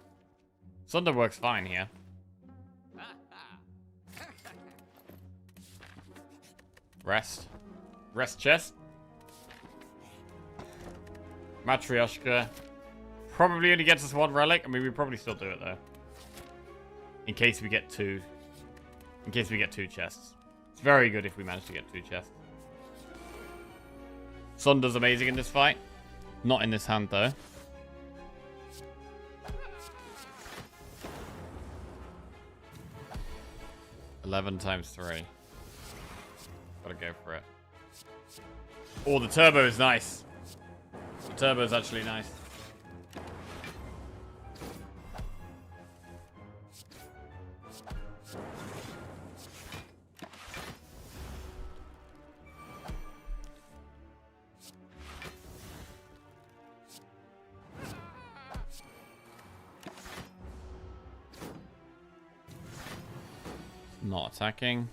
Sunder works fine here. Rest. Rest chest. Matryoshka. Probably only gets us one relic. I mean, we probably still do it though. In case we get two. In case we get two chests. It's very good if we manage to get two chests. Sunder's amazing in this fight. Not in this hand though. $11 times 3. Gotta go for it. Oh, the turbo is nice. The turbo is actually nice. Not attacking.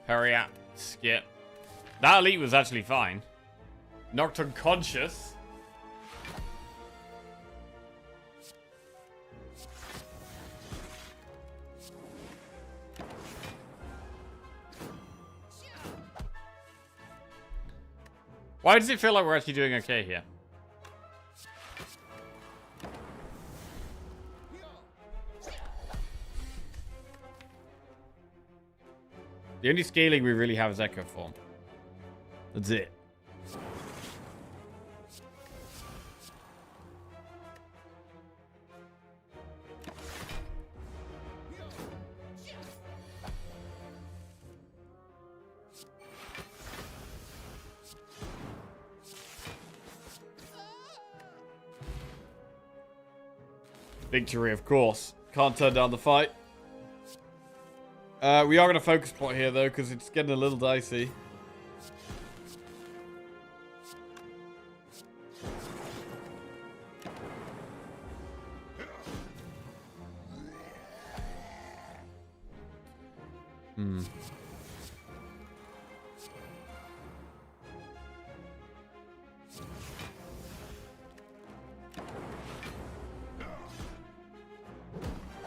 Hurry up. Skip. That elite was actually fine. Knocked unconscious. Why does it feel like we're actually doing okay here? The only scaling we really have is Echo Form. That's it. Victory, of course. Can't turn down the fight. We are going to focus plot here, though, because it's getting a little dicey.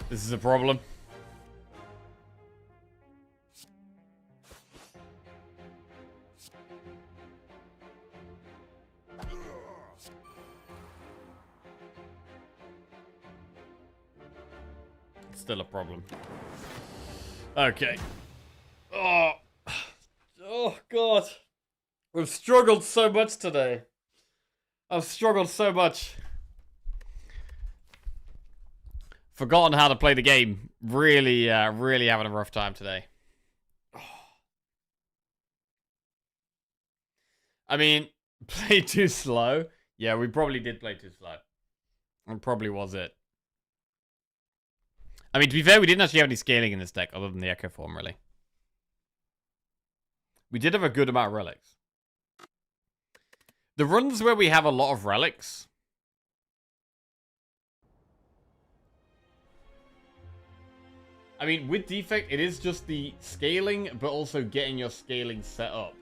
This is a problem. It's still a problem. Okay. Oh. Oh, God. We've struggled so much today. I've struggled so much. Forgotten how to play the game. Really, really having a rough time today. I mean, play too slow. Yeah, we probably did play too slow. It probably was it. I mean, to be fair, we didn't actually have any scaling in this deck other than the Echo Form, really. We did have a good amount of relics. The runs where we have a lot of relics... I mean, with Defect, it is just the scaling, but also getting your scaling set up.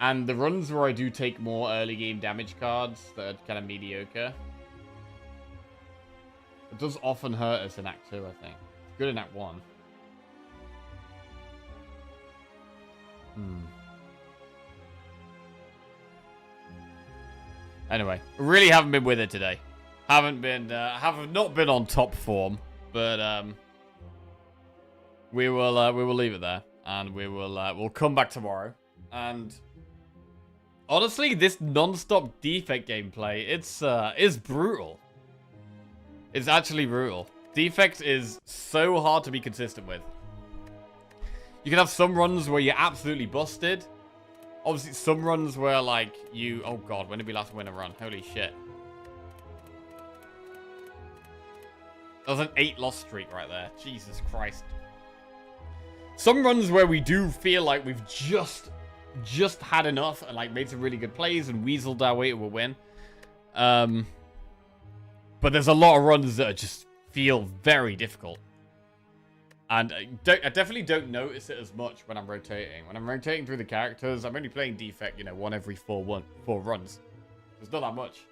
And the runs where I do take more early game damage cards that are kind of mediocre. It does often hurt us in Act 2, I think. It's good in Act 1. Anyway, really haven't been with it today. Have not been on top form, but we will leave it there, and we'll come back tomorrow. And honestly, this non-stop Defect gameplay, it's brutal. It's actually brutal. Defect is so hard to be consistent with. You can have some runs where you're absolutely busted. Obviously, some runs where like you, oh god, when did we last win a run? Holy shit. That was an 8-loss streak right there. Jesus Christ. Some runs where we do feel like we've just had enough and like made some really good plays and weaseled our way to a win. But there's a lot of runs that just feel very difficult. And I definitely don't notice it as much when I'm rotating. When I'm rotating through the characters, I'm only playing Defect, you know, one every four runs. It's not that much.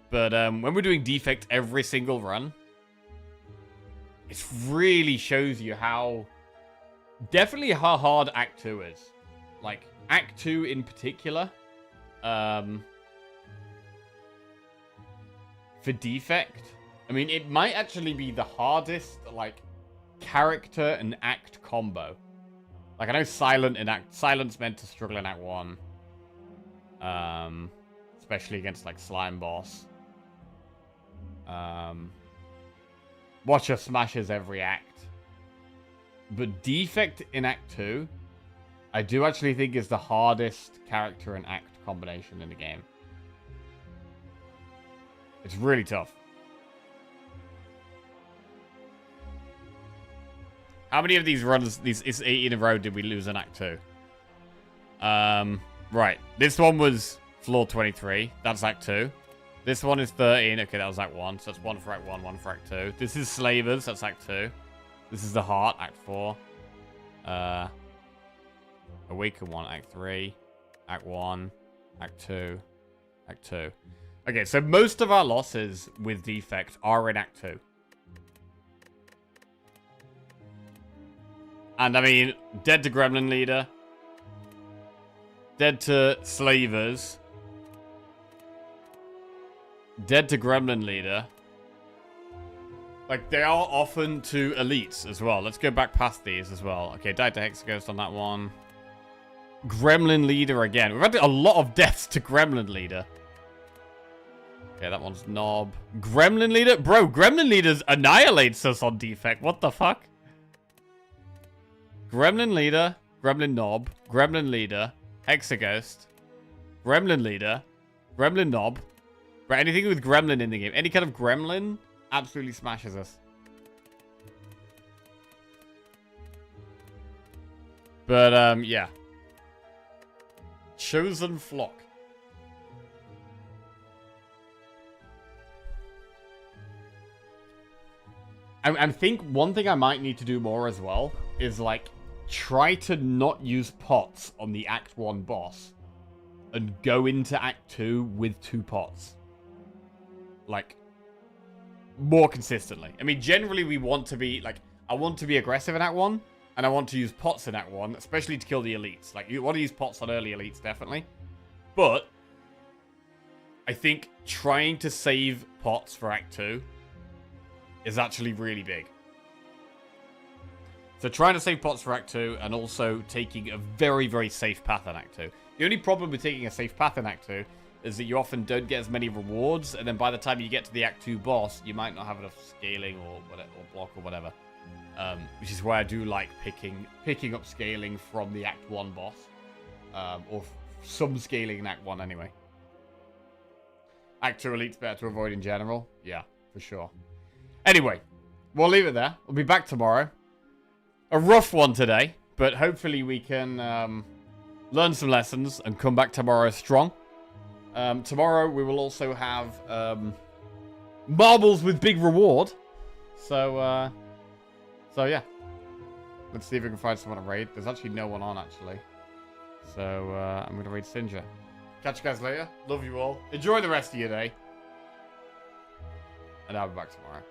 But when we're doing Defect every single run, it really shows you how... Definitely how hard Act 2 is. Like, Act 2 in particular. For Defect. I mean, it might actually be the hardest, like, character and act combo. Like, I know Silent's meant to struggle in Act 1. Especially against, like, Slime Boss. Watcher smashes every act. But Defect in Act 2, I do actually think is the hardest character and act combination in the game. It's really tough. How many of these runs, it's 8 in a row, did we lose in Act 2? Right. This one was floor 23. That's Act 2. This one is 13. Okay, that was Act 1. So that's 1 for Act 1, 1 for Act 2. This is Slavers. That's Act 2. This is the Heart, Act 4. Awaken 1, Act 3. Act 1, Act 2, Act 2. Okay, so most of our losses with Defect are in Act 2. And I mean, dead to Gremlin Leader. Dead to Slavers. Dead to Gremlin Leader. Like, they are often to elites as well. Let's go back past these as well. Okay, died to Hexaghost on that one. Gremlin Leader again. We've had a lot of deaths to Gremlin Leader. Okay, that one's Knob. Gremlin Leader? Bro, Gremlin Leader annihilates us on defect. What the fuck? Gremlin Leader. Gremlin Knob. Gremlin Leader. Hexaghost. Gremlin Leader. Gremlin Knob. Right, anything with Gremlin in the game. Any kind of Gremlin absolutely smashes us. But, yeah. Chosen Flock. I think one thing I might need to do more as well is, like, try to not use pots on the Act 1 boss and go into Act 2 with 2 pots. Like, more consistently. I mean, generally we want to be, like, I want to be aggressive in Act 1, and I want to use pots in Act 1, especially to kill the elites. Like, you want to use pots on early elites, definitely. But I think trying to save pots for Act 2 is actually really big. So trying to save pots for Act 2 and also taking a very, very safe path in Act 2. The only problem with taking a safe path in Act 2 is that you often don't get as many rewards, and then by the time you get to the Act 2 boss, you might not have enough scaling or whatever, or block or whatever. Which is why I do like picking up scaling from the Act 1 boss. Or some scaling in Act 1 anyway. Act 2 elite's better to avoid in general. Yeah, for sure. Anyway, we'll leave it there. We'll be back tomorrow. A rough one today, but hopefully we can learn some lessons and come back tomorrow strong. Tomorrow we will also have marbles with big reward. So yeah. Let's see if we can find someone to raid. There's actually no one on, actually. So I'm going to raid Singer. Catch you guys later. Love you all. Enjoy the rest of your day. And I'll be back tomorrow.